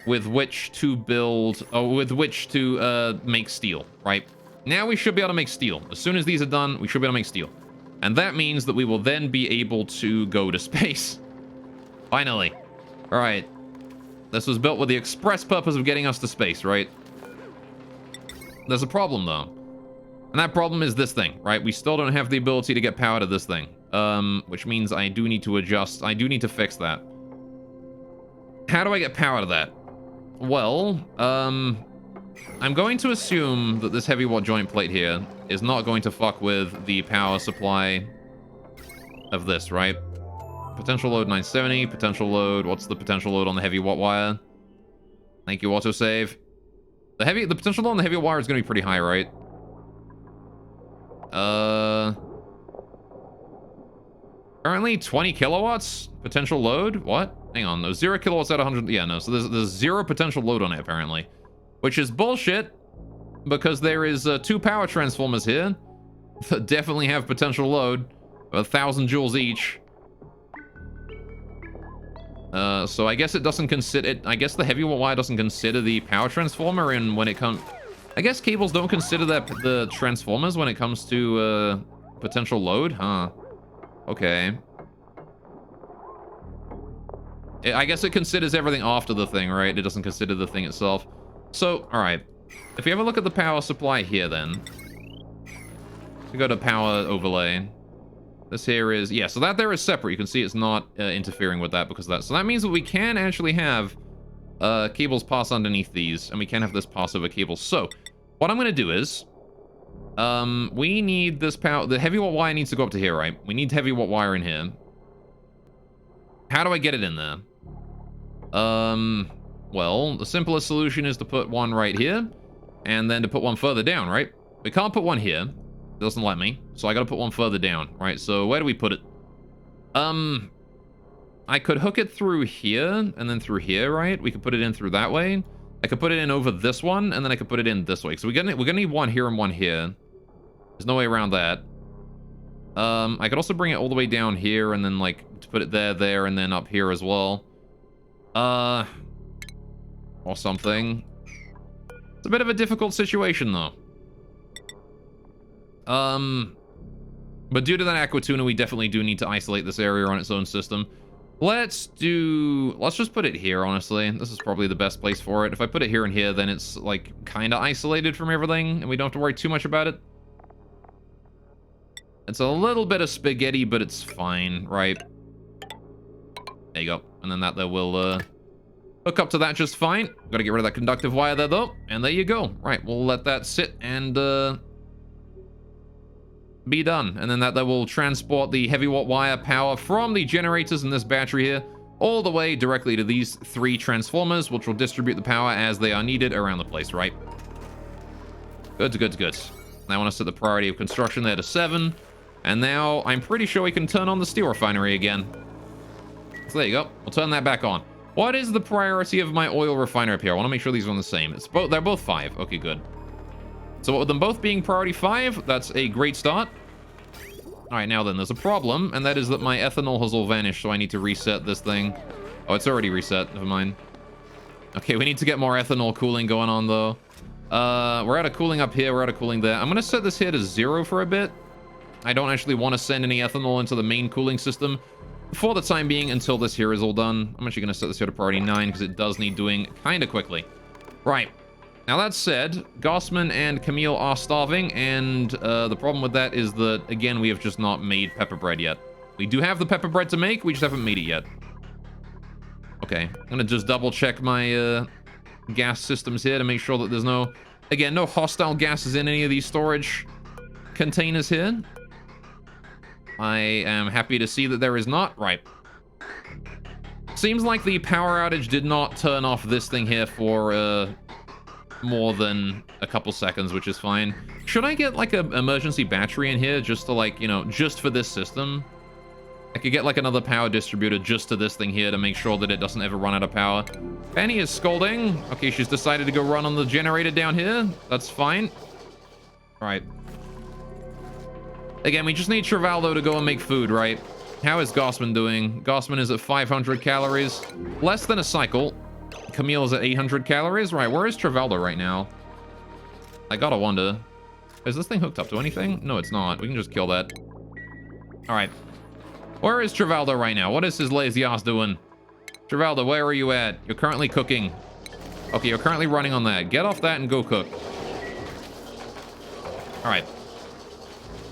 with which to build, or with which to make steel, right? Now we should be able to make steel. As soon as these are done, we should be able to make steel. And that means that we will then be able to go to space. Finally. All right. This was built with the express purpose of getting us to space, right? There's a problem, though. And that problem is this thing, right? We still don't have the ability to get power to this thing. Which means I do need to adjust. I do need to fix that. How do I get power to that? Well, I'm going to assume that this heavy watt joint plate here is not going to fuck with the power supply of this, right? Potential load 970, potential load, what's the potential load on the heavy watt wire? Thank you, autosave. The potential load on the heavy wire is going to be pretty high, right? Currently 20 kilowatts potential load? What? Hang on, no, 0 kilowatts at 100. Yeah, no, so there's 0 potential load on it, apparently. Which is bullshit, because there is 2 power transformers here that definitely have potential load, 1,000 joules each. So I guess it doesn't consider it. I guess the heavy wire doesn't consider the power transformer, and when it comes, I guess cables don't consider the transformers when it comes to potential load, huh? Okay. I guess it considers everything after the thing, right? It doesn't consider the thing itself. So, all right. If you have a look at the power supply here, then we go to power overlay. This here is, yeah, so that there is separate. You can see it's not interfering with that because of that. So that means that we can actually have cables pass underneath these, and we can have this pass over cables. So what I'm going to do is, we need this power. The heavy watt wire needs to go up to here, right? We need heavy watt wire in here. How do I get it in there? Well, the simplest solution is to put one right here, and then to put one further down, right? We can't put one here. It doesn't let me, so I gotta put one further down, right? So where do we put it? I could hook it through here, and then through here, right? We could put it in through that way. I could put it in over this one, and then I could put it in this way. So we're gonna need one here and one here. There's no way around that. I could also bring it all the way down here, and then, like, to put it there, and then up here as well. Or something. It's a bit of a difficult situation, though. But due to that Aquatuna, we definitely do need to isolate this area on its own system. Let's just put it here, honestly. This is probably the best place for it. If I put it here and here, then it's, like, kind of isolated from everything, and we don't have to worry too much about it. It's a little bit of spaghetti, but it's fine, right? There you go. And then that there will, hook up to that just fine. Gotta get rid of that conductive wire there, though. And there you go. Right, we'll let that sit and, be done. And then that will transport the heavy watt wire power from the generators in this battery here all the way directly to these 3 transformers, which will distribute the power as they are needed around the place, right? Good. Now I want to set the priority of construction there to 7. And now I'm pretty sure we can turn on the steel refinery again. So there you go. We'll turn that back on. What is the priority of my oil refinery up here? I want to make sure these are on the same. They're both 5. Okay, good. So with them both being priority 5, that's a great start. All right, now then, there's a problem, and that is that my ethanol has all vanished, so I need to reset this thing. Oh, it's already reset. Never mind. Okay, we need to get more ethanol cooling going on, though. We're out of cooling up here. We're out of cooling there. I'm going to set this here to 0 for a bit. I don't actually want to send any ethanol into the main cooling system for the time being until this here is all done. I'm actually going to set this here to priority 9 because it does need doing kind of quickly. Right. Now, that said, Gossman and Camille are starving, and the problem with that is that, again, we have just not made pepper bread yet. We do have the pepper bread to make, we just haven't made it yet. Okay, I'm going to just double-check my gas systems here to make sure that there's no hostile gases in any of these storage containers here. I am happy to see that there is not. Right. Seems like the power outage did not turn off this thing here for more than a couple seconds, which is fine. Should I get like an emergency battery in here just to, like, you know, just for this system? I could get like another power distributor just to this thing here to make sure that it doesn't ever run out of power. Penny is scolding. Okay, she's decided to go run on the generator down here. That's fine. All right. Again, we just need Travaldo to go and make food, right? How is Gossman doing? Gossman is at 500 calories. Less than a cycle. Camille's at 800 calories. Right, where is Travaldo right now? I gotta wonder. Is this thing hooked up to anything? No, it's not. We can just kill that. All right. Where is Travaldo right now? What is his lazy ass doing? Travaldo, where are you at? You're currently cooking. Okay, you're currently running on that. Get off that and go cook. All right.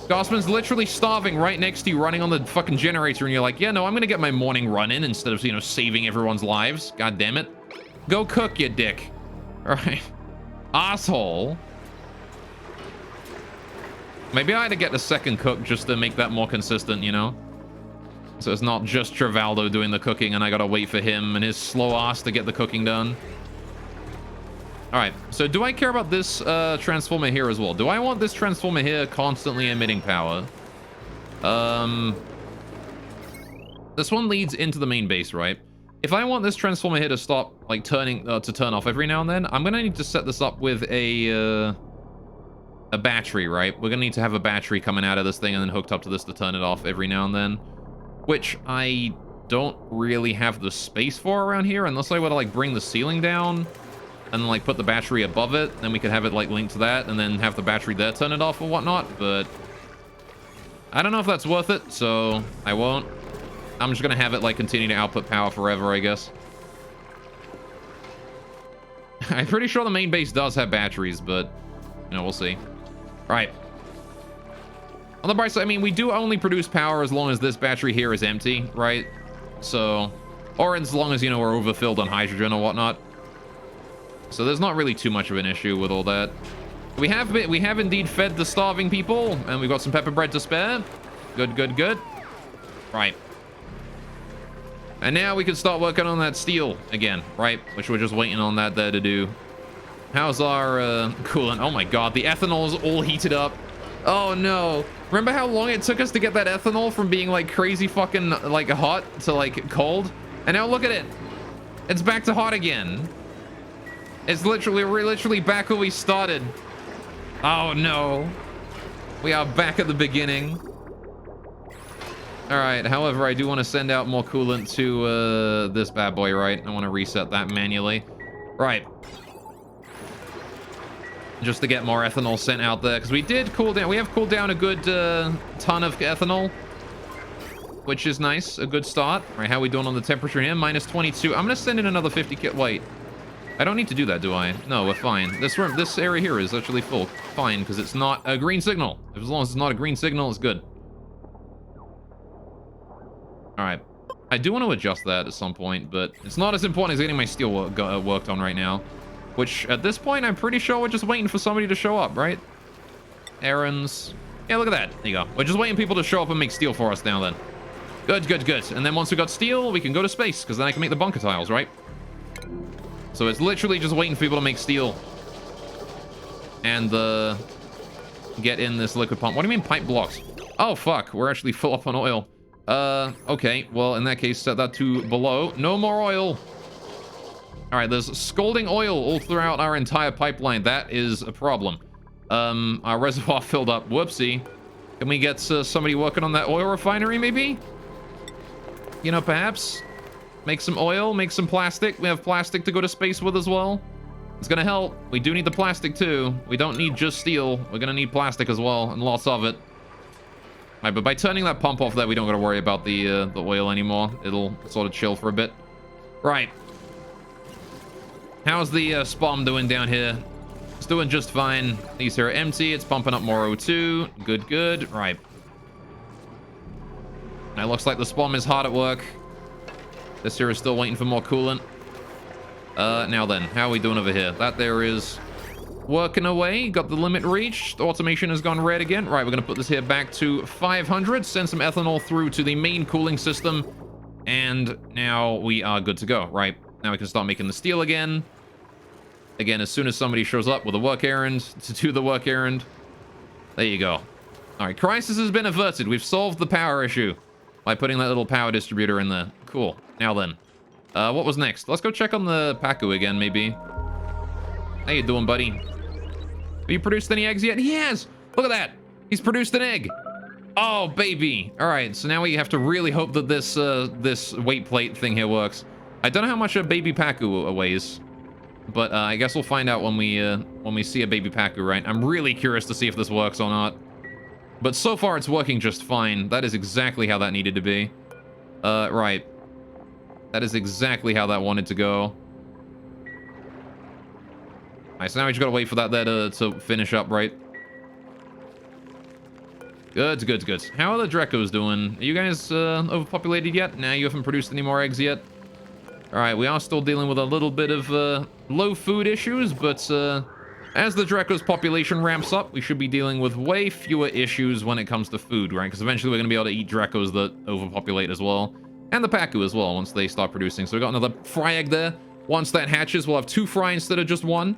Gossman's literally starving right next to you, running on the fucking generator, and you're like, yeah, no, I'm gonna get my morning run in instead of, you know, saving everyone's lives. God damn it. Go cook, you dick. All right. Asshole. Maybe I had to get a second cook just to make that more consistent, you know? So it's not just Travaldo doing the cooking and I gotta wait for him and his slow ass to get the cooking done. All right, so do I care about this transformer here as well? Do I want this transformer here constantly emitting power? This one leads into the main base, right? if I want this transformer here to stop, like, turn off every now and then, I'm gonna need to set this up with a battery, right? We're gonna need to have a battery coming out of this thing and then hooked up to this to turn it off every now and then, which I don't really have the space for around here, unless I were to, like, bring the ceiling down and then, like, put the battery above it, then we could have it, like, linked to that and then have the battery there turn it off or whatnot, but I don't know if that's worth it, so I won't. I'm just gonna have it, like, continue to output power forever, I guess. I'm pretty sure the main base does have batteries, but, you know, we'll see. Right. On the bright side, I mean, we do only produce power as long as this battery here is empty, right? So, or as long as, you know, we're overfilled on hydrogen or whatnot. So there's not really too much of an issue with all that. We have indeed fed the starving people, and we've got some pepper bread to spare. Good, good, good. Right. And now we can start working on that steel again, right? Which we're just waiting on that there to do. How's our coolant? Oh my god, the ethanol is all heated up. Oh no. Remember how long it took us to get that ethanol from being like crazy fucking like hot to like cold? And now look at it. It's back to hot again. It's we're literally back where we started. Oh no. We are back at the beginning. All right, however, I do want to send out more coolant to this bad boy, right? I want to reset that manually. Right. Just to get more ethanol sent out there, because we did cool down. We have cooled down a good ton of ethanol, which is nice. A good start. All right, how are we doing on the temperature here? Minus 22. I'm going to send in another 50 kit. Wait. I don't need to do that, do I? No, we're fine. This area here is actually full. Fine, because it's not a green signal. As long as it's not a green signal, it's good. All right. I do want to adjust that at some point, but it's not as important as getting my steel worked on right now. Which, at this point, I'm pretty sure we're just waiting for somebody to show up, right? Errands. Yeah, look at that. There you go. We're just waiting for people to show up and make steel for us now then. Good, good, good. And then once we got steel, we can go to space, because then I can make the bunker tiles, right? So it's literally just waiting for people to make steel. And get in this liquid pump. What do you mean pipe blocks? Oh, fuck. We're actually full up on oil. Okay. Well, in that case, set that to below. No more oil. All right, there's scalding oil all throughout our entire pipeline. That is a problem. Our reservoir filled up. Whoopsie. Can we get somebody working on that oil refinery, maybe? You know, perhaps make some oil, make some plastic. We have plastic to go to space with as well. It's gonna help. We do need the plastic too. We don't need just steel. We're gonna need plastic as well, and lots of it. All right, but by turning that pump off there, we don't gotta worry about the oil anymore. It'll sort of chill for a bit. Right. How's the SPOM doing down here? It's doing just fine. These here are empty. It's pumping up more O2. Good, good. Right. Now it looks like the SPOM is hard at work. This here is still waiting for more coolant. Now then, how are we doing over here? That there is working away. Got the limit reached. Automation has gone red again. Right, we're going to put this here back to 500. Send some ethanol through to the main cooling system. And now we are good to go. Right, now we can start making the steel again. Again, as soon as somebody shows up with a work errand to do the work errand. There you go. All right, crisis has been averted. We've solved the power issue by putting that little power distributor in there. Cool. Now then, what was next? Let's go check on the Pacu again, maybe. How you doing, buddy? Have you produced any eggs yet? He has! Look at that! He's produced an egg! Oh, baby! All right, so now we have to really hope that this weight plate thing here works. I don't know how much a baby Pacu weighs, but I guess we'll find out when we see a baby Pacu, right? I'm really curious to see if this works or not. But so far, it's working just fine. That is exactly how that needed to be. Right. That is exactly how that wanted to go. Alright, so now we just gotta wait for that there to finish up, right? Good, good, good. How are the Drecos doing? Are you guys overpopulated yet? Nah, you haven't produced any more eggs yet? Alright, we are still dealing with a little bit of low food issues, but as the Dreco's population ramps up, we should be dealing with way fewer issues when it comes to food, right? Because eventually we're going to be able to eat Drecos that overpopulate as well. And the Pacu as well, once they start producing. So we got another fry egg there. Once that hatches, we'll have 2 fry instead of just 1.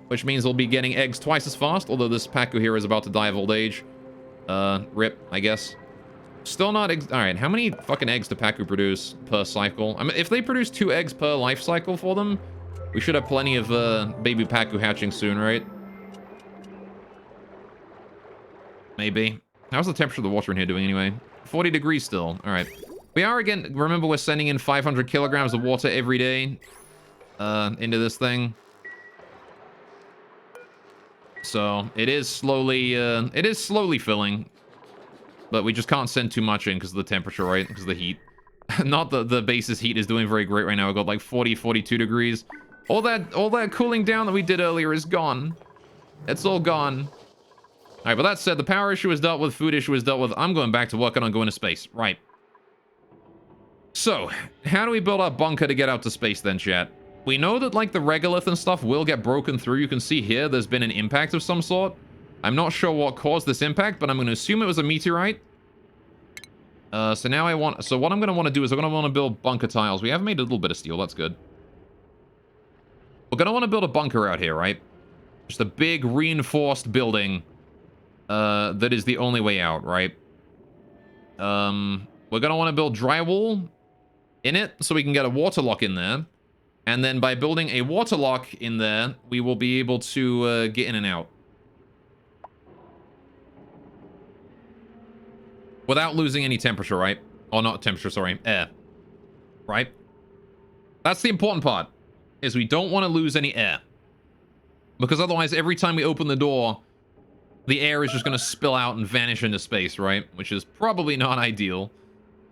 Which means we'll be getting eggs twice as fast, although this Pacu here is about to die of old age. RIP, I guess. Still not... All right, how many fucking eggs do Pacu produce per cycle? I mean, if they produce 2 eggs per life cycle for them, we should have plenty of baby Pacu hatching soon, right? Maybe. How's the temperature of the water in here doing anyway? 40 degrees still. All right. We are, again, remember we're sending in 500 kilograms of water every day into this thing. So it is slowly filling. But we just can't send too much in because of the temperature, right? Because of the heat. Not that the base's heat is doing very great right now. We've got like 40, 42 degrees. All that cooling down that we did earlier is gone. It's all gone. All right, but that said, the power issue is dealt with, food issue is dealt with. I'm going back to working on going to space. Right. So, how do we build our bunker to get out to space then, chat? We know that, like, the regolith and stuff will get broken through. You can see here there's been an impact of some sort. I'm not sure what caused this impact, but I'm going to assume it was a meteorite. So now what I'm going to want to do is I'm going to want to build bunker tiles. We have made a little bit of steel. That's good. We're going to want to build a bunker out here, right? Just a big reinforced building that is the only way out, right? We're going to want to build drywall in it so we can get a water lock in there. And then by building a water lock in there, we will be able to get in and out. Without losing any temperature, right? Or not temperature, sorry, air. Right? That's the important part, is we don't want to lose any air. Because otherwise, every time we open the door, the air is just going to spill out and vanish into space, right? Which is probably not ideal.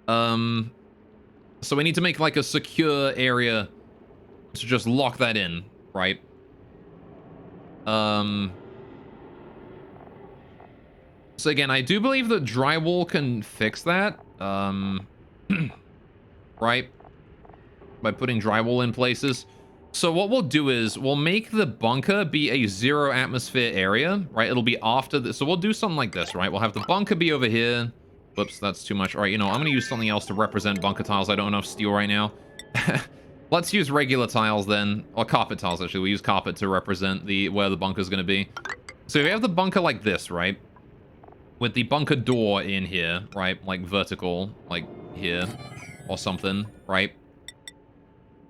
So we need to make like a secure area to just lock that in, right? So again, I do believe that drywall can fix that. Right? By putting drywall in places. So what we'll do is we'll make the bunker be a 0 atmosphere area, right? It'll be after this. So we'll do something like this, right? We'll have the bunker be over here. Whoops, that's too much. All right, you know, I'm going to use something else to represent bunker tiles. I don't have enough steel right now. Let's use regular tiles then. Or carpet tiles, actually. We use carpet to represent where the bunker's going to be. So we have the bunker like this, right? With the bunker door in here, right? Like vertical, like here. Or something, right?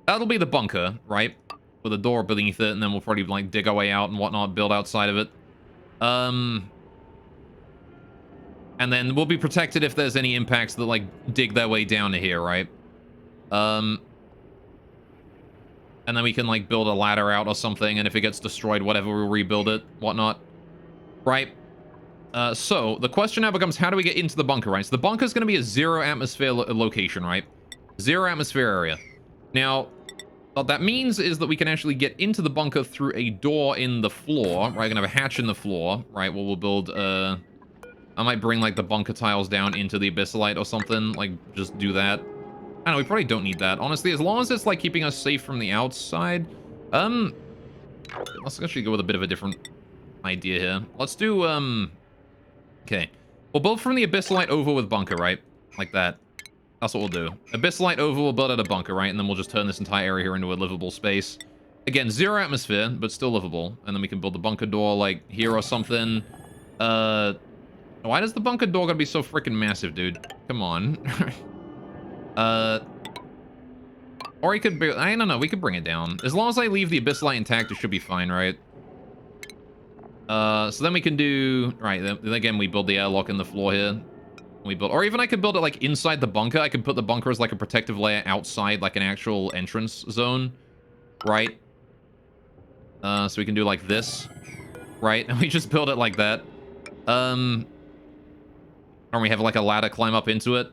That'll be the bunker, right? With a door beneath it, and then we'll probably, like, dig our way out and whatnot, build outside of it. And then we'll be protected if there's any impacts that, like, dig their way down to here, right? And then we can, like, build a ladder out or something, and if it gets destroyed, whatever, we'll rebuild it, whatnot. Right? So, the question now becomes, how do we get into the bunker, right? So the bunker's going to be a 0 atmosphere location, right? 0 atmosphere area. Now, what that means is that we can actually get into the bunker through a door in the floor, right? We're going to have a hatch in the floor, right? Well, we'll build, I might bring, like, the bunker tiles down into the abyssalite or something. Like, just do that. I don't know, we probably don't need that. Honestly, as long as it's, like, keeping us safe from the outside. Let's actually go with a bit of a different idea here. Let's do, okay. We'll build from the abyssalite over with bunker, right? Like that. That's what we'll do. Abyssalite over, we'll build out a bunker, right? And then we'll just turn this entire area here into a livable space. Again, 0 atmosphere, but still livable. And then we can build the bunker door, like, here or something. Why does the bunker door gotta be so freaking massive, dude? Come on. Or he could be... I don't know, we could bring it down. As long as I leave the abyssalite intact, it should be fine, right? So then we can do... Right, then again, we build the airlock in the floor here. We build, or even I could build it like inside the bunker. I could put the bunker as like a protective layer outside, like an actual entrance zone, right? So we can do like this, right? And we just build it like that. And we have like a ladder climb up into it,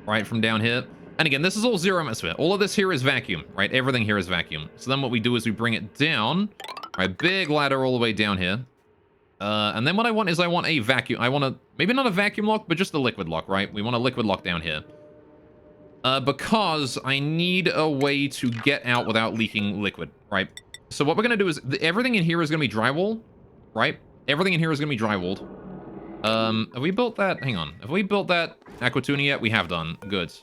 right, from down here. And again, this is all 0 atmosphere. All of this here is vacuum, right? Everything here is vacuum. So then what we do is we bring it down, right? Big ladder all the way down here. And then what I want is I want a vacuum. I want a, maybe not a vacuum lock, but just a liquid lock, right? We want a liquid lock down here. Because I need a way to get out without leaking liquid, right? So what we're going to do is, everything in here is going to be drywall, right? Everything in here is going to be drywalled. Have we built that? Hang on. Have we built that Aquatuna yet? We have done. Good.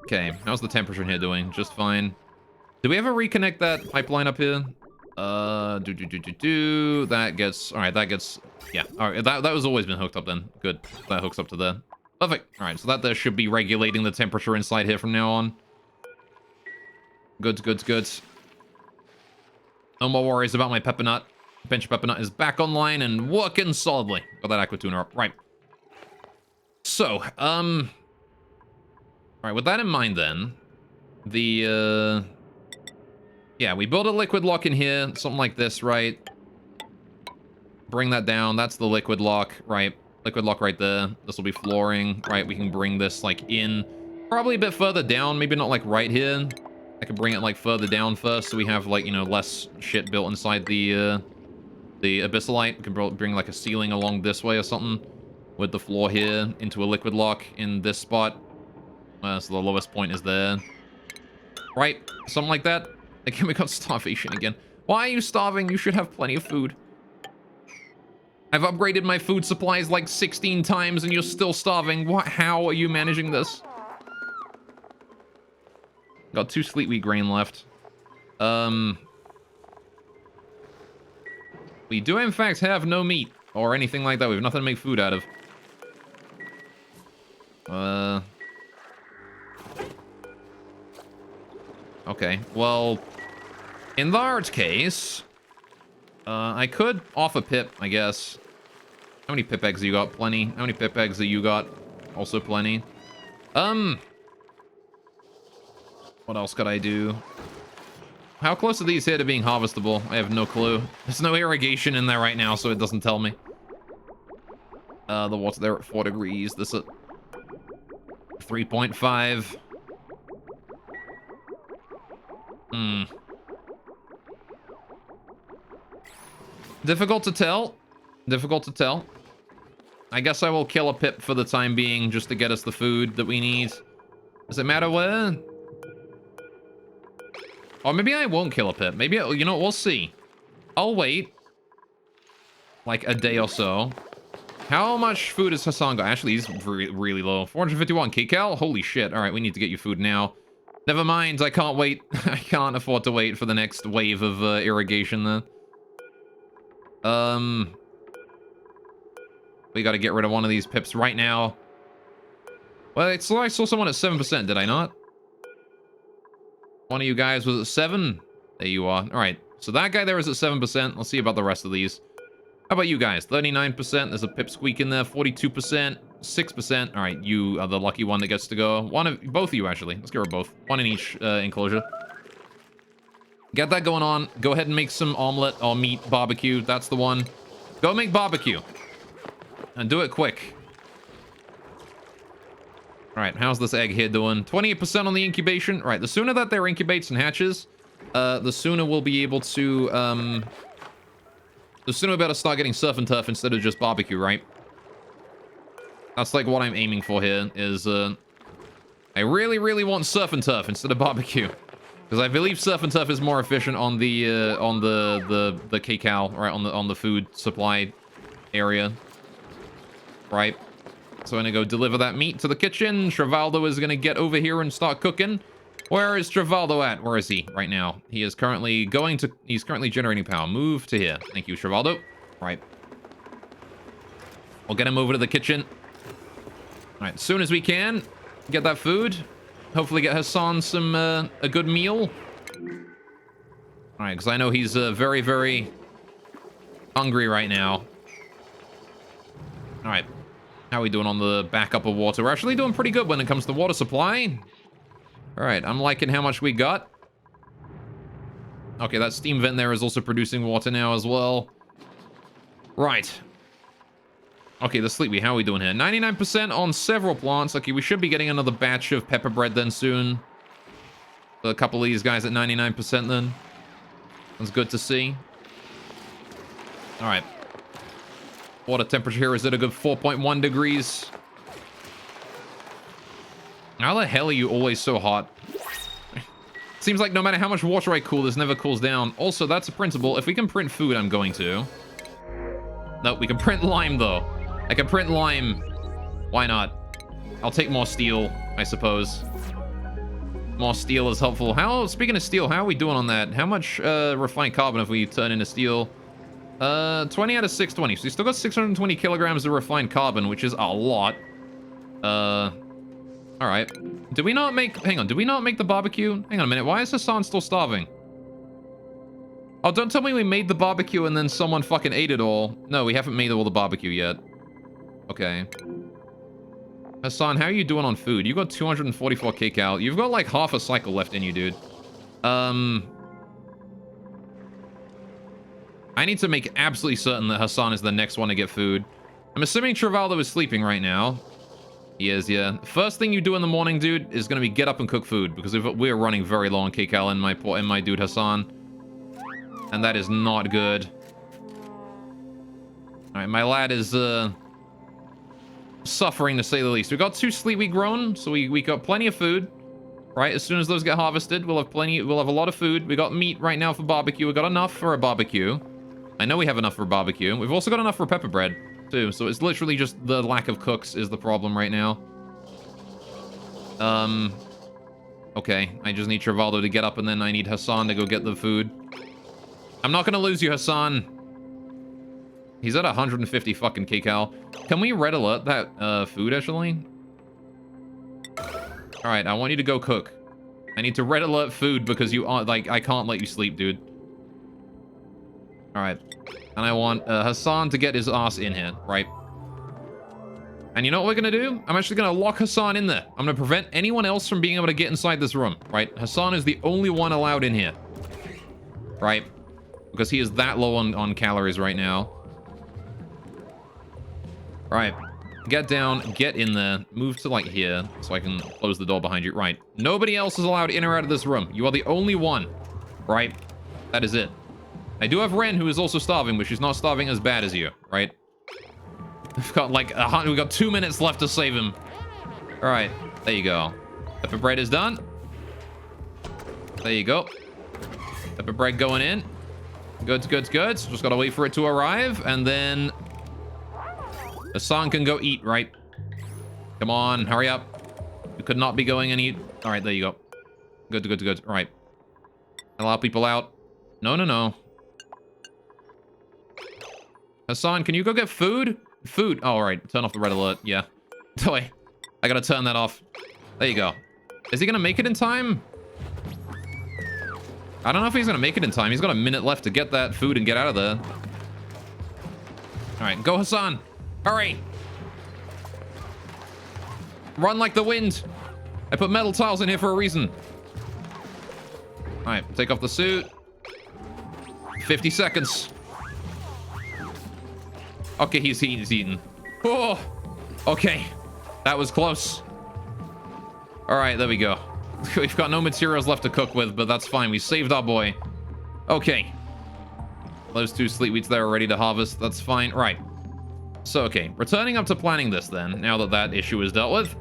Okay, how's the temperature in here doing? Just fine. Did we ever reconnect that pipeline up here? That gets... All right, that gets... Yeah, all right, that was always been hooked up then. Good. That hooks up to there. Perfect. All right, so that there should be regulating the temperature inside here from now on. Good. No more worries about my pepper nut. Bench pepper nut is back online and working solidly. Got that aqua tuner up. Right. So, all right, with that in mind then, yeah, we build a liquid lock in here, something like this, right? Bring that down. That's the liquid lock, right? Liquid lock right there. This will be flooring, right? We can bring this, like, in probably a bit further down. Maybe not, like, right here. I could bring it, like, further down first so we have, like, you know, less shit built inside the abyssalite. We can bring, like, a ceiling along this way or something with the floor here into a liquid lock in this spot. So the lowest point is there. Right? Something like that. Again, we got starvation again. Why are you starving? You should have plenty of food. I've upgraded my food supplies like 16 times and you're still starving. What? How are you managing this? Got 2 sleet wheat grain left. We do in fact have no meat or anything like that. We have nothing to make food out of. Okay, well, in that case, I could offer Pip, I guess. How many Pip eggs you got? Plenty. How many Pip eggs that you got? Also plenty. What else could I do? How close are these here to being harvestable? I have no clue. There's no irrigation in there right now, so it doesn't tell me. The water there at 4 degrees. This at 3.5. Difficult to tell. Difficult to tell. I guess I will kill a Pip for the time being just to get us the food that we need. Does it matter where? Or maybe I won't kill a Pip. Maybe, you know, we'll see. I'll wait. Like a day or so. How much food has Hassan got? Actually, he's really low. 451 kcal? Holy shit. All right, we need to get you food now. Never mind, I can't wait. I can't afford to wait for the next wave of irrigation then. We gotta get rid of one of these Pips right now. Well, I saw someone at 7%, did I not? One of you guys was at 7? There you are. All right, so that guy there is at 7%. Let's see about the rest of these. How about you guys? 39%. There's a Pip squeak in there. 42%. 6%. All right, you are the lucky one that gets to go. Both of you, actually. Let's get rid of both. One in each enclosure. Get that going on. Go ahead and make some omelet or meat barbecue. That's the one. Go make barbecue. And do it quick. All right, how's this egg here doing? 28% on the incubation. All right, the sooner that there incubates and hatches, the sooner we'll be able to... the sooner we'll be able to start getting surf and turf instead of just barbecue, right? That's like what I'm aiming for here, is I really, really want surf and turf instead of barbecue. Because I believe surf and turf is more efficient on the kcal, right, on the food supply area. Right? So I'm gonna go deliver that meat to the kitchen. Travaldo is gonna get over here and start cooking. Where is Travaldo at? Where is he right now? He is currently he's currently generating power. Move to here. Thank you, Travaldo. Right. We'll get him over to the kitchen. All right, as soon as we can, get that food. Hopefully get Hassan some, a good meal. All right, because I know he's very, very hungry right now. All right. How are we doing on the backup of water? We're actually doing pretty good when it comes to water supply. All right, I'm liking how much we got. Okay, that steam vent there is also producing water now as well. Right. Okay, the sleepy, how are we doing here? 99% on several plants. Okay, we should be getting another batch of pepper bread then soon. A couple of these guys at 99% then. That's good to see. All right. Water temperature here is at a good 4.1 degrees. How the hell are you always so hot? Seems like no matter how much water I cool, this never cools down. Also, that's a principle. If we can print food, I'm going to. No, we can print lime, though. I can print lime. Why not? I'll take more steel, I suppose. More steel is helpful. Speaking of steel, how are we doing on that? How much refined carbon have we turned into steel? 20 out of 620. So we still got 620 kilograms of refined carbon, which is a lot. All right. Did we not make... Hang on. Did we not make the barbecue? Hang on a minute. Why is Hassan still starving? Oh, don't tell me we made the barbecue and then someone fucking ate it all. No, we haven't made all the barbecue yet. Okay. Hassan, how are you doing on food? You got 244 kcal. You've got like half a cycle left in you, dude. I need to make absolutely certain that Hassan is the next one to get food. I'm assuming Travaldo is sleeping right now. He is, yeah. First thing you do in the morning, dude, is going to be get up and cook food, because we're running very low on kcal in my dude Hassan. And that is not good. Alright, my lad is suffering to say the least. We got 2 sleet wheat grown, so we got plenty of food. Right, as soon as those get harvested, we'll have a lot of food. We got meat right now for barbecue. We got enough for a barbecue. I know we have enough for barbecue. We've also got enough for pepper bread, too. So it's literally just the lack of cooks is the problem right now. Okay, I just need Travaldo to get up, and then I need Hassan to go get the food. I'm not gonna lose you, Hassan. He's at 150 fucking kcal. Can we red alert that food, actually? Alright, I want you to go cook. I need to red alert food because you are, like, I can't let you sleep, dude. Alright. And I want Hassan to get his ass in here, right? And you know what we're gonna do? I'm actually gonna lock Hassan in there. I'm gonna prevent anyone else from being able to get inside this room, right? Hassan is the only one allowed in here. Right? Because he is that low on calories right now. Right. Get down, get in there, move to like here so I can close the door behind you. Right. Nobody else is allowed in or out of this room. You are the only one. Right? That is it. I do have Ren, who is also starving, but she's not starving as bad as you, right? We've got like we've got 2 minutes left to save him. All right. There you go. Pepper bread is done. There you go. Pepper bread going in. Good, good, good. Just gotta wait for it to arrive, and then Hassan can go eat, right? Come on, hurry up. You could not be going and eat. All right, there you go. Good, good, good. All right. Allow people out. No, no, no. Hassan, can you go get food? Food. Oh, all right. Turn off the red alert. Yeah. Wait. I gotta turn that off. There you go. Is he gonna make it in time? I don't know if he's gonna make it in time. He's got a minute left to get that food and get out of there. All right, go Hassan. Hurry. Run like the wind. I put metal tiles in here for a reason. All right, take off the suit. 50 seconds. Okay, he's eaten. Oh, okay. That was close. All right, there we go. We've got no materials left to cook with, but that's fine. We saved our boy. Okay. Those 2 sleet wheats there are ready to harvest. That's fine. Right. So, okay. Returning up to planning this then, now that that issue is dealt with.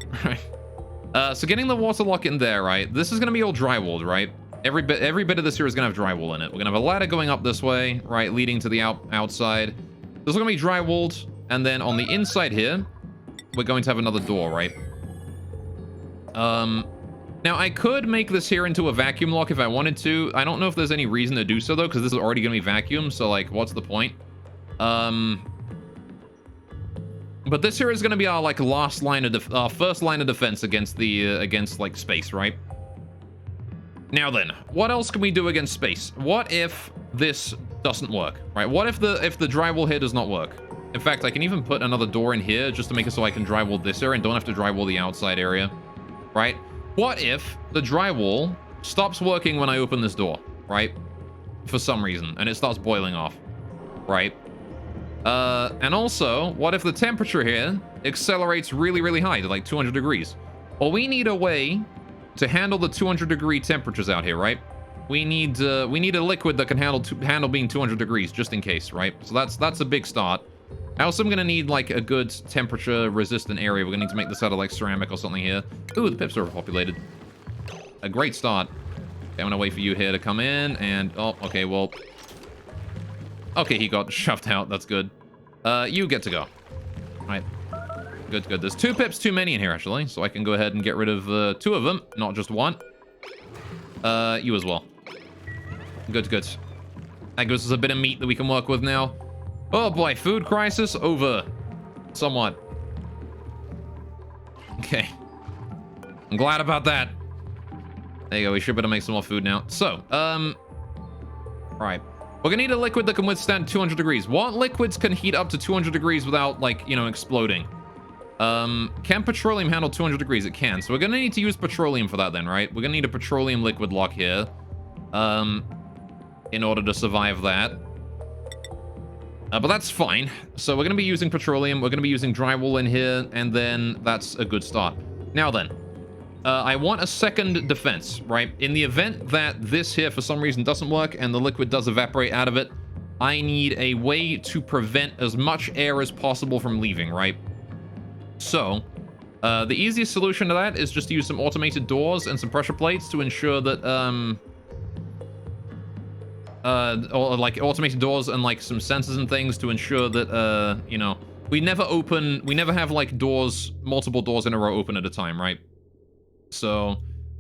So getting the water lock in there, right? This is going to be all drywalled, right? Every bit of this here is going to have drywall in it. We're going to have a ladder going up this way, right? Leading to the outside. This is going to be drywalled. And then on the inside here, we're going to have another door, right? Now, I could make this here into a vacuum lock if I wanted to. I don't know if there's any reason to do so, though, because this is already going to be vacuum. So, like, what's the point? But this here is going to be our, like, first line of defense against like, space, right? Now then, what else can we do against space? What if this doesn't work, right? What if the drywall here does not work? In fact, I can even put another door in here just to make it so I can drywall this area and don't have to drywall the outside area, right? What if the drywall stops working when I open this door, right? For some reason, and it starts boiling off, right? And also, what if the temperature here accelerates really, really high to like 200 degrees? Well, we need a way to handle the 200-degree temperatures out here, right? We need a liquid that can handle being 200 degrees, just in case, right? So that's a big start. I also am gonna need like a good temperature-resistant area. We're gonna need to make this out of like ceramic or something here. Ooh, the pips are overpopulated. A great start. Okay, I'm gonna wait for you here to come in, and oh, okay, well, okay, he got shoved out. That's good. You get to go. All right. Good, good. There's 2 pips too many in here, actually, so I can go ahead and get rid of 2 of them, not just 1. You as well. Good, good. That gives us a bit of meat that we can work with now. Oh boy, food crisis over. Somewhat. Okay. I'm glad about that. There you go, we should be able to make some more food now. So, alright. We're gonna need a liquid that can withstand 200 degrees. What liquids can heat up to 200 degrees without, like, you know, exploding? Can petroleum handle 200 degrees? It can. So we're gonna need to use petroleum for that then, right? We're gonna need a petroleum liquid lock here. In order to survive that. But that's fine. So we're gonna be using petroleum, we're gonna be using drywall in here, and then that's a good start. Now then. I want a second defense, right? In the event that this here for some reason doesn't work and the liquid does evaporate out of it, I need a way to prevent as much air as possible from leaving, right? So, the easiest solution to that is just to use some automated doors and some pressure plates to ensure that, or like automated doors and like some sensors and things to ensure that, you know, we never have like doors, multiple doors in a row open at a time, right? So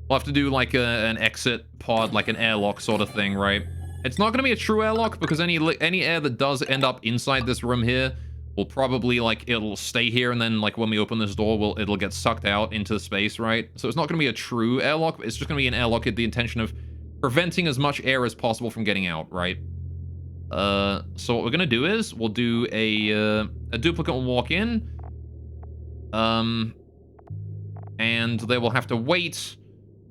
we'll have to do like an exit pod, like an airlock sort of thing, right? It's not going to be a true airlock because any air that does end up inside this room here will probably like it'll stay here, and then like when we open this door, it'll get sucked out into space, right? So it's not going to be a true airlock. It's just going to be an airlock with the intention of preventing as much air as possible from getting out, right? So what we're going to do is we'll do a duplicate will walk in. And they will have to wait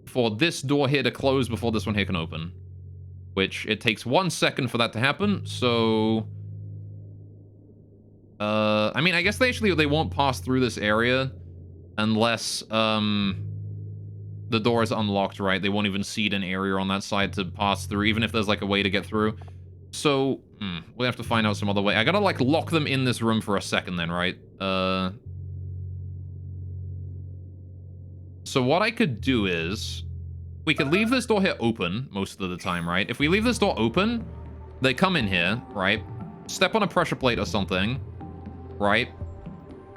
for this door here to close before this one here can open. Which, it takes 1 second for that to happen, so... I mean, I guess they won't pass through this area unless, the door is unlocked, right? They won't even seed an area on that side to pass through, even if there's, like, a way to get through. So, we'll have to find out some other way. I gotta, like, lock them in this room for a second then, right? So what I could do is, we could leave this door here open most of the time, right? If we leave this door open, they come in here, right? Step on a pressure plate or something, right?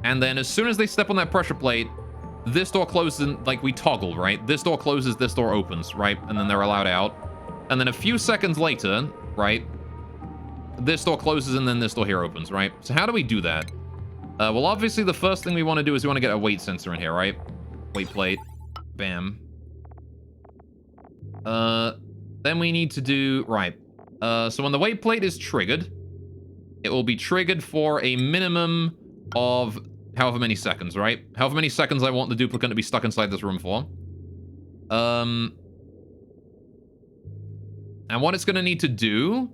And then as soon as they step on that pressure plate, this door closes and, like, we toggle, right? This door closes, this door opens, right? And then they're allowed out. And then a few seconds later, right? This door closes and then this door here opens, right? So how do we do that? Well, obviously the first thing we want to do is we want to get a weight sensor in here, right? Weight plate. Bam. Then we need to do... Right. So when the weight plate is triggered, it will be triggered for a minimum of however many seconds, right? However many seconds I want the duplicate to be stuck inside this room for. And what it's going to need to do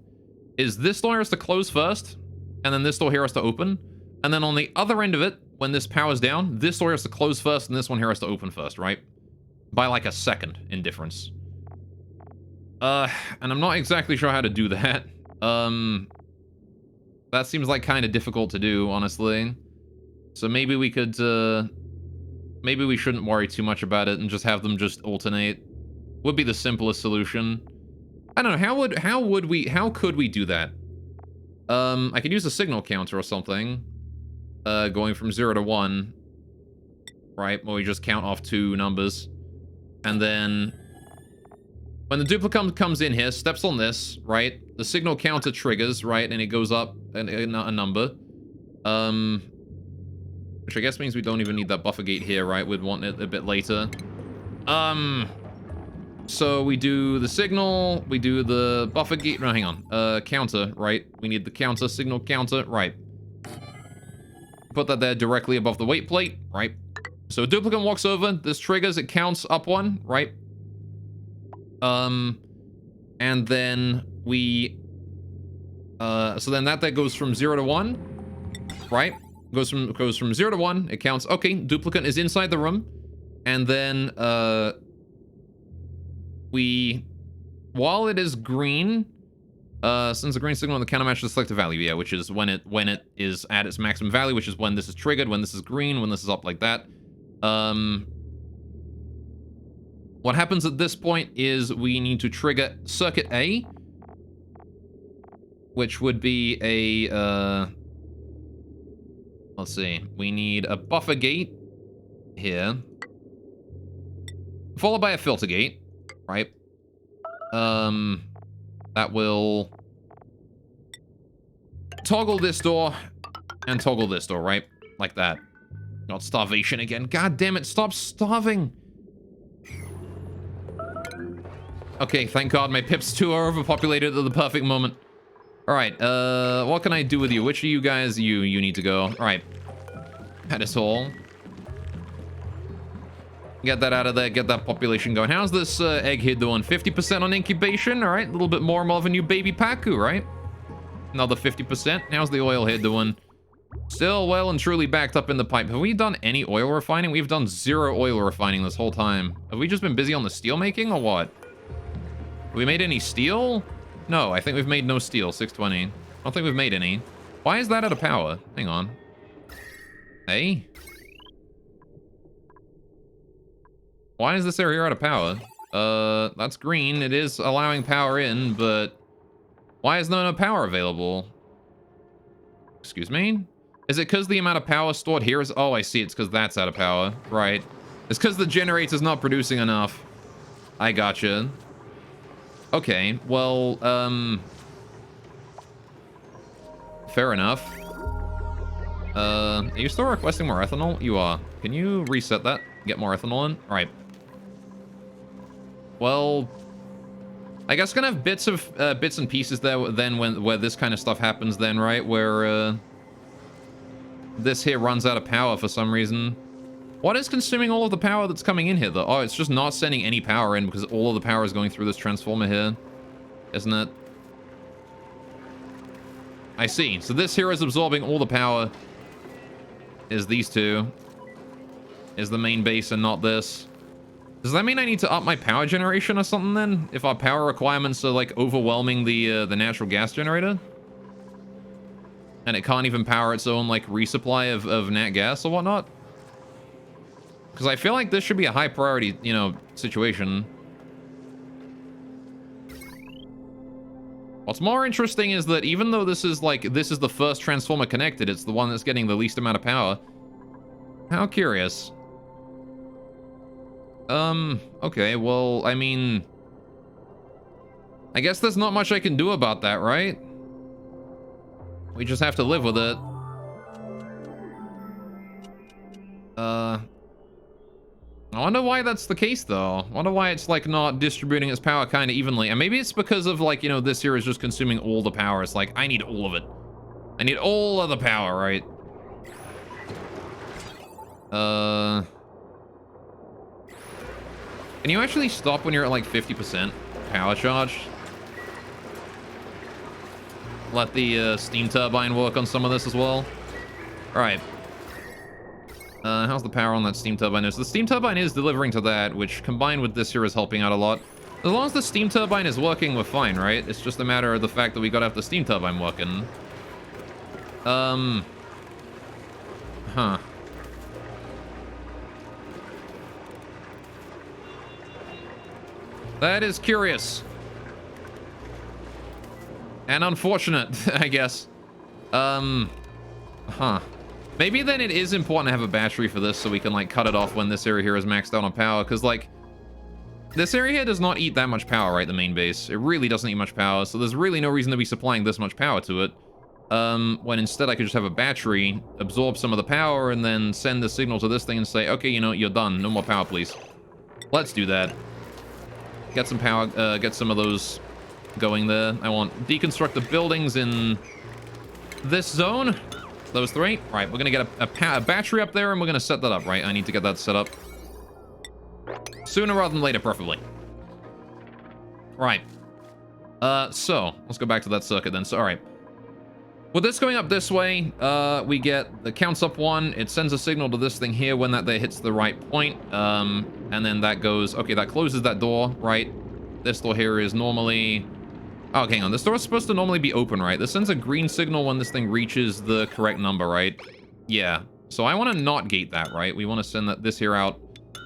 is this door has to close first, and then this door here has to open. And then on the other end of it, when this powers down, this door has to close first, and this one here has to open first, right? By like a second in difference. And I'm not exactly sure how to do that. That seems like kind of difficult to do, honestly. So maybe we could, maybe we shouldn't worry too much about it and just have them just alternate. Would be the simplest solution. I don't know, how could we do that? I could use a signal counter or something. Going from 0 to 1. Right, where we just count off 2 numbers. And then... when the duplicate comes in here, steps on this, right? The signal counter triggers, right? And it goes up a number. Which I guess means we don't even need that buffer gate here, right? We'd want it a bit later. So we do the signal, we do the buffer gate, no, hang on. Counter, right? We need the counter, signal counter, right. Put that there directly above the weight plate, right? So duplicate walks over, this triggers, it counts up 1, right? And then we, so then that goes from 0 to 1, right? Goes from 0 to 1, it counts, okay, duplicate is inside the room, and then, while it is green, sends a green signal on the counter match to the selected value, yeah, which is when it is at its maximum value, which is when this is triggered, when this is green, when this is up like that. What happens at this point is we need to trigger circuit A, which would be a, let's see, we need a buffer gate here, followed by a filter gate, right? That will toggle this door and toggle this door, right? Like that. Not starvation again. God damn it, stop starving. Okay, thank God my pips 2 are overpopulated at the perfect moment. All right, what can I do with you? Which of you guys, you need to go. All right, pedestal. Get that out of there, get that population going. How's this egg here doing? 50% on incubation, all right? A little bit more of a new baby Paku, right? Another 50%. How's the oil here doing? Still well and truly backed up in the pipe. Have we done any oil refining? We've done 0 oil refining this whole time. Have we just been busy on the steel making or what? Have we made any steel? No, I think we've made no steel. 620. I don't think we've made any. Why is that out of power? Hang on. Hey? Why is this area out of power? That's green. It is allowing power in, but why is no power available? Excuse me? Is it because the amount of power stored here is... Oh, I see. It's because that's out of power. Right. It's because the generator's not producing enough. I gotcha. Okay, well, fair enough. Are you still requesting more ethanol? You are. Can you reset that? Get more ethanol in? All right. Well, I guess gonna have bits and pieces there then where this kind of stuff happens then, right? Where, this here runs out of power for some reason. What is consuming all of the power that's coming in here, though? Oh, it's just not sending any power in because all of the power is going through this transformer here. Isn't it? I see. So this here is absorbing all the power. Is these two. Is the main base and not this. Does that mean I need to up my power generation or something then? If our power requirements are like overwhelming the natural gas generator? And it can't even power its own like resupply of nat gas or whatnot? Because I feel like this should be a high priority, you know, situation. What's more interesting is that even though this is the first transformer connected, it's the one that's getting the least amount of power. How curious. Okay, well, I mean... I guess there's not much I can do about that, right? We just have to live with it. I wonder why that's the case, though. I wonder why it's, like, not distributing its power kind of evenly. And maybe it's because of, like, you know, this here is just consuming all the power. It's like, I need all of it. I need all of the power, right? Can you actually stop when you're at, like, 50% power charge? Let the steam turbine work on some of this as well. All right. How's the power on that steam turbine? So the steam turbine is delivering to that, which combined with this here is helping out a lot. As long as the steam turbine is working, we're fine, right? It's just a matter of the fact that we gotta have the steam turbine working. Huh. That is curious. And unfortunate, I guess. Huh. Maybe then it is important to have a battery for this so we can, like, cut it off when this area here is maxed out on power. Because, like, this area here does not eat that much power, right? The main base. It really doesn't eat much power. So there's really no reason to be supplying this much power to it. When instead I could just have a battery, absorb some of the power, and then send the signal to this thing and say, okay, you know, you're done. No more power, please. Let's do that. Get some power, get some of those going there. I want deconstruct the buildings in this zone. Those three. Right, we're gonna get a battery up there and we're gonna set that up, right? I need to get that set up sooner rather than later, preferably. Right. So let's go back to that circuit then. So, all right. With this going up this way, we get the counts up 1. It sends a signal to this thing here when that there hits the right point. And then that goes, okay, that closes that door, right? This door here is normally... Oh, hang on. This door is supposed to normally be open, right? This sends a green signal when this thing reaches the correct number, right? Yeah. So I want to not gate that, right? We want to send this here out.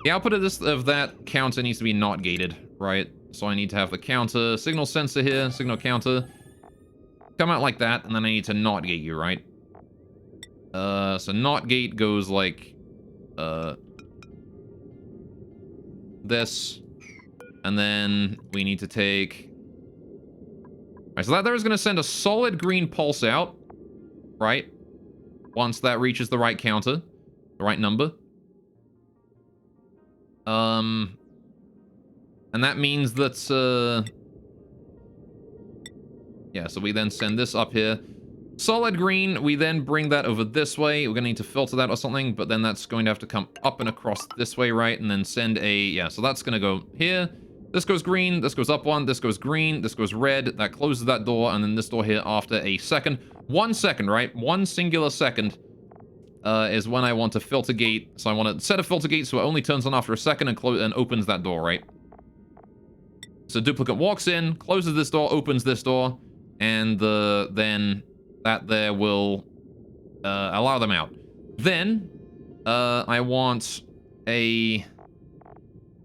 The output of that counter needs to be not gated, right? So I need to have the counter, signal sensor here, signal counter. Come out like that, and then I need to not gate you, right? So not gate goes like... this. And then we need to take... Alright, so that there is going to send a solid green pulse out, right? Once that reaches the right counter, the right number. And that means that, yeah, so we then send this up here. Solid green, we then bring that over this way. We're going to need to filter that or something, but then that's going to have to come up and across this way, right? And then send a... Yeah, so that's going to go here. This goes green, this goes up one, this goes green, this goes red. That closes that door, and then this door here after a second. 1 second, right? 1 singular second is when I want to filter gate. So I want to set a filter gate so it only turns on after a second and opens that door, right? So duplicate walks in, closes this door, opens this door, and then that there will allow them out. Then I want a...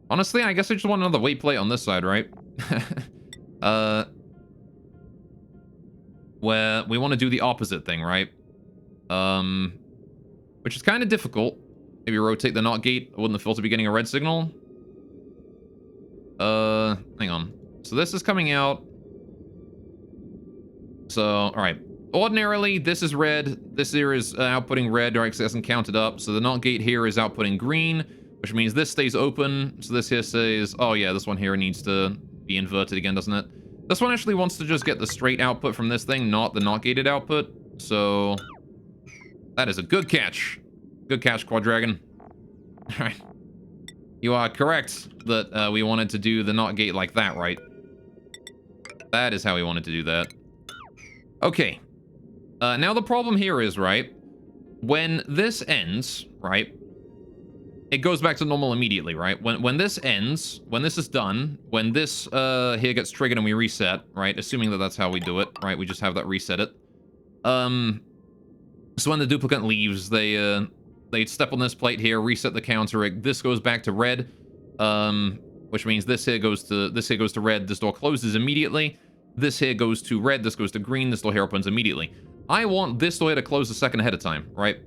Honestly, I guess I just want another weight plate on this side, right? Where we want to do the opposite thing, right? Which is kind of difficult. Maybe rotate the NOT gate. Wouldn't the filter be getting a red signal? Hang on. So this is coming out. So, alright. Ordinarily, this is red. This here is outputting red, right? Because it hasn't counted up. So the NOT gate here is outputting green, which means this stays open. So this here says, oh yeah, this one here needs to be inverted again, doesn't it? This one actually wants to just get the straight output from this thing, not the NOT gated output. So that is a good catch. Good catch, Quadragon. All right. You are correct that we wanted to do the NOT gate like that, right? That is how we wanted to do that. Okay. Now the problem here is, right, when this ends, right, it goes back to normal immediately, right? When this ends, when this is done, when this here gets triggered and we reset, right? Assuming that that's how we do it, right? We just have that reset it. So when the duplicant leaves, they step on this plate here, reset the counter. This goes back to red, which means this here goes to red. This door closes immediately. This here goes to red. This goes to green. This door here opens immediately. I want this door here to close a second ahead of time, right?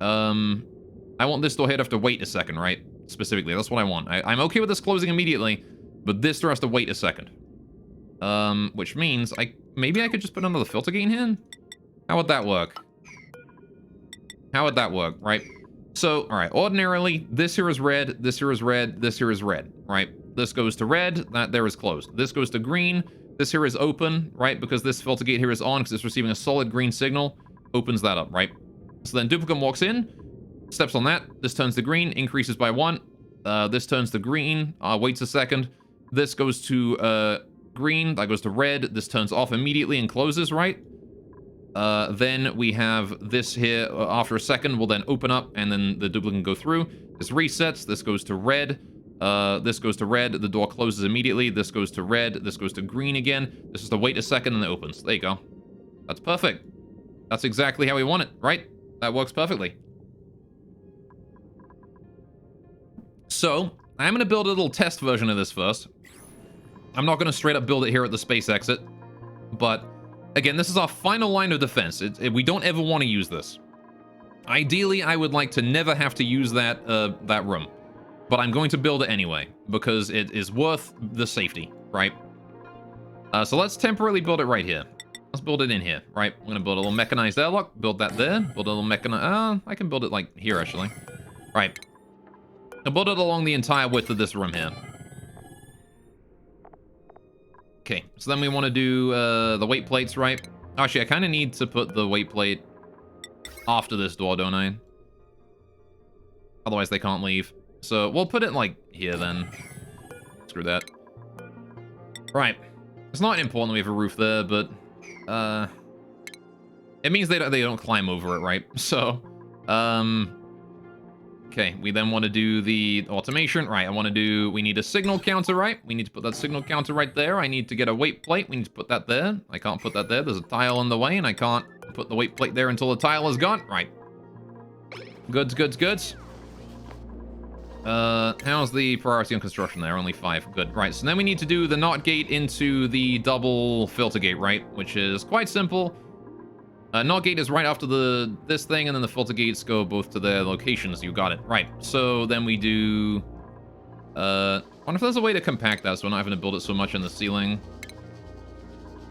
I want this door here to have to wait a second, right? Specifically, that's what I want. I'm okay with this closing immediately, but this door has to wait a second. Which means maybe I could just put another filter gate in here? How would that work? How would that work, right? So, all right, ordinarily, this here is red, this here is red, this here is red, right? This goes to red, that there is closed. This goes to green, this here is open, right? Because this filter gate here is on because it's receiving a solid green signal, opens that up, right? So then duplicant walks in, steps on that, this turns to green, increases by 1. This turns to green, waits a second. This goes to green, that goes to red, this turns off immediately and closes, right? Then we have this here, after a second, will then open up, and then the duplicate can go through. This resets, this goes to red, this goes to red, the door closes immediately, this goes to red, this goes to green again, this is to wait a second, and it opens. There you go. That's perfect. That's exactly how we want it, right? That works perfectly. So, I'm going to build a little test version of this first. I'm not going to straight up build it here at the space exit, but again, this is our final line of defense. We don't ever want to use this. Ideally, I would like to never have to use that room, but I'm going to build it anyway because it is worth the safety, right? So let's temporarily build it right here. Let's build it in here, right? I'm going to build a little mechanized airlock, build that there, build a little mechanized... I can build it like here, actually. Right. I'll build it along the entire width of this room here. Okay, so then we want to do the weight plates, right? Actually, I kind of need to put the weight plate after this door, don't I? Otherwise, they can't leave. So we'll put it like here then. Screw that. Right. It's not important that we have a roof there, but it means they don't climb over it, right? So, okay, we then want to do the automation. Right, we need a signal counter, right? We need to put that signal counter right there. I need to get a weight plate. We need to put that there. I can't put that there. There's a tile in the way, and I can't put the weight plate there until the tile is gone. Right. Goods. How's the priority on construction there? Only 5. Good. Right, so then we need to do the NOT gate into the double filter gate, right? Which is quite simple. NOT gate is right after this thing, and then the filter gates go both to their locations. You got it. Right. So then we do wonder if there's a way to compact that so we're not having to build it so much in the ceiling.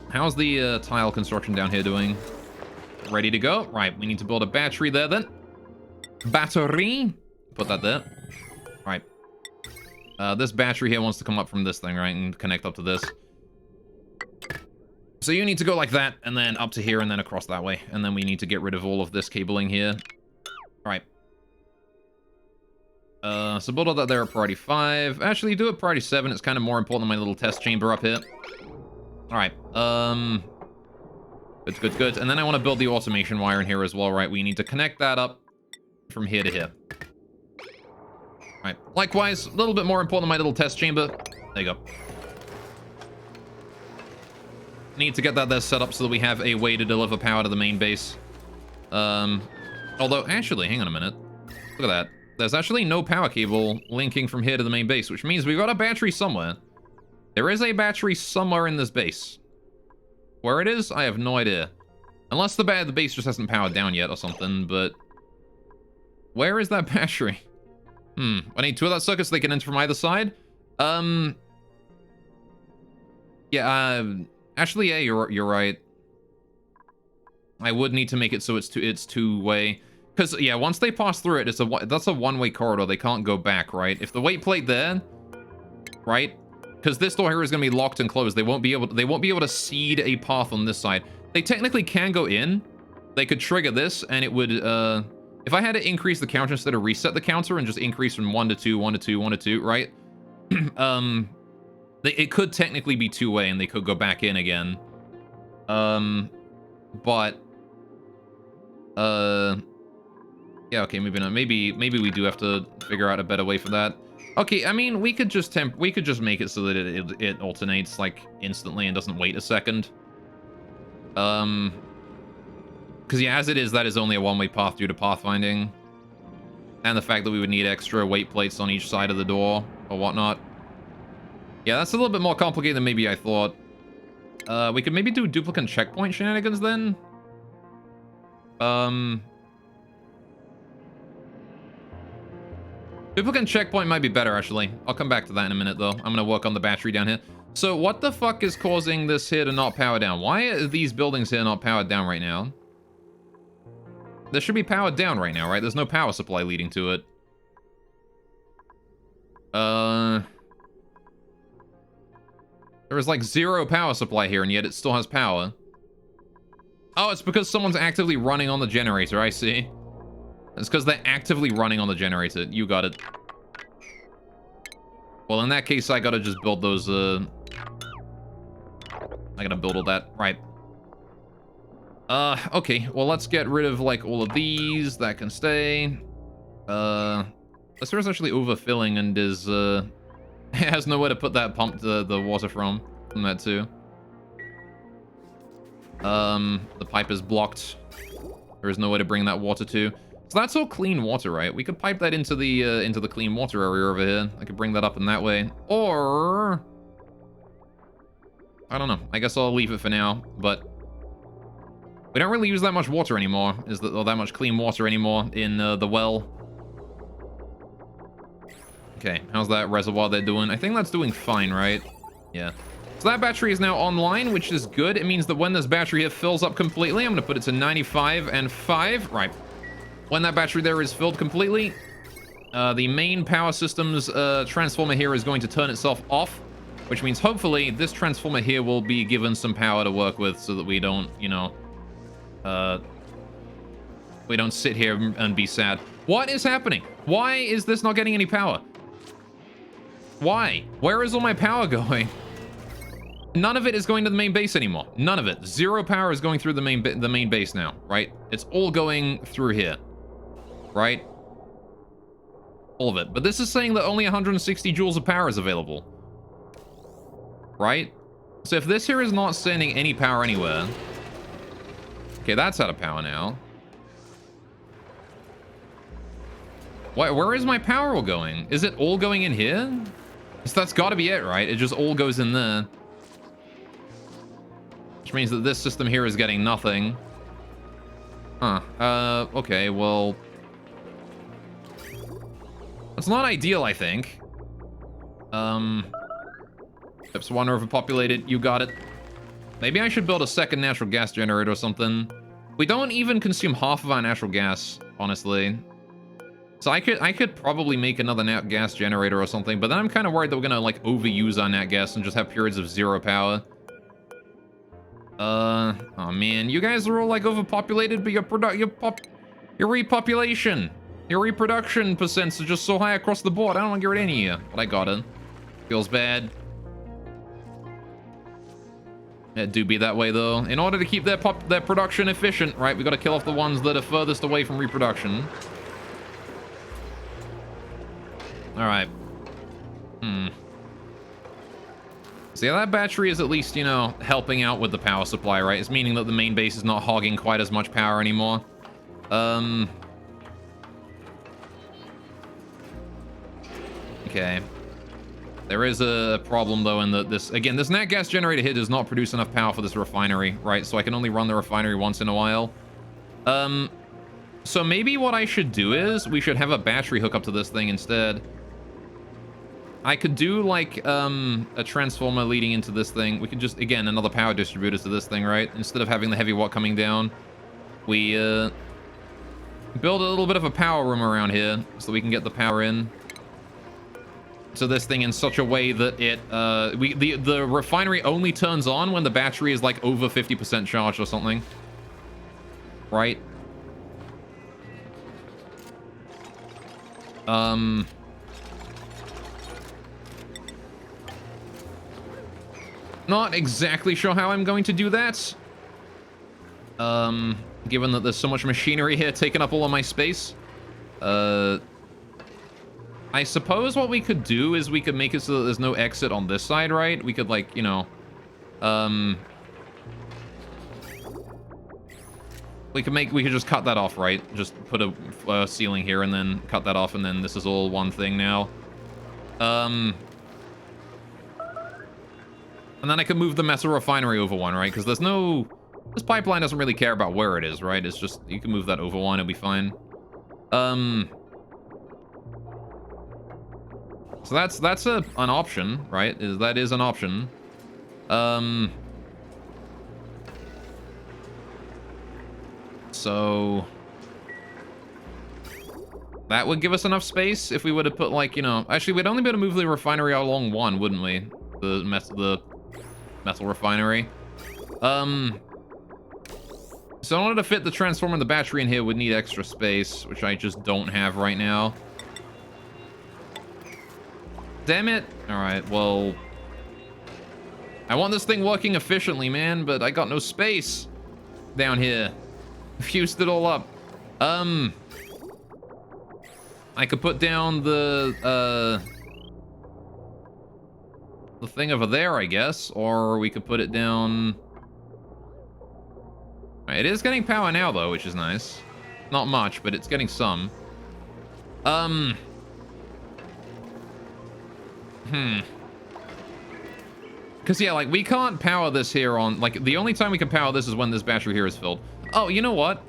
How's the tile construction down here doing? Ready to go? Right, we need to build a battery there then. Battery. Put that there. Right. This battery here wants to come up from this thing, right? And connect up to this. So you need to go like that, and then up to here, and then across that way. And then we need to get rid of all of this cabling here. All right. So build all that there at priority 5. Actually, do it priority 7. It's kind of more important than my little test chamber up here. All right. Good. And then I want to build the automation wire in here as well, right? We need to connect that up from here to here. All right. Likewise, a little bit more important than my little test chamber. There you go. Need to get that there set up so that we have a way to deliver power to the main base. Although, actually, hang on a minute. Look at that. There's actually no power cable linking from here to the main base, which means we've got a battery somewhere. There is a battery somewhere in this base. Where it is, I have no idea. Unless the base just hasn't powered down yet or something, but... Where is that battery? I need 2 of that circuit so they can enter from either side. Actually, yeah, you're right. I would need to make it so it's two-way. Because, yeah, once they pass through it, that's a one-way corridor. They can't go back, right? If the weight plate there, right? Because this door here is going to be locked and closed. They won't be able to seed a path on this side. They technically can go in. They could trigger this, and it would, if I had to increase the counter instead of reset the counter and just increase from 1 to 2, 1 to 2, 1 to 2, right? It could technically be two-way, and they could go back in again. But... Yeah, okay, maybe not. Maybe we do have to figure out a better way for that. Okay, I mean, we could just make it so that it alternates, like, instantly and doesn't wait a second. Because, yeah, as it is, that is only a one-way path due to pathfinding. And the fact that we would need extra weight plates on each side of the door or whatnot. Yeah, that's a little bit more complicated than maybe I thought. We could maybe do duplicate checkpoint shenanigans then. Duplicate checkpoint might be better, actually. I'll come back to that in a minute, though. I'm going to work on the battery down here. So what the fuck is causing this here to not power down? Why are these buildings here not powered down right now? They should be powered down right now, right? There's no power supply leading to it. There is like 0 power supply here, and yet it still has power. Oh, it's because someone's actively running on the generator, I see. It's because they're actively running on the generator. You got it. Well, in that case, I gotta just build those, I gotta build all that. Right. Okay. Well, let's get rid of, like, all of these. That can stay. This is actually overfilling and is, it has nowhere to put that pump, the water from that, too. The pipe is blocked. There is no way to bring that water to. So that's all clean water, right? We could pipe that into the clean water area over here. I could bring that up in that way. Or... I don't know. I guess I'll leave it for now, but... We don't really use that much water anymore, or that much clean water anymore in the well. Okay, how's that reservoir there doing? I think that's doing fine, right? Yeah. So that battery is now online, which is good. It means that when this battery here fills up completely, I'm going to put it to 95 and 5. Right. When that battery there is filled completely, the main power system's transformer here is going to turn itself off, which means hopefully this transformer here will be given some power to work with so that we don't, you know, we don't sit here and be sad. What is happening? Why is this not getting any power? Why? Where is all my power going? None of it is going to the main base anymore. None of it. 0 power is going through the main base now, right? It's all going through here, right? All of it. But this is saying that only 160 joules of power is available, right? So if this here is not sending any power anywhere... Okay, that's out of power now. Where is my power all going? Is it all going in here? So that's got to be it, right? It just all goes in there. Which means that this system here is getting nothing. Huh. Okay, well... That's not ideal, I think. Ships 1 overpopulated. You got it. Maybe I should build a second natural gas generator or something. We don't even consume half of our natural gas, honestly. So I could probably make another nat gas generator or something, but then I'm kind of worried that we're gonna like overuse our nat gas and just have periods of 0 power. Oh man, you guys are all like overpopulated, but your repopulation, your reproduction percents are just so high across the board. I don't want to get rid of any of you, but I got it. Feels bad. It do be that way though. In order to keep their production efficient, right? We got to kill off the ones that are furthest away from reproduction. All right. So yeah, that battery is at least, you know, helping out with the power supply, right? It's meaning that the main base is not hogging quite as much power anymore. Okay. There is a problem, though, in that this nat gas generator here does not produce enough power for this refinery, right? So I can only run the refinery once in a while. So maybe what I should do is we should have a battery hook up to this thing instead. I could do, like, a transformer leading into this thing. We could just, again, another power distributor to this thing, right? Instead of having the heavy watt coming down, we, build a little bit of a power room around here so we can get the power in to this thing in such a way that it, the refinery only turns on when the battery is, like, over 50% charged or something. Right? Not exactly sure how I'm going to do that. Given that there's so much machinery here taking up all of my space. I suppose what we could do is we could make it so that there's no exit on this side, right? We could, like, you know, we could just cut that off, right? Just put a ceiling here and then cut that off, and then this is all one thing now. And then I can move the metal refinery over one, right? Because this pipeline doesn't really care about where it is, right? It's just, you can move that over one, it'll be fine. So that's an option, right? That is an option. So that would give us enough space if we would have put, like, you know, actually we'd only be able to move the refinery along one, wouldn't we? The metal refinery. So in order to fit the transformer and the battery in here, we'd need extra space, which I just don't have right now. Damn it. All right, well, I want this thing working efficiently, man, but I got no space down here. Fused it all up. I could put down the thing over there, I guess, or we could put it down. It is getting power now, though, which is nice. Not much, but it's getting some. Because, yeah, like, we can't power this here on... Like, the only time we can power this is when this battery here is filled. Oh, you know what?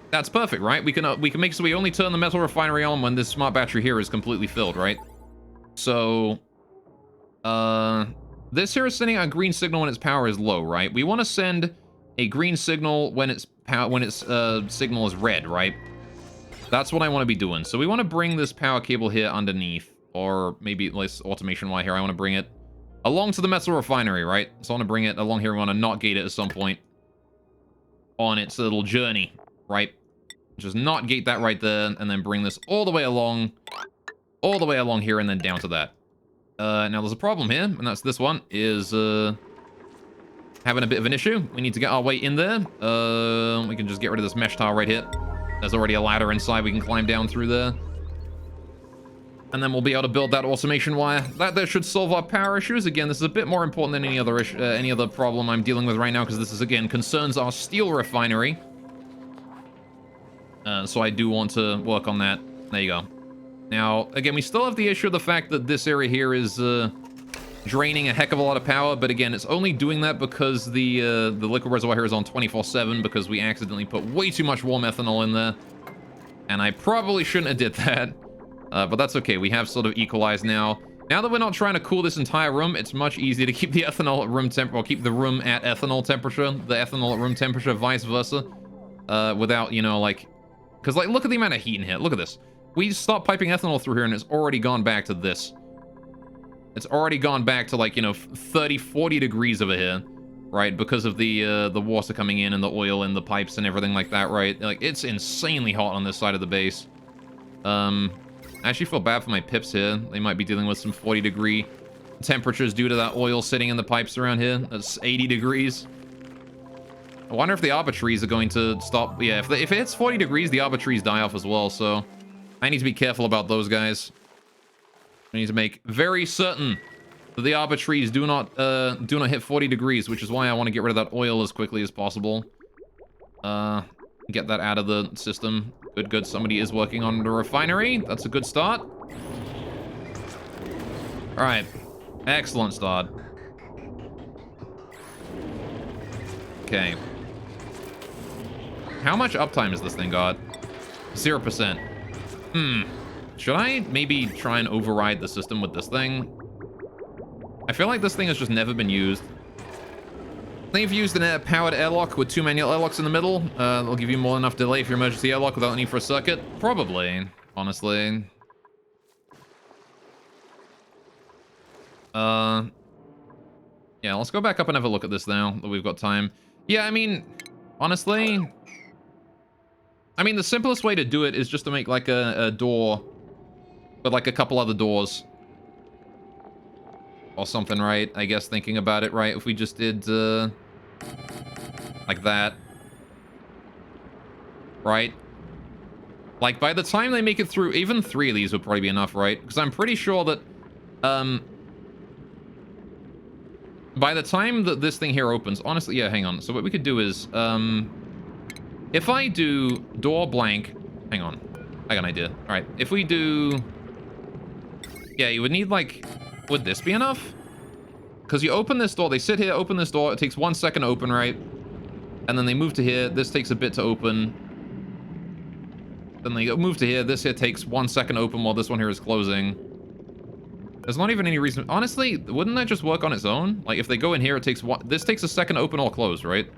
That's perfect, right? We can make so we only turn the metal refinery on when this smart battery here is completely filled, right? So... this here is sending a green signal when its power is low, right? We want to send a green signal when its signal is red, right? That's what I want to be doing. So we want to bring this power cable here underneath, or maybe less automation wire here. I want to bring it along to the metal refinery, right? So I want to bring it along here. We want to not gate it at some point on its little journey, right? Just not gate that right there, and then bring this all the way along here, and then down to that. Now there's a problem here, and that's this one is having a bit of an issue. We need to get our way in there. We can just get rid of this mesh tile right here. There's already a ladder inside. We can climb down through there. And then we'll be able to build that automation wire. That should solve our power issues. Again, this is a bit more important than any other issue, any other problem I'm dealing with right now, because this is, again, concerns our steel refinery. So I do want to work on that. There you go. Now, again, we still have the issue of the fact that this area here is draining a heck of a lot of power, but again, it's only doing that because the liquid reservoir here is on 24/7 because we accidentally put way too much warm ethanol in there. And I probably shouldn't have did that. But that's okay. We have sort of equalized now. Now that we're not trying to cool this entire room, it's much easier to keep the ethanol at room temp, or keep the room at ethanol temperature, the ethanol at room temperature, vice versa, without, you know, like, because, like, look at the amount of heat in here. Look at this. We stopped piping ethanol through here, and it's already gone back to this. It's already gone back to, like, you know, 30, 40 degrees over here, right? Because of the water coming in and the oil in the pipes and everything like that, right? Like, it's insanely hot on this side of the base. I actually feel bad for my pips here. They might be dealing with some 40-degree temperatures due to that oil sitting in the pipes around here. That's 80 degrees. I wonder if the arbor trees are going to stop. Yeah, if it hits 40 degrees, the arbor trees die off as well, so I need to be careful about those guys. I need to make very certain that the arbor trees do not hit 40 degrees, which is why I want to get rid of that oil as quickly as possible. Get that out of the system. Good, good. Somebody is working on the refinery. That's a good start. All right. Excellent start. Okay. How much uptime has this thing got? 0%. Should I maybe try and override the system with this thing? I feel like this thing has just never been used. They've used an air-powered airlock with 2 manual airlocks in the middle. They'll give you more than enough delay for your emergency airlock without the need for a circuit. Probably, honestly. Yeah, let's go back up and have a look at this now that we've got time. Yeah, I mean, honestly, the simplest way to do it is just to make like a door, but like a couple other doors. Or something, right? I guess thinking about it, right? If we just did, like that. Right? Like, by the time they make it through, even 3 of these would probably be enough, right? Because I'm pretty sure that, by the time that this thing here opens, honestly, yeah, hang on. So what we could do is, if I do door blank, hang on. I got an idea. All right, if we do, yeah, you would need, like, would this be enough? Because you open this door, they sit here, open this door, it takes 1 second to open, right? And then they move to here, this takes a bit to open. Then they move to here, this here takes 1 second to open while this one here is closing. There's not even any reason, honestly, wouldn't that just work on its own? Like, if they go in here, it takes this takes a second to open or close, right?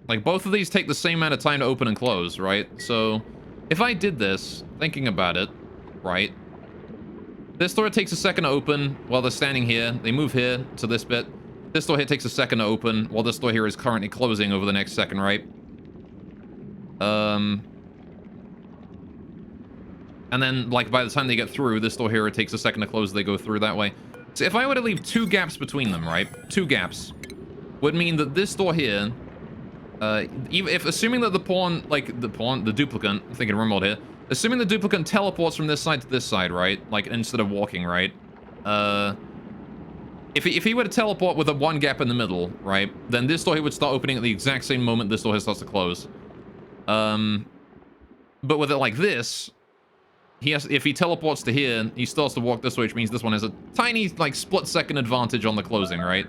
Like, both of these take the same amount of time to open and close, right? So, if I did this, thinking about it, right? This door takes a second to open while they're standing here. They move here to this bit. This door here takes a second to open while this door here is currently closing over the next second, right? And then, like, by the time they get through, this door here, it takes a second to close, they go through that way. So if I were to leave 2 gaps between them, right? 2 gaps would mean that this door here, even if, assuming that the duplicant, I'm thinking remote here, assuming the duplicant teleports from this side to this side, right? Like, instead of walking, right? If he were to teleport with a 1 gap in the middle, right? Then this door here would start opening at the exact same moment this door here starts to close. But with it like this, if he teleports to here, he still has to walk this way, which means this one has a tiny, like, split-second advantage on the closing, right?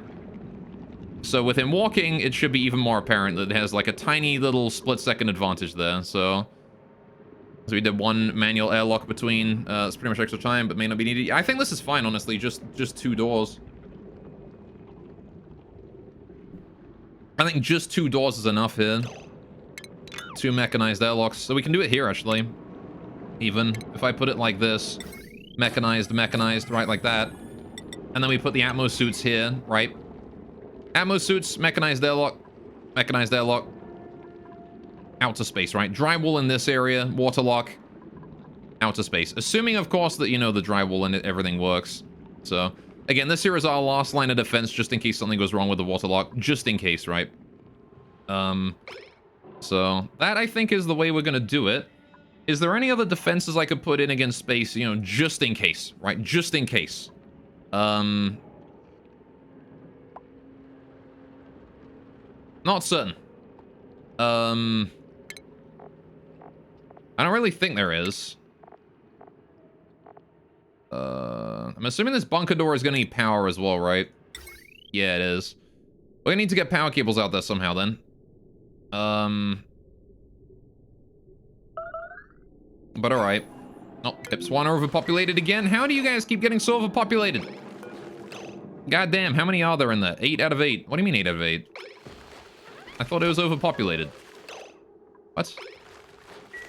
So with him walking, it should be even more apparent that it has, like, a tiny little split-second advantage there, so we did 1 manual airlock between. It's pretty much extra time, but may not be needed. I think this is fine, honestly. Just 2 doors. I think just 2 doors is enough here. 2 mechanized airlocks. So we can do it here, actually. Even if I put it like this, mechanized, right, like that. And then we put the Atmos suits here, right? Atmos suits, mechanized airlock, outer space, right? Drywall in this area, waterlock, outer space. Assuming, of course, that, you know, the drywall and everything works. So, again, this here is our last line of defense, just in case something goes wrong with the waterlock. Just in case, right? So, that, I think, is the way we're gonna do it. Is there any other defenses I could put in against space, you know, just in case, right? Just in case. Not certain. I don't really think there is. I'm assuming this bunker door is going to need power as well, right? Yeah, it is. We're going to need to get power cables out there somehow, then. But alright. Oh, Pips 1 are overpopulated again. How do you guys keep getting so overpopulated? God damn, how many are there in there? 8 out of 8. What do you mean 8 out of 8? I thought it was overpopulated. What?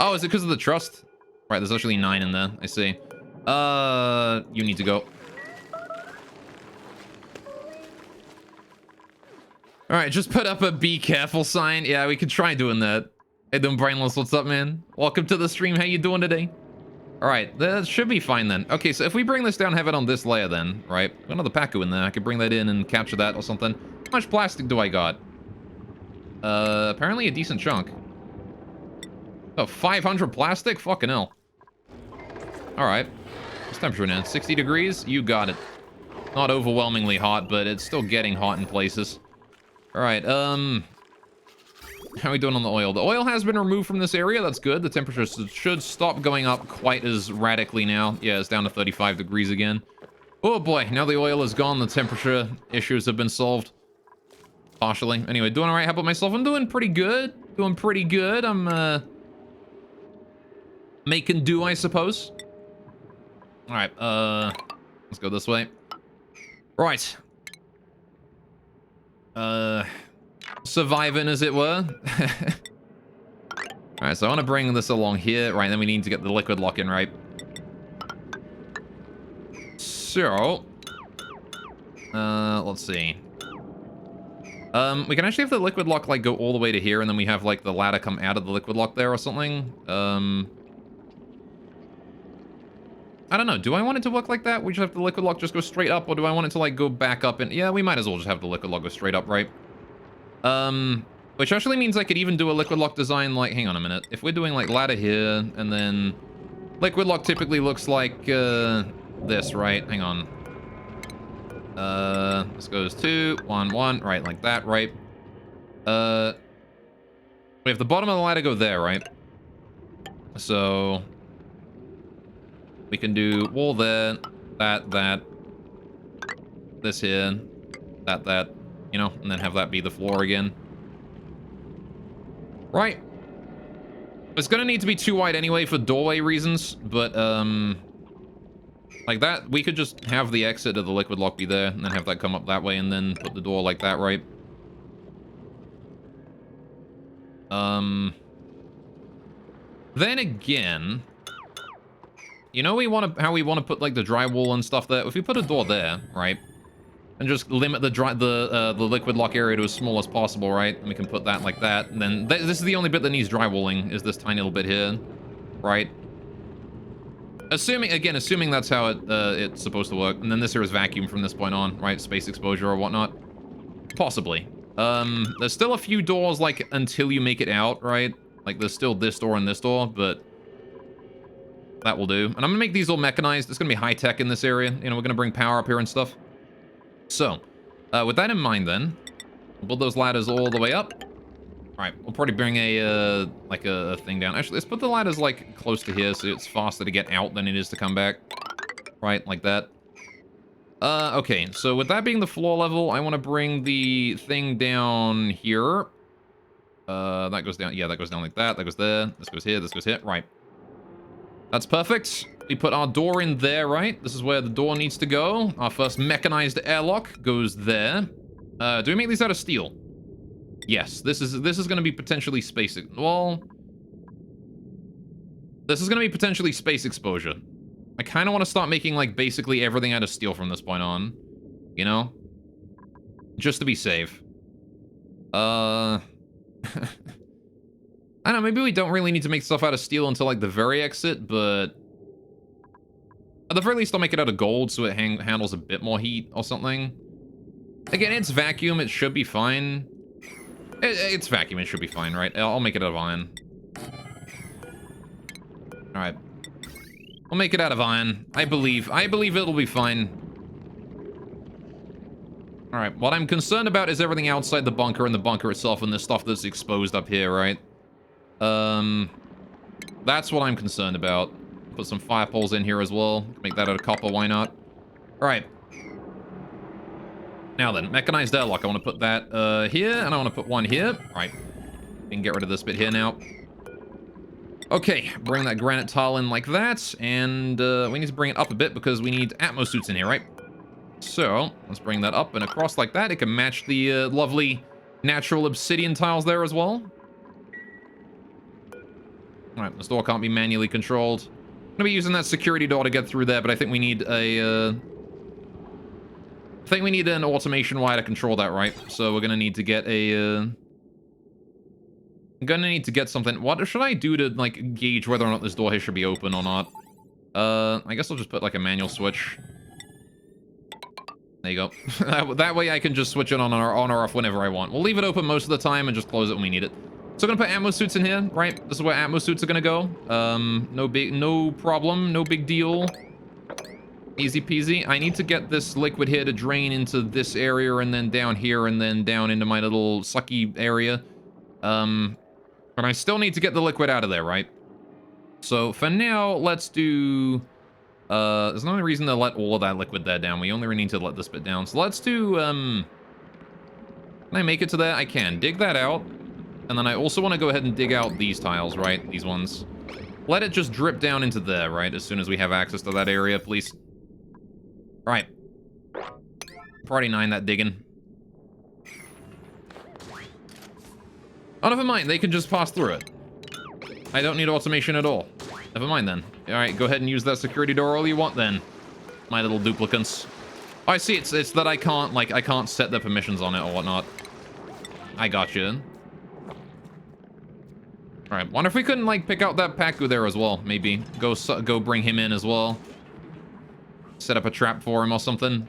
Oh, is it because of the trust? Right, there's actually 9 in there. I see. You need to go. All right, just put up a be careful sign. Yeah, we could try doing that. Hey, doing Brainless, what's up, man? Welcome to the stream. How you doing today? All right, that should be fine then. Okay, so if we bring this down, have it on this layer then, right? Got another Pacu in there. I could bring that in and capture that or something. How much plastic do I got? Apparently a decent chunk. Oh, 500 plastic? Fucking hell. All right. What's temperature now? 60 degrees? You got it. Not overwhelmingly hot, but it's still getting hot in places. All right, how are we doing on the oil? The oil has been removed from this area. That's good. The temperature should stop going up quite as radically now. Yeah, it's down to 35 degrees again. Oh boy, now the oil is gone. The temperature issues have been solved. Partially. Anyway, doing all right. How about myself? I'm doing pretty good. Doing pretty good. I'm, making do, I suppose. All right, let's go this way. Right. Surviving, as it were. Alright, so I want to bring this along here. Right, then we need to get the liquid lock in, right? So... let's see. We can actually have the liquid lock, like, go all the way to here, and then we have, like, the ladder come out of the liquid lock there or something. I don't know. Do I want it to work like that? We just have the liquid lock just go straight up, or do I want it to, like, go back up and... Yeah, we might as well just have the liquid lock go straight up, right? Which actually means I could even do a liquid lock design, like... Hang on a minute. If we're doing, like, ladder here, and then... Liquid lock typically looks like, this, right? Hang on. This goes 2, 1, 1, right, like that, right? We have the bottom of the ladder go there, right? So... We can do wall there, that, this here, that, you know, and then have that be the floor again. Right. It's gonna need to be too wide anyway for doorway reasons, but, like that, we could just have the exit of the liquid lock be there, and then have that come up that way, and then put the door like that, right? Then again... You know how we want to put, like, the drywall and stuff there? If we put a door there, right? And just limit the liquid lock area to as small as possible, right? And we can put that like that. And then this is the only bit that needs drywalling, is this tiny little bit here, right? Assuming that's how it's supposed to work. And then this here is vacuum from this point on, right? Space exposure or whatnot. Possibly. There's still a few doors, like, until you make it out, right? Like, there's still this door and this door, but... That will do. And I'm gonna make these all mechanized. It's gonna be high-tech in this area. You know, we're gonna bring power up here and stuff. So, with that in mind then, we'll build those ladders all the way up. Alright, we'll probably bring a, like a thing down. Actually, let's put the ladders, like, close to here so it's faster to get out than it is to come back. Right, like that. Okay, so with that being the floor level, I want to bring the thing down here. That goes down, yeah, that goes down like that. That goes there. This goes here, this goes here. Right. That's perfect. We put our door in there, right? This is where the door needs to go. Our first mechanized airlock goes there. Do we make these out of steel? Yes, this is going to be potentially space... Well... This is going to be potentially space exposure. I kind of want to start making, like, basically everything out of steel from this point on. You know? Just to be safe. I don't know, maybe we don't really need to make stuff out of steel until, like, the very exit, but... At the very least, I'll make it out of gold so it handles a bit more heat or something. Again, it's vacuum, it should be fine. It's vacuum, it should be fine, right? I'll make it out of iron. Alright. I'll make it out of iron. I believe it'll be fine. Alright, what I'm concerned about is everything outside the bunker and the bunker itself and the stuff that's exposed up here, right? That's what I'm concerned about. Put some fire poles in here as well. Make that out of copper, why not? Alright. Now then, mechanized airlock. I want to put that here, and I want to put one here. Alright. We can get rid of this bit here now. Okay, bring that granite tile in like that, and we need to bring it up a bit because we need Atmo suits in here, right? So, let's bring that up and across like that. It can match the lovely natural obsidian tiles there as well. Alright, this door can't be manually controlled. I'm gonna be using that security door to get through there, but I think we need a, I think we need an automation wire to control that, right? So we're gonna need to get a, I'm gonna need to get something. What should I do to, like, gauge whether or not this door here should be open or not? I guess I'll just put, like, a manual switch. There you go. That way I can just switch it on or off whenever I want. We'll leave it open most of the time and just close it when we need it. So I'm gonna put Atmo suits in here, right? This is where Atmo suits are gonna go. No problem, no big deal. Easy peasy. I need to get this liquid here to drain into this area and then down here and then down into my little sucky area. But I still need to get the liquid out of there, right? So for now, let's do... there's no reason to let all of that liquid there down. We only need to let this bit down. So let's do... Can I make it to there? I can. Dig that out. And then I also want to go ahead and dig out these tiles, right? These ones. Let it just drip down into there, right? As soon as we have access to that area, please. Right. Priority 9, that digging. Oh, never mind. They can just pass through it. I don't need automation at all. Never mind then. Alright, go ahead and use that security door all you want then. My little duplicants. Oh, I see. It's that I can't set the permissions on it or whatnot. I got you. Alright, wonder if we couldn't, like, pick out that Paku there as well, maybe. Go bring him in as well. Set up a trap for him or something.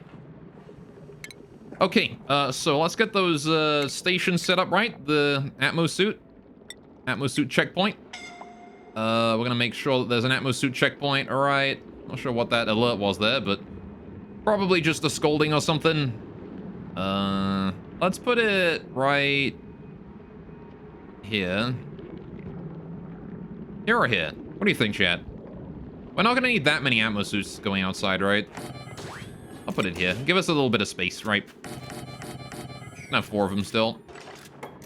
Okay, so let's get those stations set up, right? The Atmo suit checkpoint. We're gonna make sure that there's an Atmo suit checkpoint. Alright, not sure what that alert was there, but probably just a scolding or something. Let's put it right here. Here or here? What do you think, chat? We're not gonna need that many Atmo suits going outside, right? I'll put it here. Give us a little bit of space, right? Not 4 of them still.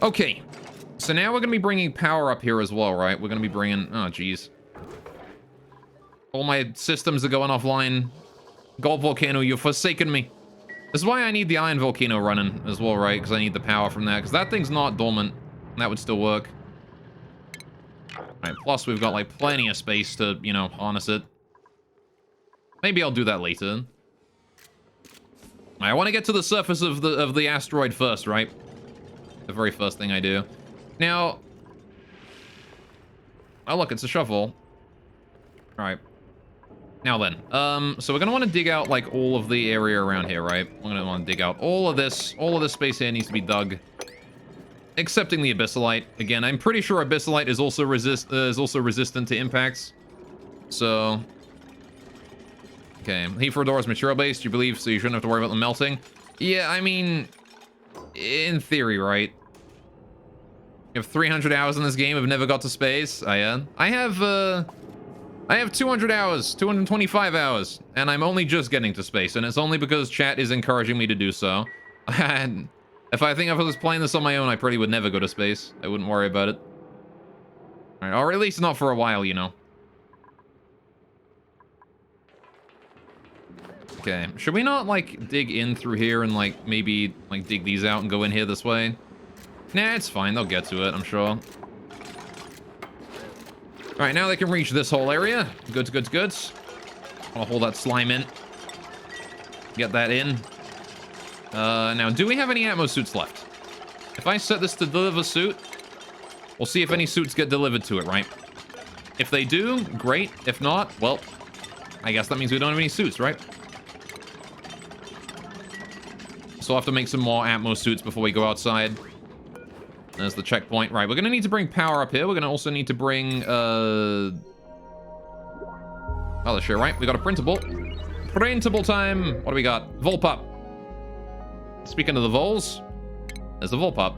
Okay. So now we're gonna be bringing power up here as well, right? We're gonna be bringing... Oh, jeez. All my systems are going offline. Gold Volcano, you've forsaken me. This is why I need the Iron Volcano running as well, right? Because I need the power from that. Because that thing's not dormant. That would still work. Alright, plus we've got, like, plenty of space to, you know, harness it. Maybe I'll do that later. I want to get to the surface of the asteroid first, right? The very first thing I do. Now... Oh, look, it's a shovel. Alright. Now then, so we're going to want to dig out, like, all of the area around here, right? We're going to want to dig out all of this. All of this space here needs to be dug. Excepting the Abyssalite. Again, I'm pretty sure Abyssalite is also resistant to impacts. So... Okay, Heat4Door is material-based, you believe, so you shouldn't have to worry about them melting? Yeah, I mean... In theory, right? You have 300 hours in this game, I've never got to space. I have 200 hours, 225 hours, and I'm only just getting to space, and it's only because chat is encouraging me to do so. And if I was playing this on my own, I probably would never go to space. I wouldn't worry about it. Alright, or at least not for a while, you know. Okay, should we not, like, dig in through here and, like, maybe, like, dig these out and go in here this way? Nah, it's fine. They'll get to it, I'm sure. Alright, now they can reach this whole area. Goods, goods, goods. I'll hold that slime in. Get that in. Now, do we have any Atmo suits left? If I set this to deliver suit, we'll see if any suits get delivered to it, right? If they do, great. If not, well, I guess that means we don't have any suits, right? So we'll have to make some more Atmo suits before we go outside. There's the checkpoint. Right, we're going to need to bring power up here. We're going to also need to bring, other shit, right? We got a printable. Printable time. What do we got? Volpop. Speaking of the vols, there's the Volpop.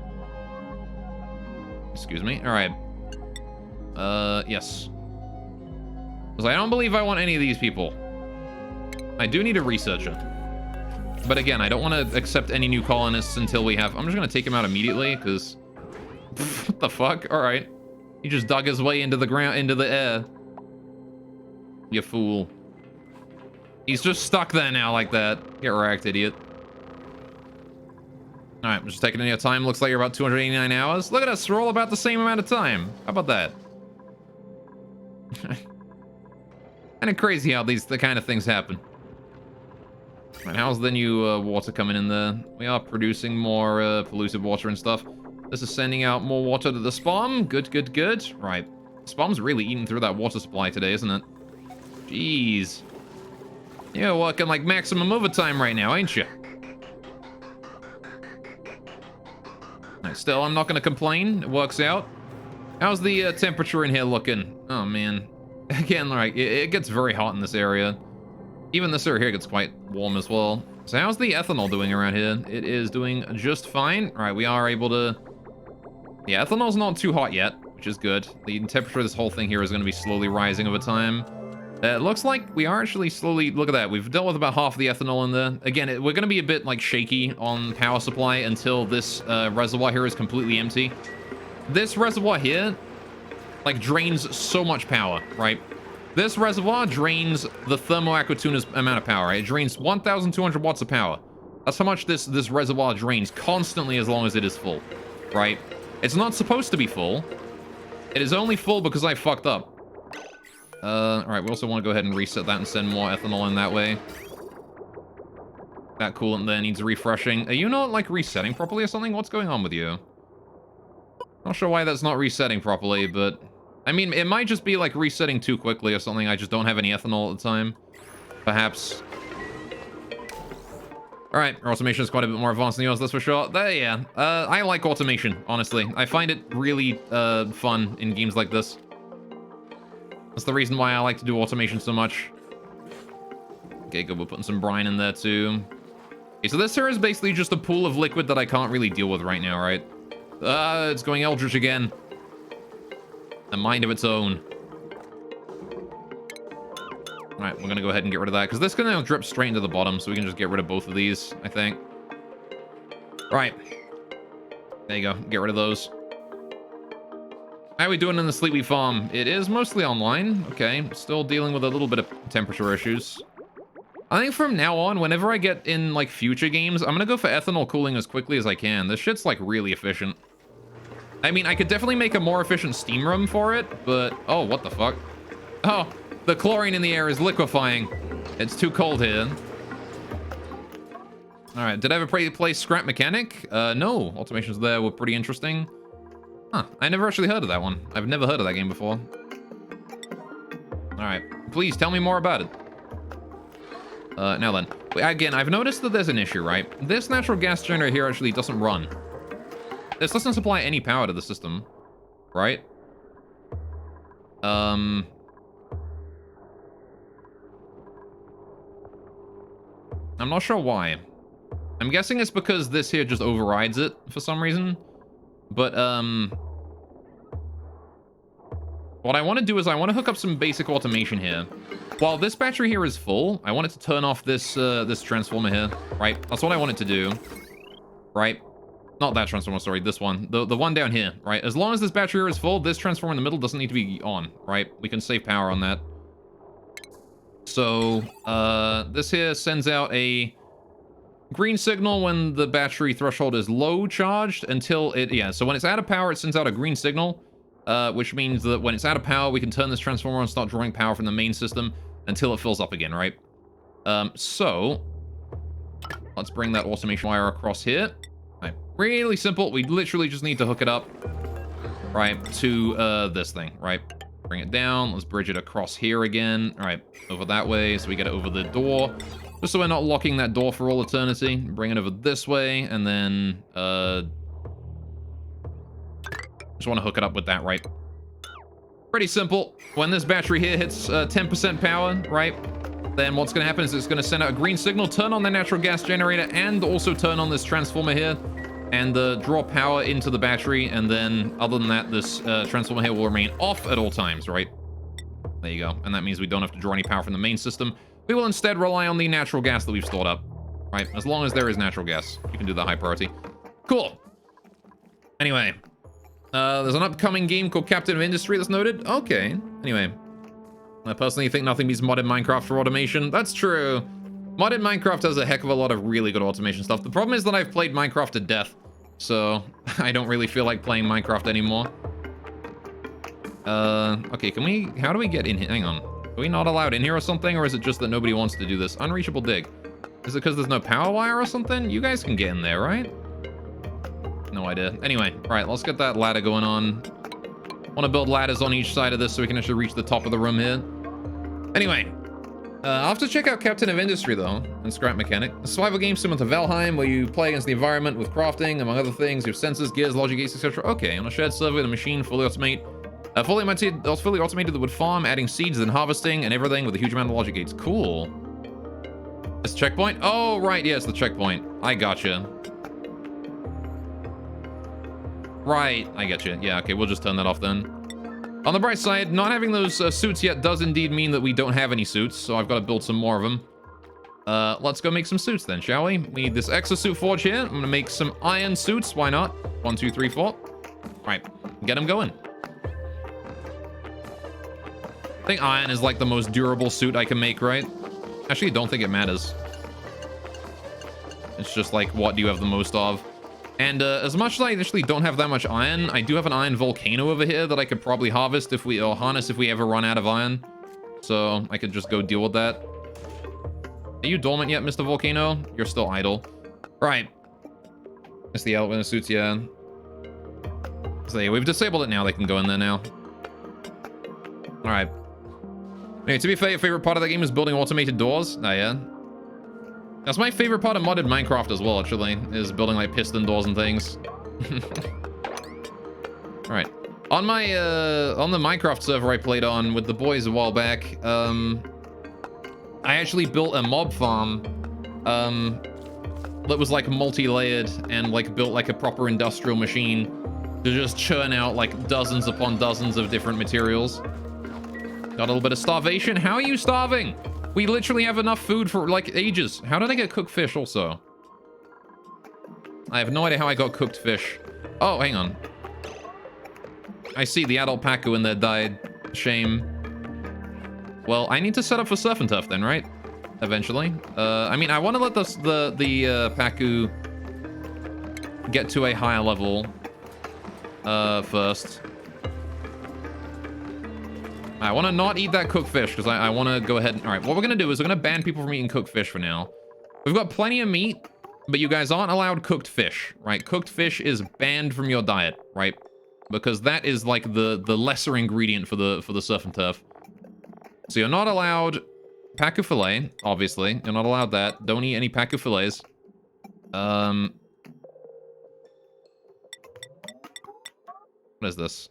Excuse me. All right. Yes. I don't believe I want any of these people. I do need a researcher. But again, I don't want to accept any new colonists until we have... I'm just going to take him out immediately, because... What the fuck? Alright. He just dug his way into the ground, into the air. You fool. He's just stuck there now like that. Get wrecked, idiot. All right, I'm just taking in your time. Looks like you're about 289 hours. Look at us, we're all about the same amount of time. How about that? Kind of crazy how the kind of things happen. All right, how's the new water coming in there? We are producing more polluted water and stuff. This is sending out more water to the spawn. Good, good, good. Right. Spawn's really eating through that water supply today, isn't it? Jeez. You're working like maximum overtime right now, ain't you? Right, still, I'm not going to complain. It works out. How's the temperature in here looking? Oh, man. Again, like, it gets very hot in this area. Even this area here gets quite warm as well. So how's the ethanol doing around here? It is doing just fine. All right, we are able to... Yeah, ethanol's not too hot yet, which is good. The temperature of this whole thing here is going to be slowly rising over time. It looks like we are actually slowly... Look at that. We've dealt with about half the ethanol in there. Again, we're going to be a bit, like, shaky on power supply until this reservoir here is completely empty. This reservoir here, like, drains so much power, right? This reservoir drains the thermal aquatuna's amount of power, right? It drains 1,200 watts of power. That's how much this reservoir drains constantly as long as it is full, right? It's not supposed to be full. It is only full because I fucked up. Alright, we also want to go ahead and reset that and send more ethanol in that way. That coolant there needs refreshing. Are you not, like, resetting properly or something? What's going on with you? Not sure why that's not resetting properly, but... I mean, it might just be, like, resetting too quickly or something. I just don't have any ethanol at the time. Perhaps. Alright, our automation is quite a bit more advanced than yours, that's for sure. Yeah, I like automation, honestly. I find it really fun in games like this. That's the reason why I like to do automation so much. Okay, good, we're putting some brine in there too. Okay, so this here is basically just a pool of liquid that I can't really deal with right now, right? It's going eldritch again. A mind of its own. Alright, we're gonna go ahead and get rid of that, because this can now drip straight into the bottom, so we can just get rid of both of these, I think. Right. There you go, get rid of those. How are we doing in the Sleepy Farm? It is mostly online. Okay, still dealing with a little bit of temperature issues. I think from now on, whenever I get in, like, future games, I'm gonna go for ethanol cooling as quickly as I can. This shit's, like, really efficient. I mean, I could definitely make a more efficient steam room for it, but... Oh, what the fuck? Oh, the chlorine in the air is liquefying. It's too cold here. Alright, did I ever play Scrap Mechanic? No, automations there were pretty interesting. Huh, I never actually heard of that one. I've never heard of that game before. Alright, please tell me more about it. Now then. Again, I've noticed that there's an issue, right? This natural gas generator here actually doesn't run. This doesn't supply any power to the system, right? I'm not sure why. I'm guessing it's because this here just overrides it for some reason. But, what I want to do is I want to hook up some basic automation here. While this battery here is full, I want it to turn off this, this transformer here, right? That's what I want it to do, right? Not that transformer, sorry, this one. The one down here, right? As long as this battery here is full, this transformer in the middle doesn't need to be on, right? We can save power on that. So, this here sends out a green signal when the battery threshold is low charged until it... Yeah, so when it's out of power, it sends out a green signal, which means that when it's out of power, we can turn this transformer on and start drawing power from the main system until it fills up again, right? So, let's bring that automation wire across here. Right, really simple. We literally just need to hook it up, right, to this thing, right? Bring it down. Let's bridge it across here again. All right, over that way, so we get it over the door. Just so we're not locking that door for all eternity. Bring it over this way, and then just want to hook it up with that, right? Pretty simple. When this battery here hits 10% power, right, then what's going to happen is it's going to send out a green signal, turn on the natural gas generator, and also turn on this transformer here, and draw power into the battery, and then other than that, this transformer here will remain off at all times, right? There you go. And that means we don't have to draw any power from the main system. We will instead rely on the natural gas that we've stored up, right? As long as there is natural gas, you can do the high priority. Cool. Anyway, There's an upcoming game called Captain of Industry that's noted. Okay. Anyway, I personally think nothing beats modded Minecraft for automation. That's true. Modded Minecraft has a heck of a lot of really good automation stuff. The problem is that I've played Minecraft to death, so I don't really feel like playing Minecraft anymore. Okay, how do we get in here? Hang on. Are we not allowed in here or something, or is it just that nobody wants to do this? Unreachable dig. Is it because there's no power wire or something? You guys can get in there, right? No idea. Anyway, all right, let's get that ladder going on. Want to build ladders on each side of this so we can actually reach the top of the room here. Anyway, I'll have to check out Captain of Industry, though, and Scrap Mechanic. A survival game similar to Valheim, where you play against the environment with crafting, among other things. You have sensors, gears, logic gates, etc. Okay, on a shared server with a machine fully automated that would farm, adding seeds and harvesting and everything with a huge amount of logic gates. Cool. It's checkpoint? Oh, right, yeah, it's the checkpoint. I gotcha. Right, I getcha. Yeah, okay, we'll just turn that off then. On the bright side, not having those suits yet does indeed mean that we don't have any suits, so I've got to build some more of them. Let's go make some suits then, shall we? We need this exosuit forge here. I'm gonna make some iron suits. Why not? 1, 2, 3, 4. All right, get them going. I think iron is like the most durable suit I can make, right? Actually, I don't think it matters. It's just like, what do you have the most of? And as much as I actually don't have that much iron, I do have an iron volcano over here that I could probably harvest or harness if we ever run out of iron. So I could just go deal with that. Are you dormant yet, Mr. Volcano? You're still idle. Right. It's the elephant suits, yeah. So yeah, we've disabled it now. They can go in there now. All right. Anyway, to be fair, your favorite part of the game is building automated doors? Oh, yeah. That's my favorite part of modded Minecraft as well, actually, is building, like, piston doors and things. Alright. On my, on the Minecraft server I played on with the boys a while back, I actually built a mob farm, that was, like, multi-layered and, like, built like a proper industrial machine to just churn out, like, dozens upon dozens of different materials. Got a little bit of starvation. How are you starving? We literally have enough food for, like, ages. How did I get cooked fish also? I have no idea how I got cooked fish. Oh, hang on. I see the adult Pacu in there died. Shame. Well, I need to set up for surf and turf then, right? Eventually. I mean, I want to let the Pacu get to a higher level first. I want to not eat that cooked fish because I want to go ahead. All right, what we're going to do is we're going to ban people from eating cooked fish for now. We've got plenty of meat, but you guys aren't allowed cooked fish, right? Cooked fish is banned from your diet, right? Because that is like the lesser ingredient for the surf and turf. So you're not allowed Pacu fillet, obviously. You're not allowed that. Don't eat any Pacu fillets. What is this?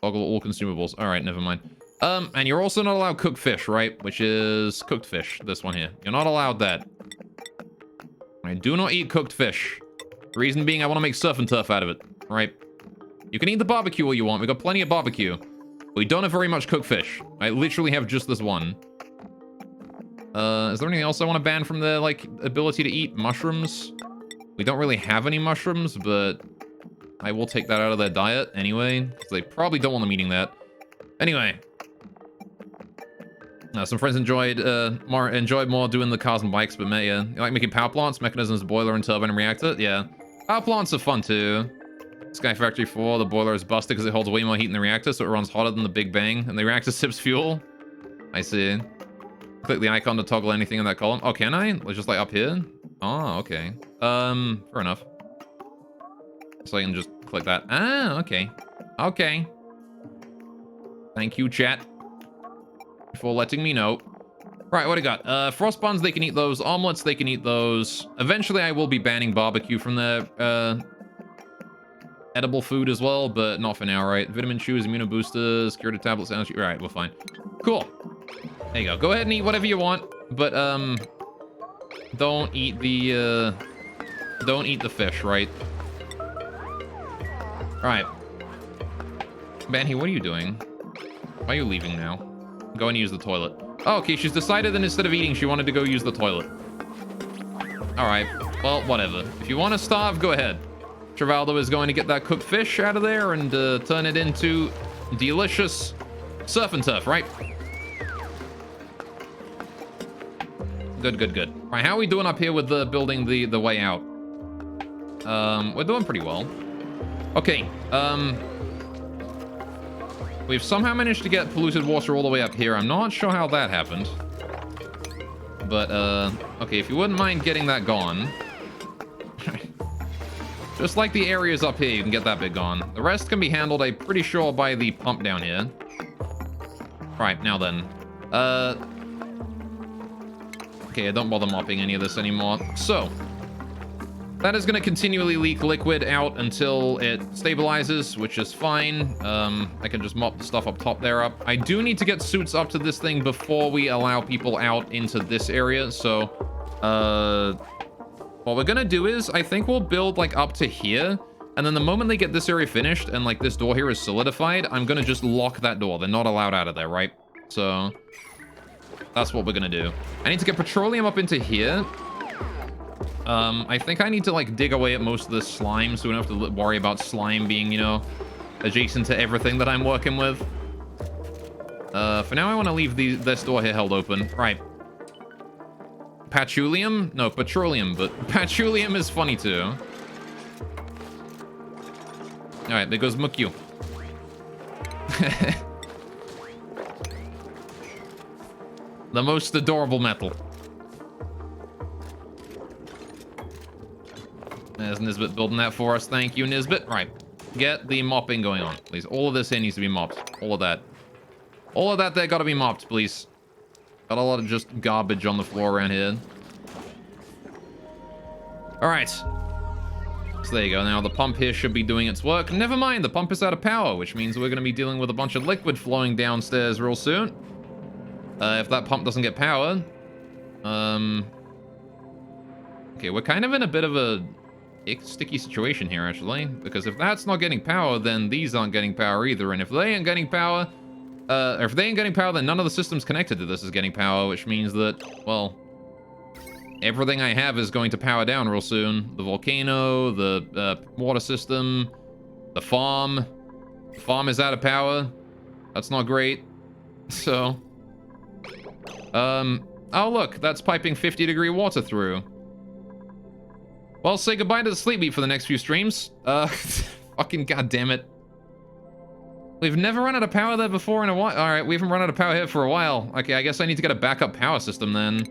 Toggle all consumables. All right, never mind. And you're also not allowed cooked fish, right? Which is cooked fish, this one here. You're not allowed that. I do not eat cooked fish. Reason being, I want to make surf and turf out of it, right? You can eat the barbecue all you want. We've got plenty of barbecue. We don't have very much cooked fish. I literally have just this one. Is there anything else I want to ban from the, like, ability to eat? Mushrooms? We don't really have any mushrooms, but I will take that out of their diet anyway, because they probably don't want them eating that. Anyway. Some friends enjoyed more doing the cars and bikes, but yeah. You like making power plants, mechanisms, boiler, and turbine and reactor? Yeah. Power plants are fun too. Sky Factory 4, the boiler is busted because it holds way more heat in the reactor, so it runs hotter than the Big Bang, and the reactor sips fuel. I see. Click the icon to toggle anything in that column. Oh, can I? Just like up here? Oh, okay. Fair enough. So I can just click that. Ah, okay. Okay. Thank you, chat, for letting me know. Right, what do you got? Frost buns, they can eat those. Omelets, they can eat those. Eventually, I will be banning barbecue from their edible food as well, but not for now, right? Vitamin chews, immuno boosters, curative tablets, energy. Right, we're fine. Cool. There you go. Go ahead and eat whatever you want, but don't eat the fish, right? All right. Banhi, what are you doing? Why are you leaving now? Go and use the toilet. Oh, okay, she's decided that instead of eating, she wanted to go use the toilet. All right. Well, whatever. If you want to starve, go ahead. Trivaldo is going to get that cooked fish out of there and turn it into delicious surf and turf, right? Good, good, good. All right, how are we doing up here with the building the way out? We're doing pretty well. Okay, we've somehow managed to get polluted water all the way up here. I'm not sure how that happened. But, okay, if you wouldn't mind getting that gone. Just like the areas up here, you can get that bit gone. The rest can be handled, I'm pretty sure, by the pump down here. Right, now then. Okay, don't bother mopping any of this anymore. So, that is going to continually leak liquid out until it stabilizes, which is fine. I can just mop the stuff up top there up. I do need to get suits up to this thing before we allow people out into this area. So, what we're going to do is, I think we'll build, like, up to here. And then the moment they get this area finished and, like, this door here is solidified, I'm going to just lock that door. They're not allowed out of there, right? So, that's what we're going to do. I need to get petroleum up into here. I think I need to, like, dig away at most of the slime so we don't have to worry about slime being, you know, adjacent to everything that I'm working with. For now, I want to leave this door here held open. Right. Patchouli? No, petroleum, but patchouli is funny too. Alright, there goes Mukyu. The most adorable metal. There's Nisbet building that for us. Thank you, Nisbet. Right. Get the mopping going on, please. All of this here needs to be mopped. All of that. All of that there gotta be mopped, please. Got a lot of just garbage on the floor around here. Alright. So there you go. Now the pump here should be doing its work. Never mind, the pump is out of power, which means we're going to be dealing with a bunch of liquid flowing downstairs real soon. If that pump doesn't get power. Okay, we're kind of in a bit of a sticky situation here, actually. Because if that's not getting power, then these aren't getting power either. And if they ain't getting power... or if they ain't getting power, then none of the systems connected to this is getting power, which means that, well, everything I have is going to power down real soon. The volcano, the water system, the farm. The farm is out of power. That's not great. So, oh look, that's piping 50-degree water through. Well, say goodbye to the sleep beat for the next few streams. Fucking goddammit. We've never run out of power there before in a while. All right, we haven't run out of power here for a while. Okay, I guess I need to get a backup power system then.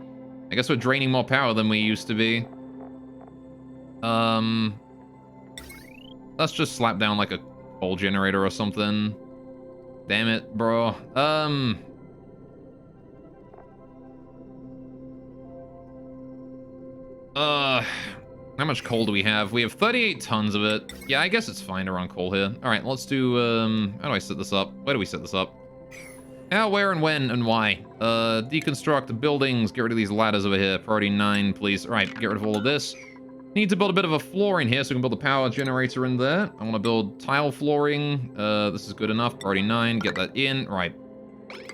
I guess we're draining more power than we used to be. Let's just slap down like a coal generator or something. Damn it, bro. How much coal do we have? We have 38 tons of it. Yeah, I guess it's fine to run coal here. All right, let's do, how do I set this up? Where do we set this up? How, where, and when, and why? Deconstruct the buildings. Get rid of these ladders over here. Priority 9, please. All right, get rid of all of this. Need to build a bit of a floor in here so we can build a power generator in there. I want to build tile flooring. This is good enough. Priority 9, get that in. Right.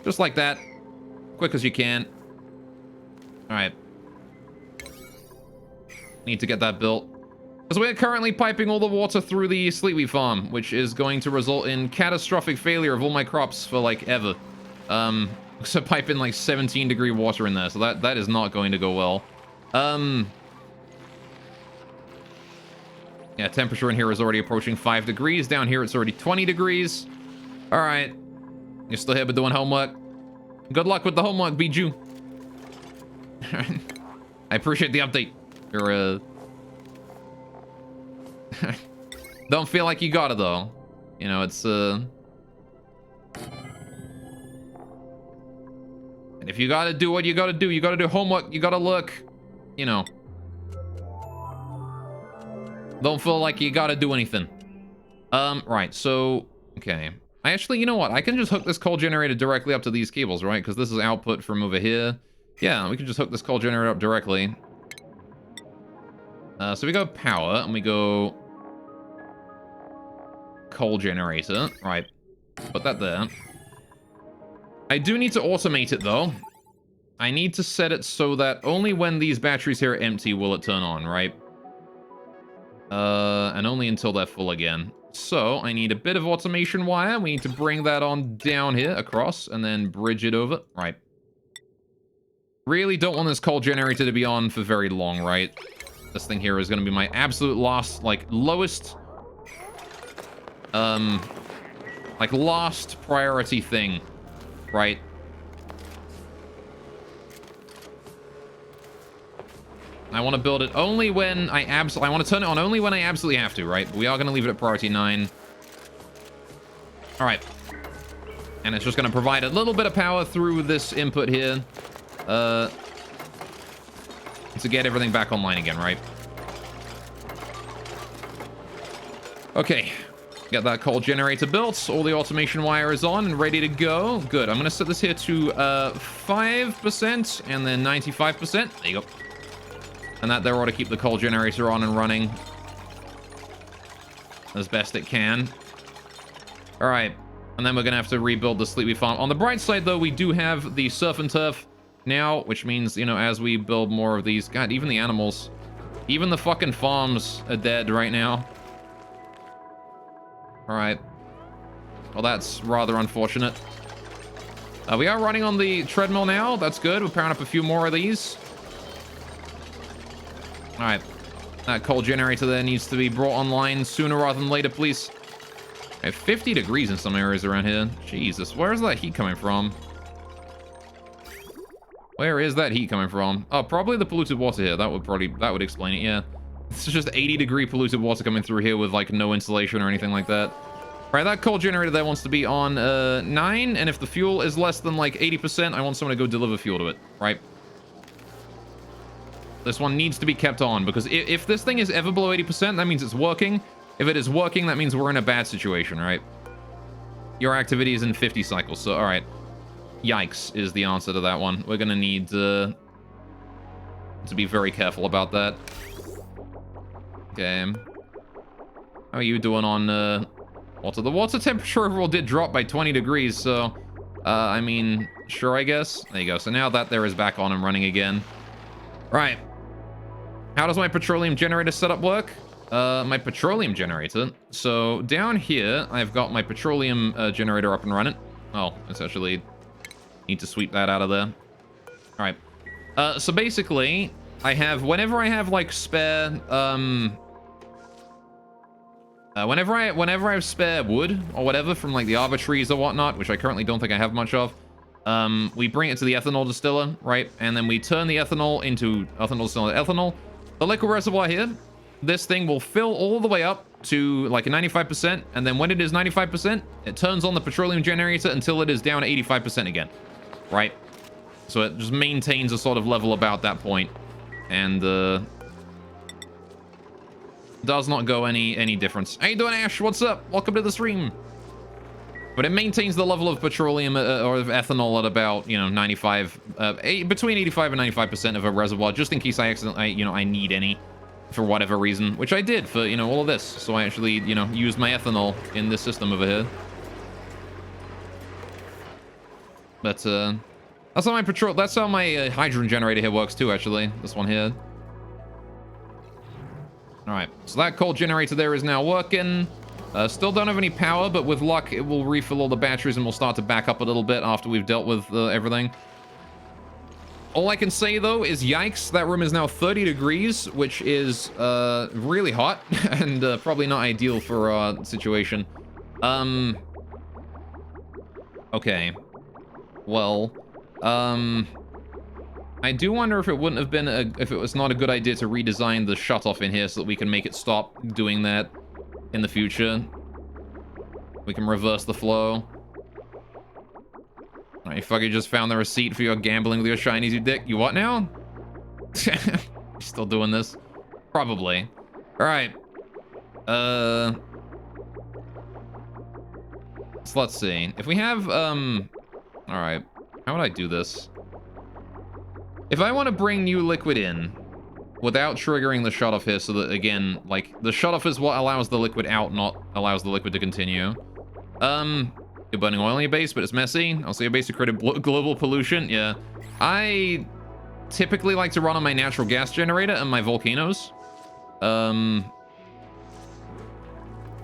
Just like that. Quick as you can. All right. Need to get that built. Because we're currently piping all the water through the Sleepy Farm, which is going to result in catastrophic failure of all my crops for, like, ever. So piping, like, 17-degree water in there, so that is not going to go well. Yeah, temperature in here is already approaching 5 degrees. Down here, it's already 20 degrees. All right. You're still here but doing homework. Good luck with the homework, Bijou. I appreciate the update. You're, don't feel like you got it, though. You know, it's, And if you gotta do what you gotta do, you gotta do homework, you gotta look, you know. Don't feel like you gotta do anything. Right, so, okay. I actually, you know what? I can just hook this coal generator directly up to these cables, right? Because this is output from over here. Yeah, we can just hook this coal generator up directly. So we go power, and we go coal generator. Right. Put that there. I do need to automate it, though. I need to set it so that only when these batteries here are empty will it turn on, right? And only until they're full again. So I need a bit of automation wire. We need to bring that on down here across and then bridge it over. Right. Really don't want this coal generator to be on for very long, right? This thing here is going to be my absolute last, like, lowest, like, last priority thing, right? I want to build it only when I want to turn it on only when I absolutely have to, right? But we are going to leave it at priority 9. All right. And it's just going to provide a little bit of power through this input here. To get everything back online again, right? Okay. Get that coal generator built. All the automation wire is on and ready to go. Good. I'm going to set this here to 5% and then 95%. There you go. And that there ought to keep the coal generator on and running as best it can. All right. And then we're going to have to rebuild the Sleepy Farm. On the bright side, though, we do have the surf and turf now, which means, you know, as we build more of these... God, even the animals. Even the fucking farms are dead right now. All right. Well, that's rather unfortunate. We are running on the treadmill now. That's good. We're powering up a few more of these. All right. That coal generator there needs to be brought online sooner rather than later, please. Okay, 50 degrees in some areas around here. Jesus, where is that heat coming from? Where is that heat coming from? Oh, probably the polluted water here. That would explain it, yeah. It's just 80-degree polluted water coming through here with, like, no insulation or anything like that. All right, that coal generator there wants to be on 9, and if the fuel is less than, like, 80%, I want someone to go deliver fuel to it, right? This one needs to be kept on, because if this thing is ever below 80%, that means it's working. If it is working, that means we're in a bad situation, right? Your activity is in 50 cycles, so all right. Yikes is the answer to that one. We're going to need to be very careful about that. Okay. How are you doing on water? The water temperature overall did drop by 20 degrees, so I mean, sure, I guess. There you go. So now that there is back on and running again. Right. How does my petroleum generator setup work? My petroleum generator. So down here, I've got my petroleum generator up and running. Oh, it's actually need to sweep that out of there. All right. So basically, I have whenever I have like spare, whenever I have spare wood or whatever from like the arbor trees or whatnot, which I currently don't think I have much of. We bring it to the ethanol distiller, right? And then we turn the ethanol into ethanol distiller ethanol. The liquid reservoir here, this thing will fill all the way up to like a 95%. And then when it is 95%, it turns on the petroleum generator until it is down to 85% again, right? So it just maintains a sort of level about that point. And does not go any difference. How you doing, Ash? What's up? Welcome to the stream. But it maintains the level of petroleum or of ethanol at about, you know, 95, between 85 and 95% of a reservoir, just in case I accidentally, I need any for whatever reason, which I did for, all of this. So I actually, used my ethanol in this system over here. But that's how my hydrogen generator here works too, actually. This one here. All right, so that coal generator there is now working. Still don't have any power, but with luck, it will refill all the batteries and we'll start to back up a little bit after we've dealt with everything. All I can say, though, is yikes. That room is now 30 degrees, which is really hot and probably not ideal for our situation. Okay. Well, I do wonder if it wouldn't have been if it was not a good idea to redesign the shutoff in here so that we can make it stop doing that in the future. We can reverse the flow. All right, you fucking just found the receipt for your gambling with your shinies, you dick. You what now? Still doing this? Probably. All right. So let's see. If we have, all right. How would I do this? If I want to bring new liquid in without triggering the shutoff here, so that, again, like, the shutoff is what allows the liquid out, not allows the liquid to continue. You're burning oil in your base, but it's messy. Also, your base to create global pollution. Yeah. I typically like to run on my natural gas generator and my volcanoes.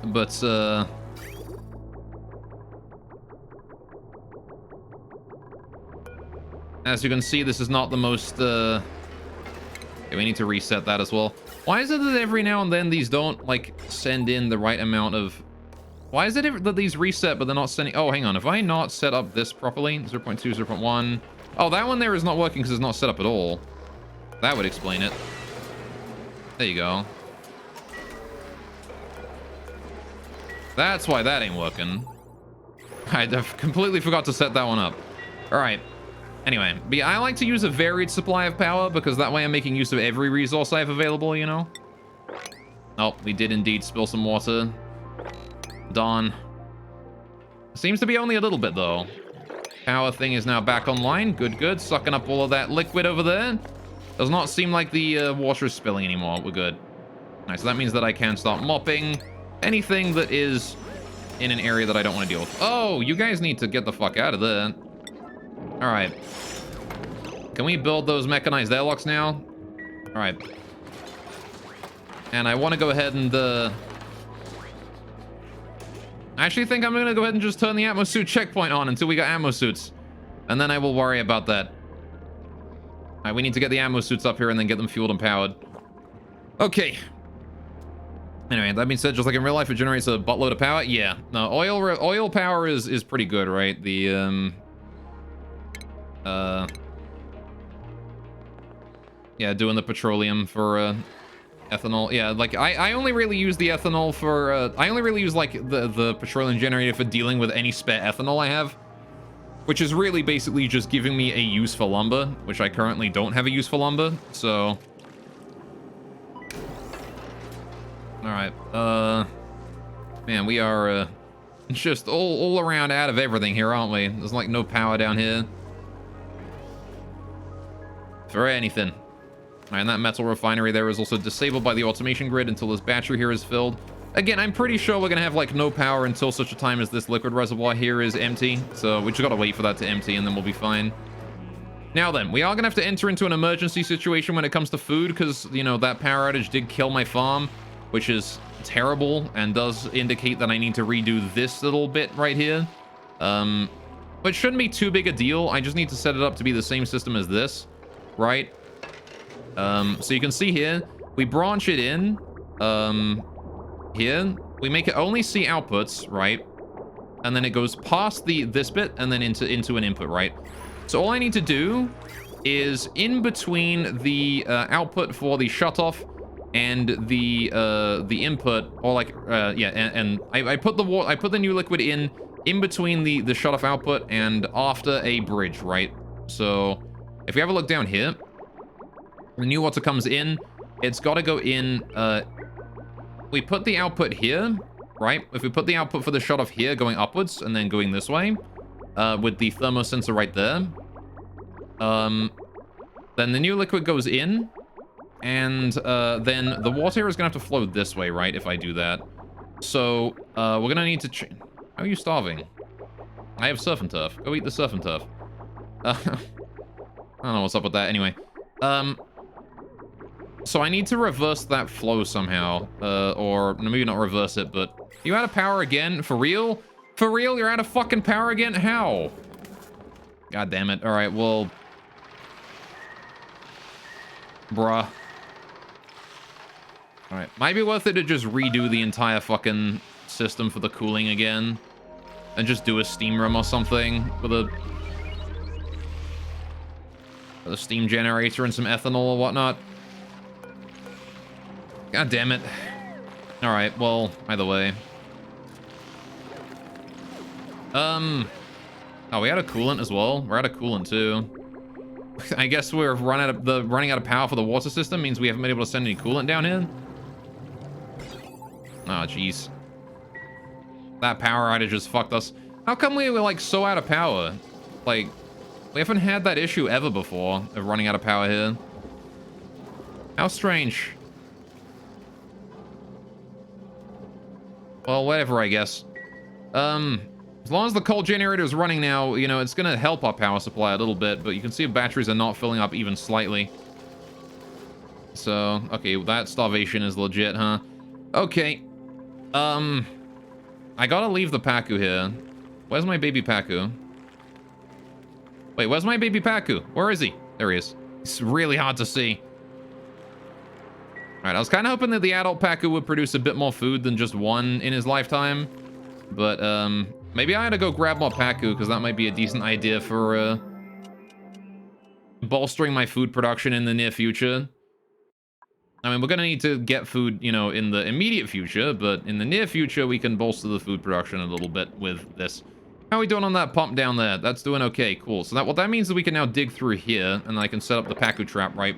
But, as you can see, this is not the most, okay, we need to reset that as well. Why is it that every now and then these don't, like, send in the right amount of... Why is it that these reset, but they're not sending... Oh, hang on. Have I not set up this properly? 0.2, 0.1... Oh, that one there is not working because it's not set up at all. That would explain it. There you go. That's why that ain't working. I completely forgot to set that one up. All right. Anyway, but yeah, I like to use a varied supply of power because that way I'm making use of every resource I have available, you know? Oh, we did indeed spill some water. Darn. Seems to be only a little bit, though. Power thing is now back online. Good, good. Sucking up all of that liquid over there. Does not seem like the water is spilling anymore. We're good. Alright, so that means that I can start mopping anything that is in an area that I don't want to deal with. Oh, you guys need to get the fuck out of there. Alright. Can we build those mechanized airlocks now? Alright. And I want to go ahead and... I actually think I'm going to go ahead and just turn the atmo suit checkpoint on until we got ammo suits. And then I will worry about that. Alright, we need to get the ammo suits up here and then get them fueled and powered. Okay. Anyway, that being said, just like in real life, it generates a buttload of power. Yeah. No, oil power is pretty good, right? The, yeah, doing the petroleum for, ethanol. Yeah, like, I only really use the ethanol for, I only really use, like, the petroleum generator for dealing with any spare ethanol I have. Which is really basically just giving me a use for lumber, which I currently don't have a use for lumber, so... Alright, man, we are, just all around out of everything here, aren't we? There's, like, no power down here. For anything. Alright, and that metal refinery there is also disabled by the automation grid until this battery here is filled. Again, I'm pretty sure we're gonna have, like, no power until such a time as this liquid reservoir here is empty. So we just gotta wait for that to empty and then we'll be fine. Now then, we are gonna have to enter into an emergency situation when it comes to food because, you know, that power outage did kill my farm, which is terrible and does indicate that I need to redo this little bit right here. But it shouldn't be too big a deal. I just need to set it up to be the same system as this, right? So you can see here, we branch it in, here, we make it only see outputs, right? And then it goes past this bit and then into an input, right? So all I need to do is in between the output for the shutoff and the input, or like yeah, and I put the new liquid in between the shutoff output and after a bridge, right? So if you have a look down here, the new water comes in, it's got to go in. We put the output here, right? If we put the output for the shutoff here going upwards and then going this way, with the thermosensor right there, then the new liquid goes in, and then the water is gonna have to flow this way, right? If I do that, so we're gonna need to. How are you starving? I have surf and turf. Go eat the surf and turf. I don't know what's up with that. Anyway, so I need to reverse that flow somehow, or maybe not reverse it, but you out of power again? For real? For real? You're out of fucking power again? How? God damn it. All right, well, bruh. All right, might be worth it to just redo the entire fucking system for the cooling again, and just do a steam room or something with a steam generator and some ethanol or whatnot. God damn it. All right, well, either way. Oh, we had a coolant as well. We're out of coolant too. I guess we're running out of power for the water system means we haven't been able to send any coolant down here. Oh, jeez. That power outage just fucked us. How come we were like so out of power? Like, we haven't had that issue ever before of running out of power here. How strange. Well, whatever, I guess. As long as the coal generator is running now, you know, it's gonna help our power supply a little bit, but you can see batteries are not filling up even slightly. So, okay, that starvation is legit, huh? Okay. I gotta leave the Pacu here. Where's my baby Pacu? Wait, where's my baby Pacu? Where is he? There he is. It's really hard to see. Alright, I was kind of hoping that the adult Pacu would produce a bit more food than just one in his lifetime. But, maybe I had to go grab more Pacu, because that might be a decent idea for, bolstering my food production in the near future. I mean, we're gonna need to get food, you know, in the immediate future, but in the near future, we can bolster the food production a little bit with this. How are we doing on that pump down there? That's doing okay, cool. So what that means is we can now dig through here, and I can set up the Pacu trap, right?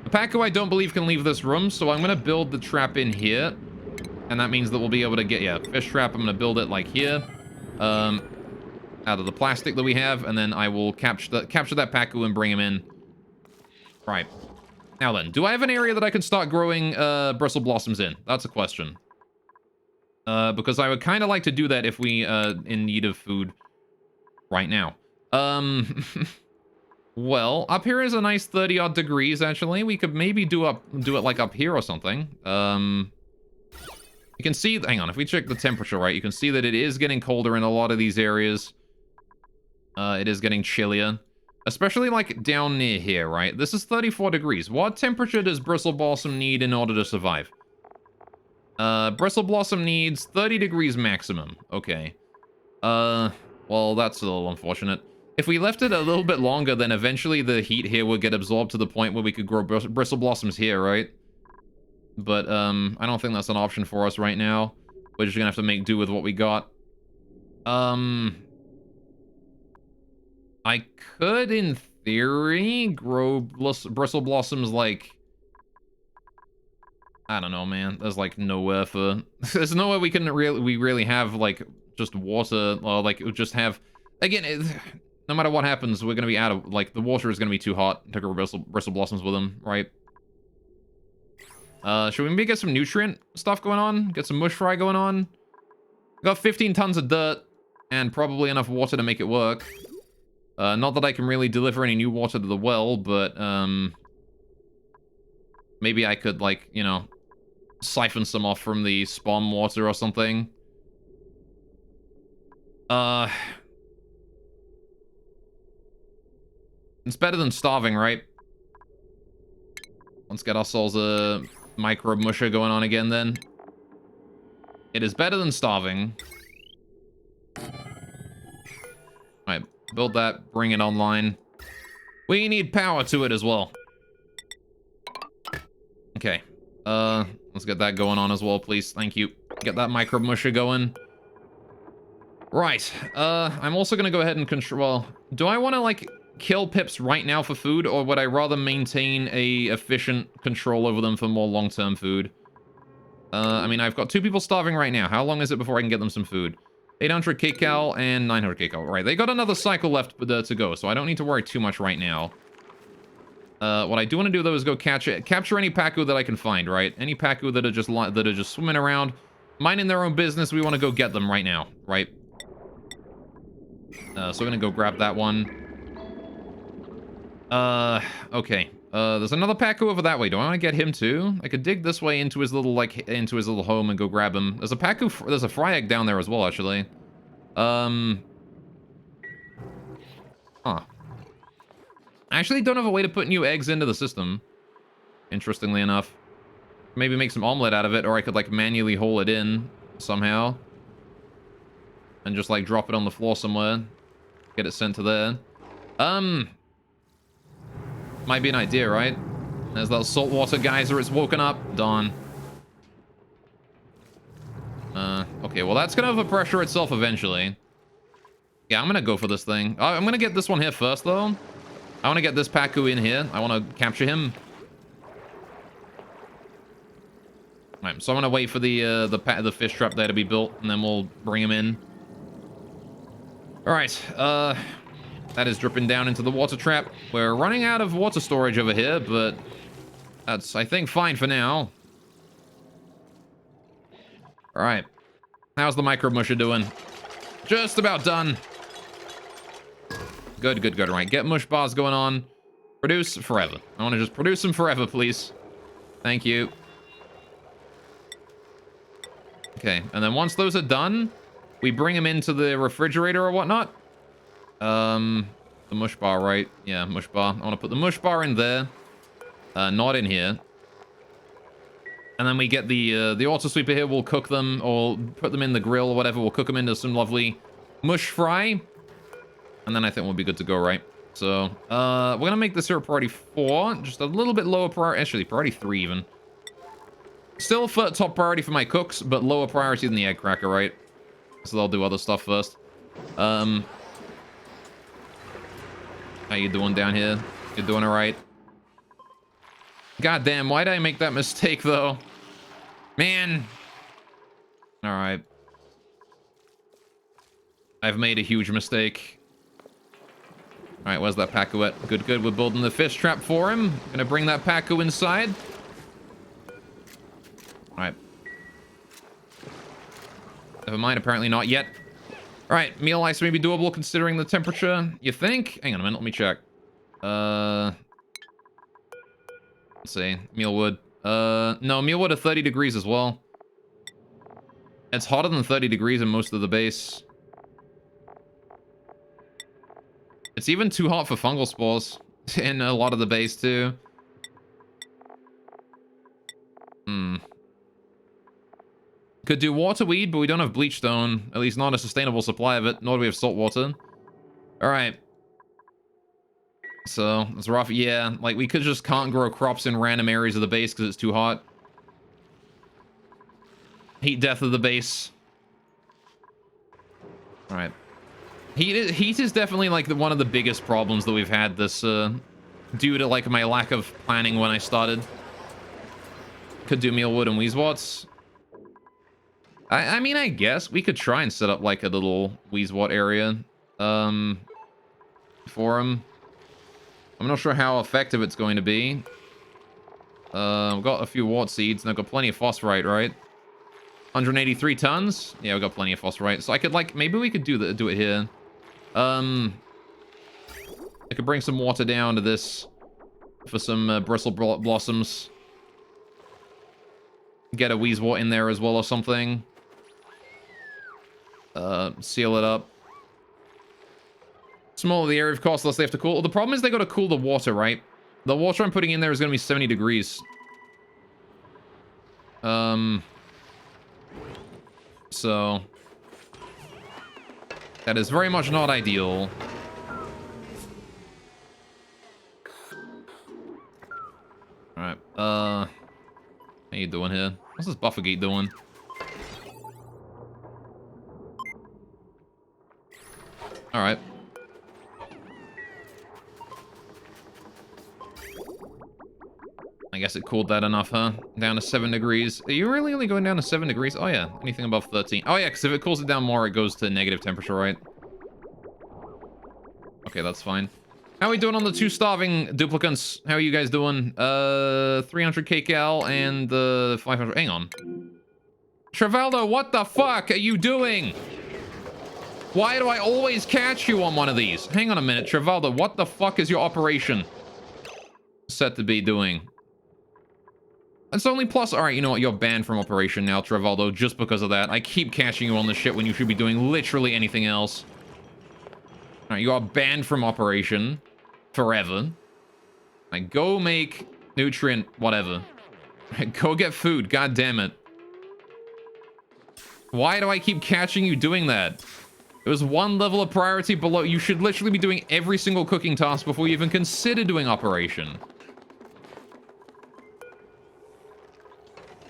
The Pacu, I don't believe, can leave this room, so I'm gonna build the trap in here. And that means that we'll be able to get, yeah, fish trap. I'm gonna build it like here. Out of the plastic that we have, and then I will capture that Pacu and bring him in. Right. Now then, do I have an area that I can start growing bristle blossoms in? That's a question. Because I would kind of like to do that if we in need of food right now. Well, up here is a nice 30-odd degrees, actually. We could maybe do it like up here or something. You can see, hang on, if we check the temperature, right, you can see that it is getting colder in a lot of these areas. It is getting chillier. Especially, like, down near here, right? This is 34 degrees. What temperature does Bristle Blossom need in order to survive? Bristle Blossom needs 30 degrees maximum. Okay. Well, that's a little unfortunate. If we left it a little bit longer, then eventually the heat here would get absorbed to the point where we could grow Bristle Blossoms here, right? But, I don't think that's an option for us right now. We're just gonna have to make do with what we got. I could, in theory, grow Bristle Blossoms, like... I don't know, man. There's, like, nowhere for... There's nowhere we can really have, like, just water, or, like, just have... Again, no matter what happens, we're gonna be out of... Like, the water is gonna be too hot to grow Bristle Blossoms with them, right? Should we maybe get some nutrient stuff going on? Get some mush fry going on? Got 15 tons of dirt, and probably enough water to make it work. Not that I can really deliver any new water to the well, but, maybe I could, like, you know, siphon some off from the spawn water or something. It's better than starving, right? Let's get ourselves a microbe musher going on again, then. It is better than starving. Alright, build that, bring it online. We need power to it as well. Okay, let's get that going on as well, please. Thank you. Get that microbe musher going. Right, I'm also gonna go ahead and control... Well, do I want to, like, kill pips right now for food, or would I rather maintain a efficient control over them for more long-term food? I mean, I've got 2 people starving right now. How long is it before I can get them some food? 800 kcal and 900 kcal. Right, they got another cycle left to go, so I don't need to worry too much right now. What I do want to do, though, is go capture any Pacu that I can find, right? Any Pacu that are just swimming around, minding their own business. We want to go get them right now, right? So we're gonna go grab that one. Okay. There's another Pacu over that way. Do I want to get him too? I could dig this way into his little, like, into his little home and go grab him. There's a Pacu, there's a fry egg down there as well, actually. Huh. I actually don't have a way to put new eggs into the system. Interestingly enough. Maybe make some omelet out of it, or I could, like, manually hole it in somehow. And just, like, drop it on the floor somewhere. Get it sent to there. Might be an idea, right? There's that saltwater geyser, it's woken up. Darn. Okay, well, that's gonna overpressure itself eventually. Yeah, I'm gonna go for this thing. I'm gonna get this one here first, though. I want to get this Pacu in here. I want to capture him. Right, so I'm gonna wait for the fish trap there to be built, and then we'll bring him in. All right, that is dripping down into the water trap. We're running out of water storage over here, but that's, I think, fine for now. All right, how's the microbe musher doing? Just about done. Good, good, good. Right, get mush bars going on. Produce forever. I want to just produce them forever, please. Thank you. Okay, and then once those are done, we bring them into the refrigerator or whatnot. The mush bar, right? Yeah, mush bar. I want to put the mush bar in there. Not in here. And then we get the auto sweeper here. We'll cook them or put them in the grill or whatever. We'll cook them into some lovely mush fry. And then I think we'll be good to go, right? So, we're going to make this here a priority 4. Just a little bit lower priority. Actually, priority 3 even. Still top priority for my cooks, but lower priority than the egg cracker, right? So they'll do other stuff first. How you doing down here? You doing all right? God damn, why did I make that mistake, though? Man. All right. I've made a huge mistake. All right, where's that Pacu at? Good, good. We're building the fish trap for him. Gonna bring that Pacu inside. All right. Never mind, apparently not yet. All right, meal ice may be doable considering the temperature. You think? Hang on a minute, let me check. Let's see, mealwood. No, mealwood at 30 degrees as well. It's hotter than 30 degrees in most of the base. It's even too hot for fungal spores in a lot of the base too. Could do water weed, but we don't have bleach stone. At least not a sustainable supply of it, nor do we have salt water. Alright. So, it's rough. Yeah, like, we just can't grow crops in random areas of the base because it's too hot. Heat death of the base. Alright. Heat is definitely, like, one of the biggest problems that we've had this, due to, like, my lack of planning when I started. Could do mealwood and Weezwots. I mean, I guess we could try and set up, like, a little Weezwot area, for him. I'm not sure how effective it's going to be. We've got a few wart seeds, and I've got plenty of phosphorite, right? 183 tons? Yeah, we've got plenty of phosphorite. So I could, like, maybe we could do it here. I could bring some water down to this for some bristle blossoms. Get a Weezwort in there as well or something. Seal it up. Smaller the area, of course, less they have to cool. Well, the problem is they got to cool the water, right? The water I'm putting in there is going to be 70 degrees. So that is very much not ideal. All right. How you doing here? What's this Buffergate doing? All right. I guess it cooled that enough, huh? Down to 7 degrees. Are you really only going down to 7 degrees? Oh, yeah. Anything above 13. Oh, yeah, because if it cools it down more, it goes to negative temperature, right? Okay, that's fine. How are we doing on the 2 starving duplicants? How are you guys doing? 300 kcal and 500. Hang on. Travaldo, what the fuck are you doing? Why do I always catch you on one of these? Hang on a minute, Travaldo, what the fuck is your operation set to be doing? It's only plus. All right, you know what? You're banned from operation now, Travaldo, just because of that. I keep catching you on this shit when you should be doing literally anything else. All right, you are banned from operation forever. Like, go make nutrient whatever. Right, go get food. God damn it. Why do I keep catching you doing that? It was 1 level of priority below. You should literally be doing every single cooking task before you even consider doing operation.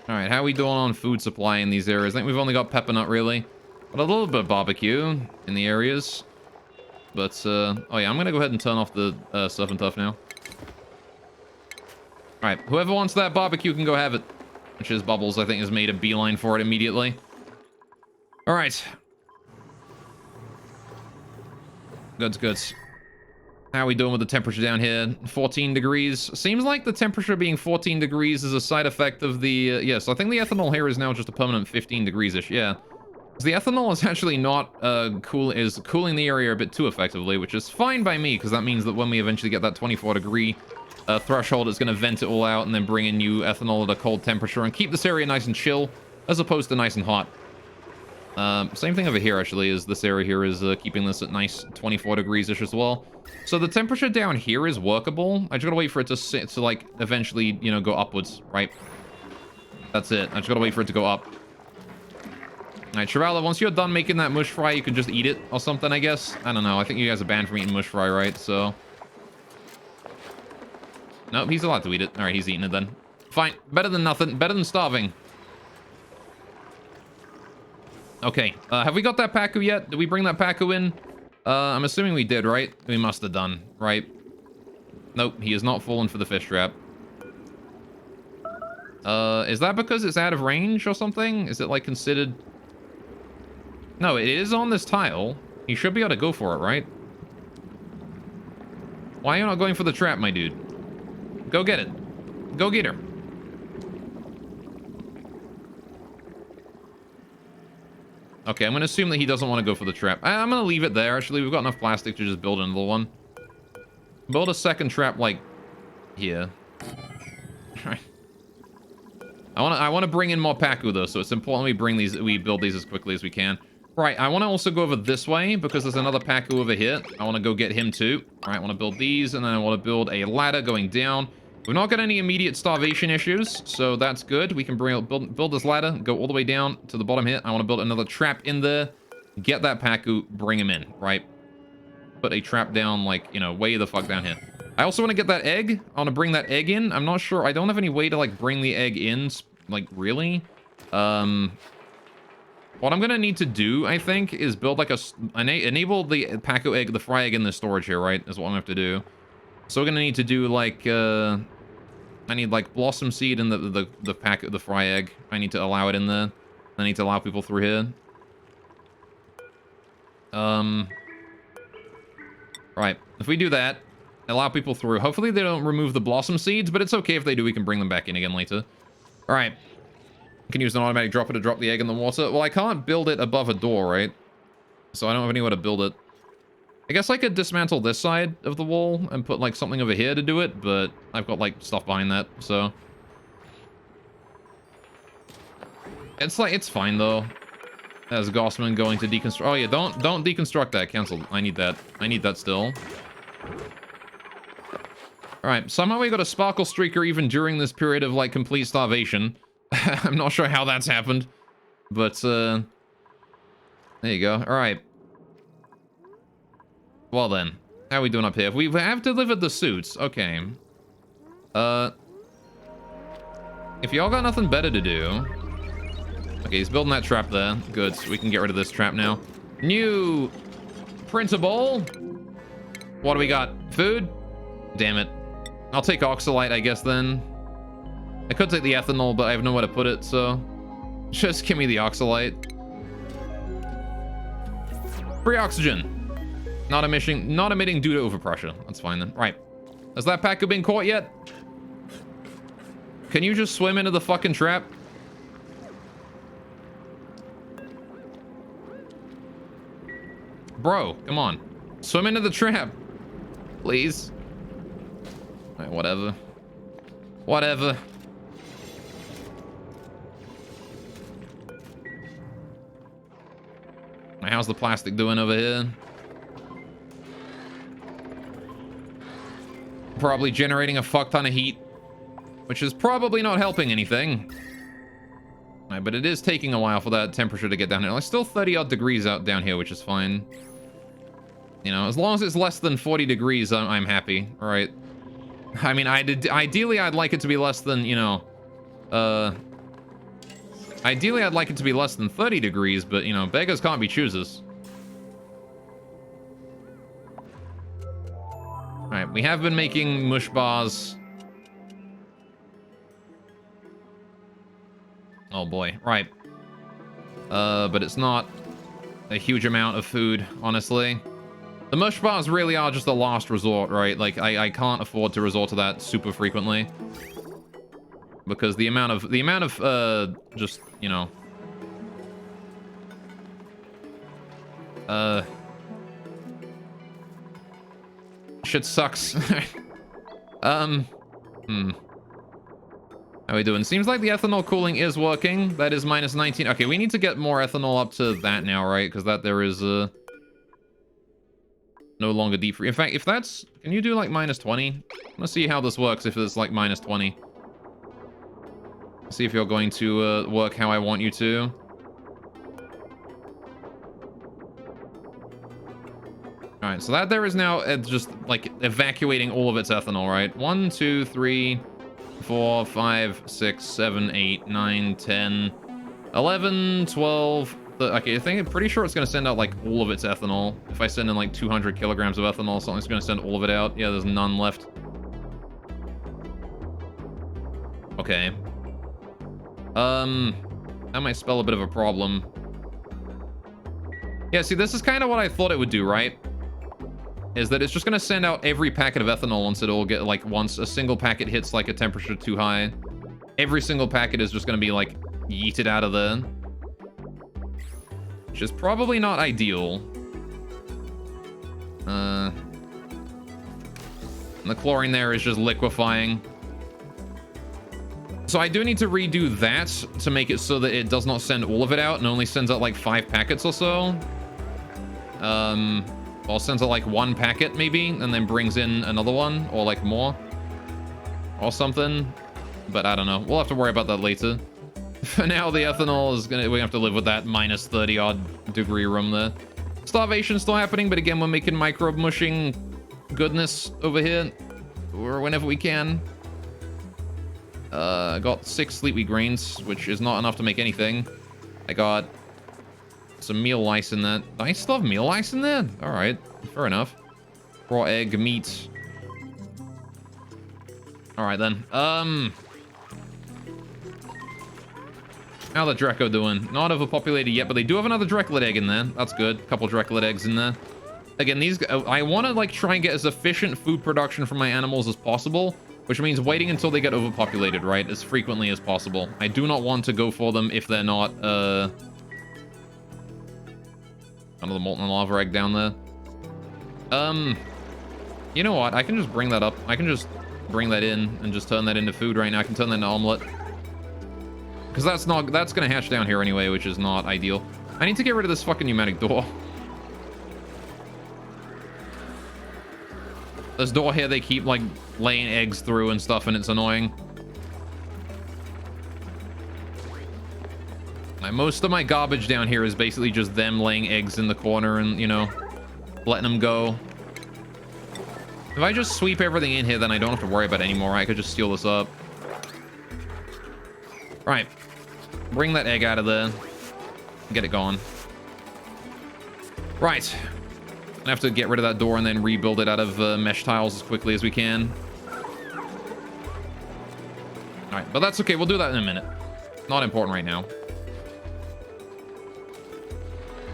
All right, how are we doing on food supply in these areas? I think we've only got pepper nut, really. But a little bit of barbecue in the areas. But, oh yeah, I'm going to go ahead and turn off the Surf and Tough now. All right, whoever wants that barbecue can go have it. Which is Bubbles, I think, has made a beeline for it immediately. All right. Goods, goods. How are we doing with the temperature down here? 14 degrees. Seems like the temperature being 14 degrees is a side effect of the... yes, I think the ethanol here is now just a permanent 15 degrees-ish, yeah. Because the ethanol is actually not cooling the area a bit too effectively, which is fine by me, because that means that when we eventually get that 24-degree threshold, it's going to vent it all out and then bring in new ethanol at a cold temperature and keep this area nice and chill. as opposed to nice and hot. Same thing over here, actually, is this area here is keeping this at nice 24 degrees-ish as well. So the temperature down here is workable. I just gotta wait for it to like, eventually, you know, go upwards, right? That's it. I just gotta wait for it to go up. Alright, Travala, once you're done making that mush fry, you can just eat it or something, I guess. I don't know. I think you guys are banned from eating mush fry, right? So... Nope, he's allowed to eat it. Alright, he's eating it then. Fine. Better than nothing. Better than starving. Okay. Have we got that Pacu yet? Did we bring that Pacu in? I'm assuming we did, right? We must have done, right? Nope, he is not fallen for the fish trap. Is that because it's out of range or something? Is it, like, considered... No, it is on this tile. He should be able to go for it, right? Why are you not going for the trap, my dude? Go get it. Go get her. Okay, I'm going to assume that he doesn't want to go for the trap. I'm going to leave it there, actually. We've got enough plastic to just build another one. Build a second trap, like, here. I want to bring in more Pacu, though, so it's important we build these as quickly as we can. Right, I want to also go over this way, because there's another Pacu over here. I want to go get him, too. All right, I want to build these, and then I want to build a ladder going down. We've not got any immediate starvation issues, so that's good. We can build this ladder, go all the way down to the bottom here. I want to build another trap in there, get that Pacu, bring him in, right? Put a trap down, like, you know, way the fuck down here. I also want to get that egg. I want to bring that egg in. I'm not sure. I don't have any way to, like, bring the egg in, like, really. What I'm going to need to do, I think, is build, like, enable the Pacu egg, the fry egg in the storage here, right? Is what I'm going to have to do. So we're going to need to do, like, I need, like, blossom seed and the fry egg. I need to allow it in there. I need to allow people through here. Right. If we do that, allow people through. Hopefully they don't remove the blossom seeds, but it's okay if they do. We can bring them back in again later. All right. Can use an automatic dropper to drop the egg in the water. Well, I can't build it above a door, right? So I don't have anywhere to build it. I guess I could dismantle this side of the wall and put, like, something over here to do it, but I've got, like, stuff behind that, so... It's, like, it's fine, though. As Gossman going to deconstruct... Oh, yeah, don't deconstruct that. Cancel. I need that. I need that still. Alright, somehow we got a Sparkle Streaker even during this period of, like, complete starvation. I'm not sure how that's happened, but, there you go. Alright. Well then, how are we doing up here? We have delivered the suits. Okay. If y'all got nothing better to do... Okay, he's building that trap there. Good, so we can get rid of this trap now. New printable. What do we got? Food? Damn it. I'll take oxalite, I guess, then. I could take the ethanol, but I have nowhere to put it, so... Just give me the oxalite. Free oxygen. Not emitting due to overpressure. That's fine then. Right. Has that Pacu been caught yet? Can you just swim into the fucking trap? Bro, come on. Swim into the trap. Please. Alright, whatever. Whatever. How's the plastic doing over here? Probably generating a fuck ton of heat, which is probably not helping anything. Right, but it is taking a while for that temperature to get down here. It's still 30-odd degrees out down here, which is fine. You know, as long as it's less than 40 degrees, I'm happy. All right. I mean, ideally, I'd like it to be less than, you know, ideally, I'd like it to be less than 30 degrees, but, you know, beggars can't be choosers. Alright, we have been making mush bars. Oh boy, right. But it's not a huge amount of food, honestly. The mush bars really are just a last resort, right? Like, I can't afford to resort to that super frequently. Because the amount of, just, you know... Shit sucks. How are we doing? Seems like the ethanol cooling is working. That is minus 19. Okay, we need to get more ethanol up to that now, right? Because that there is no longer deep free. In fact, if that's... Can you do like minus 20? Let's see how this works if it's like minus 20. See if you're going to work how I want you to. Alright, so that there is now just like evacuating all of its ethanol, right? 1, 2, 3, 4, 5, 6, 7, 8, 9, 10, 11, 12. Okay, I'm pretty sure it's going to send out like all of its ethanol. If I send in like 200 kilograms of ethanol, something's going to send all of it out. Yeah, there's none left. Okay. That might spell a bit of a problem. Yeah, see, this is kind of what I thought it would do, right? Is that it's just going to send out every packet of ethanol once it'll get, like, once a single packet hits, like, a temperature too high. Every single packet is just going to be, like, yeeted out of there. Which is probably not ideal. And the chlorine there is just liquefying. So I do need to redo that to make it so that it does not send all of it out and only sends out, like, 5 packets or so. Or sends out like 1 packet maybe, and then brings in another one, or like more, or something. But I don't know. We'll have to worry about that later. For now, the ethanol is gonna... We have to live with that minus 30-odd degree room there. Starvation's still happening, but again, we're making microbe mushing goodness over here, or whenever we can. I got 6 sleepy grains, which is not enough to make anything. I got some meal lice in there. Do I still have meal lice in there? All right, fair enough. Raw egg, meat. All right then. How the Draco doing? Not overpopulated yet, but they do have another Drecklid egg in there. That's good. A couple Drecklid eggs in there. Again, these... I want to like try and get as efficient food production from my animals as possible, which means waiting until they get overpopulated, right? As frequently as possible. I do not want to go for them if they're not, Another molten lava egg down there. You know what? I can just bring that up. I can just bring that in and just turn that into food right now. I can turn that into omelet. Because that's gonna hatch down here anyway, which is not ideal. I need to get rid of this fucking pneumatic door. This door here, they keep, like, laying eggs through and stuff, and it's annoying. Like, most of my garbage down here is basically just them laying eggs in the corner and, you know, letting them go. If I just sweep everything in here, then I don't have to worry about it anymore. I could just steal this up. Right. Bring that egg out of there. Get it gone. Right. I have to get rid of that door and then rebuild it out of mesh tiles as quickly as we can. Alright, but that's okay. We'll do that in a minute. Not important right now.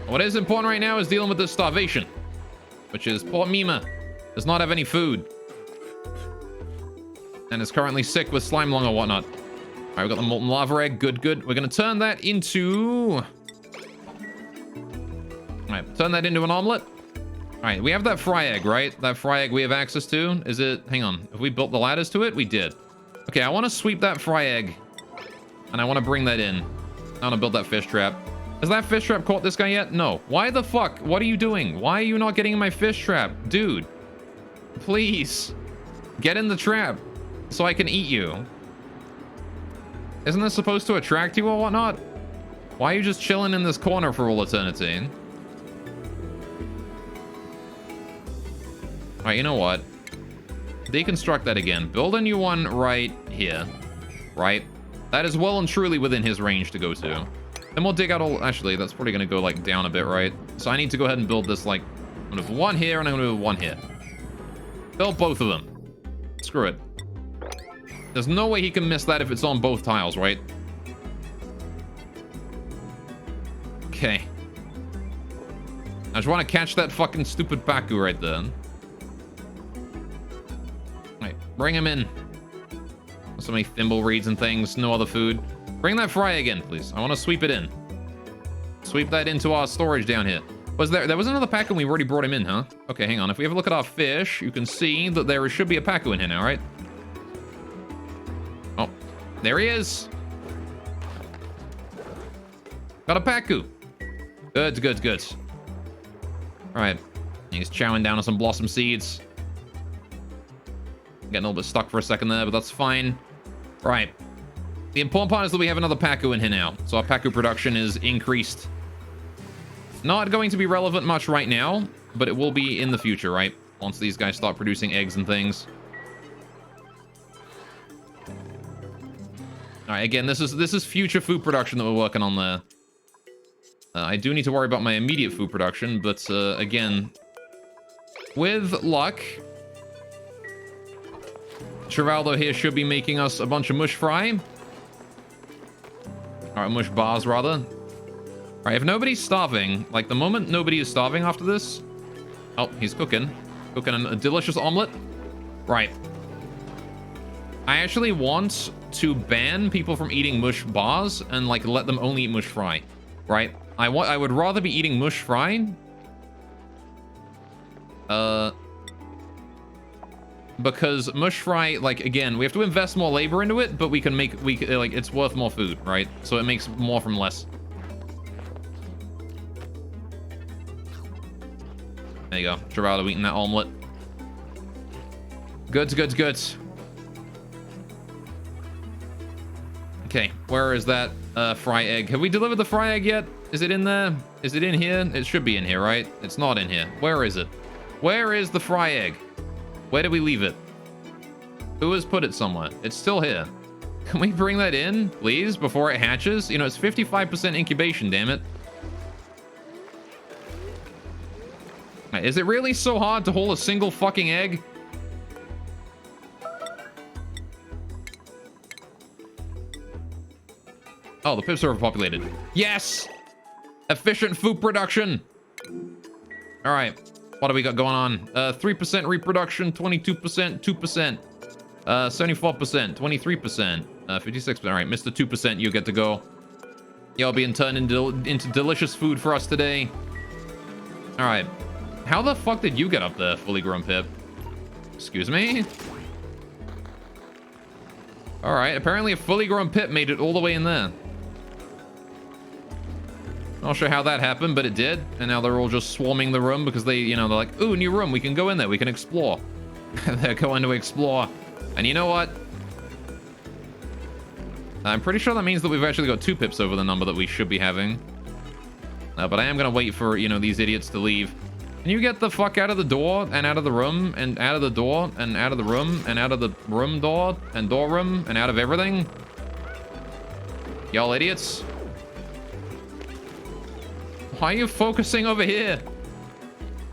What is important right now is dealing with this starvation, which is poor Mima does not have any food and is currently sick with slime lung or whatnot. All right, we got the molten lava egg. Good, good. We're going to turn that into... All right, turn that into an omelet. All right, we have that fry egg, right? That fry egg we have access to. Is it... Hang on. Have we built the ladders to it? We did. Okay, I want to sweep that fry egg and I want to bring that in. I want to build that fish trap. Has that fish trap caught this guy yet? No. Why the fuck? What are you doing? Why are you not getting in my fish trap? Dude. Please. Get in the trap so I can eat you. Isn't this supposed to attract you or whatnot? Why are you just chilling in this corner for all eternity? Alright, you know what? Deconstruct that again. Build a new one right here. Right? That is well and truly within his range to go to. Then we'll dig out all... Actually, that's probably going to go, like, down a bit, right? So I need to go ahead and build this, like... I'm going to have one here, and I'm going to have one here. Build both of them. Screw it. There's no way he can miss that if it's on both tiles, right? Okay. I just want to catch that fucking stupid Baku right there. Right, bring him in. So many thimble reeds and things, no other food. Bring that fry again, please. I want to sweep it in. Sweep that into our storage down here. There was another Pacu and we already brought him in, huh? Okay, hang on. If we have a look at our fish, you can see that there should be a Pacu in here now, right? Oh, There he is. Got a Paku. Good, good, good. All right. He's chowing down on some blossom seeds. Getting a little bit stuck for a second there, but that's fine. All right. The important part is that we have another Paku in here now. So our Paku production is increased. Not going to be relevant much right now, but it will be in the future, right? Once these guys start producing eggs and things. All right, again, this is future food production that we're working on there. I do need to worry about my immediate food production, but again, with luck, Trivaldo here should be making us a bunch of mush fry. All right, mush bars, rather. All right, if nobody's starving, like the moment nobody is starving after this... Oh, he's cooking. Cooking a delicious omelet. Right. I actually want to ban people from eating mush bars and, like, let them only eat mush fry. Right? I would rather be eating mush fry. Because mush fry, like, again, we have to invest more labor into it, but we can make, like, it's worth more food, right? So it makes more from less. There you go. Geraldo eating that omelet. Goods, goods, goods. Okay, where is that fry egg? Have we delivered the fry egg yet? Is it in there? Is it in here? It should be in here, right? It's not in here. Where is it? Where is the fry egg? Where did we leave it? Who has put it somewhere? It's still here. Can we bring that in, please, before it hatches? You know, it's 55% incubation, damn it. Is it really so hard to hold a single fucking egg? Oh, the pips are overpopulated. Yes! Efficient food production! Alright. What do we got going on? 3% reproduction, 22%, 2%, 74%, 23%, 56%. Alright, Mr. 2%, you get to go. Y'all being turned into delicious food for us today. Alright. How the fuck did you get up there, fully grown pip? Excuse me? Alright, apparently a fully grown pip made it all the way in there. Not sure how that happened, but it did. And now they're all just swarming the room because they, you know, they're like, ooh, new room. We can go in there. We can explore. They're going to explore. And you know what? I'm pretty sure that means that we've actually got 2 pips over the number that we should be having. But I am going to wait for, you know, these idiots to leave. Can you get the fuck out of the door and out of the room and out of the door and out of the room and out of the room door and door room and out of everything? Y'all idiots. Why are you focusing over here?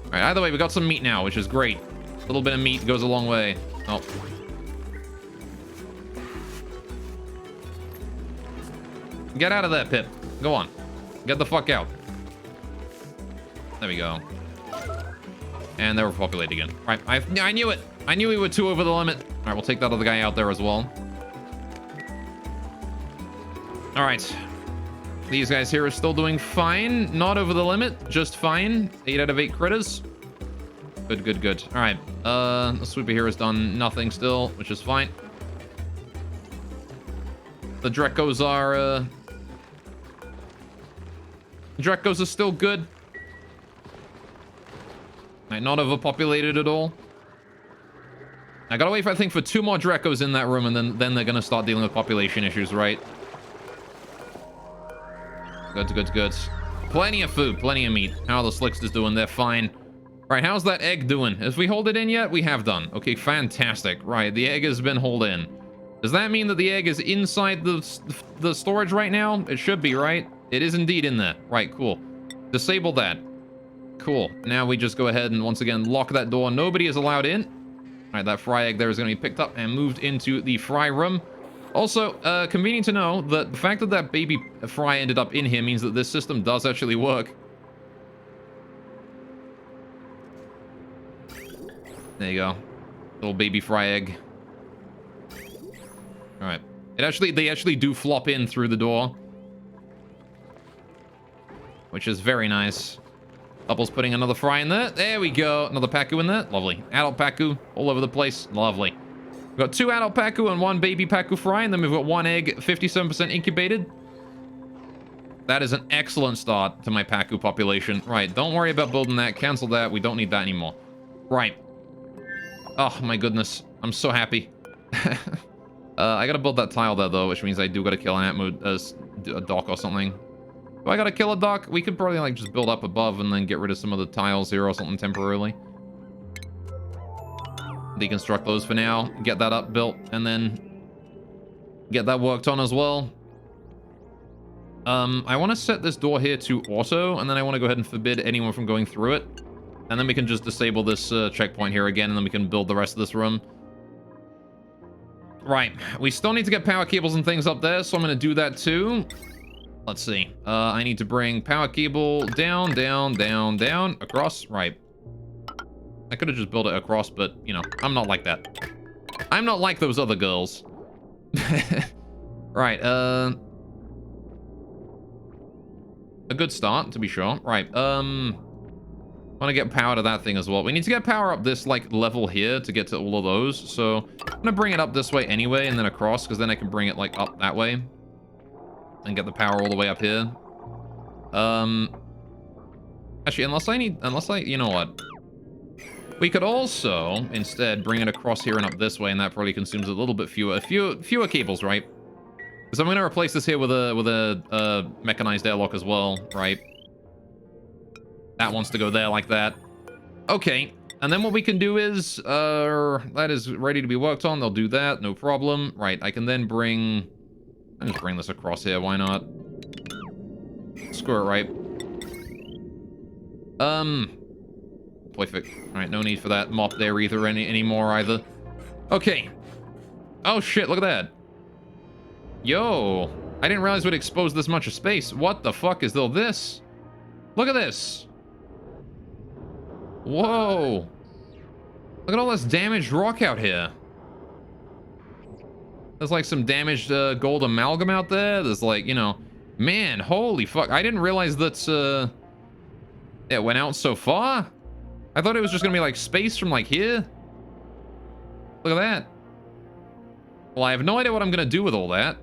All right, either way, we got some meat now, which is great. A little bit of meat goes a long way. Oh. Get out of there, Pip. Go on. Get the fuck out. There we go. And they were populated again. All right, I knew it. I knew we were 2 over the limit. All right, we'll take that other guy out there as well. All right. These guys here are still doing fine. Not over the limit, just fine. 8 out of 8 critters. Good, good, good. All right. The sweeper here has done nothing still, which is fine. The Drekos are... Drekos are still good. Right, not overpopulated at all. I gotta wait, I think, for 2 more Drekos in that room, and then they're gonna start dealing with population issues, right? Good, good, good. Plenty of food, plenty of meat. How are the Slicksters doing? They're fine. Right, how's that egg doing? Have we hold it in yet? We have done. Okay, fantastic. Right, the egg has been hauled in. Does that mean that the egg is inside the storage right now? It should be, right? It is indeed in there. Right, cool. Disable that. Cool. Now we just go ahead and once again lock that door. Nobody is allowed in. All right, that fry egg there is going to be picked up and moved into the fry room. Also, convenient to know that the fact that that baby fry ended up in here means that this system does actually work. There you go. Little baby fry egg. All right. They actually do flop in through the door. Which is very nice. Double's putting another fry in there. There we go. Another Paku in there. Lovely. Adult Paku all over the place. Lovely. We've got 2 adult Pacu and 1 baby Pacu fry, and then we've got 1 egg, 57% incubated. That is an excellent start to my Pacu population. Right, don't worry about building that. Cancel that. We don't need that anymore. Right. Oh, my goodness. I'm so happy. I gotta build that tile there, though, which means I do gotta kill an a dock or something. Do I gotta kill a dock? We could probably, like, just build up above and then get rid of some of the tiles here or something temporarily. Deconstruct those for now. Get that up built, and then get that worked on as well. I want to set this door here to auto, and then I want to go ahead and forbid anyone from going through it. And then we can just disable this checkpoint here again, and then we can build the rest of this room. Right, we still need to get power cables and things up there, so I'm going to do that too. Let's see. I need to bring power cable down, down, down, down, across. Right. I could have just built it across, but, you know, I'm not like that. I'm not like those other girls. Right, a good start, to be sure. Right, want to get power to that thing as well. We need to get power up this, like, level here to get to all of those. So, I'm going to bring it up this way anyway, and then across, because then I can bring it, like, up that way. And get the power all the way up here. Actually, unless I, you know what? We could also, instead, bring it across here and up this way, and that probably consumes a little bit fewer cables, right? Because I'm going to replace this here with a mechanized airlock as well, right? That wants to go there like that. Okay, and then what we can do is, that is ready to be worked on. They'll do that, no problem. Right, I can then bring... I'll just bring this across here, why not? Screw it, right? Perfect. Alright, no need for that mop there either anymore either. Okay. Oh shit, look at that. Yo. I didn't realize we'd expose this much of space. What the fuck is all this? Look at this. Whoa. Look at all this damaged rock out here. There's like some damaged gold amalgam out there. There's like, you know, man, holy fuck. I didn't realize that it went out so far. I thought it was just gonna be like space from like here. Look at that. Well, I have no idea what I'm gonna do with all that.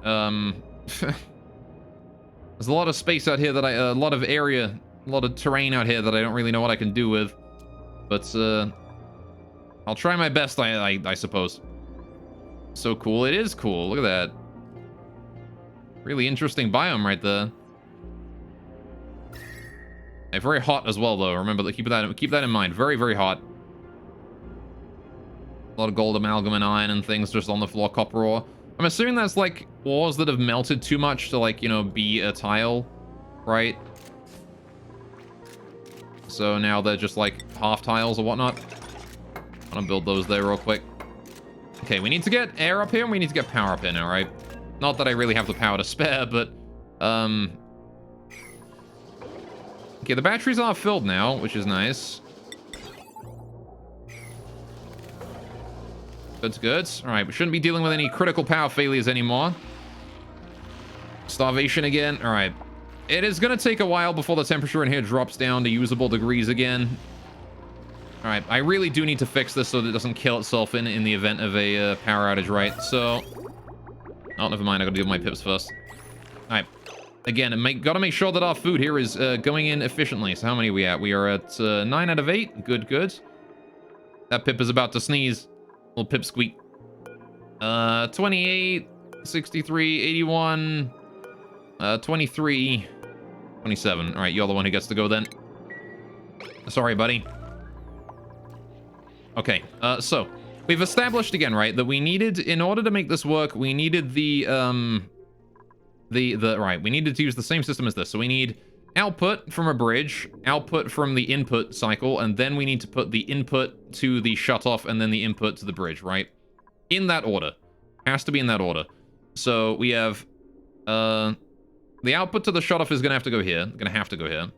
There's a lot of space out here that a lot of area, a lot of terrain out here that I don't really know what I can do with. But I'll try my best, I suppose. So cool. It is cool. Look at that. Really interesting biome right there. Very hot as well, though. Remember, keep that in mind. Very, very hot. A lot of gold amalgam and iron and things just on the floor. Copper ore. I'm assuming that's like ores that have melted too much to, like, you know, be a tile, right? So now they're just like half tiles or whatnot. I'm gonna build those there real quick. Okay, we need to get air up here and we need to get power up here now, right? Not that I really have the power to spare, but okay, the batteries are filled now, which is nice. Good. All right, we shouldn't be dealing with any critical power failures anymore. Starvation again. All right. It is going to take a while before the temperature in here drops down to usable degrees again. All right, I really do need to fix this so that it doesn't kill itself in the event of a power outage, right? So, oh, never mind. I got to deal with my pips first. All right. Again, gotta make sure that our food here is going in efficiently. So how many are we at? We are at 9 out of 8. Good. That pip is about to sneeze. Little pip squeak. 28, 63, 81, 23, 27. All right, you're the one who gets to go then. Sorry, buddy. Okay, so we've established again, right, that we needed, in order to make this work, we needed right, we needed to use the same system as this. So we need output from a bridge, output from the input cycle, and then we need to put the input to the shutoff and then the input to the bridge, right? In that order. Has to be in that order. So we have, the output to the shutoff is going to have to go here.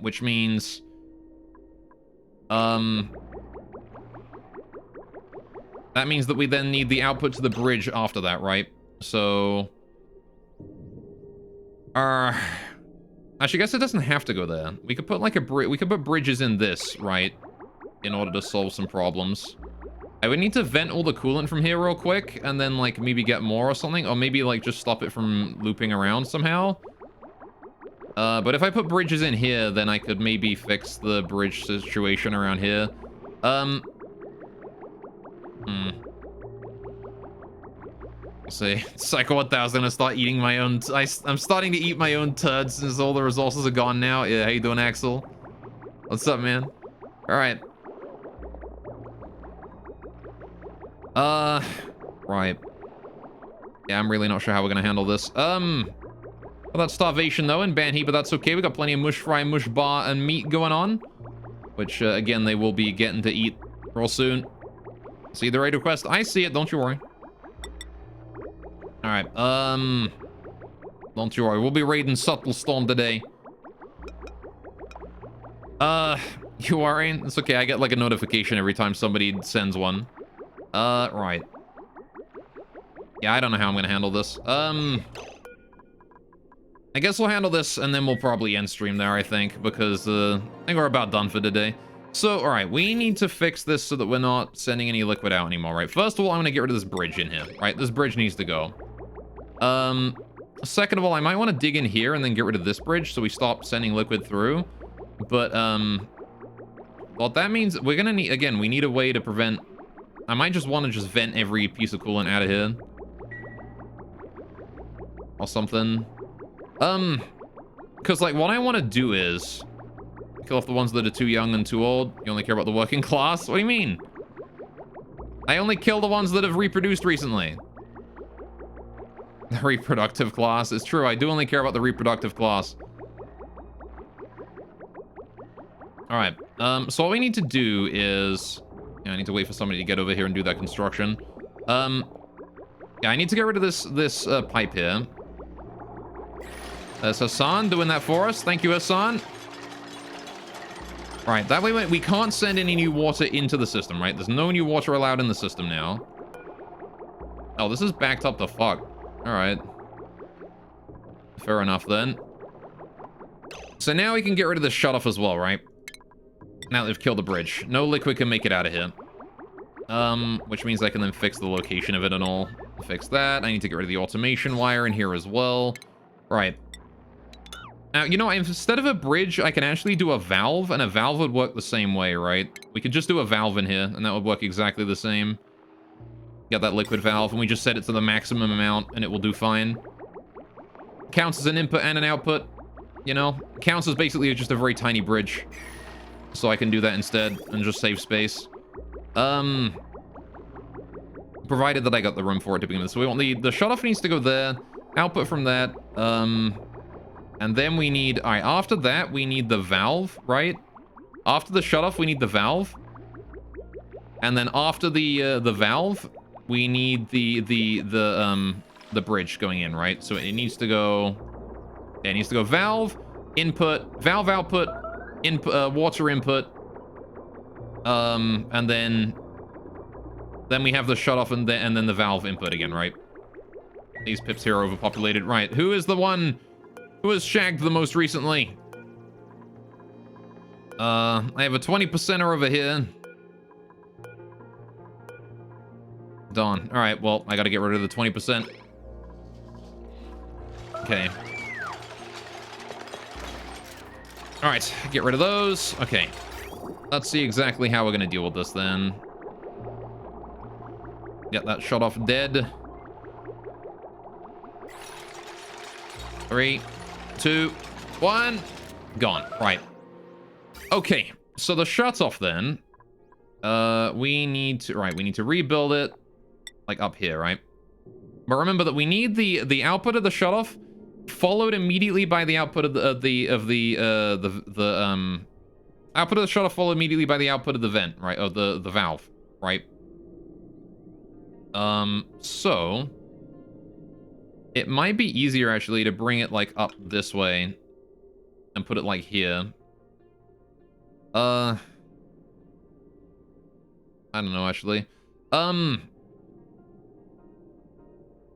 Which means, that means that we then need the output to the bridge after that, right? So, actually, I guess it doesn't have to go there. We could put like we could put bridges in this, right? In order to solve some problems. I would need to vent all the coolant from here real quick, and then, like, maybe get more or something. Or maybe, like, just stop it from looping around somehow. But if I put bridges in here, then I could maybe fix the bridge situation around here. See, Psycho 1000 gonna start eating my own... I'm starting to eat my own turds since all the resources are gone now. Yeah, how you doing, Axel? What's up, man? Alright. Right. Yeah, I'm really not sure how we're gonna handle this. Well, that's starvation, though, in Banhee, but that's okay. We got plenty of mush fry, mush bar, and meat going on. Which, again, they will be getting to eat real soon. See the raid request? I see it, don't you worry. Alright, don't you worry. We'll be raiding Subtlestone today. You worrying? It's okay, I get, like, a notification every time somebody sends one. Right. Yeah, I don't know how I'm gonna handle this. I guess we'll handle this, and then we'll probably end stream there, I think, because, I think we're about done for today. So, alright, we need to fix this so that we're not sending any liquid out anymore, right? First of all, I'm gonna get rid of this bridge in here, right? This bridge needs to go. Second of all, I might want to dig in here and then get rid of this bridge so we stop sending liquid through. But, well, that means we're gonna need, again, we need a way to prevent... I might just want to just vent every piece of coolant out of here. Or something. Because, like, what I want to do is... kill off the ones that are too young and too old. You only care about the working class? What do you mean? I only kill the ones that have reproduced recently. The reproductive class. It's true, I do only care about the reproductive class. Alright, so what we need to do is... yeah, I need to wait for somebody to get over here and do that construction. Yeah, I need to get rid of this pipe here. There's Hassan doing that for us. Thank you, Hassan. Right, that way we can't send any new water into the system, right? There's no new water allowed in the system now. Oh, this is backed up to fuck. Alright. Fair enough, then. So now we can get rid of the shutoff as well, right? Now they've killed the bridge. No liquid can make it out of here. Which means I can then fix the location of it and all. Fix that. I need to get rid of the automation wire in here as well. Right. Now, you know, instead of a bridge, I can actually do a valve, and a valve would work the same way, right? We could just do a valve in here, and that would work exactly the same. Get that liquid valve, and we just set it to the maximum amount, and it will do fine. Counts as an input and an output, you know? Counts as basically just a very tiny bridge. So I can do that instead, and just save space. Provided that I got the room for it to begin with. So we want the shutoff needs to go there, output from that, and then we need... alright, after that, we need the valve, right? After the shutoff, we need the valve. And then after the valve, we need the bridge going in, right? So it needs to go... yeah, it needs to go valve, input, valve output, input, water input. And then we have the shutoff and then the valve input again, right? These pips here are overpopulated. Right, who is the one who has shagged the most recently? I have a 20%er over here. Dawn. All right, well, I gotta get rid of the 20%. Okay. All right, get rid of those. Okay. Let's see exactly how we're gonna deal with this then. Get that shut off dead. 3, 2, 1. Gone. Right. Okay. So the shut off then. We need to rebuild it like up here, right? But remember that we need the output of the shut off followed immediately by the output of the output of the shut off followed immediately by the output of the vent, right? Of the valve, right? So it might be easier actually to bring it like up this way and put it like here. I don't know actually.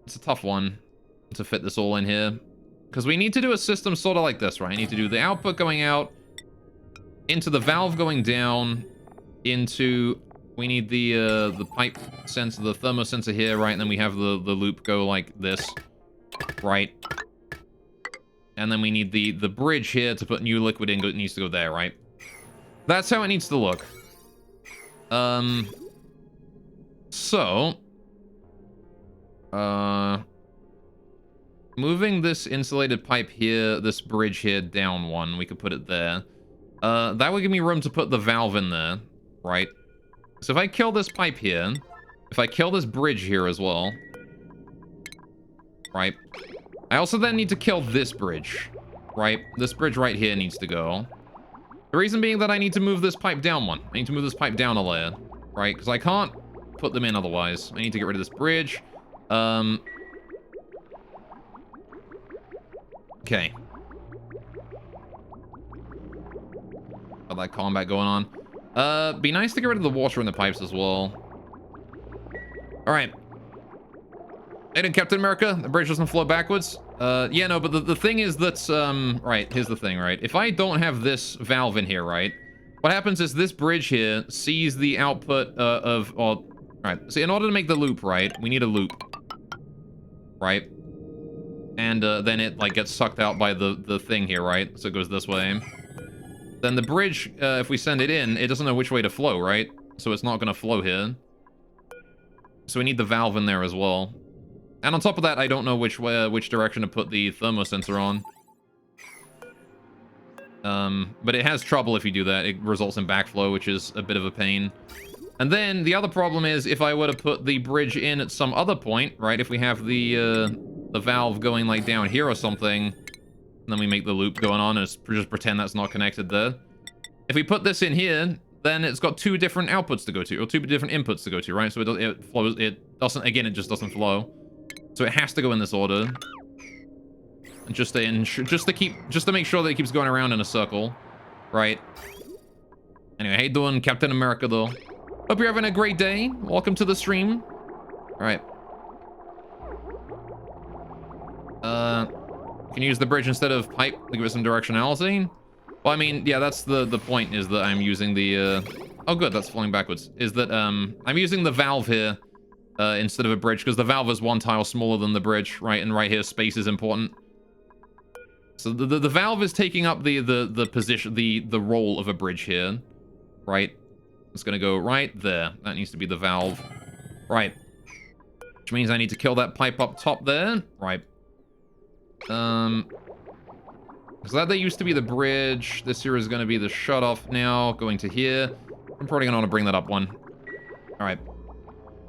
It's a tough one to fit this all in here because we need to do a system sort of like this, right? I need to do the output going out into the valve going down into We need the pipe sensor, the thermosensor here, right? And then we have the loop go like this, right? And then we need the bridge here to put new liquid in. It needs to go there, right? That's how it needs to look. So, moving this insulated pipe here, this bridge here down one, we could put it there. That would give me room to put the valve in there, right? So if I kill this pipe here, if I kill this bridge here as well, right? I also then need to kill this bridge, right? This bridge right here needs to go. The reason being that I need to move this pipe down one. I need to move this pipe down a layer, right? Because I can't put them in otherwise. I need to get rid of this bridge. Okay. Got that combat going on. Be nice to get rid of the water in the pipes as well. Alright. Hey, Captain America, the bridge doesn't flow backwards. Yeah, no, but the thing is that, right, here's the thing, right? If I don't have this valve in here, right, what happens is this bridge here sees the output right, so in order to make the loop, right, we need a loop, right? And then it, like, gets sucked out by the thing here, right? So it goes this way. Then the bridge, if we send it in, it doesn't know which way to flow, right? So it's not going to flow here. So we need the valve in there as well. And on top of that, I don't know which direction to put the thermosensor on. But it has trouble if you do that. It results in backflow, which is a bit of a pain. And then the other problem is if I were to put the bridge in at some other point, right? If we have the valve going like down here or something, and then we make the loop going on and just pretend that's not connected there. If we put this in here, then it's got two different outputs to go to, or two different inputs to go to, right? So it flows. It doesn't. Again, it just doesn't flow. So it has to go in this order. And just to make sure that it keeps going around in a circle, right? Anyway, how you doing, Captain America, though? Hope you're having a great day. Welcome to the stream. All right. Can you use the bridge instead of pipe to give it some directionality? Well, I mean, yeah, that's the point, is that I'm using the, oh, good, that's flowing backwards. Is that, I'm using the valve here instead of a bridge, because the valve is one tile smaller than the bridge, right? And right here, space is important. So the valve is taking up the position, the role of a bridge here, right? It's gonna go right there. That needs to be the valve, right? Which means I need to kill that pipe up top there, right? Because that used to be the bridge. This here is going to be the shut-off now, going to here. I'm probably going to want to bring that up one. All right.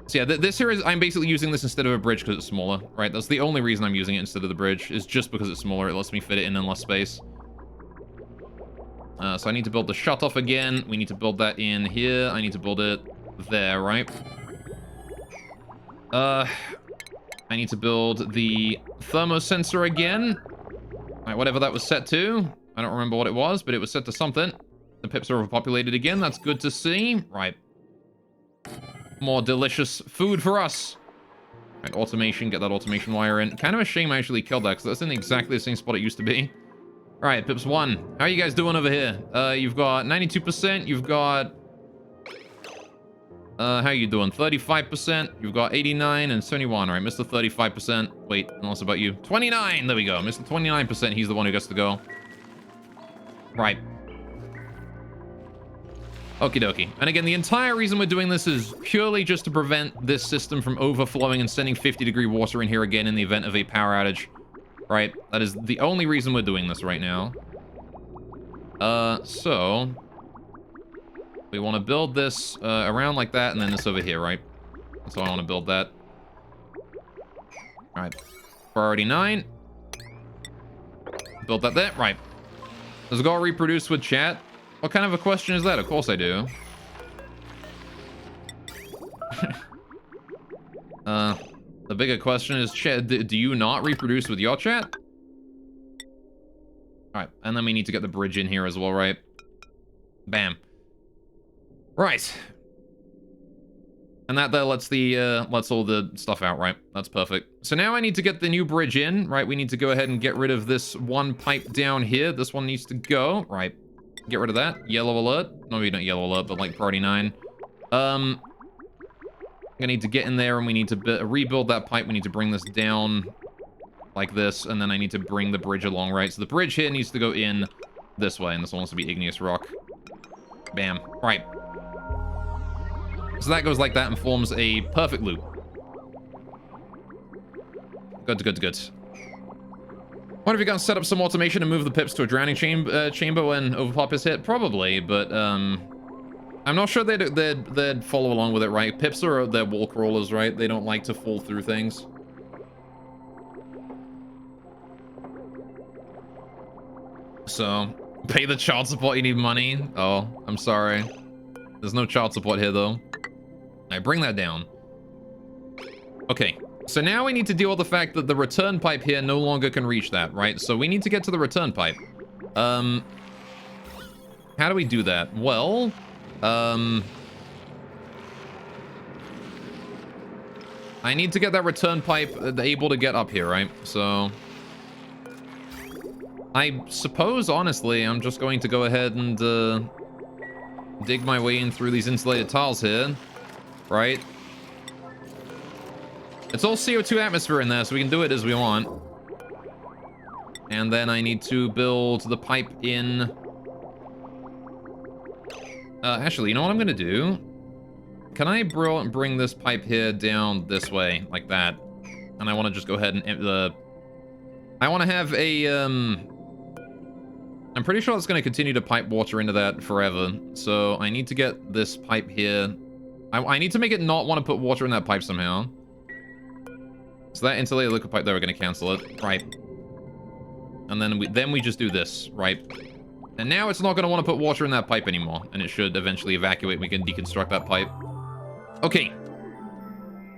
So yeah, this here is, I'm basically using this instead of a bridge because it's smaller, right? That's the only reason I'm using it instead of the bridge, is just because it's smaller. It lets me fit it in less space. So I need to build the shut-off again. We need to build that in here. I need to build it there, right? I need to build the thermosensor again. Right, whatever that was set to. I don't remember what it was, but it was set to something. The pips are overpopulated again. That's good to see. Right. More delicious food for us. Right, automation. Get that automation wire in. Kind of a shame I actually killed that, because that's in exactly the same spot it used to be. All right, Pips 1. How are you guys doing over here? You've got 92%. You've got... how you doing? 35%. You've got 89 and 71. All right, Mr. 35%. Wait, unless about you. 29. There we go. Mr. 29%. He's the one who gets to go. Right. Okie dokie. And again, the entire reason we're doing this is purely just to prevent this system from overflowing and sending 50-degree water in here again in the event of a power outage. Right? That is the only reason we're doing this right now. So... we want to build this around like that, and then this over here, right? That's how I want to build that. All right. Priority 9. Build that there. Right. Does it go reproduce with chat? What kind of a question is that? Of course I do. The bigger question is, chat, do you not reproduce with your chat? All right. And then we need to get the bridge in here as well, right? Bam. Right. And that there lets all the stuff out, right? That's perfect. So now I need to get the new bridge in, right? We need to go ahead and get rid of this one pipe down here. This one needs to go, right? Get rid of that. Yellow alert. No, maybe not yellow alert, but like priority 9. I'm gonna need to get in there and we need to rebuild that pipe. We need to bring this down like this, and then I need to bring the bridge along, right? So the bridge here needs to go in this way, and this one wants to be igneous rock. Bam. Right. So that goes like that and forms a perfect loop. Good, good, good. What if you guys set up some automation and move the pips to a drowning chamber when overpop is hit? Probably, but I'm not sure they'd follow along with it, right? Pips are they're wall crawlers, right? They don't like to fall through things. So, pay the child support, you need money. Oh, I'm sorry. There's no child support here, though. Alright, bring that down. Okay, so now we need to deal with the fact that the return pipe here no longer can reach that, right? So we need to get to the return pipe. How do we do that? Well, I need to get that return pipe able to get up here, right? So I suppose, honestly, I'm just going to go ahead and dig my way in through these insulated tiles here, right? It's all CO2 atmosphere in there, so we can do it as we want. And then I need to build the pipe in. Actually, you know what I'm gonna do? Can I bring this pipe here down this way, like that? And I want to just go ahead and I want to have a I'm pretty sure it's going to continue to pipe water into that forever. So I need to get this pipe here. I need to make it not want to put water in that pipe somehow. So that insulated liquid pipe there, we're going to cancel it. Right. And then we just do this, right? And now it's not going to want to put water in that pipe anymore. And it should eventually evacuate. We can deconstruct that pipe. Okay.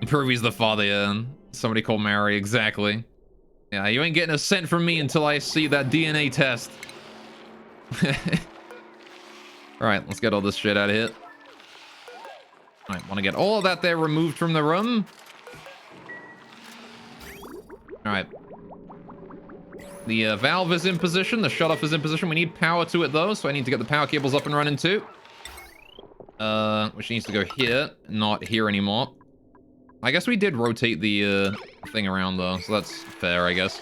Pervy's the father, yeah. Somebody called Mary, exactly. Yeah, you ain't getting a cent from me until I see that DNA test. Alright, let's get all this shit out of here. Alright, want to get all of that there removed from the room. Alright. The valve is in position, the shutoff is in position. We need power to it though, so I need to get the power cables up and running too. Which needs to go here, not here anymore. I guess we did rotate the thing around though, so that's fair, I guess.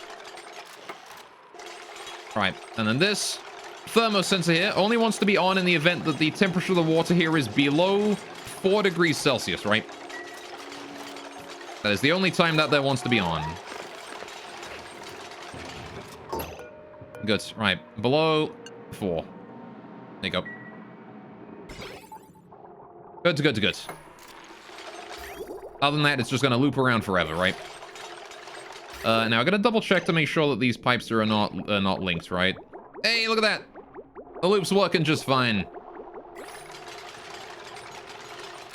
Right, and then this thermosensor here only wants to be on in the event that the temperature of the water here is below 4 degrees Celsius, right? That is the only time that wants to be on. Good, right, below 4. There you go. Good, good, good. Other than that, it's just going to loop around forever, right? Now, I'm going to double check to make sure that these pipes are not linked, right? Hey, look at that! The loop's working just fine.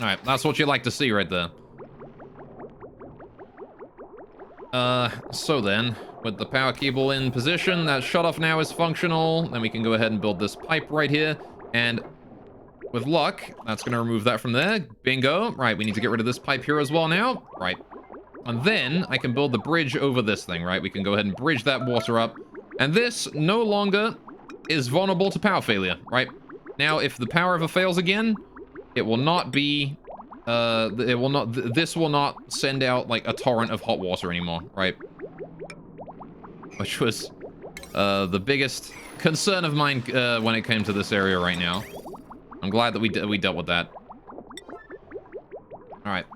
Alright, that's what you like to see right there. So then, with the power cable in position, that shutoff now is functional. Then we can go ahead and build this pipe right here. And with luck, that's going to remove that from there. Bingo. Right, we need to get rid of this pipe here as well now. Right. And then I can build the bridge over this thing, right? We can go ahead and bridge that water up. And this no longer is vulnerable to power failure, right? Now, if the power ever fails again, it will not be... this will not send out, like, a torrent of hot water anymore, right? Which was the biggest concern of mine when it came to this area right now. I'm glad that we dealt with that. Alright.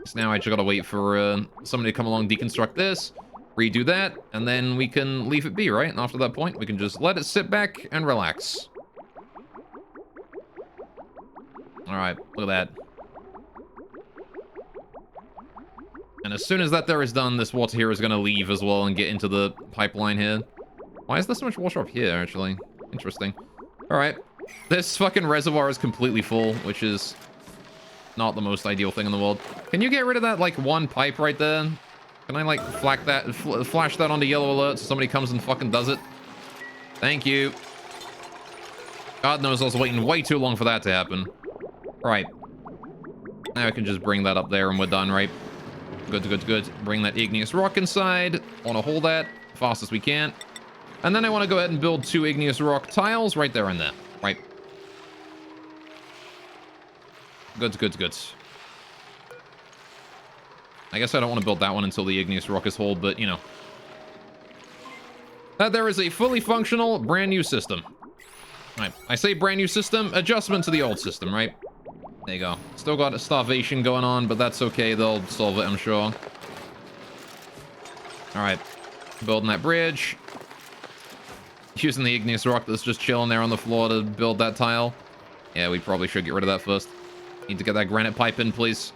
So now I just gotta wait for somebody to come along, deconstruct this, redo that, and then we can leave it be, right? And after that point, we can just let it sit back and relax. Alright, look at that. And as soon as that there is done, this water here is going to leave as well and get into the pipeline here. Why is there so much water up here, actually? Interesting. Alright. This fucking reservoir is completely full, which is not the most ideal thing in the world. Can you get rid of that, like, one pipe right there? Can I, like, flash that onto yellow alert so somebody comes and fucking does it? Thank you. God knows I was waiting way too long for that to happen. Right. Now I can just bring that up there and we're done, right? Good, good, good. Bring that igneous rock inside. Want to hold that fast as we can. And then I want to go ahead and build 2 igneous rock tiles right there and there. Right. Good, good, good. I guess I don't want to build that one until the igneous rock is hauled, but, you know. There is a fully functional, brand new system. Right, I say brand new system, adjustment to the old system, right? There you go. Still got a starvation going on, but that's okay. They'll solve it, I'm sure. Alright. Building that bridge. Using the igneous rock that's just chilling there on the floor to build that tile. Yeah, we probably should get rid of that first. Need to get that granite pipe in, please.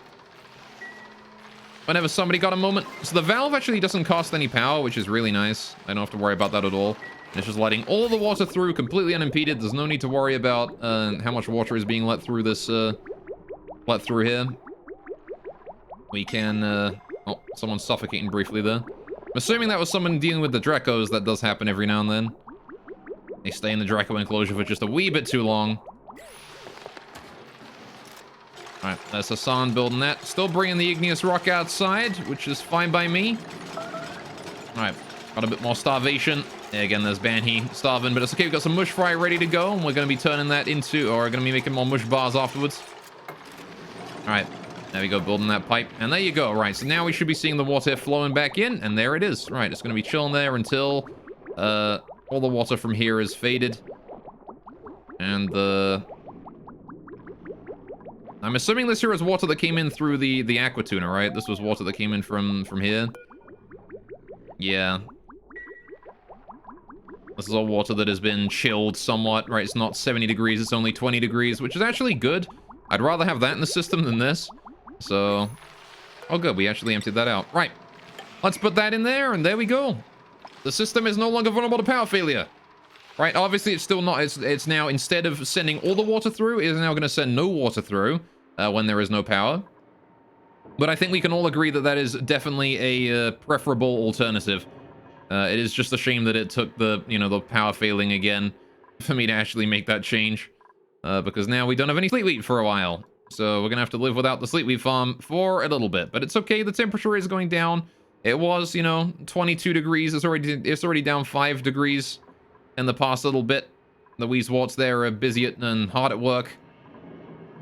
Whenever somebody got a moment. So the valve actually doesn't cost any power, which is really nice. I don't have to worry about that at all. It's just letting all the water through completely unimpeded. There's no need to worry about how much water is being let through this, let through here. We can, oh, someone's suffocating briefly there. I'm assuming that was someone dealing with the Drecos. That does happen every now and then. They stay in the Draco enclosure for just a wee bit too long. Alright, that's Hassan building that. Still bringing the igneous rock outside, which is fine by me. Alright, got a bit more starvation. Yeah, again, there's Banhi starving, but it's okay. We've got some mush fry ready to go, and we're going to be turning that into, or we're going to be making more mush bars afterwards. Alright, there we go, building that pipe. And there you go. Right, so now we should be seeing the water flowing back in, and there it is. Right, it's going to be chilling there until all the water from here is faded. And I'm assuming this here is water that came in through the aqua tuner, right? This was water that came in from here. Yeah. This is all water that has been chilled somewhat, right? It's not 70 degrees, it's only 20 degrees, which is actually good. I'd rather have that in the system than this. So, oh good, we actually emptied that out. Right, let's put that in there, and there we go. The system is no longer vulnerable to power failure. Right, obviously it's still not, it's now, instead of sending all the water through, it is now going to send no water through when there is no power. But I think we can all agree that that is definitely a preferable alternative. It is just a shame that it took the, you know, the power failing again for me to actually make that change. Because now we don't have any sleet wheat for a while. So we're going to have to live without the sleet wheat farm for a little bit. But it's okay, the temperature is going down. It was, you know, 22 degrees. It's already down 5 degrees in the past little bit. The Weezewarts there are busy and hard at work.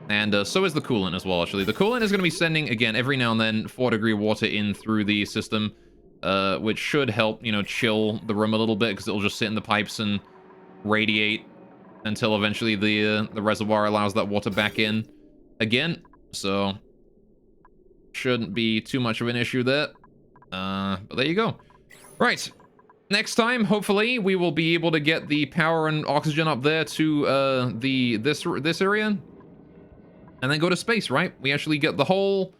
And so is the coolant as well, actually. The coolant is going to be sending, again, every now and then, 4-degree water in through the system. Which should help, you know, chill the room a little bit, because it'll just sit in the pipes and radiate until eventually the reservoir allows that water back in again. So shouldn't be too much of an issue there. But there you go. Right. Next time, hopefully, we will be able to get the power and oxygen up there to this area, and then go to space. Right? We actually get the whole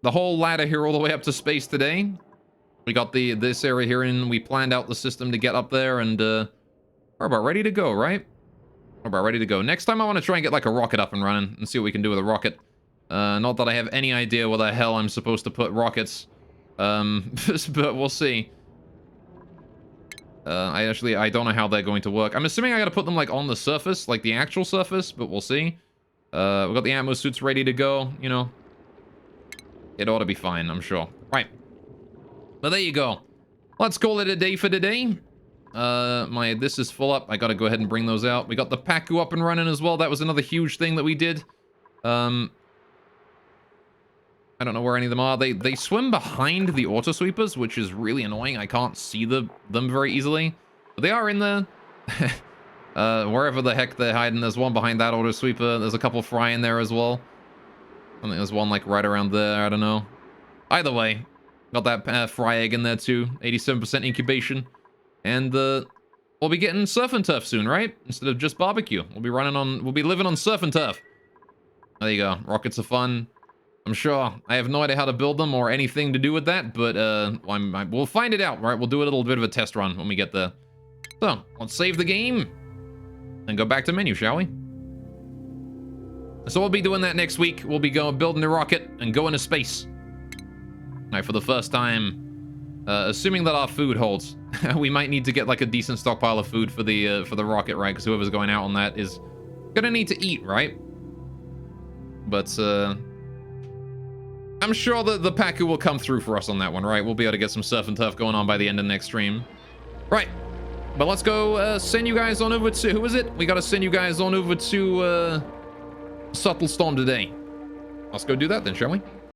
ladder here all the way up to space today. We got this area here, and we planned out the system to get up there, and we're about ready to go, right? We're about ready to go. Next time I want to try and get like a rocket up and running and see what we can do with a rocket. Not that I have any idea where the hell I'm supposed to put rockets. But we'll see. I don't know how they're going to work. I'm assuming I gotta put them like on the surface, like the actual surface, but we'll see. We've got the Atmos suits ready to go, you know. It ought to be fine, I'm sure. Right. But there you go. Let's call it a day for today. This is full up. I gotta go ahead and bring those out. We got the Pacu up and running as well. That was another huge thing that we did. I don't know where any of them are. They swim behind the auto sweepers, which is really annoying. I can't see them very easily. But they are in there. Wherever the heck they're hiding. There's one behind that auto sweeper. There's a couple fry in there as well. I think there's one like right around there. I don't know. Either way. Got that fry egg in there too. 87% incubation. And we'll be getting surf and turf soon, right? Instead of just barbecue. We'll be living on surf and turf. There you go. Rockets are fun. I'm sure. I have no idea how to build them or anything to do with that, but we'll find it out, right? We'll do a little bit of a test run when we get there. So, let's save the game and go back to menu, shall we? So we'll be doing that next week. We'll be building a rocket and going to space. Right, for the first time, assuming that our food holds, we might need to get like a decent stockpile of food for the rocket, right? Because whoever's going out on that is gonna need to eat, right? But I'm sure that the Pacu will come through for us on that one, right? We'll be able to get some surf and turf going on by the end of next stream. Right, but let's go send you guys on over to, who is it? We gotta send you guys on over to Subtle Storm today. Let's go do that then, shall we?